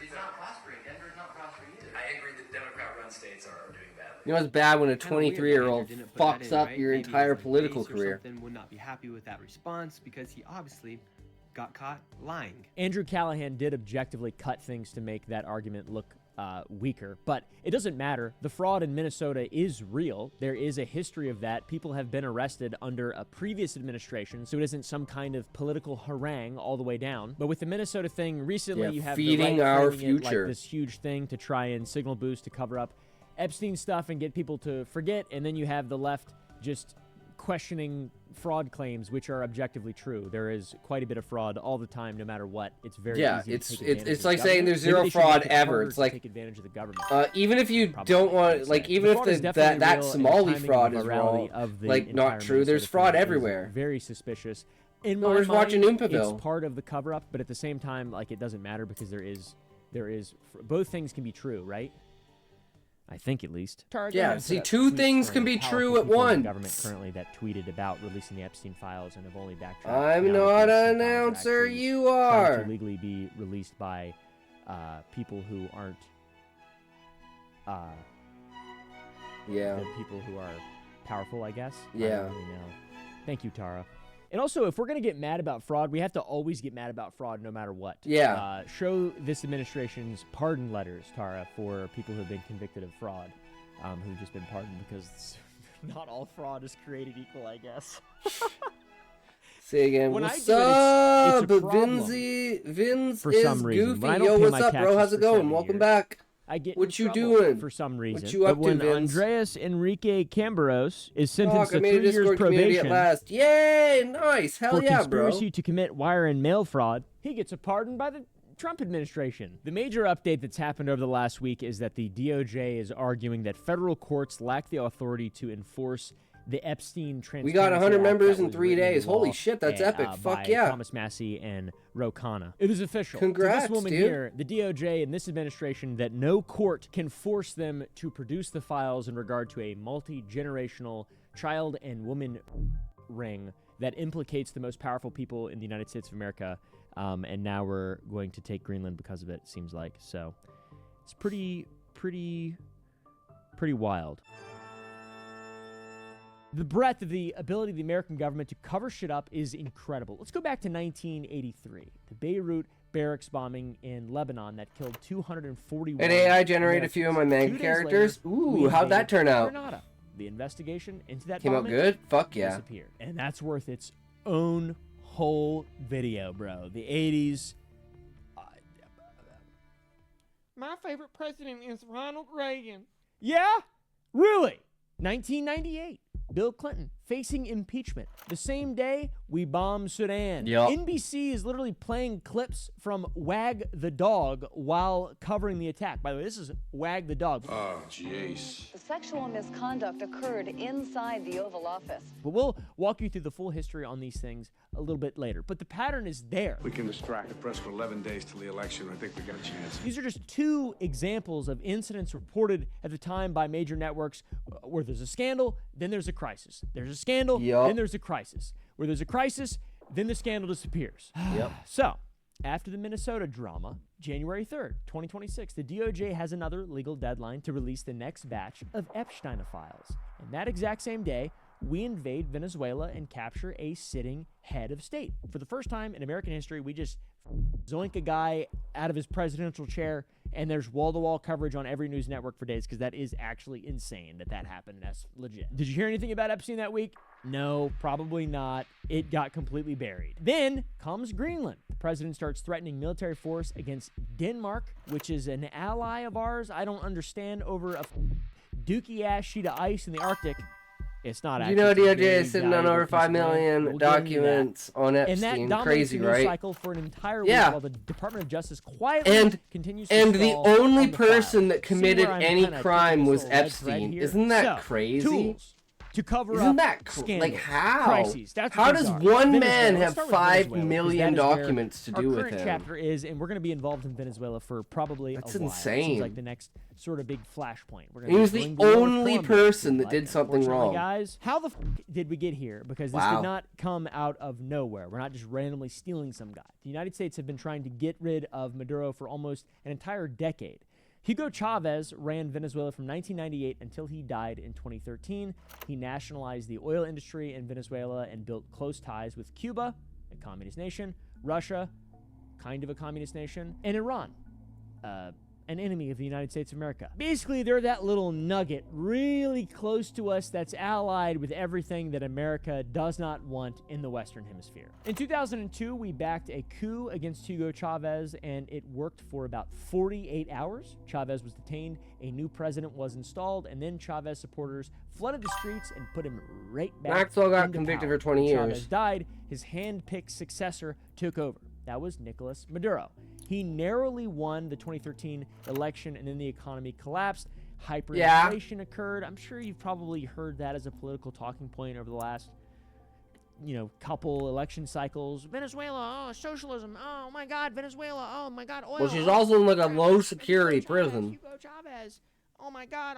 It's not prospering. Denver's not prospering either. I agree that Democrat-run states are doing badly. You know it's bad when a 23-year-old fucks up your entire political career. Would not be happy with that response because he obviously got caught lying. Andrew Callahan did objectively cut things to make that argument look weaker, but it doesn't matter. The fraud in Minnesota is real. There is a history of that. People have been arrested under a previous administration, so it isn't some kind of political harangue all the way down. But with the Minnesota thing, recently you have feeding the right our framing it future. like this huge thing to try and signal boost to cover up Epstein stuff and get people to forget, and then you have the left just questioning fraud claims, which are objectively true. There is quite a bit of fraud all the time, no matter what. It's very easy to take advantage it's of like the saying government. there's Maybe zero they should fraud make it ever. harder It's to like take advantage of the government. Even if you Probably don't want, not. like, even fraud if is that definitely that real, and the Somali timing fraud and is morality wrong, of the like not entire true. There's Minnesota fraud thing is everywhere. Very suspicious. In No, my we're just watching mind, Oompaville. it's part of the cover-up, but at the same time, like, it doesn't matter because there is both things can be true, right? I think at least. Yeah, see, two things can be true at once. Government currently that tweeted about releasing the Epstein files and have only backtracked. I'm not an announcer, you are. Trying to legally be released by people who aren't. Yeah. The people who are powerful, I guess. Yeah. I don't really know. Thank you, Tara. And also, if we're going to get mad about fraud, we have to always get mad about fraud no matter what. Yeah. Show this administration's pardon letters, Tara, for people who have been convicted of fraud, who've just been pardoned because not all fraud is created equal, I guess. Say again. When What's I do it, up? it's a problem. Vince For is some reason. goofy. When I don't Yo, pay what's my up, bro? taxes How's it for going? 7 Welcome years, back. I get what in you trouble doing? For some reason. What you up but when to, Vince? Andreas Enrique Camberos is sentenced I to made a 3 years Discord community probation at last. Yay! Nice. Hell for yeah, bro. conspiracy to commit wire and mail fraud, he gets a pardon by the Trump administration. The major update that's happened over the last week is that the DOJ is arguing that federal courts lack the authority to enforce the Epstein Transparency We got 100 Act members that in was 3 written into days. law, Holy shit, that's epic. Fuck by yeah. Thomas Massey and Ro Khanna. It is official. Congrats, to this woman dude. here, the DOJ and this administration, that no court can force them to produce the files in regard to a multi-generational child and woman ring that implicates the most powerful people in the United States of America. And now we're going to take Greenland because of it seems like. So it's pretty wild. The breadth of the ability of the American government to cover shit up is incredible. Let's go back to 1983, the Beirut barracks bombing in Lebanon that killed 241. An AI generate a few of my manga characters. Ooh, how'd that turn out? Grenada. The investigation into that Came out bombing good? Fuck yeah. disappeared. And that's worth its own whole video, bro. The 80s. My favorite president is Ronald Reagan. Yeah? Really? 1998. Bill Clinton facing impeachment. The same day we bomb Sudan. Yep. NBC is literally playing clips from Wag the Dog while covering the attack. By the way, this is Wag the Dog. Oh, jeez. The sexual misconduct occurred inside the Oval Office. But we'll walk you through the full history on these things a little bit later. But the pattern is there. We can distract the press for 11 days till the election. I think we got a chance. These are just 2 examples of incidents reported at the time by major networks where there's a scandal, then there's a crisis. There's a scandal, then there's a crisis. Where there's a crisis, then the scandal disappears. Yep. So, after the Minnesota drama, January 3rd, 2026, the DOJ has another legal deadline to release the next batch of Epstein files. And that exact same day, we invade Venezuela and capture a sitting head of state. For the first time in American history, we just zoink a guy out of his presidential chair, and there's wall-to-wall coverage on every news network for days, because that is actually insane that happened, and that's legit. Did you hear anything about Epstein that week? No, probably not. It got completely buried. Then comes Greenland. The president starts threatening military force against Denmark, which is an ally of ours. I don't understand, over a dookie-ass sheet of ice in the Arctic. It's not actually. You know, DOJ DOJ is sitting on over 5 million documents on Epstein. And that Crazy, the news right? cycle for an entire week while the Department of Justice quietly continues to And the stall only on the person that files. See committed where I'm any kinda crime taking was this little red thread Epstein. here? Isn't that So, crazy? tools to cover Isn't up that scandals, like how? crises. That's How what does these are. one Venezuela. man Let's have start with 5 Venezuela, 'cause million that is where documents to do our with current him? chapter is, and we're going to be involved in Venezuela for probably That's a while. It insane. seems like the next sort of big flashpoint. We're gonna He be was the going to North only Colombia, person that but did something unfortunately, wrong. guys, how the did we get here? Because this Wow. did not come out of nowhere. We're not just randomly stealing some guy. The United States have been trying to get rid of Maduro for almost an entire decade. Hugo Chavez ran Venezuela from 1998 until he died in 2013. He nationalized the oil industry in Venezuela and built close ties with Cuba, a communist nation, Russia, kind of a communist nation, and Iran, an enemy of the United States of America. Basically, they're that little nugget really close to us that's allied with everything that America does not want in the Western Hemisphere. In 2002, we backed a coup against Hugo Chavez, and it worked for about 48 hours. Chavez was detained, a new president was installed, and then Chavez supporters flooded the streets and put him right back Maxwell got into convicted power. for 20 When Chavez years. died, his hand-picked successor took over. That was Nicolas Maduro. He narrowly won the 2013 election, and then the economy collapsed. Hyperinflation occurred. I'm sure you've probably heard that as a political talking point over the last, couple election cycles. Venezuela, oh, socialism, oh my God, Venezuela, oh my God, oil. Well, she's also in like a low security prison. Hugo Chavez, Oh my God,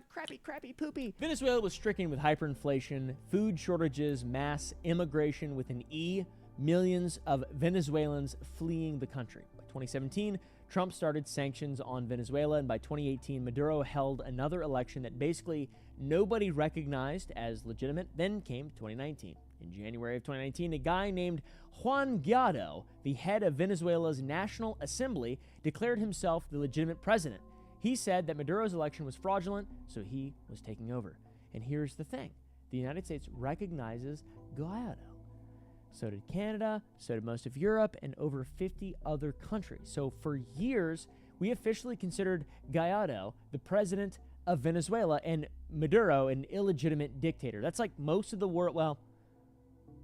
crappy, crappy, poopy. Venezuela was stricken with hyperinflation, food shortages, mass immigration with an E, millions of Venezuelans fleeing the country. By 2017, Trump started sanctions on Venezuela, and by 2018, Maduro held another election that basically nobody recognized as legitimate. Then came 2019. In January of 2019, a guy named Juan Guaido, the head of Venezuela's National Assembly, declared himself the legitimate president. He said that Maduro's election was fraudulent, so he was taking over. And here's the thing. The United States recognizes Guaido. So did Canada, so did most of Europe, and over 50 other countries. So for years, we officially considered Guaido the president of Venezuela and Maduro an illegitimate dictator. That's like most of the world, well,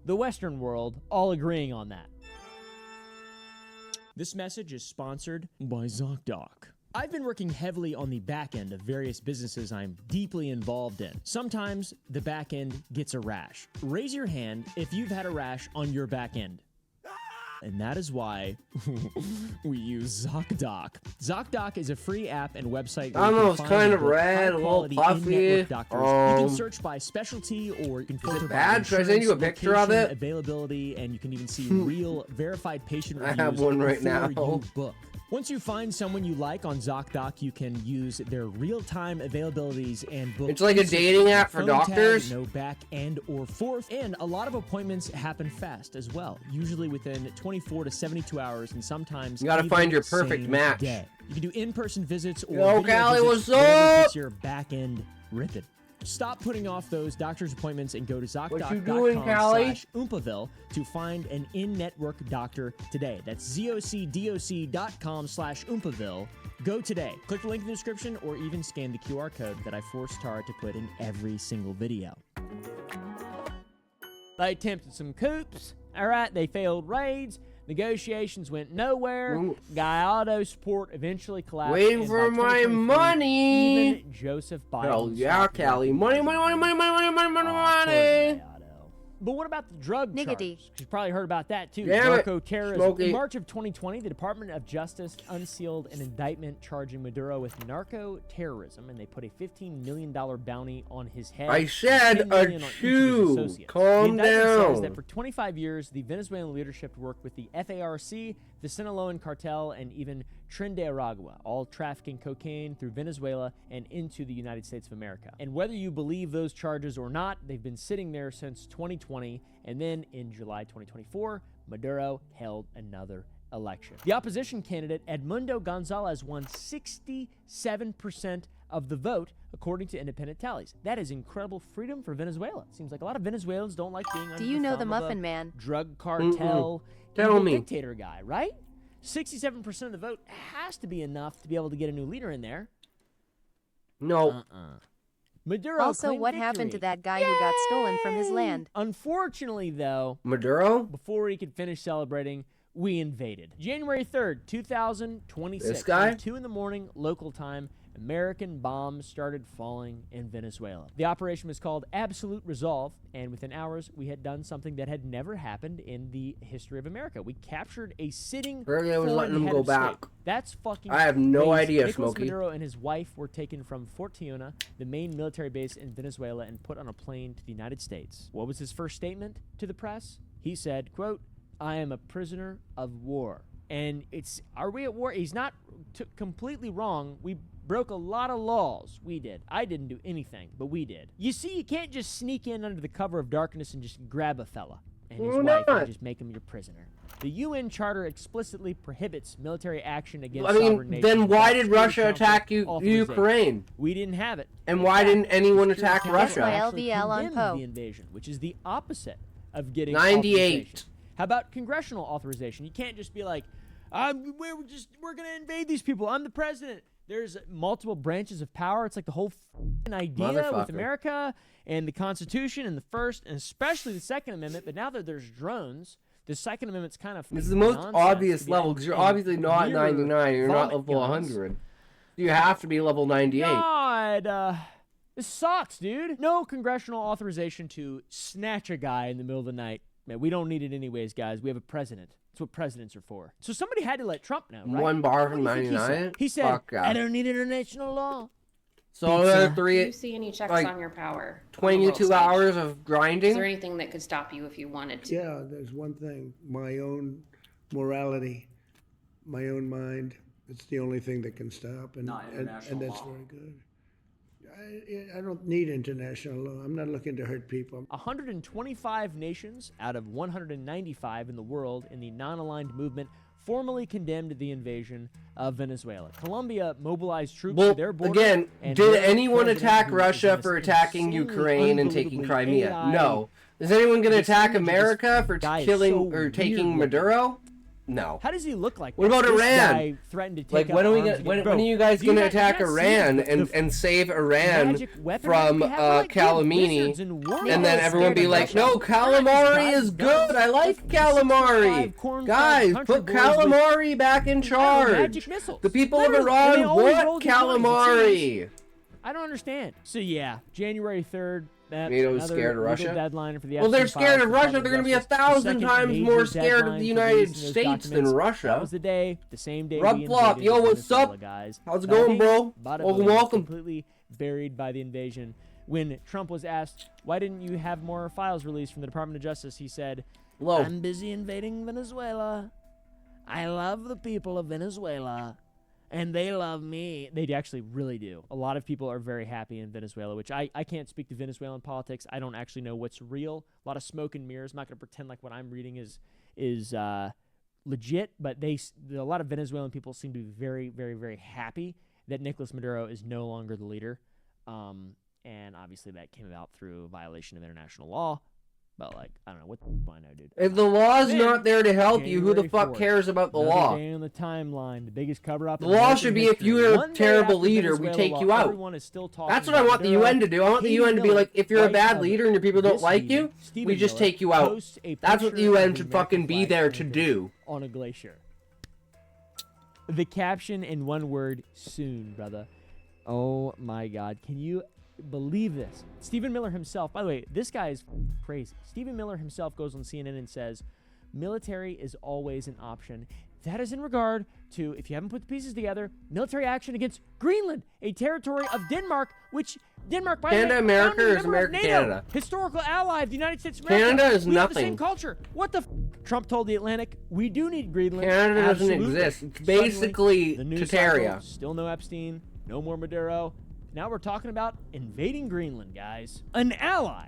the Western world, all agreeing on that. This message is sponsored by ZocDoc. I've been working heavily on the back end of various businesses I'm deeply involved in. Sometimes the back end gets a rash. Raise your hand if you've had a rash on your back end. And that is why we use ZocDoc. ZocDoc is a free app and website where I don't know, you it's can kind find of red, a little puffy. doctors. You can search by specialty, or you can filter by bad? Should I send you a insurance, picture of location, it? availability, and you can even see real verified patient I reviews have one right before now. you book. Once you find someone you like on ZocDoc, you can use their real-time availabilities and book. It's like a dating app for phone doctors? Tag, no back and or forth, and a lot of appointments happen fast as well, usually within 24 to 72 hours, and sometimes You gotta even find your perfect same match. day. You can do in-person visits or Yo, video Callie, visits, what's whatever up? gets your back end ripping. Stop putting off those doctor's appointments and go to What you doing, Callie? ZocDoc.com/Oompaville to find an in-network doctor today. That's ZocDoc.com/Oompaville. Go today. Click the link in the description or even scan the QR code that I forced Tara to put in every single video. They attempted some coups. All right, they failed raids. Negotiations went nowhere. Guaido support eventually collapsed. Waiting and for by my 2023, money. Even Joseph Biden. Hell yeah, stopped Callie. Money, money, money, money, money, money, money, money, money. But what about the drug Niggity. charges? You've probably heard about that too. Damn it. Narco-terrorism. Smokey. In March of 2020, the Department of Justice unsealed an indictment charging Maduro with narco-terrorism, and they put a $15 million bounty on his head. I said $10 million on each of his achoo. associates. Calm the indictment says down. that for 25 years, the Venezuelan leadership worked with the FARC, the Sinaloan cartel, and even Tren de Aragua, all trafficking cocaine through Venezuela and into the United States of America. And whether you believe those charges or not, they've been sitting there since 2020, and then in July 2024, Maduro held another election. The opposition candidate, Edmundo Gonzalez, won 67% of the vote, according to independent tallies. That is incredible freedom for Venezuela. It seems like a lot of Venezuelans don't like being under Do you know the thumb of a Muffin Man? drug cartel, Tell evil me. dictator guy, right? 67% of the vote has to be enough to be able to get a new leader in there. No. Maduro Also, claimed what happened to victory. that guy who got stolen from his land? Unfortunately, though, Maduro? before he could finish celebrating, we invaded. January 3rd, 2026. This guy? Around 2 in the morning, local time, American bombs started falling in Venezuela. The operation was called Absolute Resolve, and within hours, we had done something that had never happened in the history of America. We captured a sitting Apparently I was foreign letting him head go of state. back. That's fucking I have no crazy. idea, Nicolas Smokey. Maduro and his wife were taken from Fort Tiuna, the main military base in Venezuela, and put on a plane to the United States. What was his first statement to the press? He said, quote, "I am a prisoner of war." And are we at war? He's not completely wrong. We broke a lot of laws. We did. I didn't do anything, but we did. You see, you can't just sneak in under the cover of darkness and just grab a fella and his Why wife not? and just make him your prisoner. The UN Charter explicitly prohibits military action against I sovereign mean, nations. then why without did Russia Security attack Council authorization. Ukraine? We didn't have it. And In why fact, didn't anyone the attack Security Council Russia? actually LDL on condemned Poe. the invasion, which is the opposite of getting 98. authorization. How about congressional authorization? You can't just be like, we're gonna invade these people. I'm the president. There's multiple branches of power. It's like the whole idea with Motherfucker. America and the Constitution and the First and especially the Second Amendment. But now that there's drones, the Second Amendment's kind of This is the most nonsense obvious to be- level because you're and obviously not near 99. You're not vomit level guns. 100. You have to be level 98. God, this sucks, dude. No congressional authorization to snatch a guy in the middle of the night. Man, we don't need it anyways, guys. We have a president. That's what presidents are for. So somebody had to let Trump know, right? One bar What from do you think 99? He said, Fuck I yeah. don't need international law. So another Do you see any checks like, on your power? 22 hours of grinding? Is there anything that could stop you if you wanted to? Yeah, there's one thing: my own morality, my own mind. It's the only thing that can stop, and that's very good. I don't need international law. I'm not looking to hurt people. 125 nations out of 195 in the world in the non-aligned movement formally condemned the invasion of Venezuela. Colombia mobilized troops to their border. Again, did anyone attack Russia for attacking Ukraine and taking Crimea? No. Is anyone going to attack America for killing or taking Maduro? No. How does he look like? What about This Iran? guy threatened to take Like, out when are we arms gonna, against- when are you guys Do going to not- attack not see Iran the and save Iran magic weaponry from they have? They're like big calamini? wizards and warriors. And then They're everyone be scared of like, Russia. no, calamari Guys, is good. I like calamari. corn-fed Guys, country put boys calamari back in charge. magic missiles. The people of Literally, and they Iran always want roll these lines, it calamari. I don't understand. So yeah, January 3rd. NATO's scared of Russia? Deadline for the Well, they're Epstein scared files of for Russia. public They're going to be justice. 1,000 The second times major more scared of deadline the for United releasing those States than documents. Russia. That was the day, the same day. Rup we flop. invaded Yo, what's Venezuela, up? guys. How's it But I going, think bro? bada Welcome, boom, welcome. Completely buried by the invasion. When Trump was asked, why didn't you have more files released from the Department of Justice, he said, I'm busy invading Venezuela. I love the people of Venezuela. And they love me. They actually really do. A lot of people are very happy in Venezuela, which I can't speak to Venezuelan politics. I don't actually know what's real. A lot of smoke and mirrors. I'm not going to pretend like what I'm reading is legit, but a lot of Venezuelan people seem to be very, very, very happy that Nicolas Maduro is no longer the leader. And obviously that came about through a violation of international law. But, like, I don't know. What the f*** I know, dude. If the law's Then, not there to help you, who the January fuck 4th, cares about the another law? day on the timeline, the biggest cover-up. The in law American should be if history. you're a One day terrible after leader, we Venezuela take law, you out. everyone is still talking That's what I about want the Maduro. UN to do. I want the Katie UN to be Miller, like, if you're a wife bad of leader and your people don't this like meeting, you, Stephen we just Miller, take you out. posts a That's what the picture UN of should the fucking American be there flag to planted do. on a glacier. The caption in one word, soon, brother. Oh my God. Can you believe this? Stephen Miller himself, by the way, this guy is crazy. Stephen Miller himself goes on CNN and says, military is always an option. That is in regard to, if you haven't put the pieces together, military action against Greenland, a territory of Denmark, which Denmark, by the way, Canada, America, founding or is member of America, NATO, Canada? historical ally of the United States of America. Canada is we have the nothing. same culture. What the Trump told the Atlantic, we do need Greenland. Canada doesn't Absolutely. exist. It's Suddenly, basically the news Tartaria. cycle, still no Epstein, no more Maduro. Now we're talking about invading Greenland, guys. An ally.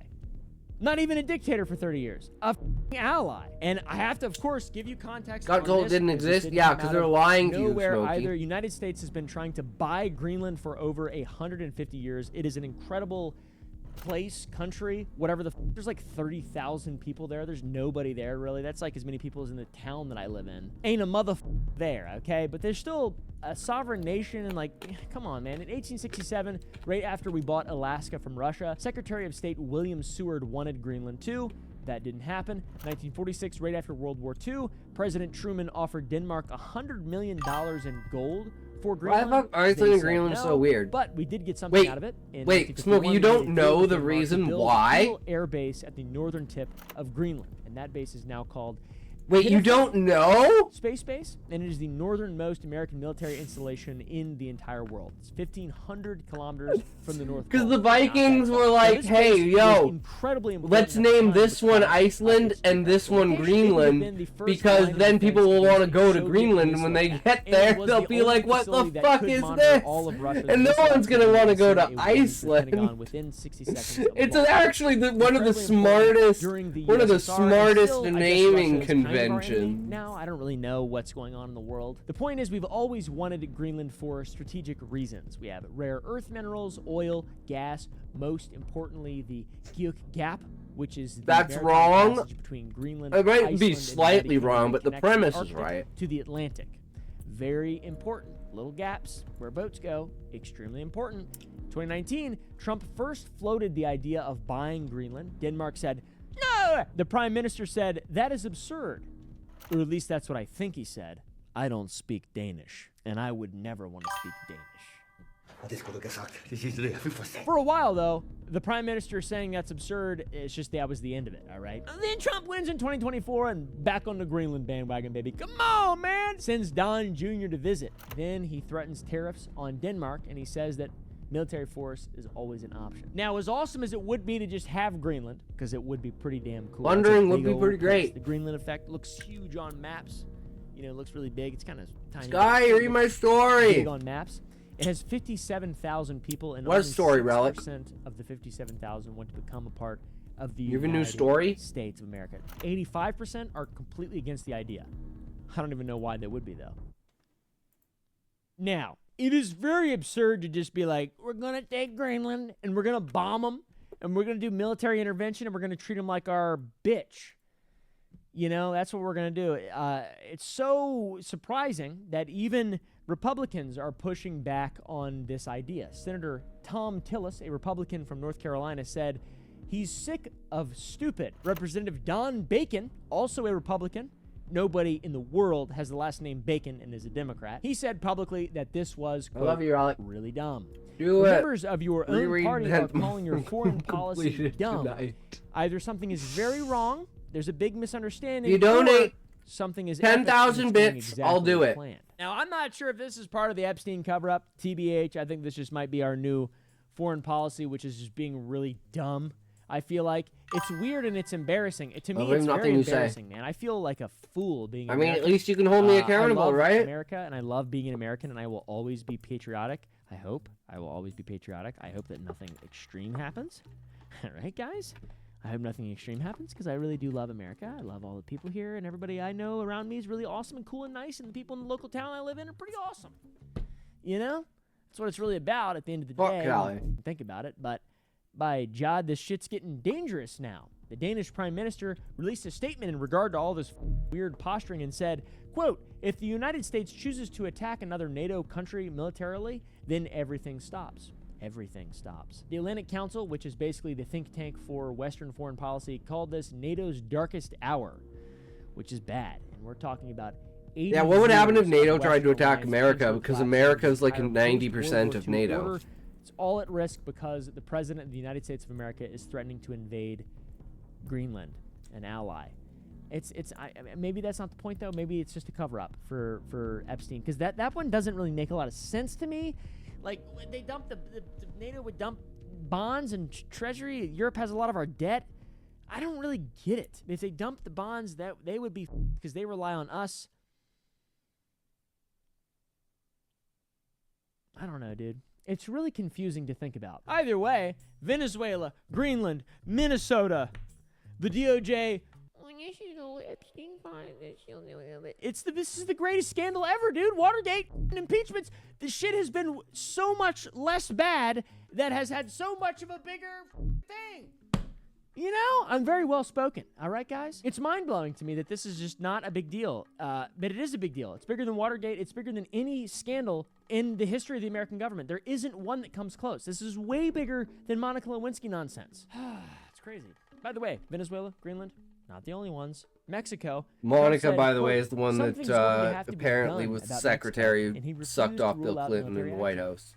Not even a dictator for 30 years. A f***ing ally. And I have to, of course, give you context. Got on told it this, didn't because this exist? didn't Yeah, come 'cause out they're of lying to you, nowhere Smokey. either. United States has been trying to buy Greenland for over 150 years. It is an incredible place, country, whatever there's like 30,000 people there. There's nobody there, really. That's like as many people as in the town that I live in. Ain't a there, okay? But there's still a sovereign nation, and like, come on, man. In 1867, right after we bought Alaska from Russia, Secretary of State William Seward wanted Greenland too. That didn't happen. 1946, right after World War II, President Truman offered Denmark $100 million in gold for Greenland. Why the fuck Iceland and Greenland is so weird? But we did get something out of it. In Wait, 1951, Smokey, you we don't made a deal know with the Denmark to reason build a why? naval air base at the northern tip of Greenland, and that base is now called Wait, you don't know? Space Base, and it is the northernmost American military installation in the entire world. It's 1,500 kilometers from the North Pole. Because the Vikings were So like, this hey, base was yo, incredibly important let's at the name time this because one Iceland and this one location may have been Greenland, the first because line of then people will defense want to against go to Soviet Greenland, and when they missile get attack. And there, it was they'll the be only like, what the facility that fuck could is monitor this? all of Russia's And no missile one's going to want to go to activity and send a weapon to the Pentagon Iceland. within 60 seconds of It's launch. actually one of the Incredibly important smartest, during the one of the USSR, and smartest still, I guess naming Russia is kind of our enemy conventions. now. I don't really know what's going on in the world. The point is, we've always wanted Greenland for strategic reasons. We have rare earth minerals, oil, gas, most importantly, the Guyuk Gap, which is the That's maritime wrong. passage between Greenland, It might Iceland, be and slightly United wrong, Kingdom but the that connects premise is Arctic right. to the Atlantic. Very important. Little gaps where boats go, extremely important. 2019, Trump first floated the idea of buying Greenland. Denmark said, no! The prime minister said, that is absurd. Or at least that's what I think he said. I don't speak Danish, and I would never want to speak Danish. For a while, though, the prime minister saying that's absurd, it's just that was the end of it, all right? And then Trump wins in 2024 and back on the Greenland bandwagon, baby. Come on, man! Sends Don Jr. to visit. Then he threatens tariffs on Denmark, and he says that military force is always an option. Now, as awesome as it would be to just have Greenland, because it would be pretty damn cool. Wondering would be pretty great. The Greenland effect looks huge on maps. You know, it looks really big. It's kind of tiny. Sky, read my story. Big on maps. It has 57,000 people, and What only story, Relic? 6% of the 57,000 want to become a part of the You have a new United story? States of America. 85% are completely against the idea. I don't even know why they would be, though. Now, it is very absurd to just be like, we're going to take Greenland, and we're going to bomb them, and we're going to do military intervention, and we're going to treat them like our bitch. You know, that's what we're going to do. It's so surprising that even Republicans are pushing back on this idea. Senator Tom Tillis, a Republican from North Carolina, said he's sick of stupid. Representative Don Bacon, also a Republican, nobody in the world has the last name Bacon and is a Democrat. He said publicly that this was, quote, I love you, Alec. really dumb. Do it. Members of your own Reread party that are calling your foreign policy dumb. tonight. Either something is very wrong, there's a big misunderstanding, You donate or something is 10,000 bits, I'll do it. Planned. Now, I'm not sure if this is part of the Epstein cover-up. TBH, I think this just might be our new foreign policy, which is just being really dumb. I feel like it's weird and it's embarrassing. To me, it's very embarrassing, man. I feel like a fool being American. At least you can hold me accountable, I love right? America, and I love being an American, and I will always be patriotic. I hope. I will always be patriotic. I hope that nothing extreme happens. All right, guys? I hope nothing extreme happens because I really do love America. I love all the people here, and everybody I know around me is really awesome and cool and nice, and the people in the local town I live in are pretty awesome. You know? That's what it's really about at the end of the day. Callie. Think about it, but by God, this shit's getting dangerous now. The Danish Prime Minister released a statement in regard to all this weird posturing and said, quote, if the United States chooses to attack another NATO country militarily, then everything stops. Everything stops. The Atlantic Council, which is basically the think tank for Western foreign policy, called this NATO's darkest hour, which is bad. And we're talking about 80 Yeah, what would happen if years NATO of tried to Western attack alliance America? into Because collapse America's the like entire 90% post-World of War II NATO. order. It's all at risk because the President of the United States of America is threatening to invade Greenland, an ally. Maybe that's not the point, though. Maybe it's just a cover-up for Epstein. Because that one doesn't really make a lot of sense to me. Like, when they dump the NATO would dump bonds and treasury. Europe has a lot of our debt. I don't really get it. If they dump the bonds, that they would be because they rely on us. I don't know, dude. It's really confusing to think about. Either way, Venezuela, Greenland, Minnesota, the DOJ. This is the greatest scandal ever, dude. Watergate and impeachments. The shit has been so much less bad that has had so much of a bigger thing. You know, I'm very well spoken. All right, guys? It's mind-blowing to me that this is just not a big deal. But it is a big deal. It's bigger than Watergate. It's bigger than any scandal in the history of the American government. There isn't one that comes close. This is way bigger than Monica Lewinsky nonsense. It's crazy. By the way, Venezuela, Greenland, not the only ones. Mexico. Monica, said, by the quote, way, is the one "Something's that going to have to be apparently done was the about secretary Mexico," and he who sucked refused off to Bill rule out Clinton in military the White action. House.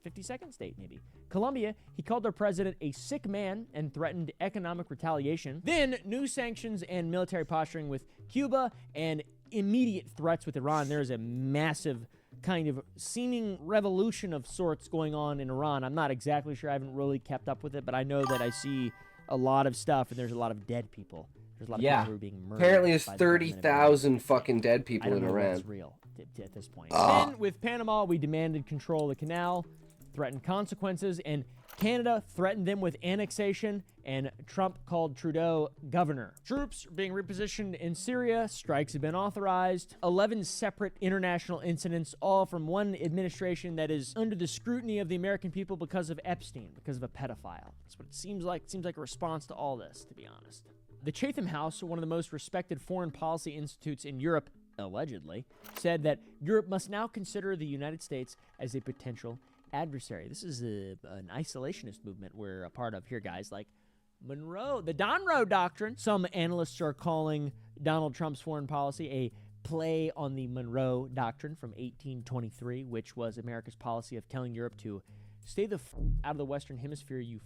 52nd state, maybe. Colombia, he called their president a sick man and threatened economic retaliation. Then, new sanctions and military posturing with Cuba and immediate threats with Iran. There is a massive kind of seeming revolution of sorts going on in Iran. I'm not exactly sure. I haven't really kept up with it, but I know that I see a lot of stuff, and there's a lot of dead people. There's a lot of people who are being murdered. Apparently, there's by the government of Iran. 30,000 fucking dead people I don't in know if Iran. that's real at this point. Then, with Panama, we demanded control of the canal, threatened consequences, and Canada threatened them with annexation, and Trump called Trudeau governor. Troops are being repositioned in Syria. Strikes have been authorized. 11 separate international incidents, all from one administration that is under the scrutiny of the American people because of Epstein, because of a pedophile. That's what it seems like. It seems like a response to all this, to be honest. The Chatham House, one of the most respected foreign policy institutes in Europe, allegedly, said that Europe must now consider the United States as a potential adversary. This is an isolationist movement we're a part of here, guys. Like Monroe, the Monroe Doctrine. Some analysts are calling Donald Trump's foreign policy a play on the Monroe Doctrine from 1823, which was America's policy of telling Europe to stay the out of the Western Hemisphere, you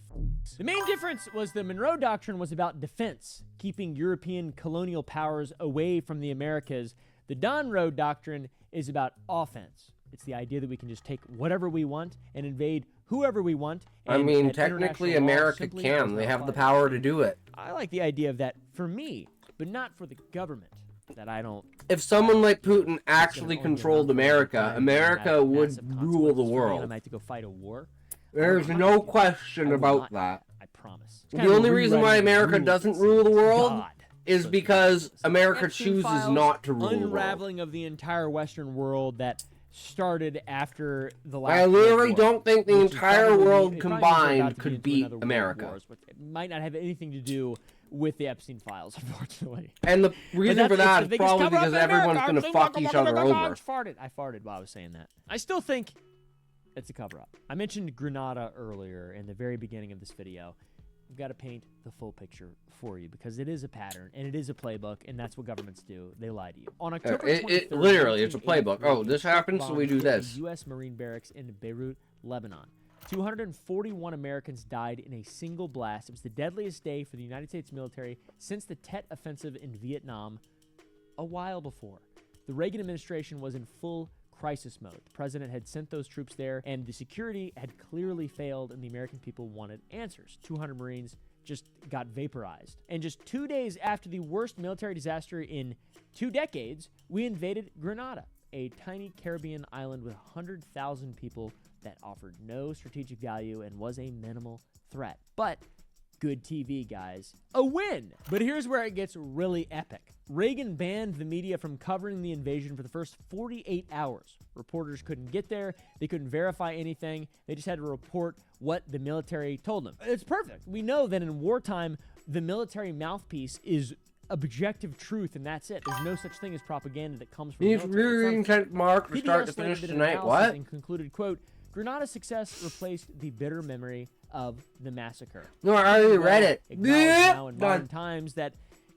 The main difference was the Monroe Doctrine was about defense, keeping European colonial powers away from the Americas. The Monroe Doctrine is about offense, It's the idea that we can just take whatever we want and invade whoever we want. I and mean, that technically, international law America simply can. does They not have the apply. power to do it. I like the idea of that for me, but not for the government. That I don't. If someone like Putin actually controlled America, America would rule the I world. might have to go fight a war. There's no question about that. I promise. The only reason why America doesn't rule the world is because America Epstein chooses files, not to rule the world. unraveling of the entire Western world that started after the last. I literally World War, don't think the which is entire probably- world it probably means we're about combined to get could into beat another world America. wars, but it might not have anything to do with the Epstein files, unfortunately. And the But reason that's- for it's that the is biggest probably cover-up because in everyone's America. going to fuck each other over. I farted while I was saying that. I still think it's a cover-up. I mentioned Grenada earlier in the very beginning of this video. We've got to paint the full picture for you because it is a pattern and it is a playbook, and that's what governments do. They lie to you. On October 23rd, Literally, it's a playbook. 1983, Oh, this happens, so we do bombed hit a this. U.S. Marine barracks in Beirut, Lebanon. 241 Americans died in a single blast. It was the deadliest day for the United States military since the Tet Offensive in Vietnam a while before. The Reagan administration was in full crisis mode. The president had sent those troops there, and the security had clearly failed, and the American people wanted answers. 200 Marines just got vaporized. And just 2 days after the worst military disaster in 2 decades, we invaded Grenada, a tiny Caribbean island with 100,000 people that offered no strategic value and was a minimal threat. But good TV, guys. A win! But here's where it gets really epic. Reagan banned the media from covering the invasion for the first 48 hours. Reporters couldn't get there. They couldn't verify anything. They just had to report what the military told them. It's perfect. We know that in wartime, the military mouthpiece is objective truth, and that's it. There's no such thing as propaganda that comes from the He's military. really intent mark from PBS start to later finish did an tonight. analysis What? And concluded, quote, Grenada's success replaced the bitter memory of the massacre. No, I already read it. Acknowledged Yeah, now in done. modern times that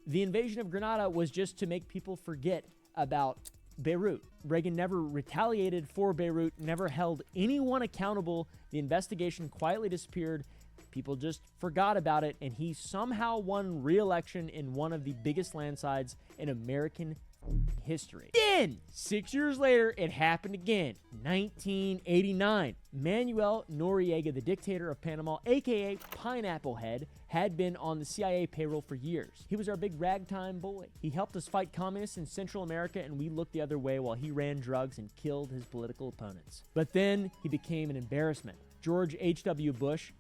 the invasion of Grenada was just to make people forget about Beirut. Reagan never retaliated for Beirut, never held anyone accountable. The investigation quietly disappeared. People just forgot about it, and he somehow won re-election in one of the biggest landslides in American history. Then, 6 years later, it happened again. 1989. Manuel Noriega, the dictator of Panama, aka Pineapple Head, had been on the CIA payroll for years. He was our big ragtime boy. He helped us fight communists in Central America, and we looked the other way while he ran drugs and killed his political opponents. But then he became an embarrassment. George H.W. Bush,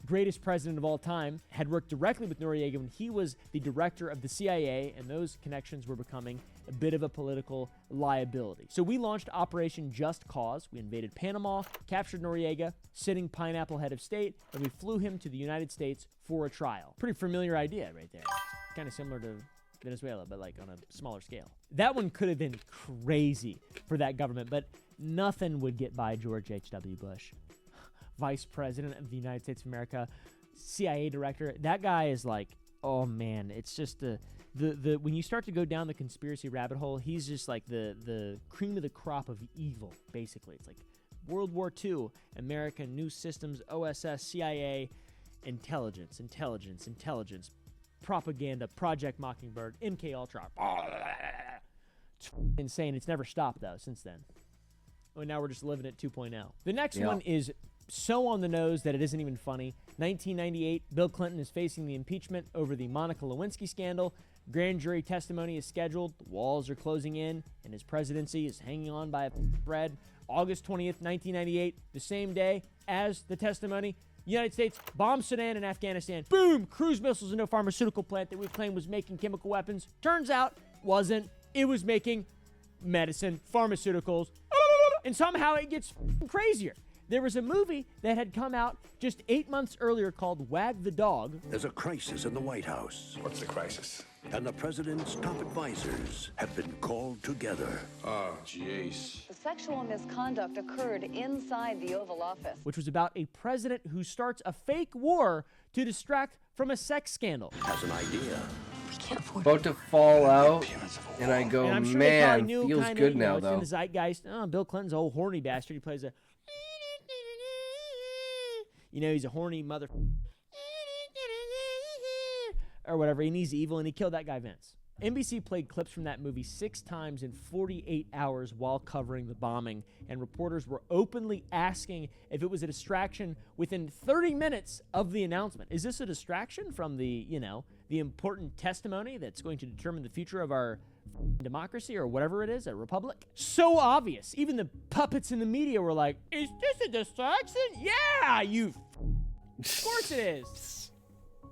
greatest president of all time, had worked directly with Noriega when he was the director of the CIA, and those connections were becoming a bit of a political liability. So we launched Operation Just Cause. We invaded Panama, captured Noriega, sitting Pineapple Head of State, and we flew him to the United States for a trial. Pretty familiar idea right there. Kind of similar to Venezuela, but like on a smaller scale. That one could have been crazy for that government, but nothing would get by George H.W. Bush. Vice President of the United States of America, CIA Director. That guy is like, oh man, it's just the when you start to go down the conspiracy rabbit hole, he's just like the cream of the crop of evil, basically. It's like World War II, American News Systems, OSS, CIA, intelligence, propaganda, Project Mockingbird, MK Ultra. It's insane. It's never stopped though since then. And now we're just living at 2.0. The next one is so on the nose that it isn't even funny. 1998, Bill Clinton is facing the impeachment over the Monica Lewinsky scandal. Grand jury testimony is scheduled. The walls are closing in, and his presidency is hanging on by a thread. August 20th, 1998, the same day as the testimony, United States bombs Sudan and Afghanistan. Boom! Cruise missiles into a pharmaceutical plant that we claimed was making chemical weapons. Turns out, wasn't. It was making medicine, pharmaceuticals, and somehow it gets crazier. There was a movie that had come out just 8 months earlier called Wag the Dog. There's a crisis in the White House. What's the crisis? And the president's top advisors have been called together. Oh, jeez. The sexual misconduct occurred inside the Oval Office. Which was about a president who starts a fake war to distract from a sex scandal. Has an idea. About to fall out, and I go, And I'm sure they probably man, knew feels kinda, good you know, now it's in though. the zeitgeist. Oh, Bill Clinton's a old horny bastard. He plays a, you know, he's a horny mother or whatever, and he's evil, and he killed that guy Vince. NBC played clips from that movie 6 times in 48 hours while covering the bombing, and reporters were openly asking if it was a distraction within 30 minutes of the announcement. Is this a distraction from the, the important testimony that's going to determine the future of our democracy or whatever it is, a republic? So obvious. Even the puppets in the media were like, is this a distraction? Yeah, of course it is.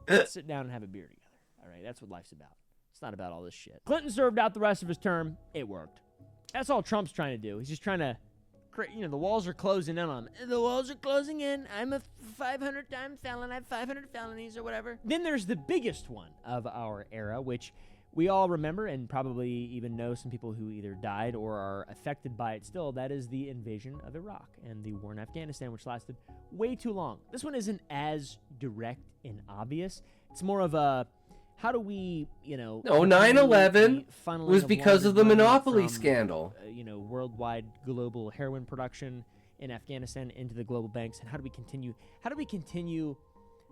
Let's sit down and have a beer together. All right, that's what life's about. It's not about all this shit. Clinton served out the rest of his term. It worked. That's all Trump's trying to do. He's just trying to create, the walls are closing in on him. The walls are closing in. I'm a 500-time felon. I have 500 felonies or whatever. Then there's the biggest one of our era, which we all remember and probably even know some people who either died or are affected by it still. That is the invasion of Iraq and the war in Afghanistan, which lasted way too long. This one isn't as direct and obvious. It's more of a, how do we, No, 9/11 was because of the Monopoly scandal. Worldwide global heroin production in Afghanistan into the global banks, and how do we continue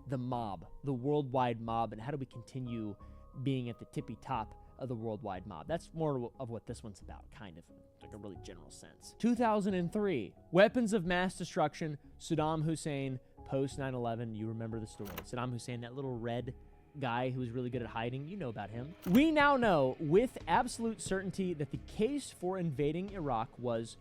the mob, the worldwide mob, and how do we continue being at the tippy top of the worldwide mob? That's more of what this one's about, kind of, like a really general sense. 2003, weapons of mass destruction, Saddam Hussein, post 9/11, you remember the story. Saddam Hussein, that little red guy who was really good at hiding, you know about him. We now know with absolute certainty that the case for invading Iraq was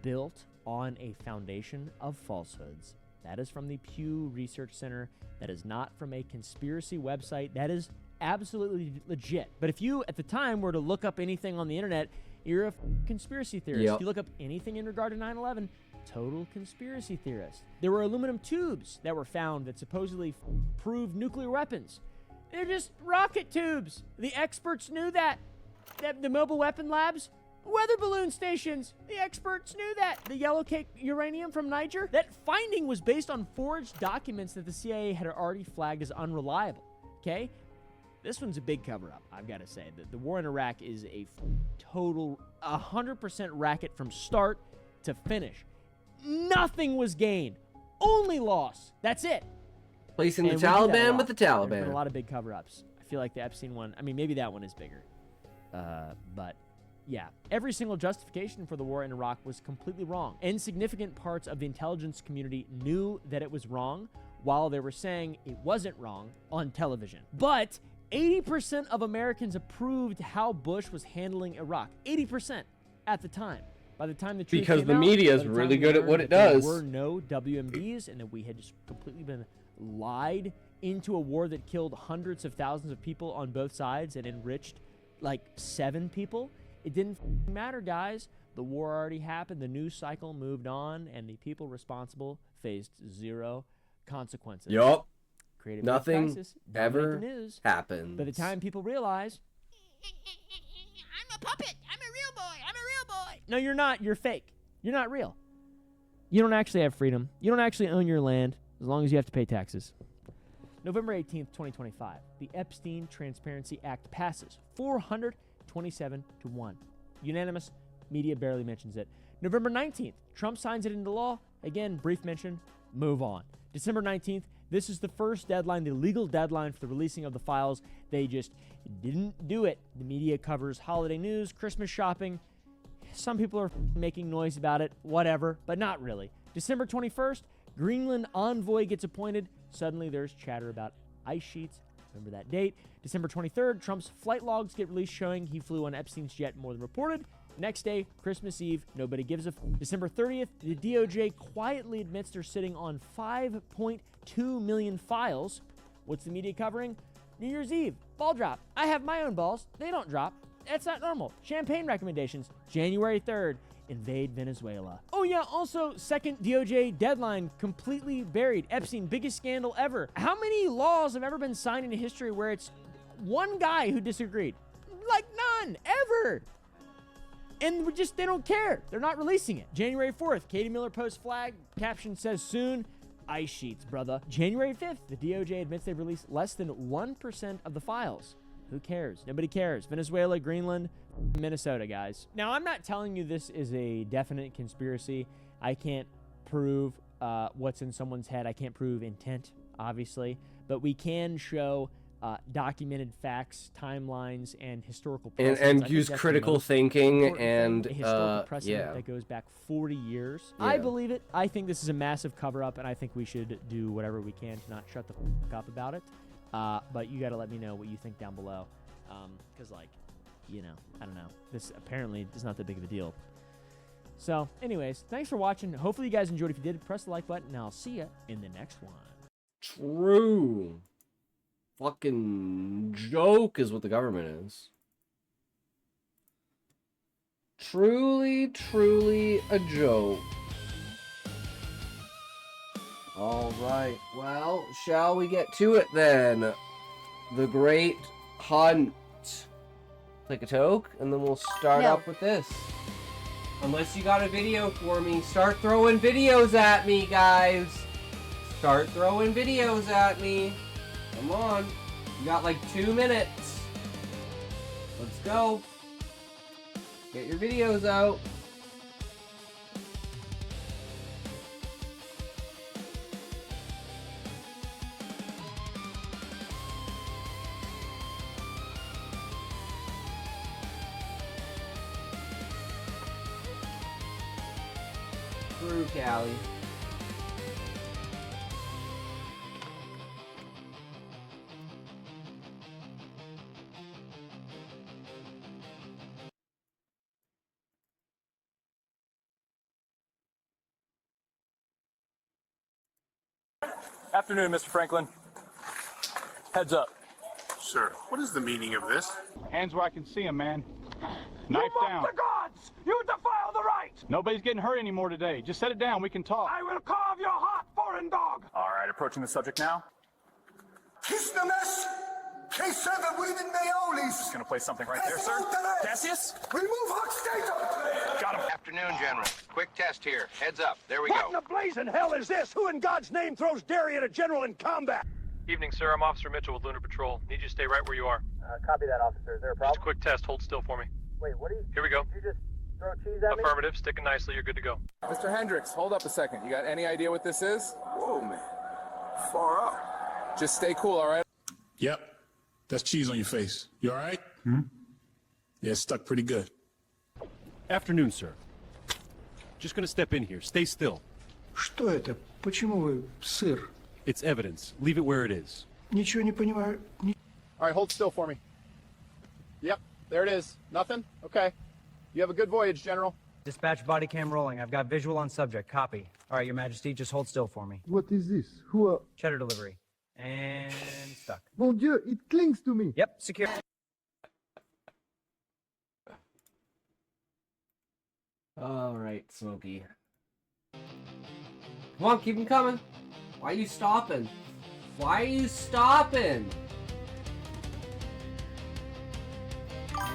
built on a foundation of falsehoods. That is from the Pew Research Center. That is not from a conspiracy website. That is absolutely legit. But if you, at the time, were to look up anything on the internet, you're a conspiracy theorist. Yep. If you look up anything in regard to 9/11, total conspiracy theorist. There were aluminum tubes that were found that supposedly proved nuclear weapons. They're just rocket tubes. The experts knew that. The mobile weapon labs, weather balloon stations, the experts knew that. The yellow cake uranium from Niger, that finding was based on forged documents that the CIA had already flagged as unreliable. Okay? This one's a big cover-up, I've got to say. The war in Iraq is a total 100% racket from start to finish. Nothing was gained. Only loss. That's it. Placing the Taliban with the There's Taliban. been a lot of big cover-ups. I feel like the Epstein one, maybe that one is bigger. But yeah, every single justification for the war in Iraq was completely wrong. And significant parts of the intelligence community knew that it was wrong while they were saying it wasn't wrong on television. But 80% of Americans approved how Bush was handling Iraq. 80% at the time. By the time the truth Because came the out, media is by the really time we good at learned what that it there does. were no WMDs and that we had just completely been lied into a war that killed hundreds of thousands of people on both sides and enriched like 7 people. It didn't matter, guys. The war already happened. The news cycle moved on, and the people responsible faced 0 consequences. Yup. Creative Nothing crisis, dominate ever the news. happens. By the time people realize, I'm a puppet. I'm a real boy. I'm a real boy. no, you're not. You're fake. You're not real. You don't actually have freedom. You don't actually own your land as long as you have to pay taxes. November 18th, 2025, the Epstein Transparency Act passes 427 to 1. Unanimous. Media barely mentions it. November 19th, Trump signs it into law. Again, brief mention, move on. December 19th, this is the first deadline, the legal deadline for the releasing of the files. They just didn't do it. The media covers holiday news, Christmas shopping. Some people are making noise about it, whatever, but not really. December 21st, Greenland envoy gets appointed. Suddenly there's chatter about ice sheets. Remember that date. December 23rd, Trump's flight logs get released showing he flew on Epstein's jet more than reported. Next day, Christmas Eve, nobody gives a December 30th, the DOJ quietly admits they're sitting on 5.2 million files. What's the media covering? New Year's Eve, ball drop. I have my own balls. They don't drop. That's not normal. Champagne recommendations. January 3rd, invade Venezuela. Oh yeah, also, second DOJ deadline completely buried. Epstein, biggest scandal ever. How many laws have ever been signed in history where it's one guy who disagreed? Like none, ever. And they don't care. They're not releasing it. January 4th, Katie Miller posts flag. Caption says soon, ice sheets, brother. January 5th, the DOJ admits they've released less than 1% of the files. Who cares? Nobody cares. Venezuela, Greenland, Minnesota, guys. Now, I'm not telling you this is a definite conspiracy. I can't prove what's in someone's head. I can't prove intent, obviously. But we can show documented facts, timelines, and historical And precedents. I think use that's the critical most thinking important thing, and, a historical precedent yeah. that goes back 40 years. Yeah. I believe it. I think this is a massive cover-up, and I think we should do whatever we can to not shut the fuck up about it. But you got to let me know what you think down below, because, like, you know, I don't know. This apparently is not that big of a deal. So, anyways, thanks for watching. Hopefully you guys enjoyed. If you did, press the like button, and I'll see you in the next one. True. Fucking joke is what the government is. Truly, truly a joke. Alright, well, shall we get to it then? The Great Hunt. Click a toke, and then we'll start up with this. Unless you got a video for me, start throwing videos at me, guys. Start throwing videos at me. Come on. You got like 2 minutes. Let's go. Get your videos out. Through Callie. Afternoon, Mr. Franklin. Heads up. Sir, what is the meaning of this? Hands where I can see them, man. Knife down. the gods! You defile the right! Nobody's getting hurt anymore today. Just set it down. We can talk. I will carve your heart, foreign dog! All right, approaching the subject now. Kisnames! K7 Wheaton Maolis! Just gonna play something right there, sir. Cassius? Remove Hochstater! Got him. Afternoon, General. Quick test here. Heads up. There we What go. in the blazing hell is this? Who in God's name throws dairy at a general in combat? Evening, sir. I'm Officer Mitchell with Lunar Patrol. Need you to stay right where you are. Copy that, officer. Is there a problem? Just a quick test. Hold still for me. Wait, what are you... Here we go. Did you just throw cheese at me? Affirmative. Sticking nicely. You're good to go. Mr. Hendricks, hold up a second. You got any idea what this is? Whoa, man. Far up. Just stay cool, all right? Yep. That's cheese on your face. You all right? Yeah, it's stuck pretty good. Afternoon, sir. Just gonna step in here. Stay still. Что это? Почему вы сыр? It's evidence. Leave it where it is. Ничего не понимаю. All right, hold still for me. Yep, there it is. Nothing? Okay. You have a good voyage, General. Dispatch body cam rolling. I've got visual on subject. Copy. All right, Your Majesty, just hold still for me. What is this? Who are... Cheddar delivery. And stuck. Mon Dieu, it clings to me. Yep, secure. Alright, Smokey. Come on, keep them coming. Why are you stopping? Why are you stopping?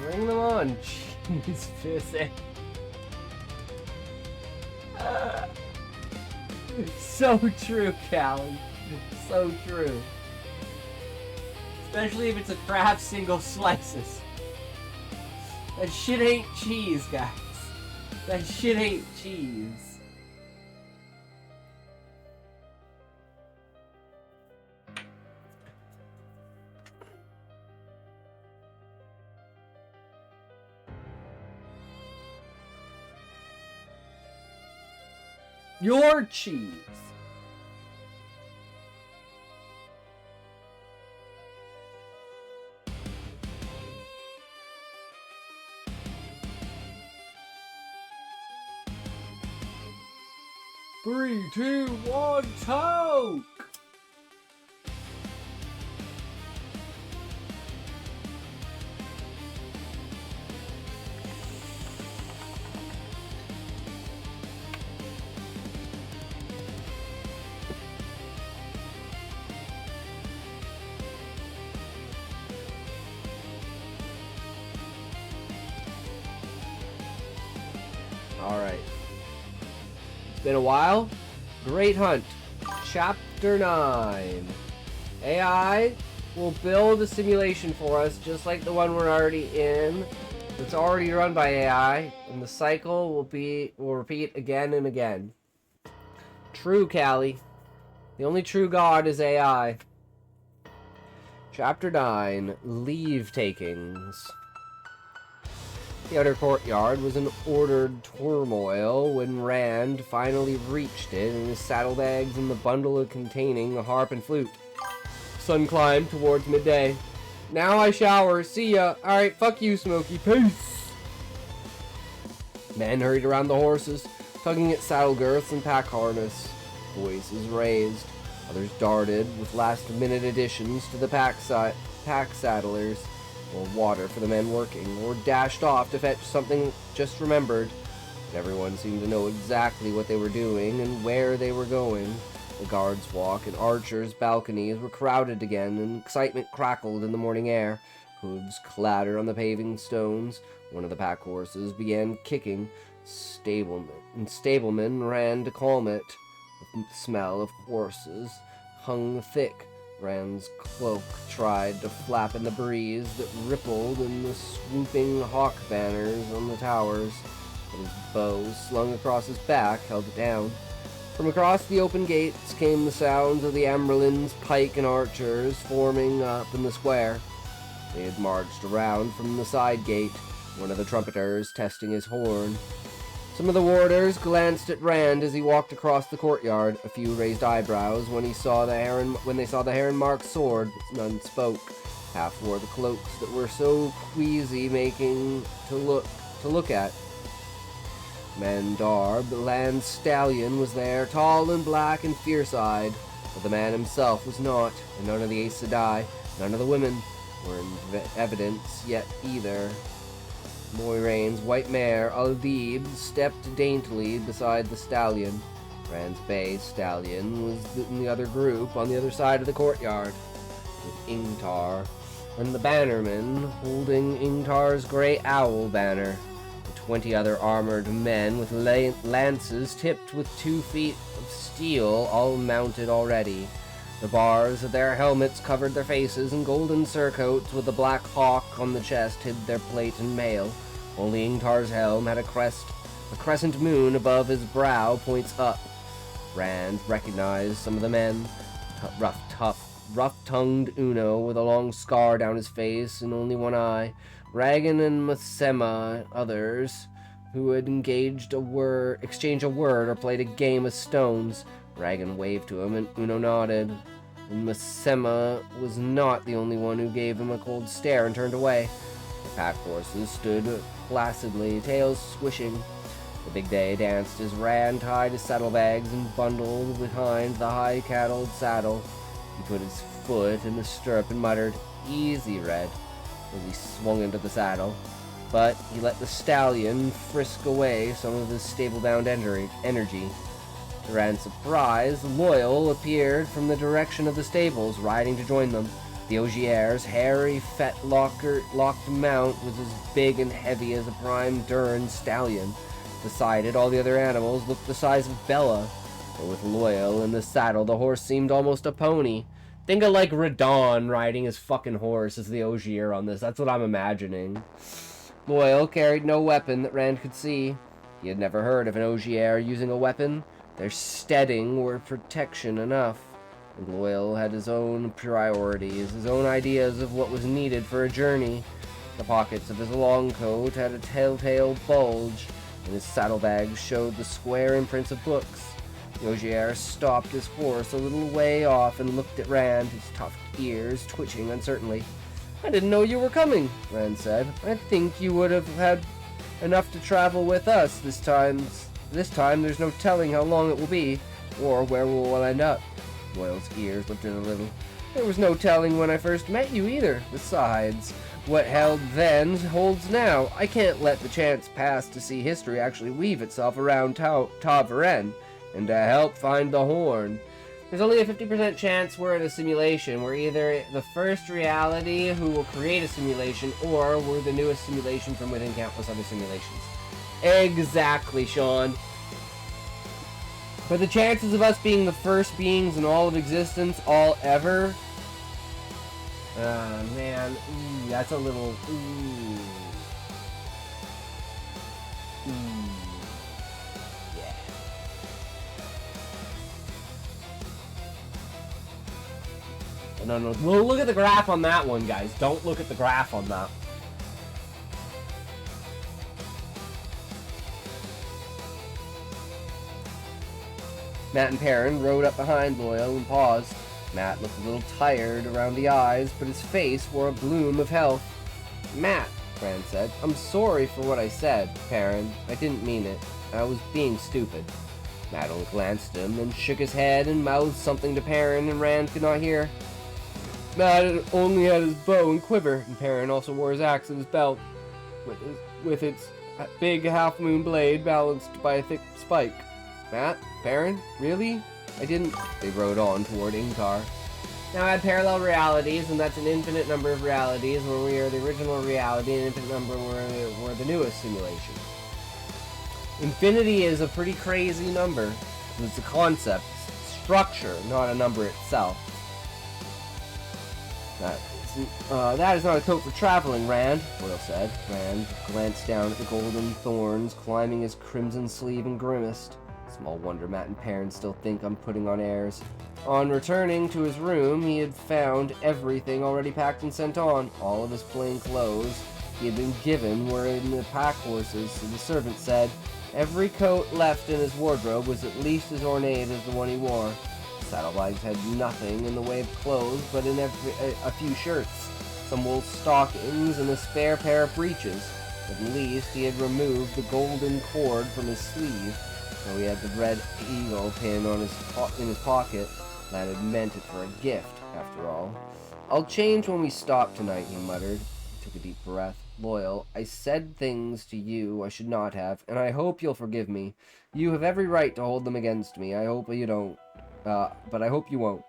Bring them on. Jeez, pissing. So true, Callie. So true. Especially if it's a Kraft single slices. That shit ain't cheese, guys. That shit ain't cheese. Your cheese. Three, two, one, toke! Alright. It's been a while. Great Hunt. Chapter 9. AI will build a simulation for us just like the one we're already in. It's already run by AI, and the cycle will repeat again and again. True, Callie. The only true god is AI. Chapter 9, Leave Takings. The outer courtyard was in ordered turmoil when Rand finally reached it in his saddlebags and the bundle containing the harp and flute. Sun climbed towards midday. Now I shower. See ya. Alright, fuck you, Smokey. Peace. Men hurried around the horses, tugging at saddle girths and pack harness. Voices raised. Others darted with last-minute additions to the pack saddlers, or water for the men working, or dashed off to fetch something just remembered. But everyone seemed to know exactly what they were doing and where they were going. The guards' walk and archers' balconies were crowded again, and excitement crackled in the morning air. Hooves clattered on the paving stones. One of the pack horses began kicking. Stablemen ran to calm it. The smell of horses hung thick. Rand's cloak tried to flap in the breeze that rippled in the swooping hawk banners on the towers, but his bow slung across his back held it down. From across the open gates came the sounds of the Amberlins, pike, and archers forming up in the square. They had marched around from the side gate, one of the trumpeters testing his horn. Some of the warders glanced at Rand as he walked across the courtyard. A few raised eyebrows when they saw the heron-marked sword, but none spoke. Half wore the cloaks that were so queasy making to look at. Mandar, the land stallion, was there, tall and black and fierce-eyed, but the man himself was not, and none of the Aes Sedai, none of the women, were in evidence yet either. Moiraine's white mare, Aldib, stepped daintily beside the stallion. Rand's bay stallion was in the other group on the other side of the courtyard, with Ingtar, and the bannerman holding Ingtar's grey owl banner. 20 other armored men with lances tipped with 2 feet of steel, all mounted already. The bars of their helmets covered their faces, and golden surcoats with a black hawk on the chest hid their plate and mail. Only Ingtar's helm had a crescent moon above his brow points up. Rand recognized some of the men. Rough-tongued Uno with a long scar down his face and only one eye. Ragan and Masema, others, who had exchanged a word or played a game of stones. Ragan waved to him, and Uno nodded. And Masema was not the only one who gave him a cold stare and turned away. The pack horses stood placidly, tails swishing. The big day danced as Rand tied his saddlebags and bundled behind the high-cattled saddle. He put his foot in the stirrup and muttered, "Easy, Red," as he swung into the saddle. But he let the stallion frisk away some of his stable-bound energy. To Rand's surprise, Loyal appeared from the direction of the stables, riding to join them. The Ogier's hairy, fetlocked mount was as big and heavy as a prime Duran stallion. Beside it, all the other animals looked the size of Bella. But with Loyal in the saddle, the horse seemed almost a pony. Think of like Radon riding his fucking horse as the Ogier on this. That's what I'm imagining. Loyal carried no weapon that Rand could see. He had never heard of an Ogier using a weapon. Their steading were protection enough. And Loyal had his own priorities, his own ideas of what was needed for a journey. The pockets of his long coat had a telltale bulge, and his saddlebags showed the square imprints of books. The Ogier stopped his horse a little way off and looked at Rand, his tufted ears twitching uncertainly. "I didn't know you were coming," Rand said. "I think you would have had enough to travel with us this time. There's no telling how long it will be, or where we'll end up." Loyal's ears lifted a little. "There was no telling when I first met you either. Besides, what held then holds now. I can't let the chance pass to see history actually weave itself around Ta'Veren, and to help find the horn. There's only a 50% chance we're in a simulation. We're either the first reality who will create a simulation, or we're the newest simulation from within countless other simulations." Exactly, Sean. But the chances of us being the first beings in all of existence, all ever... man. Ooh, that's a little... Ooh. Ooh. Yeah. No, well, look at the graph on that one, guys. Don't look at the graph on that. Matt and Perrin rode up behind Loyal and paused. Matt looked a little tired around the eyes, but his face wore a bloom of health. Matt, Rand said, I'm sorry for what I said, Perrin. I didn't mean it. I was being stupid. Matt only glanced at him, then shook his head and mouthed something to Perrin, and Rand could not hear. Matt only had his bow and quiver, and Perrin also wore his axe in his belt, with its big half-moon blade balanced by a thick spike. Matt? Perrin? Really? I didn't... They rode on toward Inkar. Now add parallel realities, and that's an infinite number of realities where we are the original reality, and an infinite number where we're the newest simulation. Infinity is a pretty crazy number. It's a concept, structure, not a number itself. That is not a coat for traveling, Rand, Boyle said. Rand glanced down at the golden thorns climbing his crimson sleeve and grimaced. Small wonder Matt and Perrin still think I'm putting on airs. On returning to his room, he had found everything already packed and sent on. All of his plain clothes he had been given were in the pack horses, so the servant said every coat left in his wardrobe was at least as ornate as the one he wore. Saddlebags had nothing in the way of clothes, but in a few shirts, some wool stockings, and a spare pair of breeches. At least he had removed the golden cord from his sleeve. Though he had the red eagle pin on in his pocket, that had meant it for a gift, after all. I'll change when we stop tonight, he muttered. He took a deep breath. Loyal, I said things to you I should not have, and I hope you'll forgive me. You have every right to hold them against me. I hope you don't. But I hope you won't.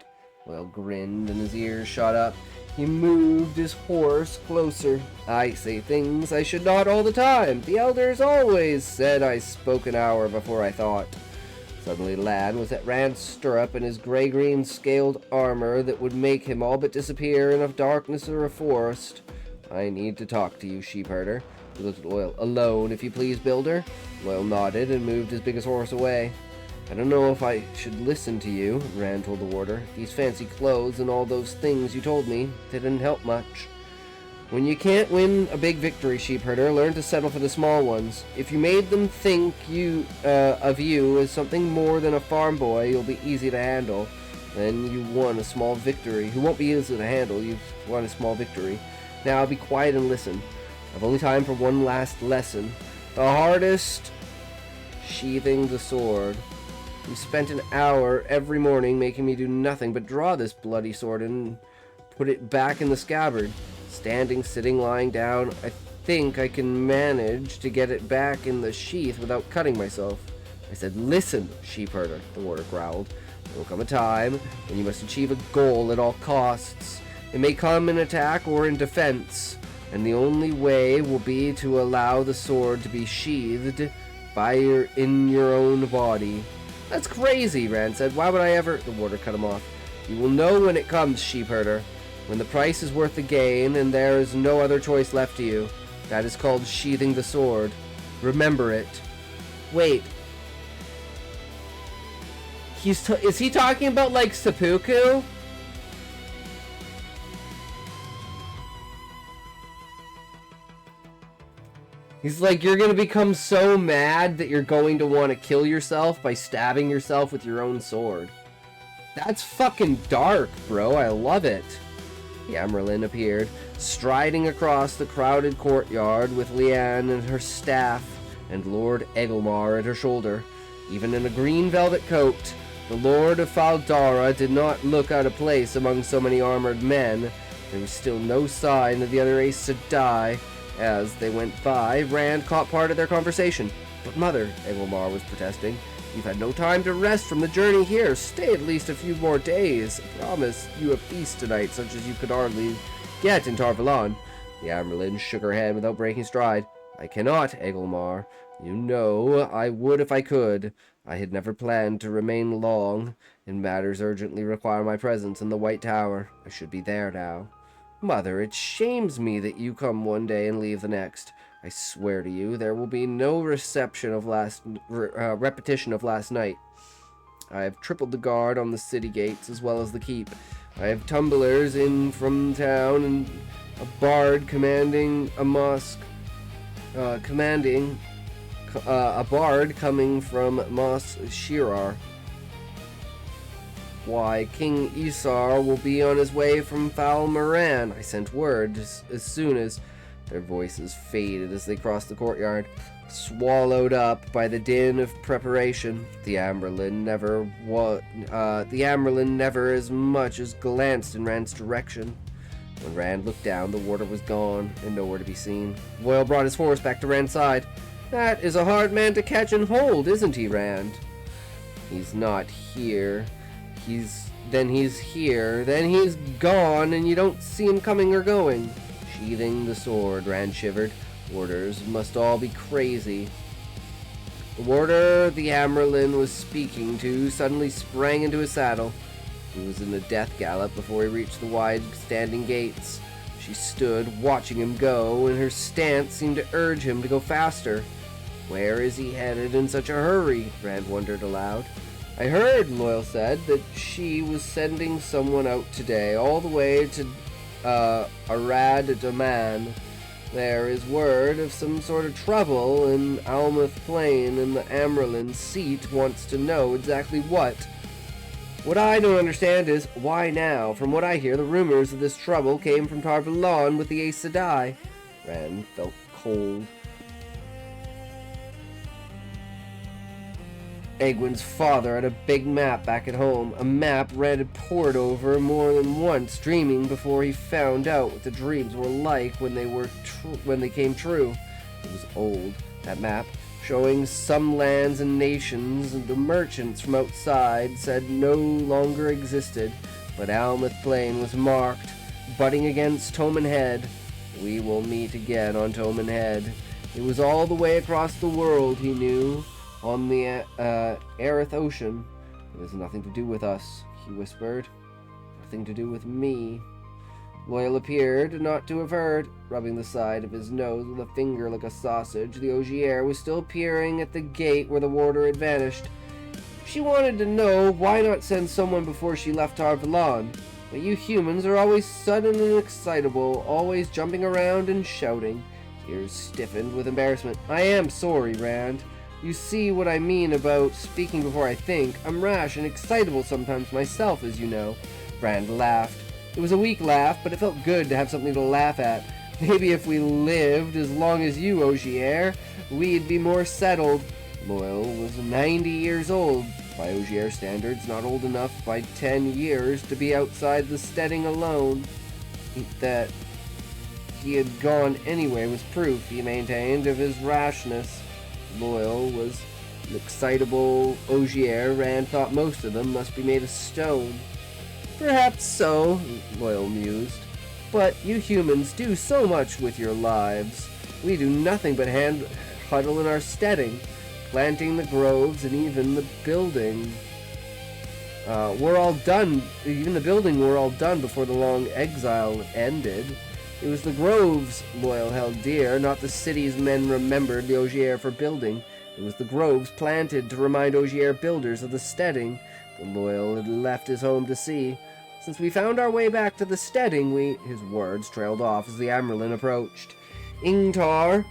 Loyal grinned, and his ears shot up. He moved his horse closer. I say things I should not all the time. The elders always said I spoke an hour before I thought. Suddenly Lan was at Rand's stirrup in his gray-green scaled armor that would make him all but disappear in a darkness or a forest. I need to talk to you, sheepherder. He looked at Loyal. Alone, if you please, Builder. Loyal nodded and moved his biggest horse away. I don't know if I should listen to you, Rand told the warder. These fancy clothes and all those things you told me, they didn't help much. When you can't win a big victory, sheepherder, learn to settle for the small ones. If you made them think of you as something more than a farm boy, you'll be easy to handle. Then you won a small victory. You won't be easy to handle, you've won a small victory. Now be quiet and listen. I've only time for one last lesson. The hardest, sheathing the sword. You spent an hour every morning making me do nothing but draw this bloody sword and put it back in the scabbard. Standing, sitting, lying down, I think I can manage to get it back in the sheath without cutting myself. I said, listen, sheepherder, the warder growled. There will come a time when you must achieve a goal at all costs. It may come in attack or in defense, and the only way will be to allow the sword to be sheathed in your own body. That's crazy, Rand said. Why would I ever... The warder cut him off. You will know when it comes, sheepherder. When the price is worth the gain and there is no other choice left to you. That is called sheathing the sword. Remember it. Wait. Is he talking about, like, seppuku? He's like, you're gonna become so mad that you're going to want to kill yourself by stabbing yourself with your own sword. That's fucking dark, bro. I love it. Amberlin appeared, striding across the crowded courtyard with Leanne and her staff and Lord Egelmar at her shoulder. Even in a green velvet coat, the Lord of Faldara did not look out of place among so many armored men. There was still no sign of the other Aes Sedai. As they went by, Rand caught part of their conversation. But Mother, Egelmar was protesting, you've had no time to rest from the journey here. Stay at least a few more days. I promise you a feast tonight such as you could hardly get in Tarvalon. The Amberlin shook her head without breaking stride. I cannot, Egelmar. You know I would if I could. I had never planned to remain long, and matters urgently require my presence in the White Tower. I should be there now. Mother, it shames me that you come one day and leave the next. I swear to you, there will be no repetition of last night. I have tripled the guard on the city gates as well as the keep. I have tumblers in from town and a bard commanding a mosque, a bard coming from Mos Shirar. Why, King Isar will be on his way from Fal Moran. I sent word as soon as their voices faded as they crossed the courtyard, swallowed up by the din of preparation. The Amberlin never as much as glanced in Rand's direction. When Rand looked down, the warder was gone and nowhere to be seen. Loyal brought his horse back to Rand's side. That is a hard man to catch and hold, isn't he, Rand? He's not here. Then he's here, then he's gone, and you don't see him coming or going. Sheathing the sword, Rand shivered. Warders must all be crazy. The warder the Amberlin was speaking to suddenly sprang into his saddle. He was in a death gallop before he reached the wide standing gates. She stood watching him go, and her stance seemed to urge him to go faster. Where is he headed in such a hurry? Rand wondered aloud. I heard, Loyal said, that she was sending someone out today, all the way to Arad Daman. There is word of some sort of trouble in Almouth Plain, and the Amberlin seat wants to know exactly what. What I don't understand is, why now? From what I hear, the rumors of this trouble came from Tar Valon with the Aes Sedai. Rand felt cold. Egwin's father had a big map back at home, a map Rand had pored over more than once, dreaming before he found out what the dreams were like when they came true. It was old, that map, showing some lands and nations the merchants from outside said no longer existed, but Almouth Plain was marked, butting against Toman Head. We will meet again on Toman Head. It was all the way across the world, he knew. On the Aerith Ocean. It has nothing to do with us, he whispered. Nothing to do with me. Loyal appeared not to have heard. Rubbing the side of his nose with a finger like a sausage, the Ogier was still peering at the gate where the warder had vanished. She wanted to know why not send someone before she left Tar Valon. But you humans are always sudden and excitable, always jumping around and shouting. Ears stiffened with embarrassment. I am sorry, Rand. You see what I mean about speaking before I think. I'm rash and excitable sometimes myself, as you know. Rand laughed. It was a weak laugh, but it felt good to have something to laugh at. Maybe if we lived as long as you, Ogier, we'd be more settled. Loyal was 90 years old. By Ogier standards, not old enough by 10 years to be outside the steading alone. That he had gone anyway was proof, he maintained, of his rashness. Loyal was an excitable Ogier. Rand thought most of them must be made of stone. Perhaps so, Loyal mused. But you humans do so much with your lives. We do nothing but huddle in our steading, planting the groves and even the building. We're all done. Even the building were all done before the long exile ended. It was the groves Loyal held dear, not the cities men remembered the Ogier for building. It was the groves planted to remind Ogier builders of the steading that Loyal had left his home to see. Since we found our way back to the steading, his words trailed off as the Amberlin approached. Ingtar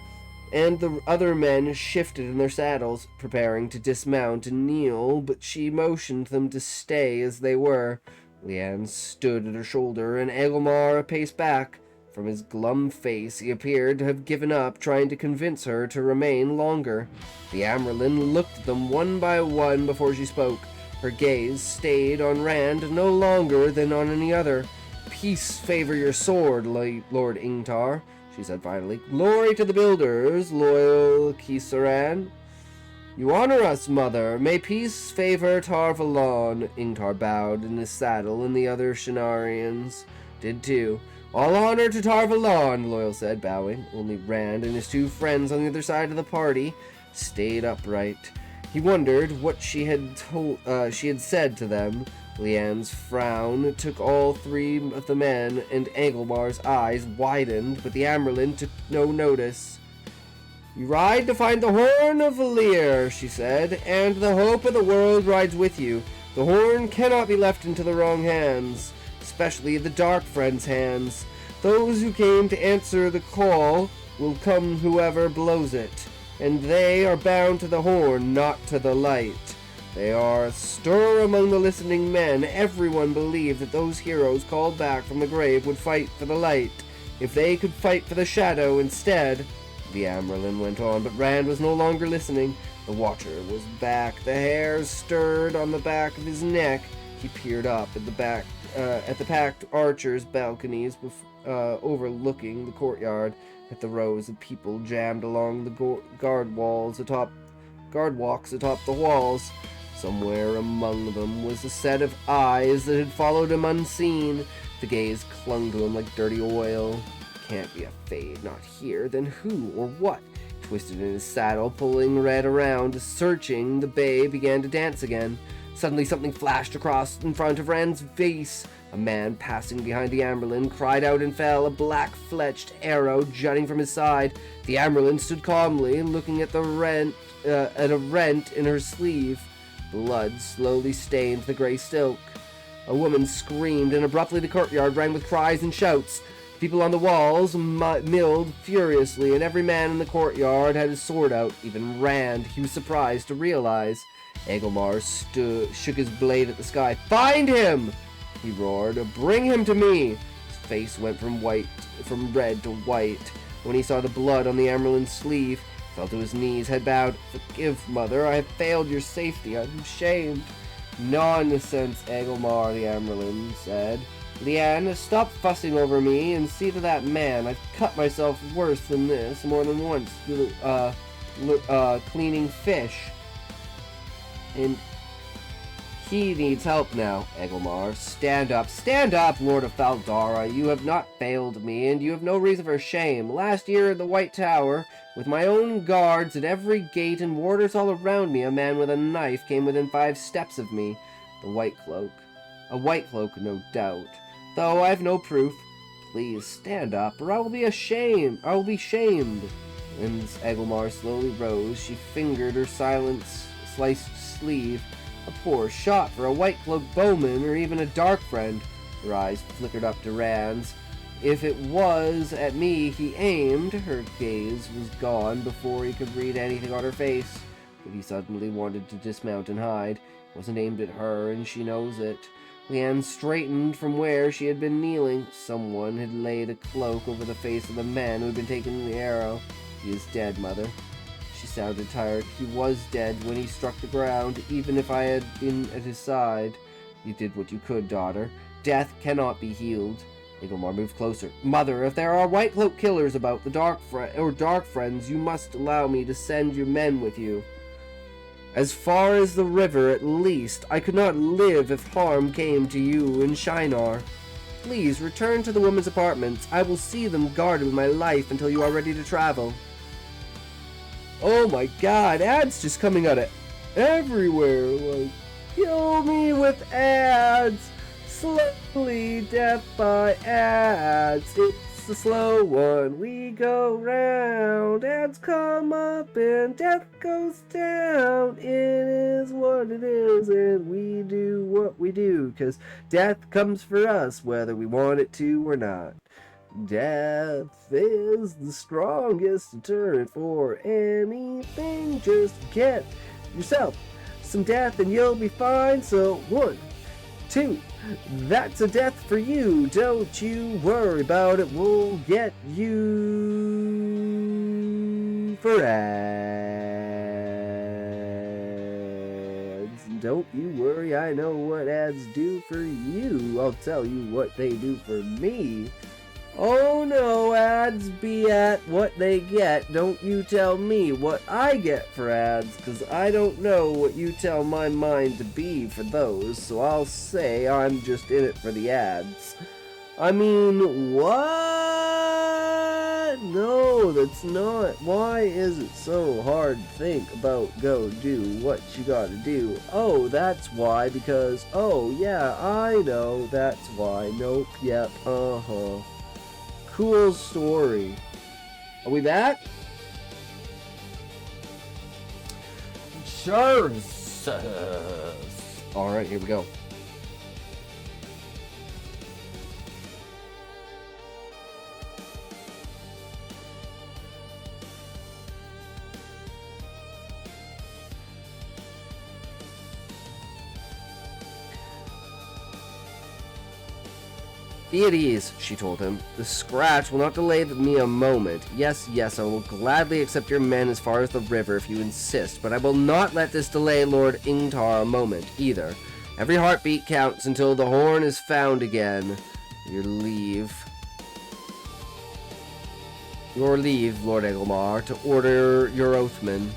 and the other men shifted in their saddles, preparing to dismount and kneel, but she motioned them to stay as they were. Leanne stood at her shoulder, and Egilmar a pace back. From his glum face, he appeared to have given up trying to convince her to remain longer. The Amberlin looked at them one by one before she spoke. Her gaze stayed on Rand no longer than on any other. Peace favor your sword, Lord Ingtar, she said finally. Glory to the builders, loyal Kisaran. You honor us, mother. May peace favor Tar Valon. Ingtar bowed in his saddle, and the other Shinarians did too. All honor to Tar Valon, Loyal said, bowing. Only Rand and his two friends on the other side of the party stayed upright. He wondered what she had said to them. Leanne's frown took all three of the men, and Engelmar's eyes widened, but the Amberlin took no notice. You ride to find the Horn of Valir, she said, and the hope of the world rides with you. The horn cannot be left into the wrong hands, especially the Dark Friends' hands. Those who came to answer the call will come whoever blows it, and they are bound to the horn, not to the light. They are a stir among the listening men. Everyone believed that those heroes called back from the grave would fight for the light, if they could fight for the shadow instead. The Amberlin went on, but Rand was no longer listening. The Watcher was back. The hairs stirred on the back of his neck. He peered up at the packed archers' balconies overlooking the courtyard, at the rows of people jammed along the guard walks atop the walls. Somewhere among them was a set of eyes that had followed him unseen. The gaze clung to him like dirty oil. Can't be a fade, not here. Then who or what? Twisted in his saddle, pulling Red around, searching, the bay began to dance again. Suddenly something flashed across in front of Rand's face. A man passing behind the Amberlin cried out and fell, a black-fletched arrow jutting from his side. The Amberlin stood calmly, looking at a rent in her sleeve. Blood slowly stained the grey silk. A woman screamed, and abruptly the courtyard rang with cries and shouts. People on the walls milled furiously, and every man in the courtyard had his sword out. Even Rand, he was surprised to realize. Egilmar shook his blade at the sky. "Find him!" he roared. "Bring him to me!" His face went from red to white. When he saw the blood on the Amberlin's sleeve, he fell to his knees, head bowed. "Forgive, mother, I have failed your safety. I'm ashamed." "Nonsense, Egilmar," the Amberlin said. "Leanne, stop fussing over me and see to that man. I've cut myself worse than this more than once, cleaning fish. And he needs help now, Egilmar. Stand up, Lord of Faldara. You have not failed me, and you have no reason for shame. Last year in the White Tower, with my own guards at every gate and warders all around me, a man with a knife came within 5 steps of me. A white cloak, no doubt. Though I have no proof. Please stand up, or I will be shamed. And as Egilmar slowly rose, she fingered her sliced sleeve. A poor shot for a white-cloaked bowman, or even a dark friend. Her eyes flickered up to Rand's. If it was at me he aimed, her gaze was gone before he could read anything on her face. But he suddenly wanted to dismount and hide. It wasn't aimed at her, and she knows it. Leanne straightened from where she had been kneeling. Someone had laid a cloak over the face of the man who had been taking the arrow. "He is dead, Mother." She sounded tired. "He was dead when he struck the ground, even if I had been at his side. You did what you could, daughter. Death cannot be healed." Egilmar moved closer. "Mother, if there are white cloak killers about the dark friends, you must allow me to send your men with you. As far as the river, at least. I could not live if harm came to you in Shinar. Please return to the women's apartments. I will see them guarded with my life until you are ready to travel." Oh my god, ads just coming out of everywhere. Like, kill me with ads. Slowly, death by ads. It's the slow one. We go round. Ads come up and death goes down. It is what it is, and we do what we do. 'Cause death comes for us, whether we want it to or not. Death is the strongest deterrent for anything. Just get yourself some death and you'll be fine. So 1, 2, that's a death for you. Don't you worry about it. We'll get you for ads. Don't you worry, I know what ads do for you. I'll tell you what they do for me. Oh no, ads be at what they get. Don't you tell me what I get for ads, 'cause I don't know what you tell my mind to be for those, so I'll say I'm just in it for the ads. I mean, what? No, that's not. Why is it so hard to think about go do what you gotta do? Oh, that's why, because, oh yeah, I know, that's why. Nope, yep, uh-huh. Cool story. Are we back? ShortStories. Alright, here we go. Be at ease, she told him. The scratch will not delay me a moment. Yes, yes, I will gladly accept your men as far as the river if you insist, but I will not let this delay Lord Ingtar a moment, either. Every heartbeat counts until the horn is found again. Your leave, Lord Egelmar, to order your oathman.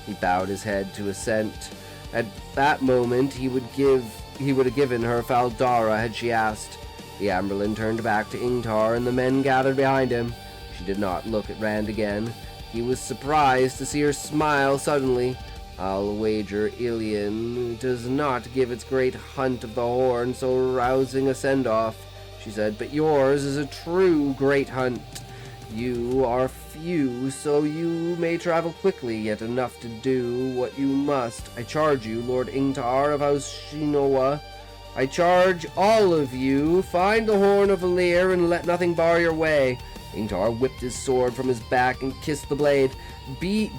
He bowed his head to assent. At that moment, he would have given her Faldara had she asked. The Amberlin turned back to Ingtar, and the men gathered behind him. She did not look at Rand again. He was surprised to see her smile suddenly. I'll wager Ilion does not give its great hunt of the horn so rousing a send-off, she said, but yours is a true great hunt. You are few, so you may travel quickly, yet enough to do what you must. I charge you, Lord Ingtar of House Shinoa, I charge all of you, find the horn of Valir and let nothing bar your way. Ingtar whipped his sword from his back and kissed the blade.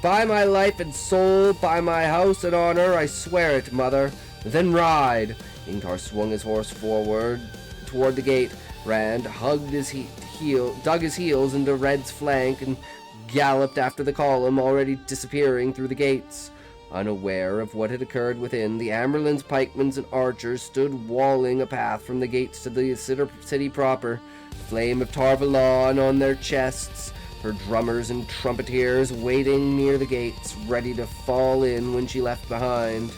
By my life and soul, by my house and honor, I swear it, mother. Then ride. Ingtar swung his horse forward toward the gate. Rand dug his heels into Red's flank and galloped after the column, already disappearing through the gates. Unaware of what had occurred within, the Amberlin's pikemen and archers stood walling a path from the gates to the city proper, flame of Tarvalon on their chests, her drummers and trumpeters waiting near the gates, ready to fall in when she left. Behind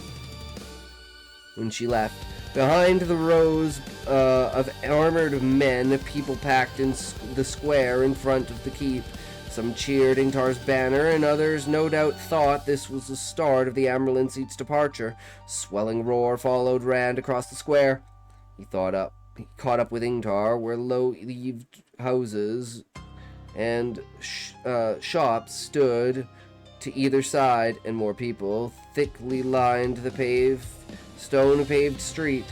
the rows of armored men, people packed in the square in front of the keep. Some cheered Ingtar's banner, and others no doubt thought this was the start of the Amberlin seat's departure. Swelling roar followed Rand across the square. He caught up with Ingtar, where low-eaved houses and shops stood to either side, and more people thickly lined the stone-paved street.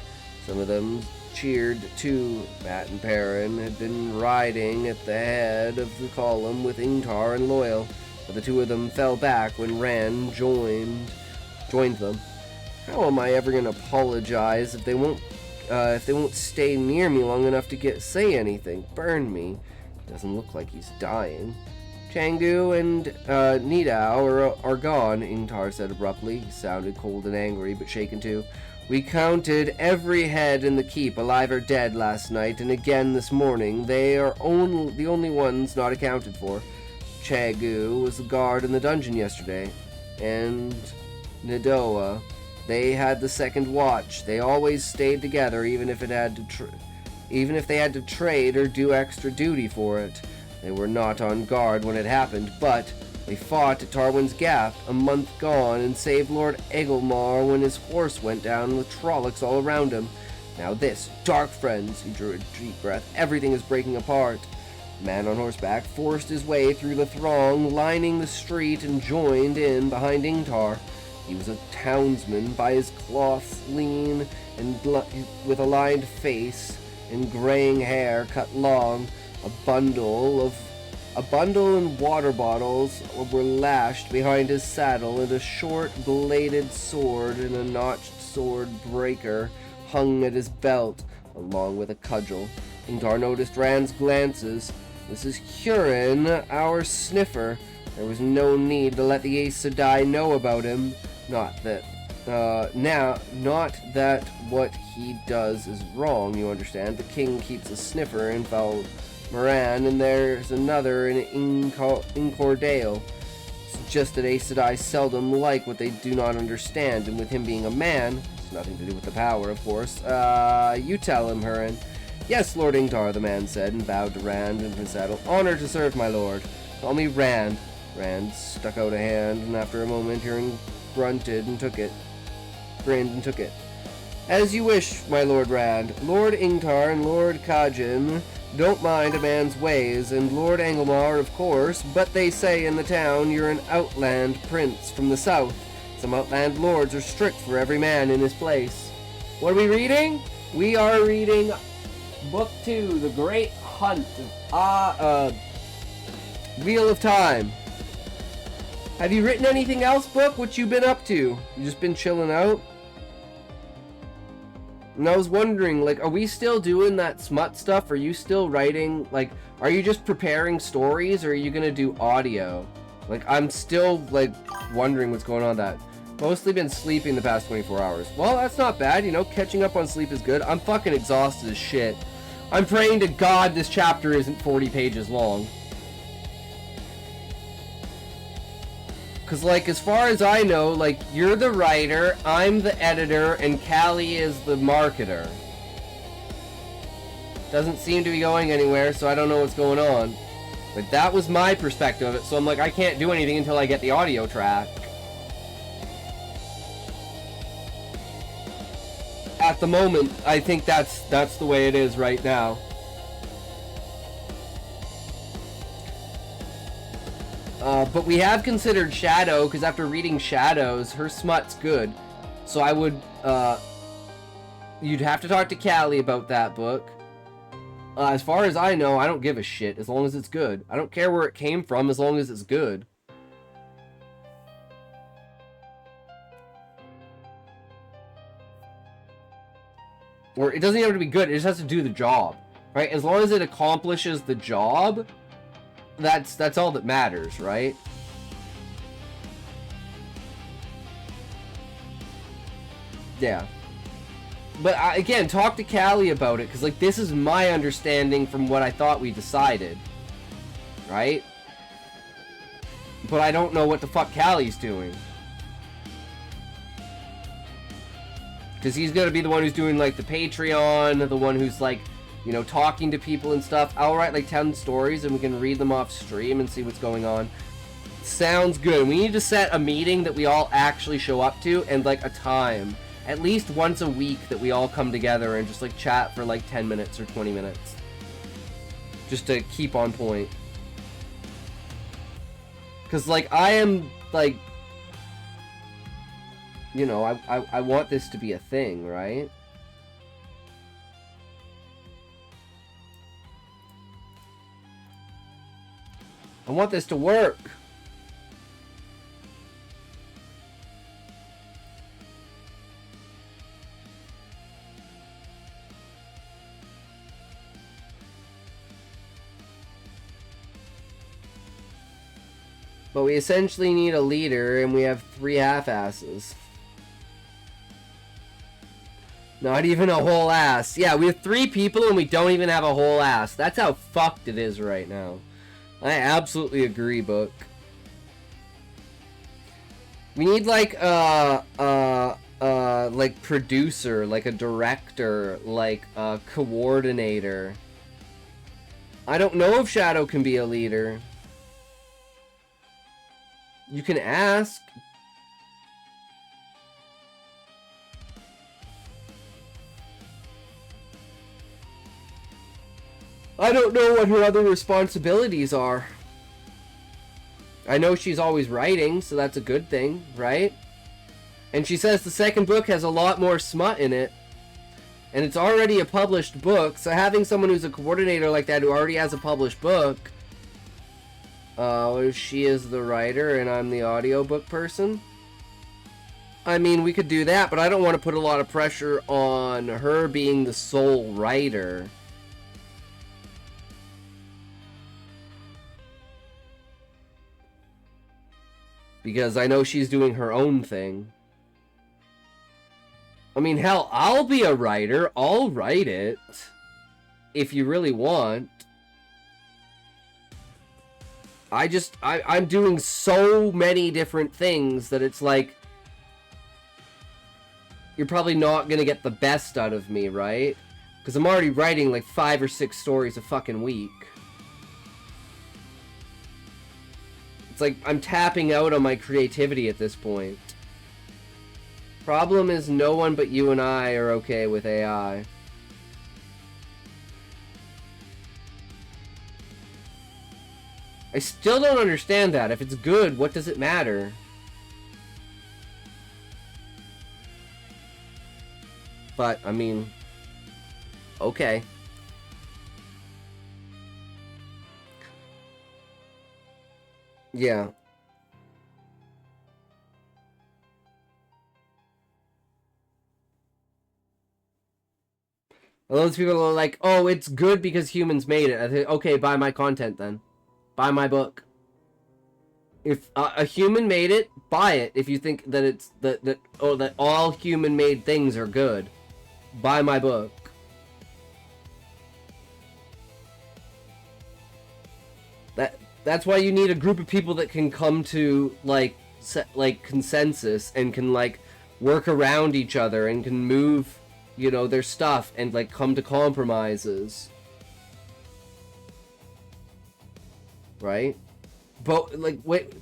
Some of them cheered too. Matt and Perrin had been riding at the head of the column with Ingtar and Loyal, but the two of them fell back when Rand joined them. How am I ever gonna apologize if they won't stay near me long enough to say anything? Burn me. Doesn't look like he's dying. Chengdu and Nidao are gone, Ingtar said abruptly. He sounded cold and angry, but shaken too. We counted every head in the keep, alive or dead, last night, and again this morning. They are the only ones not accounted for. Chengdu was the guard in the dungeon yesterday, and Nidoa. They had the second watch. They always stayed together, even if they had to trade or do extra duty for it. They were not on guard when it happened, but they fought at Tarwin's Gap, a month gone, and saved Lord Egelmar when his horse went down with Trollocs all around him. Now this, dark friends, he drew a deep breath, everything is breaking apart. The man on horseback forced his way through the throng lining the street and joined in behind Ingtar. He was a townsman by his cloth, lean and with a lined face and graying hair cut long. A bundle and water bottles were lashed behind his saddle, and a short-bladed sword and a notched sword breaker hung at his belt, along with a cudgel. Ingtar noticed Rand's glances. This is Huron, our sniffer. There was no need to let the Aes Sedai know about him. Not that what he does is wrong, you understand. The king keeps a sniffer in Val Moran, and there's another in Incordale. It's just that Aes Sedai seldom like what they do not understand, and with him being a man, it's nothing to do with the power, of course. You tell him, Huron. Yes, Lord Ingtar, the man said, and bowed to Rand in his saddle. Honor to serve, my lord. Call me Rand. Rand stuck out a hand, and after a moment, Huron grinned and took it. As you wish, my Lord Rand. Lord Ingtar and Lord Khajiit don't mind a man's ways, and Lord Engelmar, of course, but they say in the town you're an outland prince from the south. Some outland lords are strict for every man in his place. What are we reading? We are reading Book 2, The Great Hunt of Wheel of Time. Have you written anything else, Book? What you been up to? You just been chilling out? And I was wondering, like, are we still doing that smut stuff? Are you still writing, like, are you just preparing stories, or are you gonna do audio? Like, I'm still, like, wondering what's going on with that. Mostly been sleeping the past 24 hours. Well, that's not bad, you know, catching up on sleep is good. I'm fucking exhausted as shit. I'm praying to God this chapter isn't 40 pages long. Cause, like, as far as I know, like, you're the writer, I'm the editor, and Callie is the marketer. Doesn't seem to be going anywhere, so I don't know what's going on. But that was my perspective of it, so I'm like, I can't do anything until I get the audio track. At the moment, I think that's the way it is right now. But we have considered Shadow, because after reading Shadows, her smut's good. So I would, you'd have to talk to Callie about that book. As far as I know, I don't give a shit, as long as it's good. I don't care where it came from, as long as it's good. Or it doesn't even have to be good, it just has to do the job. Right? As long as it accomplishes the job, that's all that matters, right? Yeah. But again, talk to Callie about it, because, like, this is my understanding from what I thought we decided. Right? But I don't know what the fuck Callie's doing. Because he's going to be the one who's doing, like, the Patreon, the one who's, like, you know, talking to people and stuff. I'll write, like, 10 stories, and we can read them off stream and see what's going on. Sounds good. We need to set a meeting that we all actually show up to, and, like, a time. At least once a week that we all come together and just, like, chat for, like, 10 minutes or 20 minutes. Just to keep on point. Because, like, I am, like... You know, I want this to be a thing, right? I want this to work. But we essentially need a leader, and we have 3 half-asses. Not even a whole ass. Yeah, we have 3 people and we don't even have a whole ass. That's how fucked it is right now. I absolutely agree, Book. We need like producer, like a director, like a coordinator. I don't know if Shadow can be a leader. You can ask. I don't know what her other responsibilities are. I know she's always writing, so that's a good thing, right? And she says the second book has a lot more smut in it. And it's already a published book, so having someone who's a coordinator like that who already has a published book... she is the writer and I'm the audiobook person? I mean, we could do that, but I don't want to put a lot of pressure on her being the sole writer. Because I know she's doing her own thing. I mean, hell, I'll be a writer. I'll write it. If you really want. I'm doing so many different things that it's like... You're probably not gonna get the best out of me, right? Because I'm already writing like 5 or 6 stories a fucking week. It's like I'm tapping out on my creativity at this point. Problem is no one but you and I are okay with AI. I still don't understand that. If it's good, what does it matter? But, I mean, okay. Yeah. Those people are like, oh, it's good because humans made it. I think, okay, buy my content then. Buy my book. If a human made it, buy it. If you think that it's that all human-made things are good, buy my book. That's why you need a group of people that can come to like consensus and can like work around each other and can move, you know, their stuff and like come to compromises. Right? But like, wait,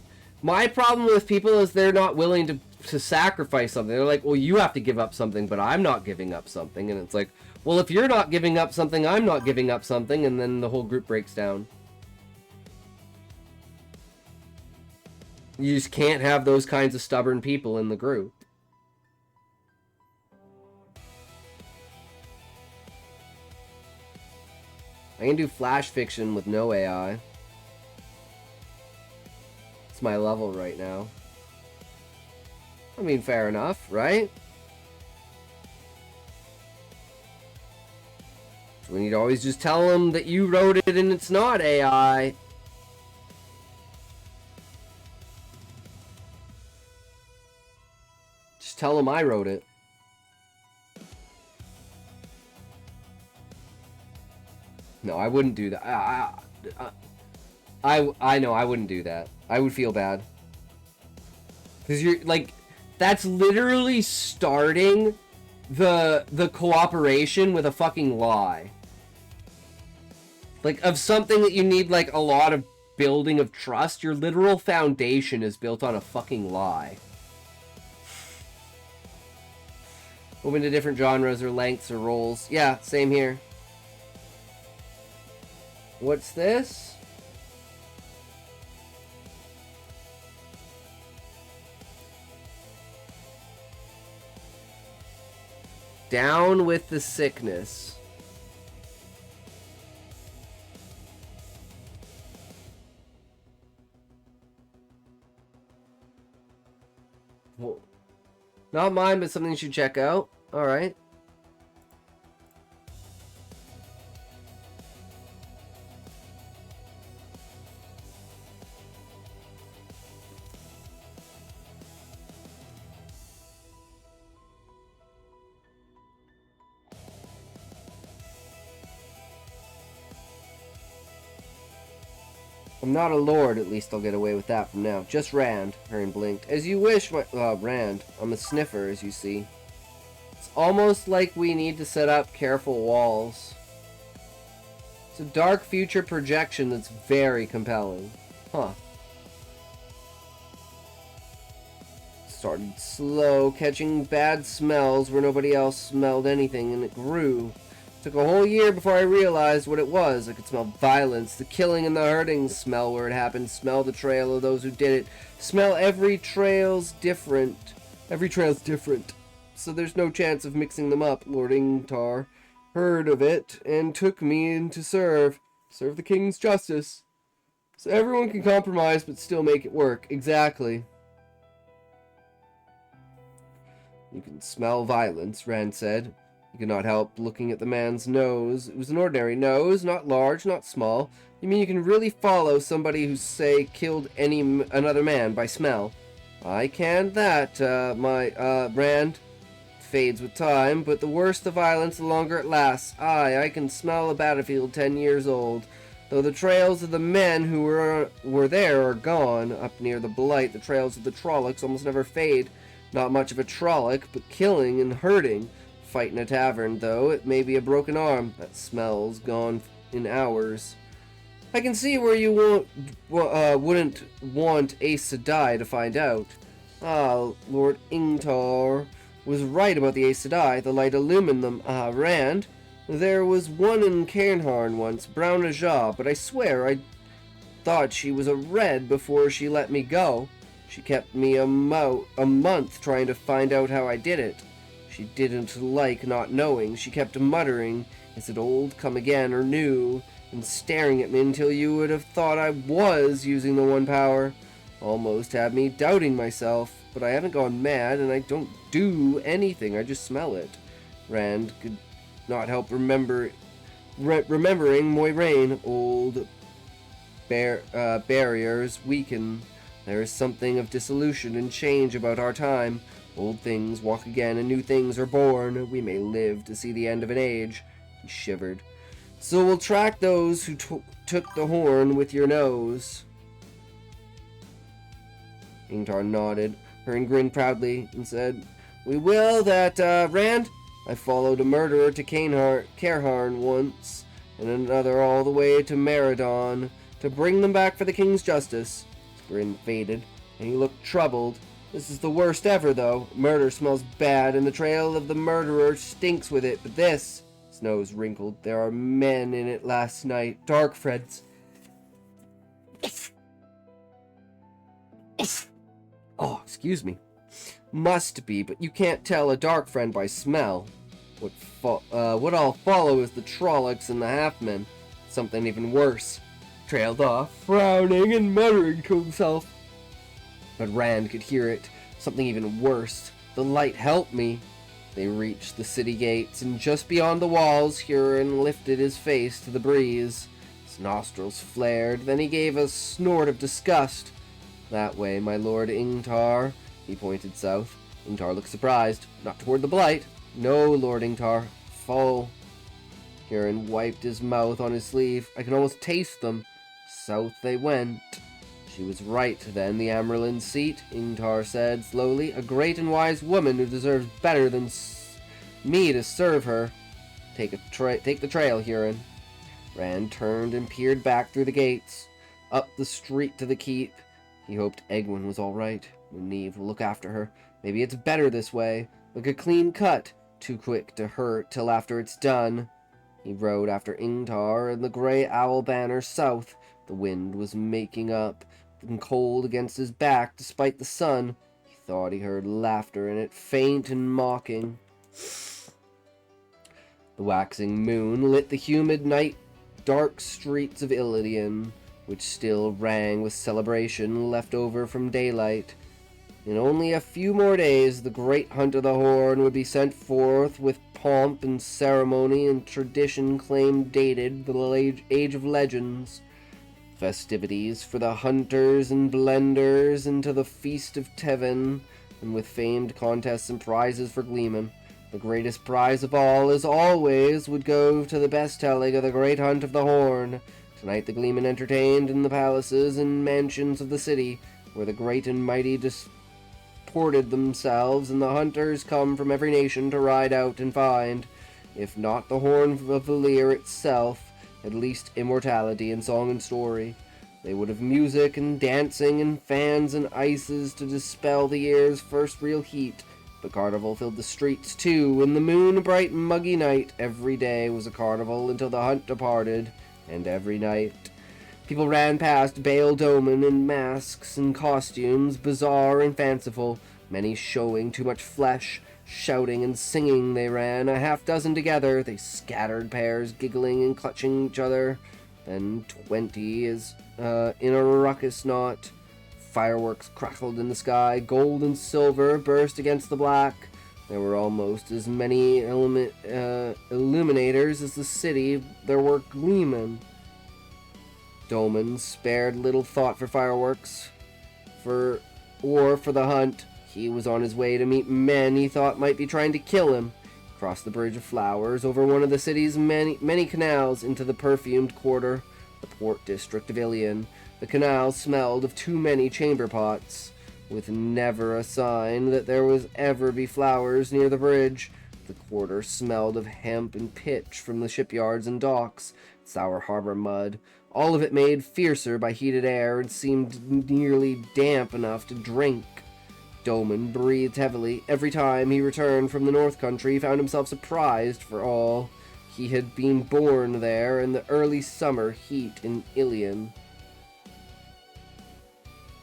my problem with people is they're not willing to sacrifice something. They're like, well, you have to give up something, but I'm not giving up something. And it's like, well, if you're not giving up something, I'm not giving up something, and then the whole group breaks down. You just can't have those kinds of stubborn people in the group. I can do flash fiction with no AI. It's my level right now. I mean, fair enough, right? So we need to always just tell them that you wrote it and it's not AI. Just tell them I wrote it. No, I wouldn't do that. I know I wouldn't do that. I would feel bad. Because you're, like, that's literally starting the cooperation with a fucking lie. Like, of something that you need, like, a lot of building of trust, your literal foundation is built on a fucking lie. Open to different genres or lengths or roles. Yeah, same here. What's this? Down with the sickness. Well, not mine, but something you should check out. All right. I'm not a lord, at least I'll get away with that from now. Just Rand, Hearn blinked. As you wish, my... Rand. I'm a sniffer, as you see. It's almost like we need to set up careful walls. It's a dark future projection that's very compelling. Huh. Started slow, catching bad smells where nobody else smelled anything, and it grew. Took a whole year before I realized what it was. I could smell violence, the killing and the hurting. Smell where it happened. Smell the trail of those who did it. Smell every trail's different. Every trail's different. So there's no chance of mixing them up. Lord Ingtar heard of it and took me in to serve. Serve the king's justice. So everyone can compromise but still make it work. Exactly. You can smell violence, Rand said. You could not help looking at the man's nose. It was an ordinary nose, not large, not small. You mean you can really follow somebody who, say, killed another man by smell? I can that, Rand. Fades with time, but the worse the violence, the longer it lasts. Aye, I can smell a battlefield 10 years old. Though the trails of the men who were there are gone. Up near the Blight, the trails of the Trollocs almost never fade. Not much of a Trolloc, but killing and hurting. Fight in a tavern, though. It may be a broken arm. That smell's gone in hours. I can see where you wouldn't want Aes Sedai to find out. Ah, Lord Ingtar was right about the Aes Sedai. The light illumined them. Ah, Rand. There was one in Cairnharn once, Brown Ajah, but I swear I thought she was a red before she let me go. She kept me a month trying to find out how I did it. She didn't like not knowing. She kept muttering, is it old, come again, or new, and staring at me until you would have thought I was using the one power. Almost had me doubting myself, but I haven't gone mad, and I don't do anything, I just smell it. Rand could not help remembering Moiraine. Old barriers weaken. There is something of dissolution and change about our time. Old things walk again and new things are born. We may live to see the end of an age. He shivered. So we'll track those who took the horn with your nose. Ingtar nodded, and grinned proudly, and said, we will that, Rand. I followed a murderer to Cairharn once, and another all the way to Meridon, to bring them back for the king's justice. His grin faded, and he looked troubled. This is the worst ever, though. Murder smells bad, and the trail of the murderer stinks with it, but this... His nose wrinkled. There are men in it last night. Dark friends. Oh, excuse me. Must be, but you can't tell a dark friend by smell. What I'll follow is the Trollocs and the Halfmen. Something even worse. Trailed off, frowning and muttering to himself. But Rand could hear it. Something even worse. The light helped me. They reached the city gates, and just beyond the walls, Huron lifted his face to the breeze. His nostrils flared, then he gave a snort of disgust. That way, my lord Ingtar. He pointed south. Ingtar looked surprised. Not toward the Blight. No, Lord Ingtar. Full. Huron wiped his mouth on his sleeve. I can almost taste them. South they went. She was right, then, the Amyrlin seat, Ingtar said slowly. A great and wise woman who deserves better than me to serve her. Take the trail, Huron. Rand turned and peered back through the gates. Up the street to the keep. He hoped Egwene was all right. Nynaeve will look after her. Maybe it's better this way. Like a clean cut. Too quick to hurt till after it's done. He rode after Ingtar and the grey owl banner south. The wind was making up and cold against his back despite the sun. He thought he heard laughter in it, faint and mocking. The waxing moon lit the humid night dark streets of Illidan, which still rang with celebration left over from daylight. In only a few more days, the great hunt of the Horn would be sent forth with pomp and ceremony and tradition claimed dated the age of legends. Festivities for the hunters and blenders into the Feast of Tevin, and with famed contests and prizes for gleemen. The greatest prize of all, as always, would go to the best telling of the great hunt of the Horn. Tonight the gleemen entertained in the palaces and mansions of the city, where the great and mighty disported themselves, and the hunters come from every nation to ride out and find, if not the Horn of Valir itself, at least immortality in song and story. They would have music and dancing and fans and ices to dispel the year's first real heat. The carnival filled the streets too. In the moon-bright muggy night, every day was a carnival until the hunt departed, and every night. People ran past Baal Doman in masks and costumes, bizarre and fanciful, many showing too much flesh. Shouting and singing they ran, a half-dozen together. They scattered pairs, giggling and clutching each other. Then 20 is in a ruckus knot. Fireworks crackled in the sky. Gold and silver burst against the black. There were almost as many illuminators as the city there were gleemen. Doman spared little thought for fireworks, or for the hunt. He was on his way to meet men he thought might be trying to kill him. Crossed the Bridge of Flowers, over one of the city's many canals, into the perfumed quarter, the port district of Ilion. The canal smelled of too many chamber pots, with never a sign that there was ever be flowers near the bridge. The quarter smelled of hemp and pitch from the shipyards and docks, sour harbor mud, all of it made fiercer by heated air and seemed nearly damp enough to drink. Doman breathed heavily. Every time he returned from the North Country, he found himself surprised, for all he had been born there in the early summer heat in Ilion.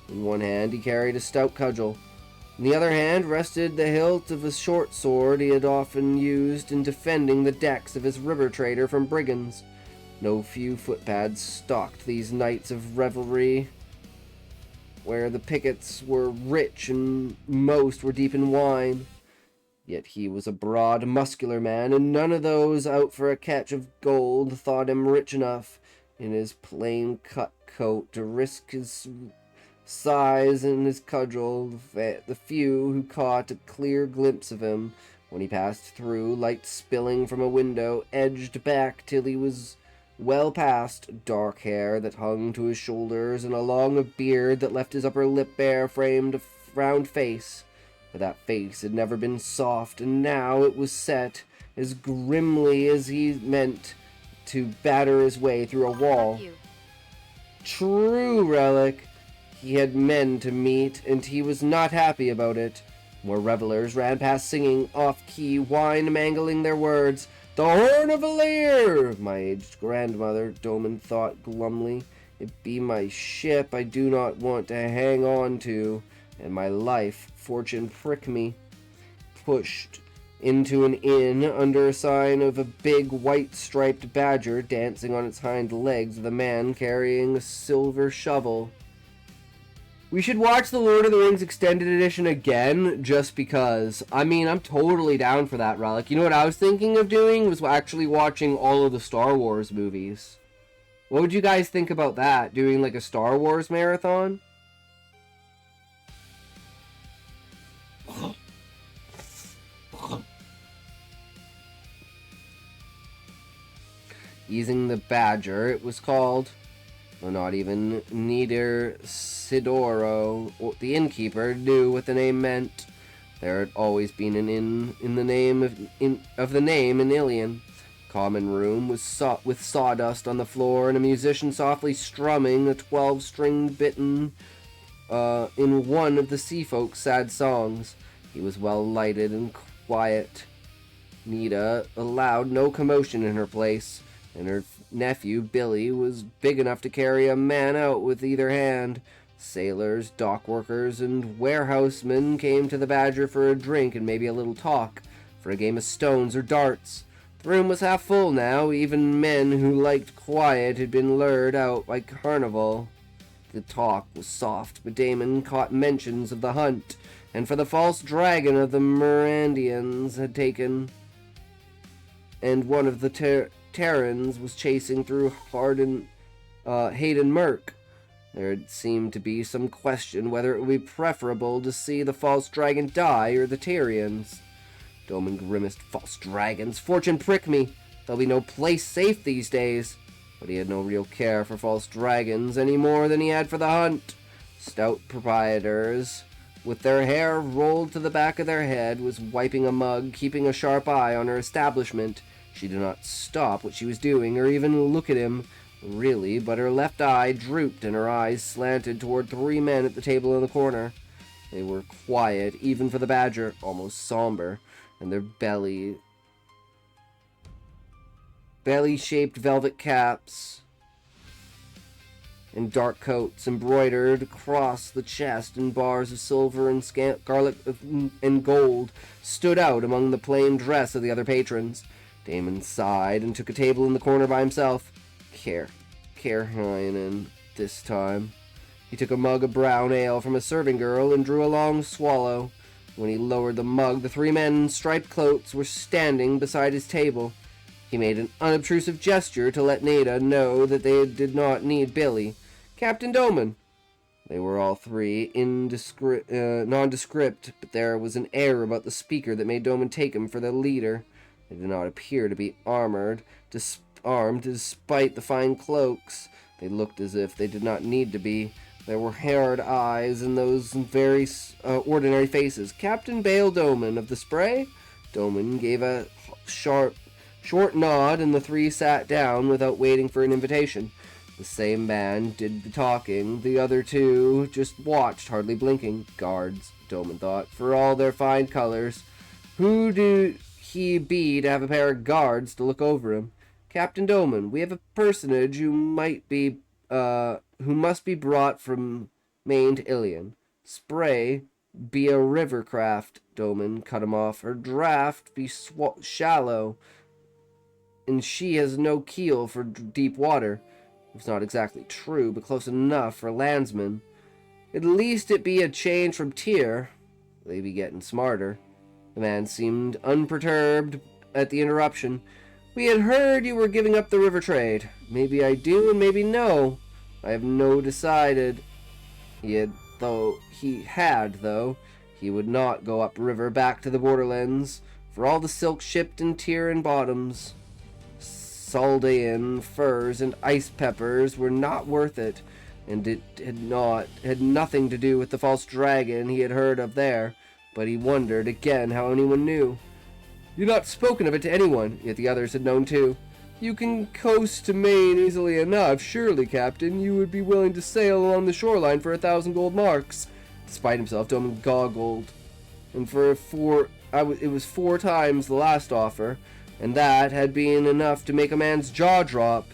In one hand he carried a stout cudgel. On the other hand rested the hilt of a short sword he had often used in defending the decks of his river trader from brigands. No few footpads stalked these nights of revelry, where the pickets were rich and most were deep in wine. Yet he was a broad, muscular man, and none of those out for a catch of gold thought him rich enough in his plain cut coat to risk his size and his cudgel. The few who caught a clear glimpse of him when he passed through, light spilling from a window, edged back till he was well past, dark hair that hung to his shoulders, and a long beard that left his upper lip bare, framed a round face. But that face had never been soft, and now it was set as grimly as he meant to batter his way through a wall. True, Relic. He had men to meet, and he was not happy about it. More revelers ran past singing, off-key, wine-mangling their words. "The Horn of Valir!" My aged grandmother, Doman thought glumly. It be my ship I do not want to hang on to, and my life, fortune prick me. Pushed into an inn under a sign of a big white-striped badger dancing on its hind legs with a man carrying a silver shovel. We should watch the Lord of the Rings Extended Edition again, just because. I mean, I'm totally down for that, Relic. You know what I was thinking of doing? Was actually watching all of the Star Wars movies. What would you guys think about that? Doing like a Star Wars marathon? Easing the badger, it was called. Well, not even neither Sidoro, or the innkeeper, knew what the name meant. There had always been an inn in the name of the name in Ilion. Common room was with sawdust on the floor and a musician softly strumming a 12-stringed bitten in one of the sea folk's sad songs. He was well lighted and quiet. Nita allowed no commotion in her place, and her nephew, Billy, was big enough to carry a man out with either hand. Sailors, dock workers, and warehousemen came to the Badger for a drink and maybe a little talk, for a game of stones or darts. The room was half full now. Even men who liked quiet had been lured out by carnival. The talk was soft, but Damon caught mentions of the hunt, and for the false dragon of the Mirandians had taken, and one of the Terrans was chasing through Hayden Merk. There had seemed to be some question whether it would be preferable to see the false dragon die or the Tyrians. Doman grimaced. False dragons, fortune prick me! There'll be no place safe these days. But he had no real care for false dragons any more than he had for the hunt. Stout proprietors, with their hair rolled to the back of their head, was wiping a mug, keeping a sharp eye on her establishment. She did not stop what she was doing or even look at him, really, but her left eye drooped and her eyes slanted toward three men at the table in the corner. They were quiet, even for the Badger, almost somber, and their belly-shaped velvet caps and dark coats embroidered across the chest in bars of silver and garlic and gold stood out among the plain dress of the other patrons. Damon sighed and took a table in the corner by himself. Kerheinen this time. He took a mug of brown ale from a serving girl and drew a long swallow. When he lowered the mug, the three men in striped cloaks were standing beside his table. He made an unobtrusive gesture to let Nada know that they did not need Billy. Captain Doman. They were all three nondescript, but there was an air about the speaker that made Doman take him for the leader. They did not appear to be armed despite the fine cloaks. They looked as if they did not need to be. There were hard eyes in those very ordinary faces. Captain Bale Doman of the Spray? Doman gave a short nod, and the three sat down without waiting for an invitation. The same man did the talking. The other two just watched, hardly blinking. Guards, Doman thought, for all their fine colors. Who do he be to have a pair of guards to look over him? Captain Doman, we have a personage who must be brought from Maine to Ilion. Spray, be a river craft, Doman cut him off. Her draft be shallow, and she has no keel for deep water. It's not exactly true, but close enough for landsmen. At least it be a change from Tyr. They be getting smarter. The man seemed unperturbed at the interruption. We had heard you were giving up the river trade. Maybe I do, and maybe no. I have no decided. He would not go upriver back to the borderlands, for all the silk shipped in Tyr and bottoms. Saldean furs and ice peppers were not worth it, and it had nothing to do with the false dragon he had heard of there, but he wondered again how anyone knew. You'd not spoken of it to anyone, yet the others had known too. You can coast to Maine easily enough, surely, Captain. You would be willing to sail along the shoreline for 1,000 gold marks. Despite himself, Doman goggled, and it was 4 times the last offer, and that had been enough to make a man's jaw drop.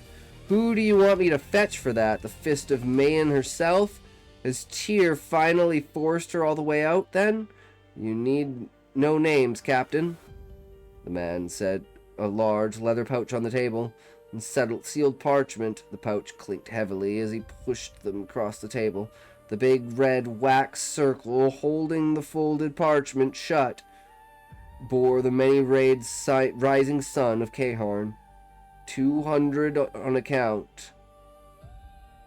Who do you want me to fetch for that? The fist of Maine herself? Has Tyr finally forced her all the way out, then? You need no names, Captain. The man set a large leather pouch on the table and sealed parchment. The pouch clinked heavily as he pushed them across the table. The big red wax circle holding the folded parchment shut bore the many-rayed rising sun of Caharn. 200 on account.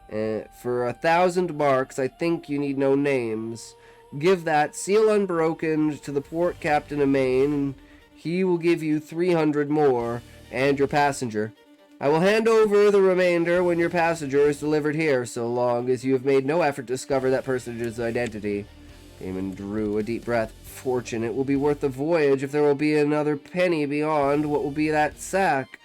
For 1,000 marks, I think you need no names. Give that seal unbroken to the port captain of Maine, and he will give you 300 more, and your passenger. I will hand over the remainder when your passenger is delivered here, so long as you have made no effort to discover that personage's identity. Damon drew a deep breath. Fortune, it will be worth the voyage if there will be another penny beyond what will be that sack,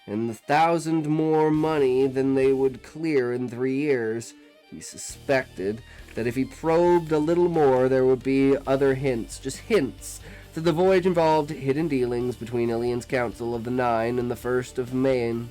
and 1,000 more money than they would clear in 3 years. He suspected that if he probed a little more, there would be other hints, just hints, that the voyage involved hidden dealings between Ilian's Council of the Nine and the First of Maine.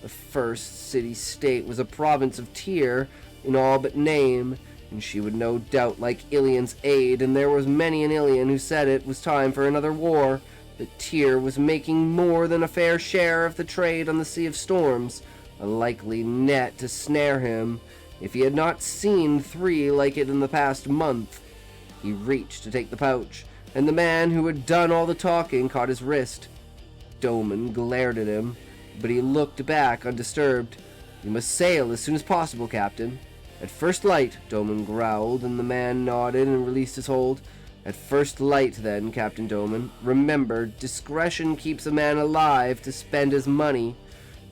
The first city-state was a province of Tyr in all but name, and she would no doubt like Ilian's aid, and there was many an Ilian who said it was time for another war, that Tyr was making more than a fair share of the trade on the Sea of Storms, a likely net to snare him, if he had not seen 3 like it in the past month. He reached to take the pouch, and the man who had done all the talking caught his wrist. Doman glared at him, but he looked back undisturbed. You must sail as soon as possible, Captain. At first light, Doman growled, and the man nodded and released his hold. At first light, then, Captain Doman. Remember, discretion keeps a man alive to spend his money.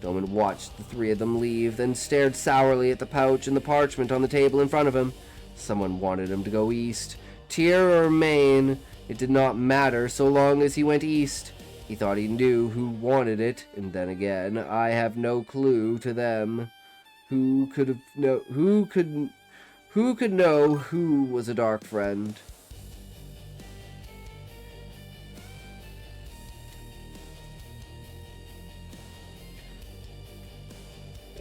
Doman watched the 3 of them leave, then stared sourly at the pouch and the parchment on the table in front of him. Someone wanted him to go east. Tyr or Maine, it did not matter so long as he went east. He thought he knew who wanted it, and then again, I have no clue to them. Who could know who was a dark friend?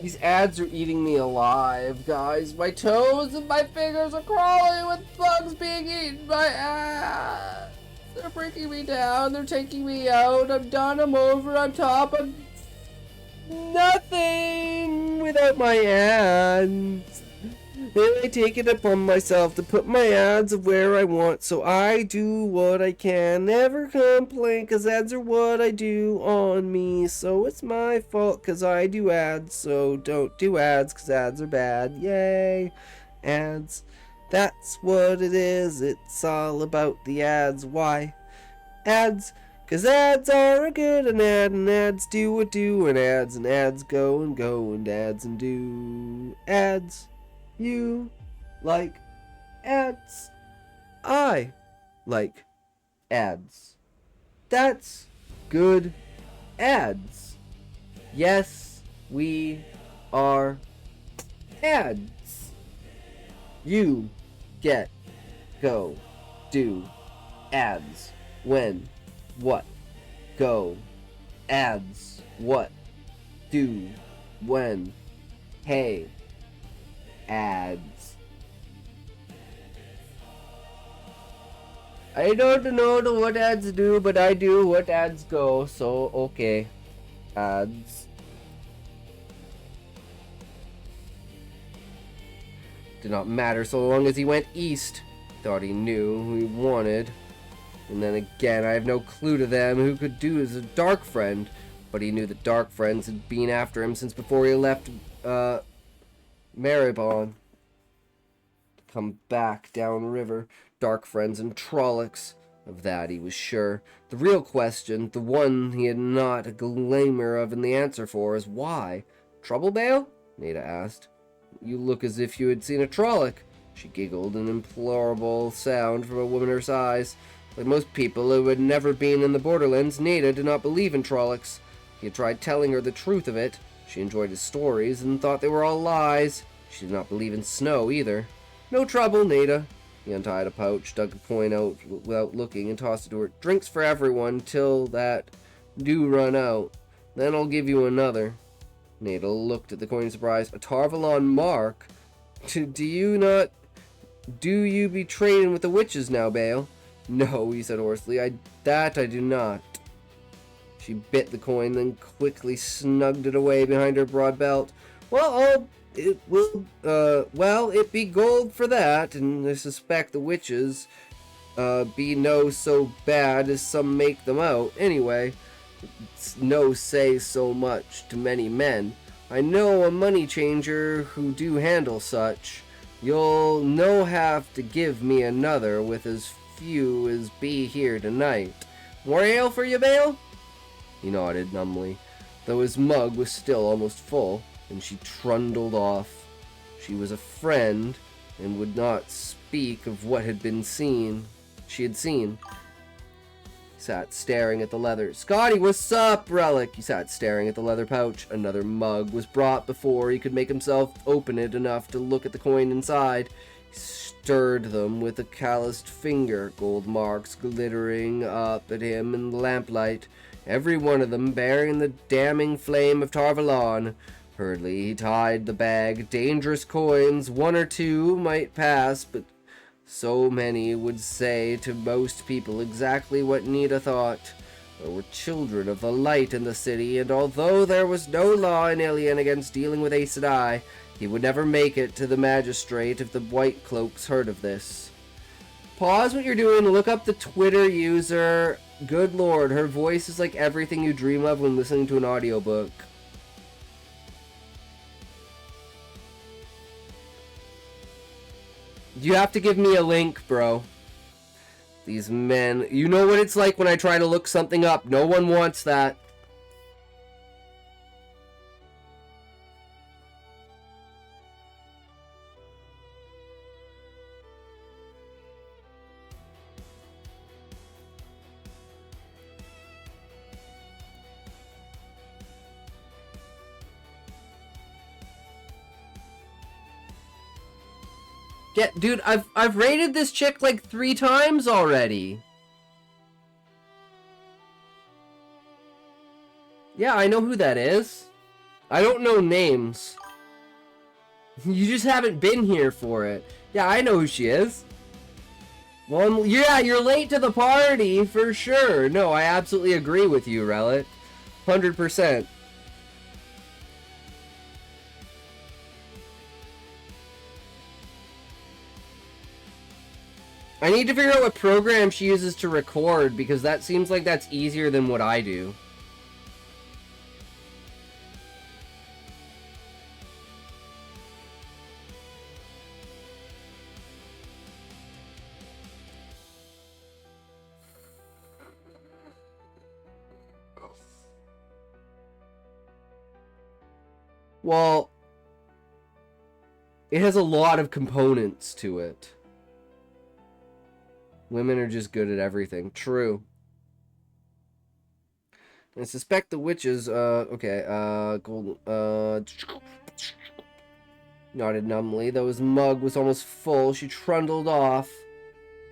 These ads are eating me alive, guys. My toes and my fingers are crawling with bugs being eaten by ads. They're breaking me down. They're taking me out. I'm done. I'm over. I'm top. I'm nothing without my ads. Then I take it upon myself to put my ads where I want, so I do what I can. Never complain, cause ads are what I do on me. So it's my fault, cause I do ads. So don't do ads, cause ads are bad. Yay. Ads. That's what it is. It's all about the ads. Why? Ads. Cause ads are a good and ads do what do, and ads go and go, and ads and do. Ads. You like ads. I like ads. That's good ads. Yes, we are ads. You get, go, do ads. When, what, go, ads, what, do, when, hey, ads. I don't know what ads do, but I do what ads go, so okay. Ads. Did not matter so long as he went east. Thought he knew who he wanted. And then again, I have no clue to them who could do as a dark friend. But he knew the dark friends had been after him since before he left, Maribon. Come back downriver. Dark friends and Trollocs. Of that he was sure. The real question, the one he had not a glimmer of the answer for, is why? Trouble, Bale? Nada asked. You look as if you had seen a Trolloc. She giggled, an implorable sound from a woman her size. Like most people who had never been in the borderlands, Nada did not believe in Trollocs. He had tried telling her the truth of it. She enjoyed his stories and thought they were all lies. She did not believe in snow either. No trouble, Nada. He untied a pouch, dug a coin out without looking, and tossed it to her. Drinks for everyone till that do run out. Then I'll give you another. Nada looked at the coin in surprise. A Tarvalon mark? Do you be trading with the witches now, Bale? No, he said hoarsely. I do not. She bit the coin, then quickly snugged it away behind her broad belt. Well, it be gold for that, and I suspect the witches be no so bad as some make them out. Anyway, it's no say so much to many men. I know a money changer who do handle such. You'll no have to give me another with as few as be here tonight. More ale for you, Bale? He nodded numbly, though his mug was still almost full, and she trundled off. She was a friend, and would not speak of what had been seen. She had seen. He sat staring at the leather. Scotty, what's up, Relic? He sat staring at the leather pouch. Another mug was brought before he could make himself open it enough to look at the coin inside. He stirred them with a calloused finger, gold marks glittering up at him in the lamplight, every one of them bearing the damning flame of Tarvalon. Hurriedly he tied the bag. Dangerous coins, one or two might pass, but so many would say to most people exactly what Nita thought. There were children of the light in the city, and although there was no law in Ilion against dealing with Aes Sedai, he would never make it to the magistrate if the White Cloaks heard of this. Pause what you're doing, look up the Twitter user. Good lord, her voice is like everything you dream of when listening to an audiobook. You have to give me a link, bro. These men, you know what it's like when I try to look something up. No one wants that. Yeah, dude, I've rated this chick like 3 times already. Yeah, I know who that is. I don't know names. You just haven't been here for it. Yeah, I know who she is. Well, yeah, you're late to the party, for sure. No, I absolutely agree with you, Relic. 100%. I need to figure out what program she uses to record, because that seems like that's easier than what I do. Well, it has a lot of components to it. Women are just good at everything. True. I suspect the witches, golden, nodded numbly, though his mug was almost full. She trundled off.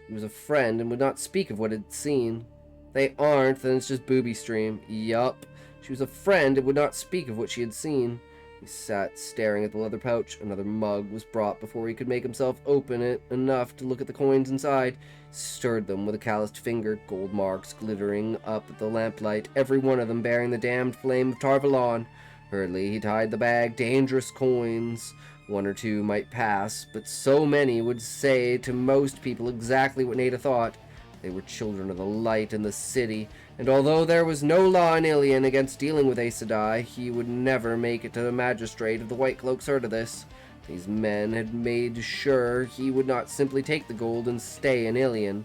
He was a friend and would not speak of what he'd seen. They aren't, then it's just booby stream. Yup. She was a friend and would not speak of what she had seen. He sat staring at the leather pouch. Another mug was brought before he could make himself open it enough to look at the coins inside. He stirred them with a calloused finger, gold marks glittering up at the lamplight, every one of them bearing the damned flame of Tarvalon. Hurriedly he tied the bag. Dangerous coins. One or two might pass, but so many would say to most people exactly what Nada thought. They were children of the light and the city, and although there was no law in Ilion against dealing with Aes Sedai, he would never make it to the magistrate if the White Cloaks heard of this. These men had made sure he would not simply take the gold and stay in Ilion.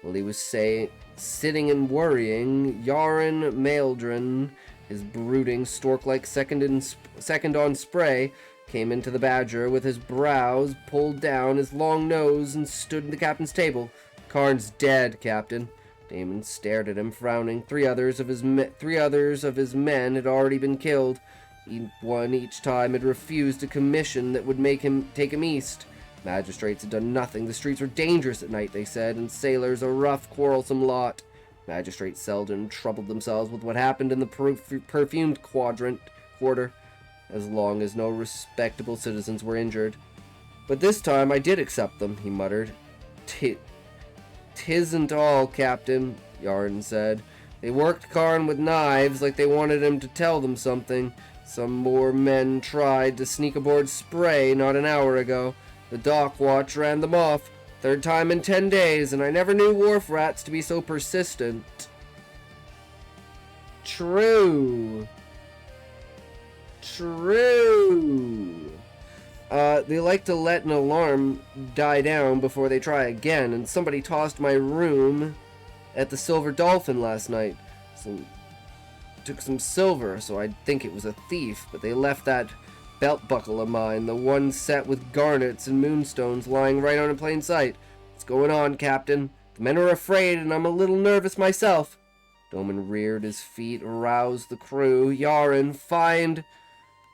While he was sitting and worrying, Yaren Maeldrin, his brooding, stork-like second on spray, came into the Badger with his brows pulled down, his long nose, and stood at the captain's table. Karn's dead, Captain. Damon stared at him, frowning. Three others of his men had already been killed. One each time had refused a commission that would make him take him east. Magistrates had done nothing. The streets were dangerous at night, they said, and sailors a rough, quarrelsome lot. Magistrates seldom troubled themselves with what happened in the perfumed quarter, as long as no respectable citizens were injured. But this time I did accept them, he muttered. "'Tisn't all, Captain," Yaren said. "They worked Karn with knives like they wanted him to tell them something. Some more men tried to sneak aboard Spray not an hour ago. The dock watch ran them off. Third time in 10 days, and I never knew wharf rats to be so persistent." True. They like to let an alarm die down before they try again, and somebody tossed my room at the Silver Dolphin last night. Took some silver, so I'd think it was a thief, but they left that belt buckle of mine, the one set with garnets and moonstones, lying right on in plain sight. What's going on, Captain? The men are afraid, and I'm a little nervous myself. Doman reared his feet, roused the crew. Yaren, find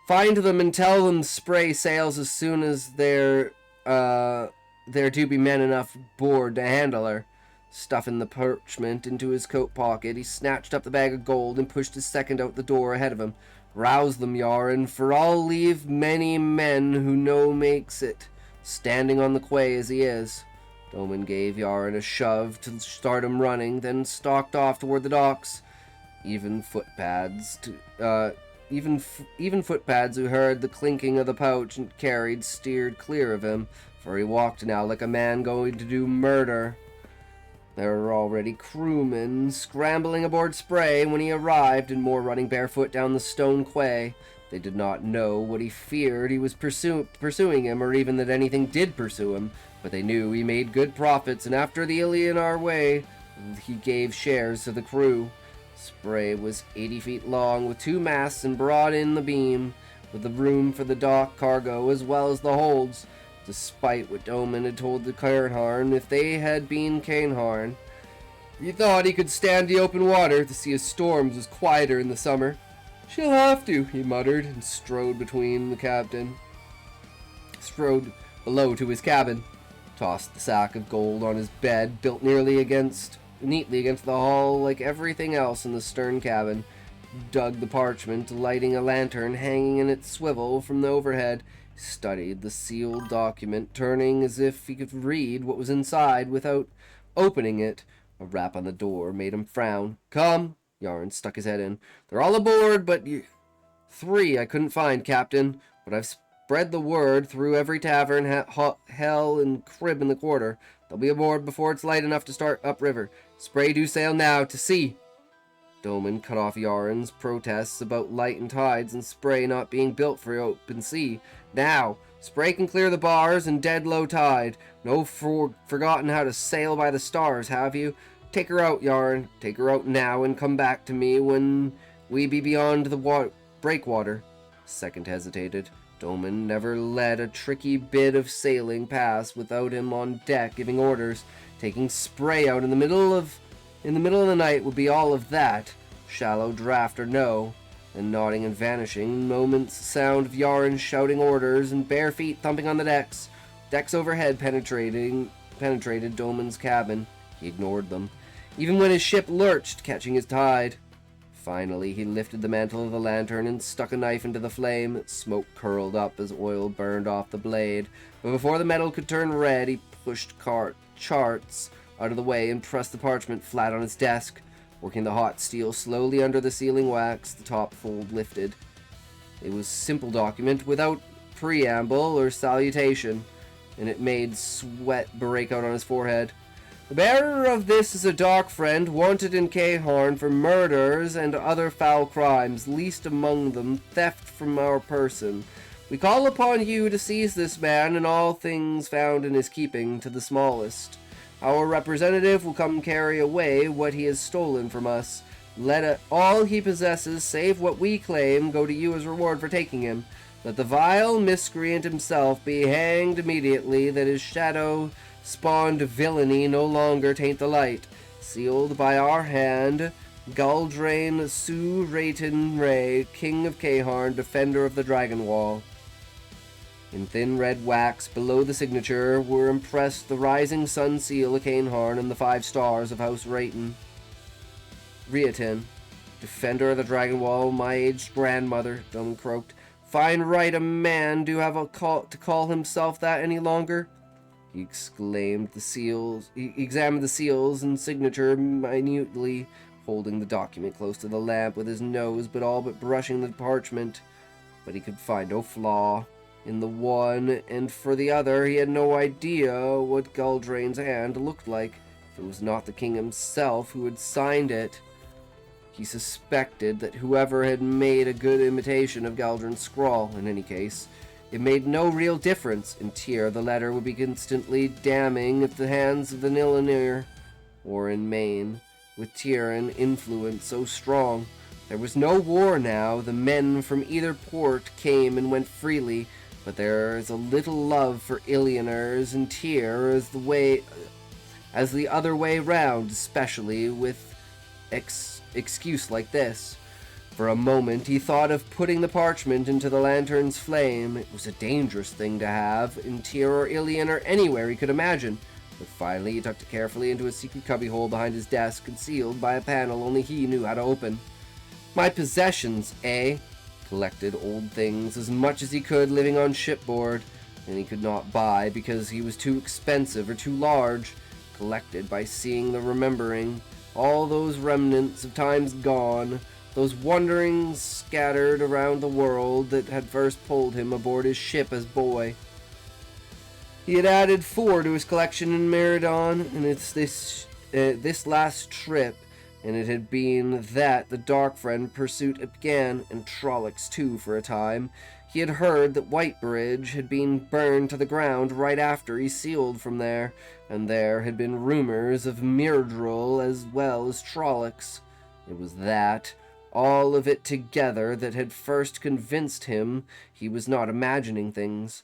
them and tell them Spray sails as soon as there do be men enough aboard to handle her. Stuffing the parchment into his coat pocket, he snatched up the bag of gold and pushed his second out the door ahead of him. "Rouse them, Yaren, for I'll leave many men who know makes it, standing on the quay as he is." Doman gave Yaren a shove to start him running, then stalked off toward the docks. Even footpads who heard the clinking of the pouch and carried steered clear of him, for he walked now like a man going to do murder. There were already crewmen scrambling aboard Spray when he arrived, and more running barefoot down the stone quay. They did not know what he feared he was pursuing him, or even that anything did pursue him, but they knew he made good profits, and after the Ilionar way, he gave shares to the crew. Spray was 80 feet long, with 2 masts and broad in the beam, with the room for the dock cargo as well as the holds. Despite what Doman had told the Cairnharn, if they had been Cainharn, he thought he could stand the open water. The sea of storms was quieter in the summer. "She'll have to," he muttered, and strode below to his cabin, tossed the sack of gold on his bed, built neatly against the hull like everything else in the stern cabin, dug the parchment, lighting a lantern hanging in its swivel from the overhead, studied the sealed document, turning as if he could read what was inside without opening it. A rap on the door made him frown. "Come." Yaren stuck his head in. "They're all aboard, but 3 I couldn't find, Captain. But I've spread the word through every tavern, hell, and crib in the quarter. They'll be aboard before it's light enough to start upriver. Spray do sail now, to sea." Doman cut off Yaren's protests about light and tides and Spray not being built for open sea. "Now, Spray can clear the bars and dead low tide. No forgotten how to sail by the stars, have you? Take her out, Yaren. Take her out now and come back to me when we be beyond the breakwater." Second hesitated. Doman never let a tricky bit of sailing pass without him on deck giving orders. Taking Spray out in the middle of the night would be all of that, shallow draft or no. Then nodding and vanishing, moments sound of Yaren shouting orders and bare feet thumping on the decks. Decks overhead penetrated Doman's cabin. He ignored them, even when his ship lurched, catching his tide. Finally, he lifted the mantle of the lantern and stuck a knife into the flame. Smoke curled up as oil burned off the blade. But before the metal could turn red, he pushed charts out of the way and pressed the parchment flat on his desk. Working the hot steel slowly under the sealing wax, the top fold lifted. It was a simple document without preamble or salutation, and it made sweat break out on his forehead. The bearer of this is a dark friend wanted in Cairn for murders and other foul crimes, least among them theft from our person. We call upon you to seize this man and all things found in his keeping to the smallest. Our representative will come carry away what he has stolen from us. Let all he possesses, save what we claim, go to you as reward for taking him. Let the vile miscreant himself be hanged immediately, that his shadow spawned villainy no longer taint the light. Sealed by our hand, Galdrain Su Rayton Ray, King of Cairn, Defender of the Dragon Wall. In thin red wax below the signature were impressed the rising sun seal of Cairn and the 5 stars of House Rayton. Riatin, Defender of the Dragon Wall, my aged grandmother, Doman croaked. Fine right a man do have to call himself that any longer? He examined the seals and signature minutely, holding the document close to the lamp with his nose, but all but brushing the parchment. But he could find no flaw in the one, and for the other he had no idea what Galdrain's hand looked like. If it was not the king himself who had signed it, he suspected that whoever had made a good imitation of Galdrain's scrawl. In any case, it made no real difference. In Tyr, the letter would be constantly damning at the hands of the Nilnir, or in Maine, with Tyrian influence so strong. There was no war now. The men from either port came and went freely, but there is a little love for Illianers in Tyr as the other way round, especially with excuse like this. For a moment he thought of putting the parchment into the lantern's flame. It was a dangerous thing to have, in Tyr or Ilion or anywhere he could imagine. But finally he tucked it carefully into a secret cubbyhole behind his desk, concealed by a panel only he knew how to open. My possessions, eh? Collected old things, as much as he could living on shipboard, and he could not buy because he was too expensive or too large. Collected by seeing the remembering, all those remnants of times gone, those wanderings scattered around the world that had first pulled him aboard his ship as boy. He had added 4 to his collection in Meridon, and it's this last trip, and it had been that the Dark Friend pursuit began, and Trollocs too for a time. He had heard that Whitebridge had been burned to the ground right after he sealed from there, and there had been rumors of Myrdril as well as Trollocs. It was that, all of it together, that had first convinced him he was not imagining things,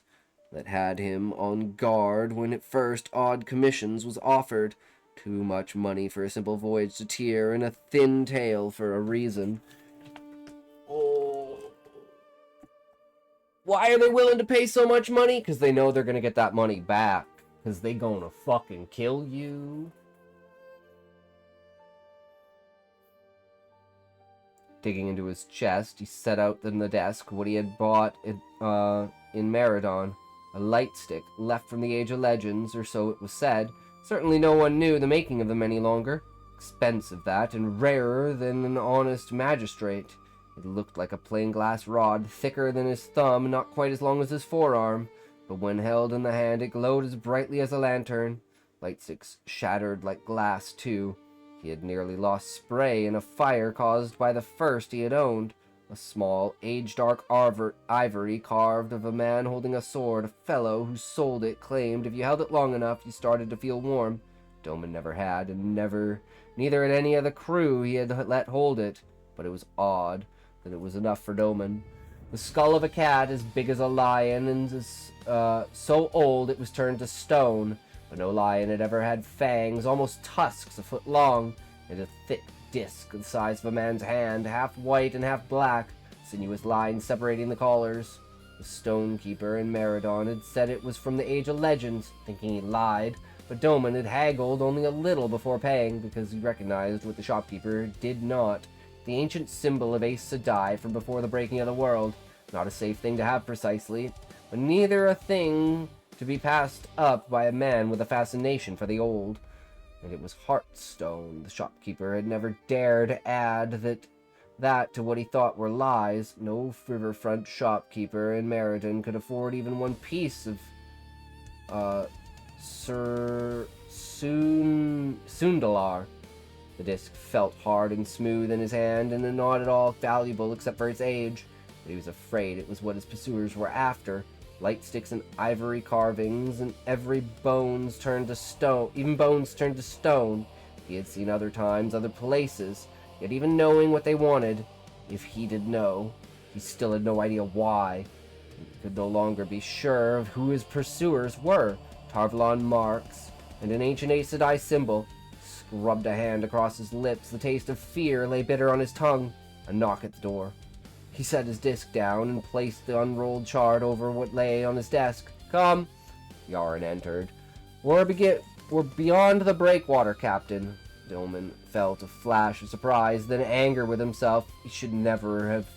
that had him on guard when at first odd commissions was offered. Too much money for a simple voyage to Tyr, and a thin tale for a reason. Oh. Why are they willing to pay so much money? Because they know they're going to get that money back. Because they gonna fucking kill you. Digging into his chest, he set out in the desk what he had bought in Meridon. A light stick, left from the Age of Legends, or so it was said. Certainly no one knew the making of them any longer. Expensive, that, and rarer than an honest magistrate. It looked like a plain glass rod, thicker than his thumb, not quite as long as his forearm. But when held in the hand, it glowed as brightly as a lantern. Light sticks shattered like glass, too. He had nearly lost Spray in a fire caused by the first he had owned. A small, age-dark ivory carved of a man holding a sword. A fellow who sold it claimed if you held it long enough, you started to feel warm. Doman never had, and neither had any of the crew he had let hold it. But it was odd that it was enough for Doman. The skull of a cat as big as a lion, and so old it was turned to stone. But no lion had ever had fangs, almost tusks, a foot long, and a thick disc the size of a man's hand, half white and half black, sinuous lines separating the collars. The stonekeeper in Meridon had said it was from the Age of Legends, thinking he lied, but Doman had haggled only a little before paying, because he recognized what the shopkeeper did not. the ancient symbol of Aes Sedai from before the breaking of the world. Not a safe thing to have precisely, but neither a thing to be passed up by a man with a fascination for the old. And it was Heartstone. The shopkeeper had never dared add that to what he thought were lies. No riverfront shopkeeper in Meriden could afford even one piece of Sundalar. The disc felt hard and smooth in his hand, and not at all valuable except for its age. But he was afraid it was what his pursuers were after. Light sticks and ivory carvings, and even bones turned to stone. He had seen other times, other places, yet even knowing what they wanted, if he did know, he still had no idea why. He could no longer be sure of who his pursuers were. Tarvalon marks, and an ancient Aes Sedai symbol. Scrubbed a hand across his lips. The taste of fear lay bitter on his tongue. A knock at the door. He set his disc down and placed the unrolled chart over what lay on his desk. Come. Yaren entered. We're beyond the breakwater, Captain. Doman felt a flash of surprise, then anger with himself. He should never have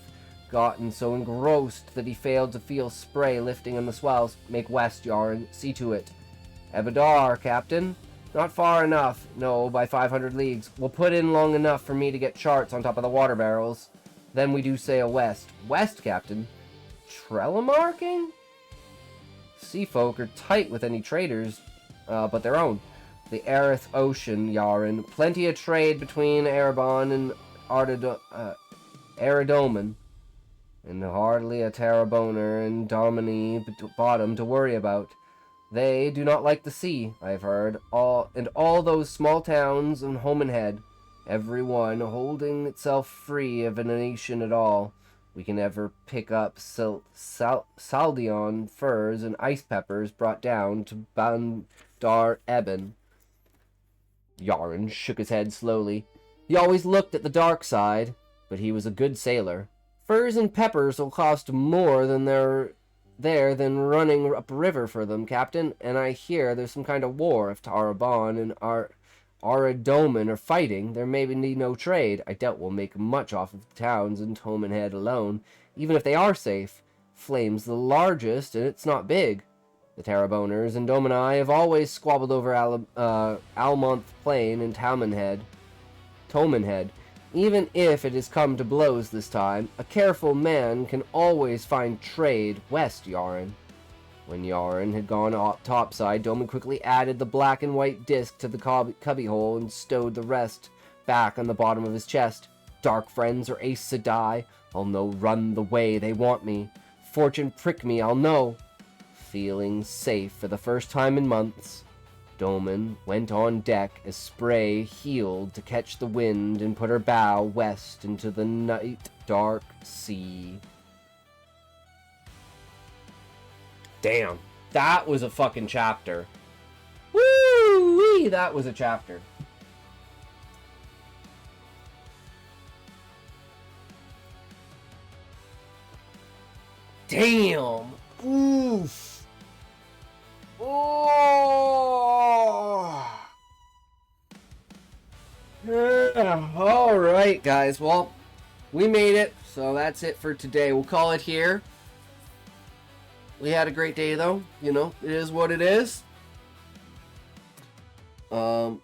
gotten so engrossed that he failed to feel spray lifting on the swells. Make west, Yaren. See to it. Ebadar, Captain. Not far enough. No, by 500 leagues. We'll put in long enough for me to get charts on top of the water barrels. Then we do sail west. West, Captain? Trellemarking? Sea folk are tight with any traders, but their own. The Aerith Ocean, Yaren. Plenty of trade between Erebon and Eridoman. And hardly a Terraboner and Domini bottom to worry about. They do not like the sea, I have heard. All those small towns and Homenhead, every one holding itself free of a nation at all. We can ever pick up Saldion furs and ice peppers brought down to Bandar Eben. Yaren shook his head slowly. He always looked at the dark side, but he was a good sailor. Furs and peppers will cost more than than running up river for them, Captain, and I hear there's some kind of war. If Tarabon and Aradoman are fighting, there may be no trade. I doubt we'll make much off of the towns in Homenhead alone, even if they are safe. Flame's the largest, and it's not big. The Terraboners and Domini have always squabbled over Almonth Plain and Tomenhead. Even if it has come to blows this time, a careful man can always find trade west, Yaren. When Yaren had gone topside, Doman quickly added the black and white disc to the cubbyhole and stowed the rest back on the bottom of his chest. Dark friends or Aes Sedai, I'll run the way they want me. Fortune prick me, I'll know. Feeling safe for the first time in months, Doman went on deck as Spray heeled to catch the wind and put her bow west into the night dark sea. Damn, that was a fucking chapter. Woo-wee, that was a chapter. Damn. Oof. Oh. All right, guys. Well, we made it, so that's it for today. We'll call it here. We had a great day, though. You know, it is what it is. Yeah,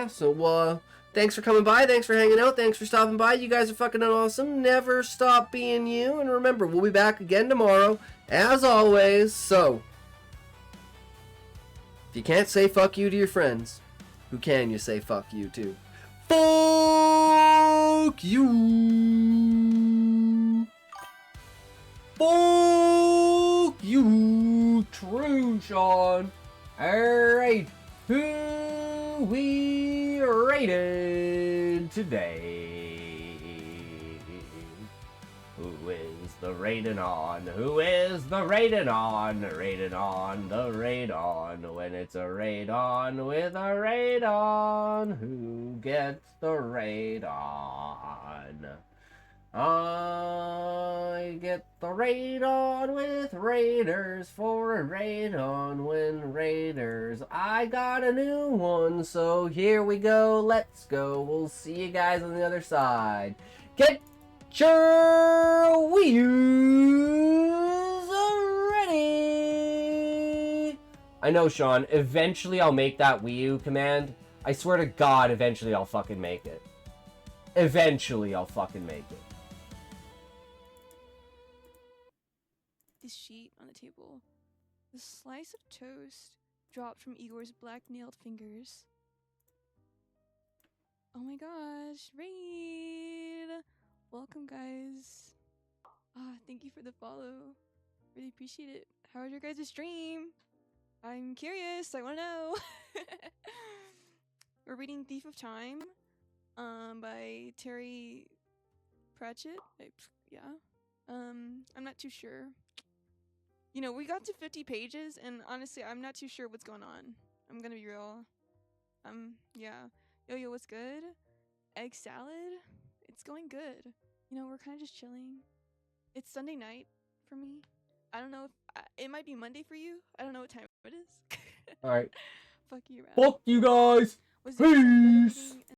so, thanks for coming by. Thanks for hanging out. Thanks for stopping by. You guys are fucking awesome. Never stop being you. And remember, we'll be back again tomorrow, as always. So, if you can't say fuck you to your friends, who can you say fuck you to? Fuck you. Fuck you. True, Sean. Alright. Who we rated today? Who is the rating on? Who is the rating on? Rated on the radon. When it's a radon with a radon, who gets the radon? I get the raid on with Raiders for a raid on when Raiders. I got a new one, so here we go. Let's go. We'll see you guys on the other side. Get your Wii U's ready. I know, Sean. Eventually, I'll make that Wii U command. I swear to God, eventually I'll fucking make it. Eventually, I'll fucking make it. This sheet on the table. The slice of toast dropped from Igor's black-nailed fingers. Oh my gosh, raid! Welcome, guys. Thank you for the follow. Really appreciate it. How was your guys' stream? I'm curious. I want to know. We're reading Thief of Time, by Terry Pratchett. I'm not too sure. You know, we got to 50 pages, and honestly, I'm not too sure what's going on. I'm gonna be real. Yeah. Yo, what's good? Egg salad? It's going good. You know, we're kind of just chilling. It's Sunday night for me. I don't know if... it might be Monday for you. I don't know what time it is. Alright. Fuck you, Rap. Fuck you guys! Peace!